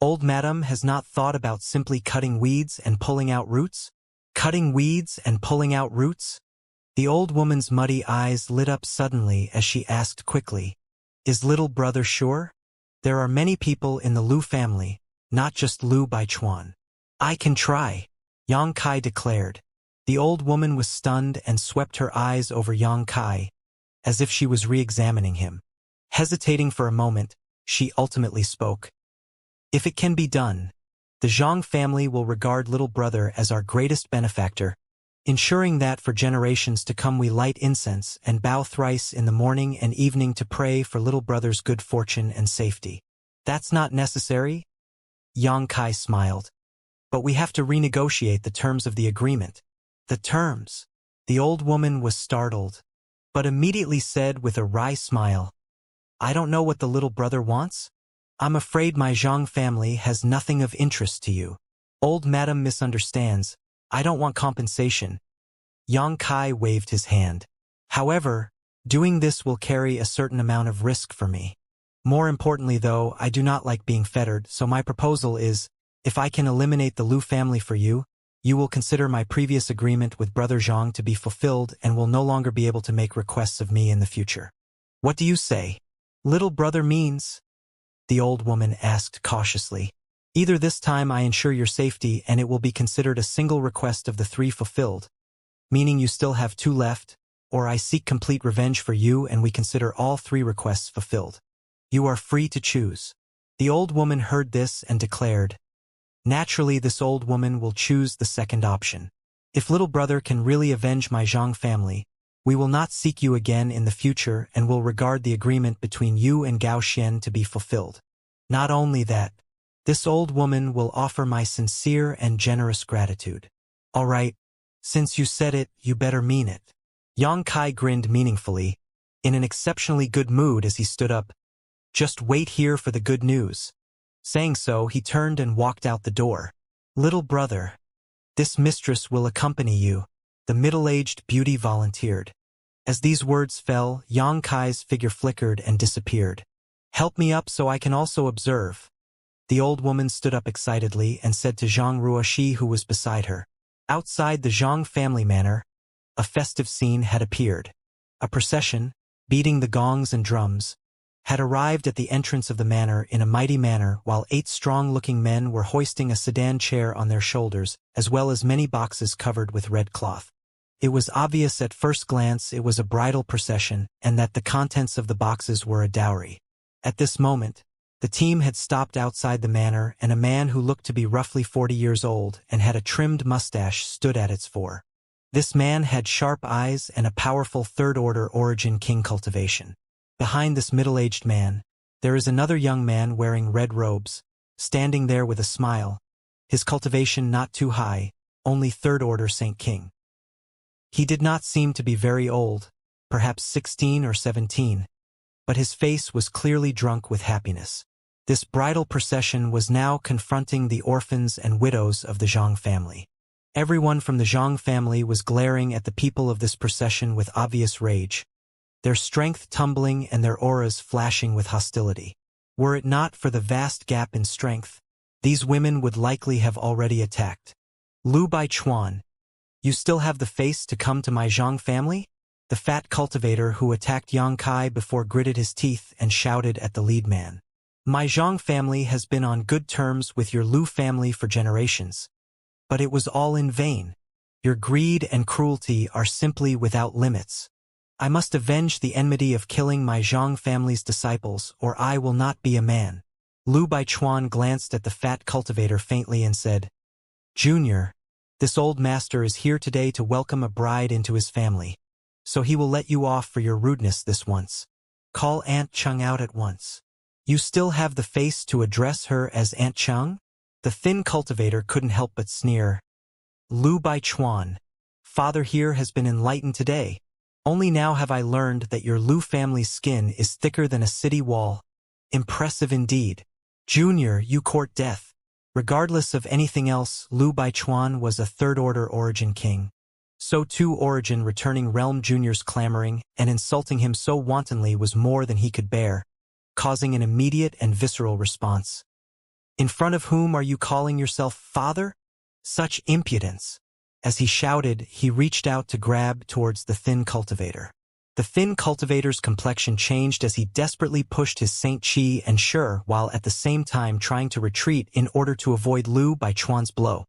"Old madam has not thought about simply cutting weeds and pulling out roots?" "Cutting weeds and pulling out roots?" The old woman's muddy eyes lit up suddenly as she asked quickly, "Is little brother sure? There are many people in the Lu family, not just Lu Baichuan." "I can try," Yang Kai declared. The old woman was stunned and swept her eyes over Yang Kai, as if she was re-examining him. Hesitating for a moment, she ultimately spoke. "If it can be done, the Zhang family will regard little brother as our greatest benefactor, ensuring that for generations to come we light incense and bow thrice in the morning and evening to pray for little brother's good fortune and safety." "That's not necessary?" Yang Kai smiled. "But we have to renegotiate the terms of the agreement." "The terms?" The old woman was startled, but immediately said with a wry smile, "I don't know what the little brother wants. I'm afraid my Zhang family has nothing of interest to you." "Old madam misunderstands. I don't want compensation." Yang Kai waved his hand. "However, doing this will carry a certain amount of risk for me. More importantly though, I do not like being fettered, so my proposal is, if I can eliminate the Lu family for you, you will consider my previous agreement with Brother Zhang to be fulfilled and will no longer be able to make requests of me in the future. What do you say?" "Little brother means?" the old woman asked cautiously. "Either this time I ensure your safety and it will be considered a single request of the three fulfilled, meaning you still have two left, or I seek complete revenge for you and we consider all three requests fulfilled. You are free to choose." The old woman heard this and declared, "Naturally this old woman will choose the second option. If little brother can really avenge my Zhang family, we will not seek you again in the future and will regard the agreement between you and Gao Xian to be fulfilled. Not only that, this old woman will offer my sincere and generous gratitude." "All right, since you said it, you better mean it." Yang Kai grinned meaningfully, in an exceptionally good mood as he stood up. Just wait here for the good news. Saying so, he turned and walked out the door. Little brother, this mistress will accompany you, the middle-aged beauty volunteered. As these words fell, Yang Kai's figure flickered and disappeared. Help me up so I can also observe. The old woman stood up excitedly and said to Zhang Ruoxi, who was beside her. Outside the Zhang family manor, a festive scene had appeared. A procession, beating the gongs and drums, had arrived at the entrance of the manor in a mighty manner, while 8 strong-looking men were hoisting a sedan chair on their shoulders, as well as many boxes covered with red cloth. It was obvious at first glance it was a bridal procession, and that the contents of the boxes were a dowry. At this moment, the team had stopped outside the manor, and a man who looked to be roughly 40 years old and had a trimmed mustache stood at its fore. This man had sharp eyes and a powerful third-order origin king cultivation. Behind this middle-aged man, there is another young man wearing red robes, standing there with a smile, his cultivation not too high, only third-order Saint King. He did not seem to be very old, perhaps 16 or 17, but his face was clearly drunk with happiness. This bridal procession was now confronting the orphans and widows of the Zhang family. Everyone from the Zhang family was glaring at the people of this procession with obvious rage, their strength tumbling and their auras flashing with hostility. Were it not for the vast gap in strength, these women would likely have already attacked. Lu Baichuan, you still have the face to come to my Zhang family? The fat cultivator who attacked Yang Kai before gritted his teeth and shouted at the lead man. My Zhang family has been on good terms with your Lu family for generations. But it was all in vain. Your greed and cruelty are simply without limits. I must avenge the enmity of killing my Zhang family's disciples, or I will not be a man. Lu Baichuan glanced at the fat cultivator faintly and said, Junior, this old master is here today to welcome a bride into his family, so he will let you off for your rudeness this once. Call Aunt Chung out at once. You still have the face to address her as Aunt Chung? The thin cultivator couldn't help but sneer. Lu Baichuan, father here has been enlightened today. Only now have I learned that your Lu family's skin is thicker than a city wall. Impressive indeed. Junior, you court death. Regardless of anything else, Lu Baichuan was a third-order origin king. So too Origin returning realm juniors clamoring and insulting him so wantonly was more than he could bear, causing an immediate and visceral response. In front of whom are you calling yourself father? Such impudence! As he shouted, he reached out to grab towards the thin cultivator. The thin cultivator's complexion changed as he desperately pushed his Saint Chi and Sure while at the same time trying to retreat in order to avoid Lu Baichuan's blow.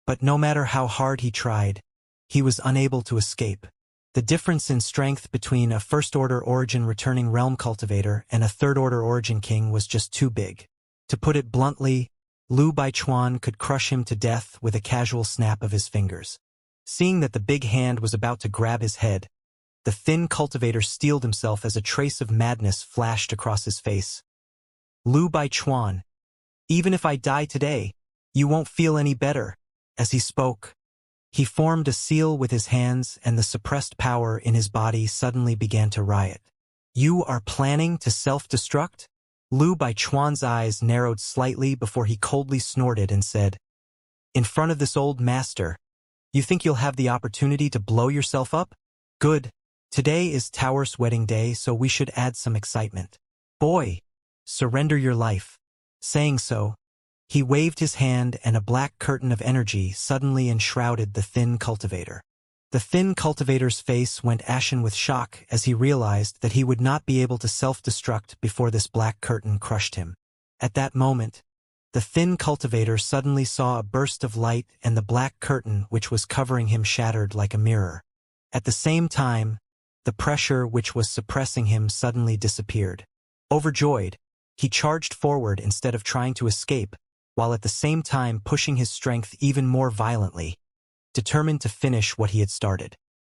But no matter how hard he tried, he was unable to escape. The difference in strength between a first-order origin returning realm cultivator and a third-order origin king was just too big. To put it bluntly, Lu Baichuan could crush him to death with a casual snap of his fingers. Seeing that the big hand was about to grab his head, the thin cultivator steeled himself as a trace of madness flashed across his face. Lu Baichuan, even if I die today, you won't feel any better. As he spoke, he formed a seal with his hands and the suppressed power in his body suddenly began to riot. You are planning to self-destruct? Lu Baichuan's eyes narrowed slightly before he coldly snorted and said, In front of this old master, you think you'll have the opportunity to blow yourself up? Good. Today is Taurus wedding day, so we should add some excitement. Boy, surrender your life. Saying so, he waved his hand and a black curtain of energy suddenly enshrouded the thin cultivator. The thin cultivator's face went ashen with shock as he realized that he would not be able to self-destruct before this black curtain crushed him. At that moment, the thin cultivator suddenly saw a burst of light and the black curtain which was covering him shattered like a mirror. At the same time, the pressure which was suppressing him suddenly disappeared. Overjoyed, he charged forward instead of trying to escape, while at the same time pushing his strength even more violently, determined to finish what he had started.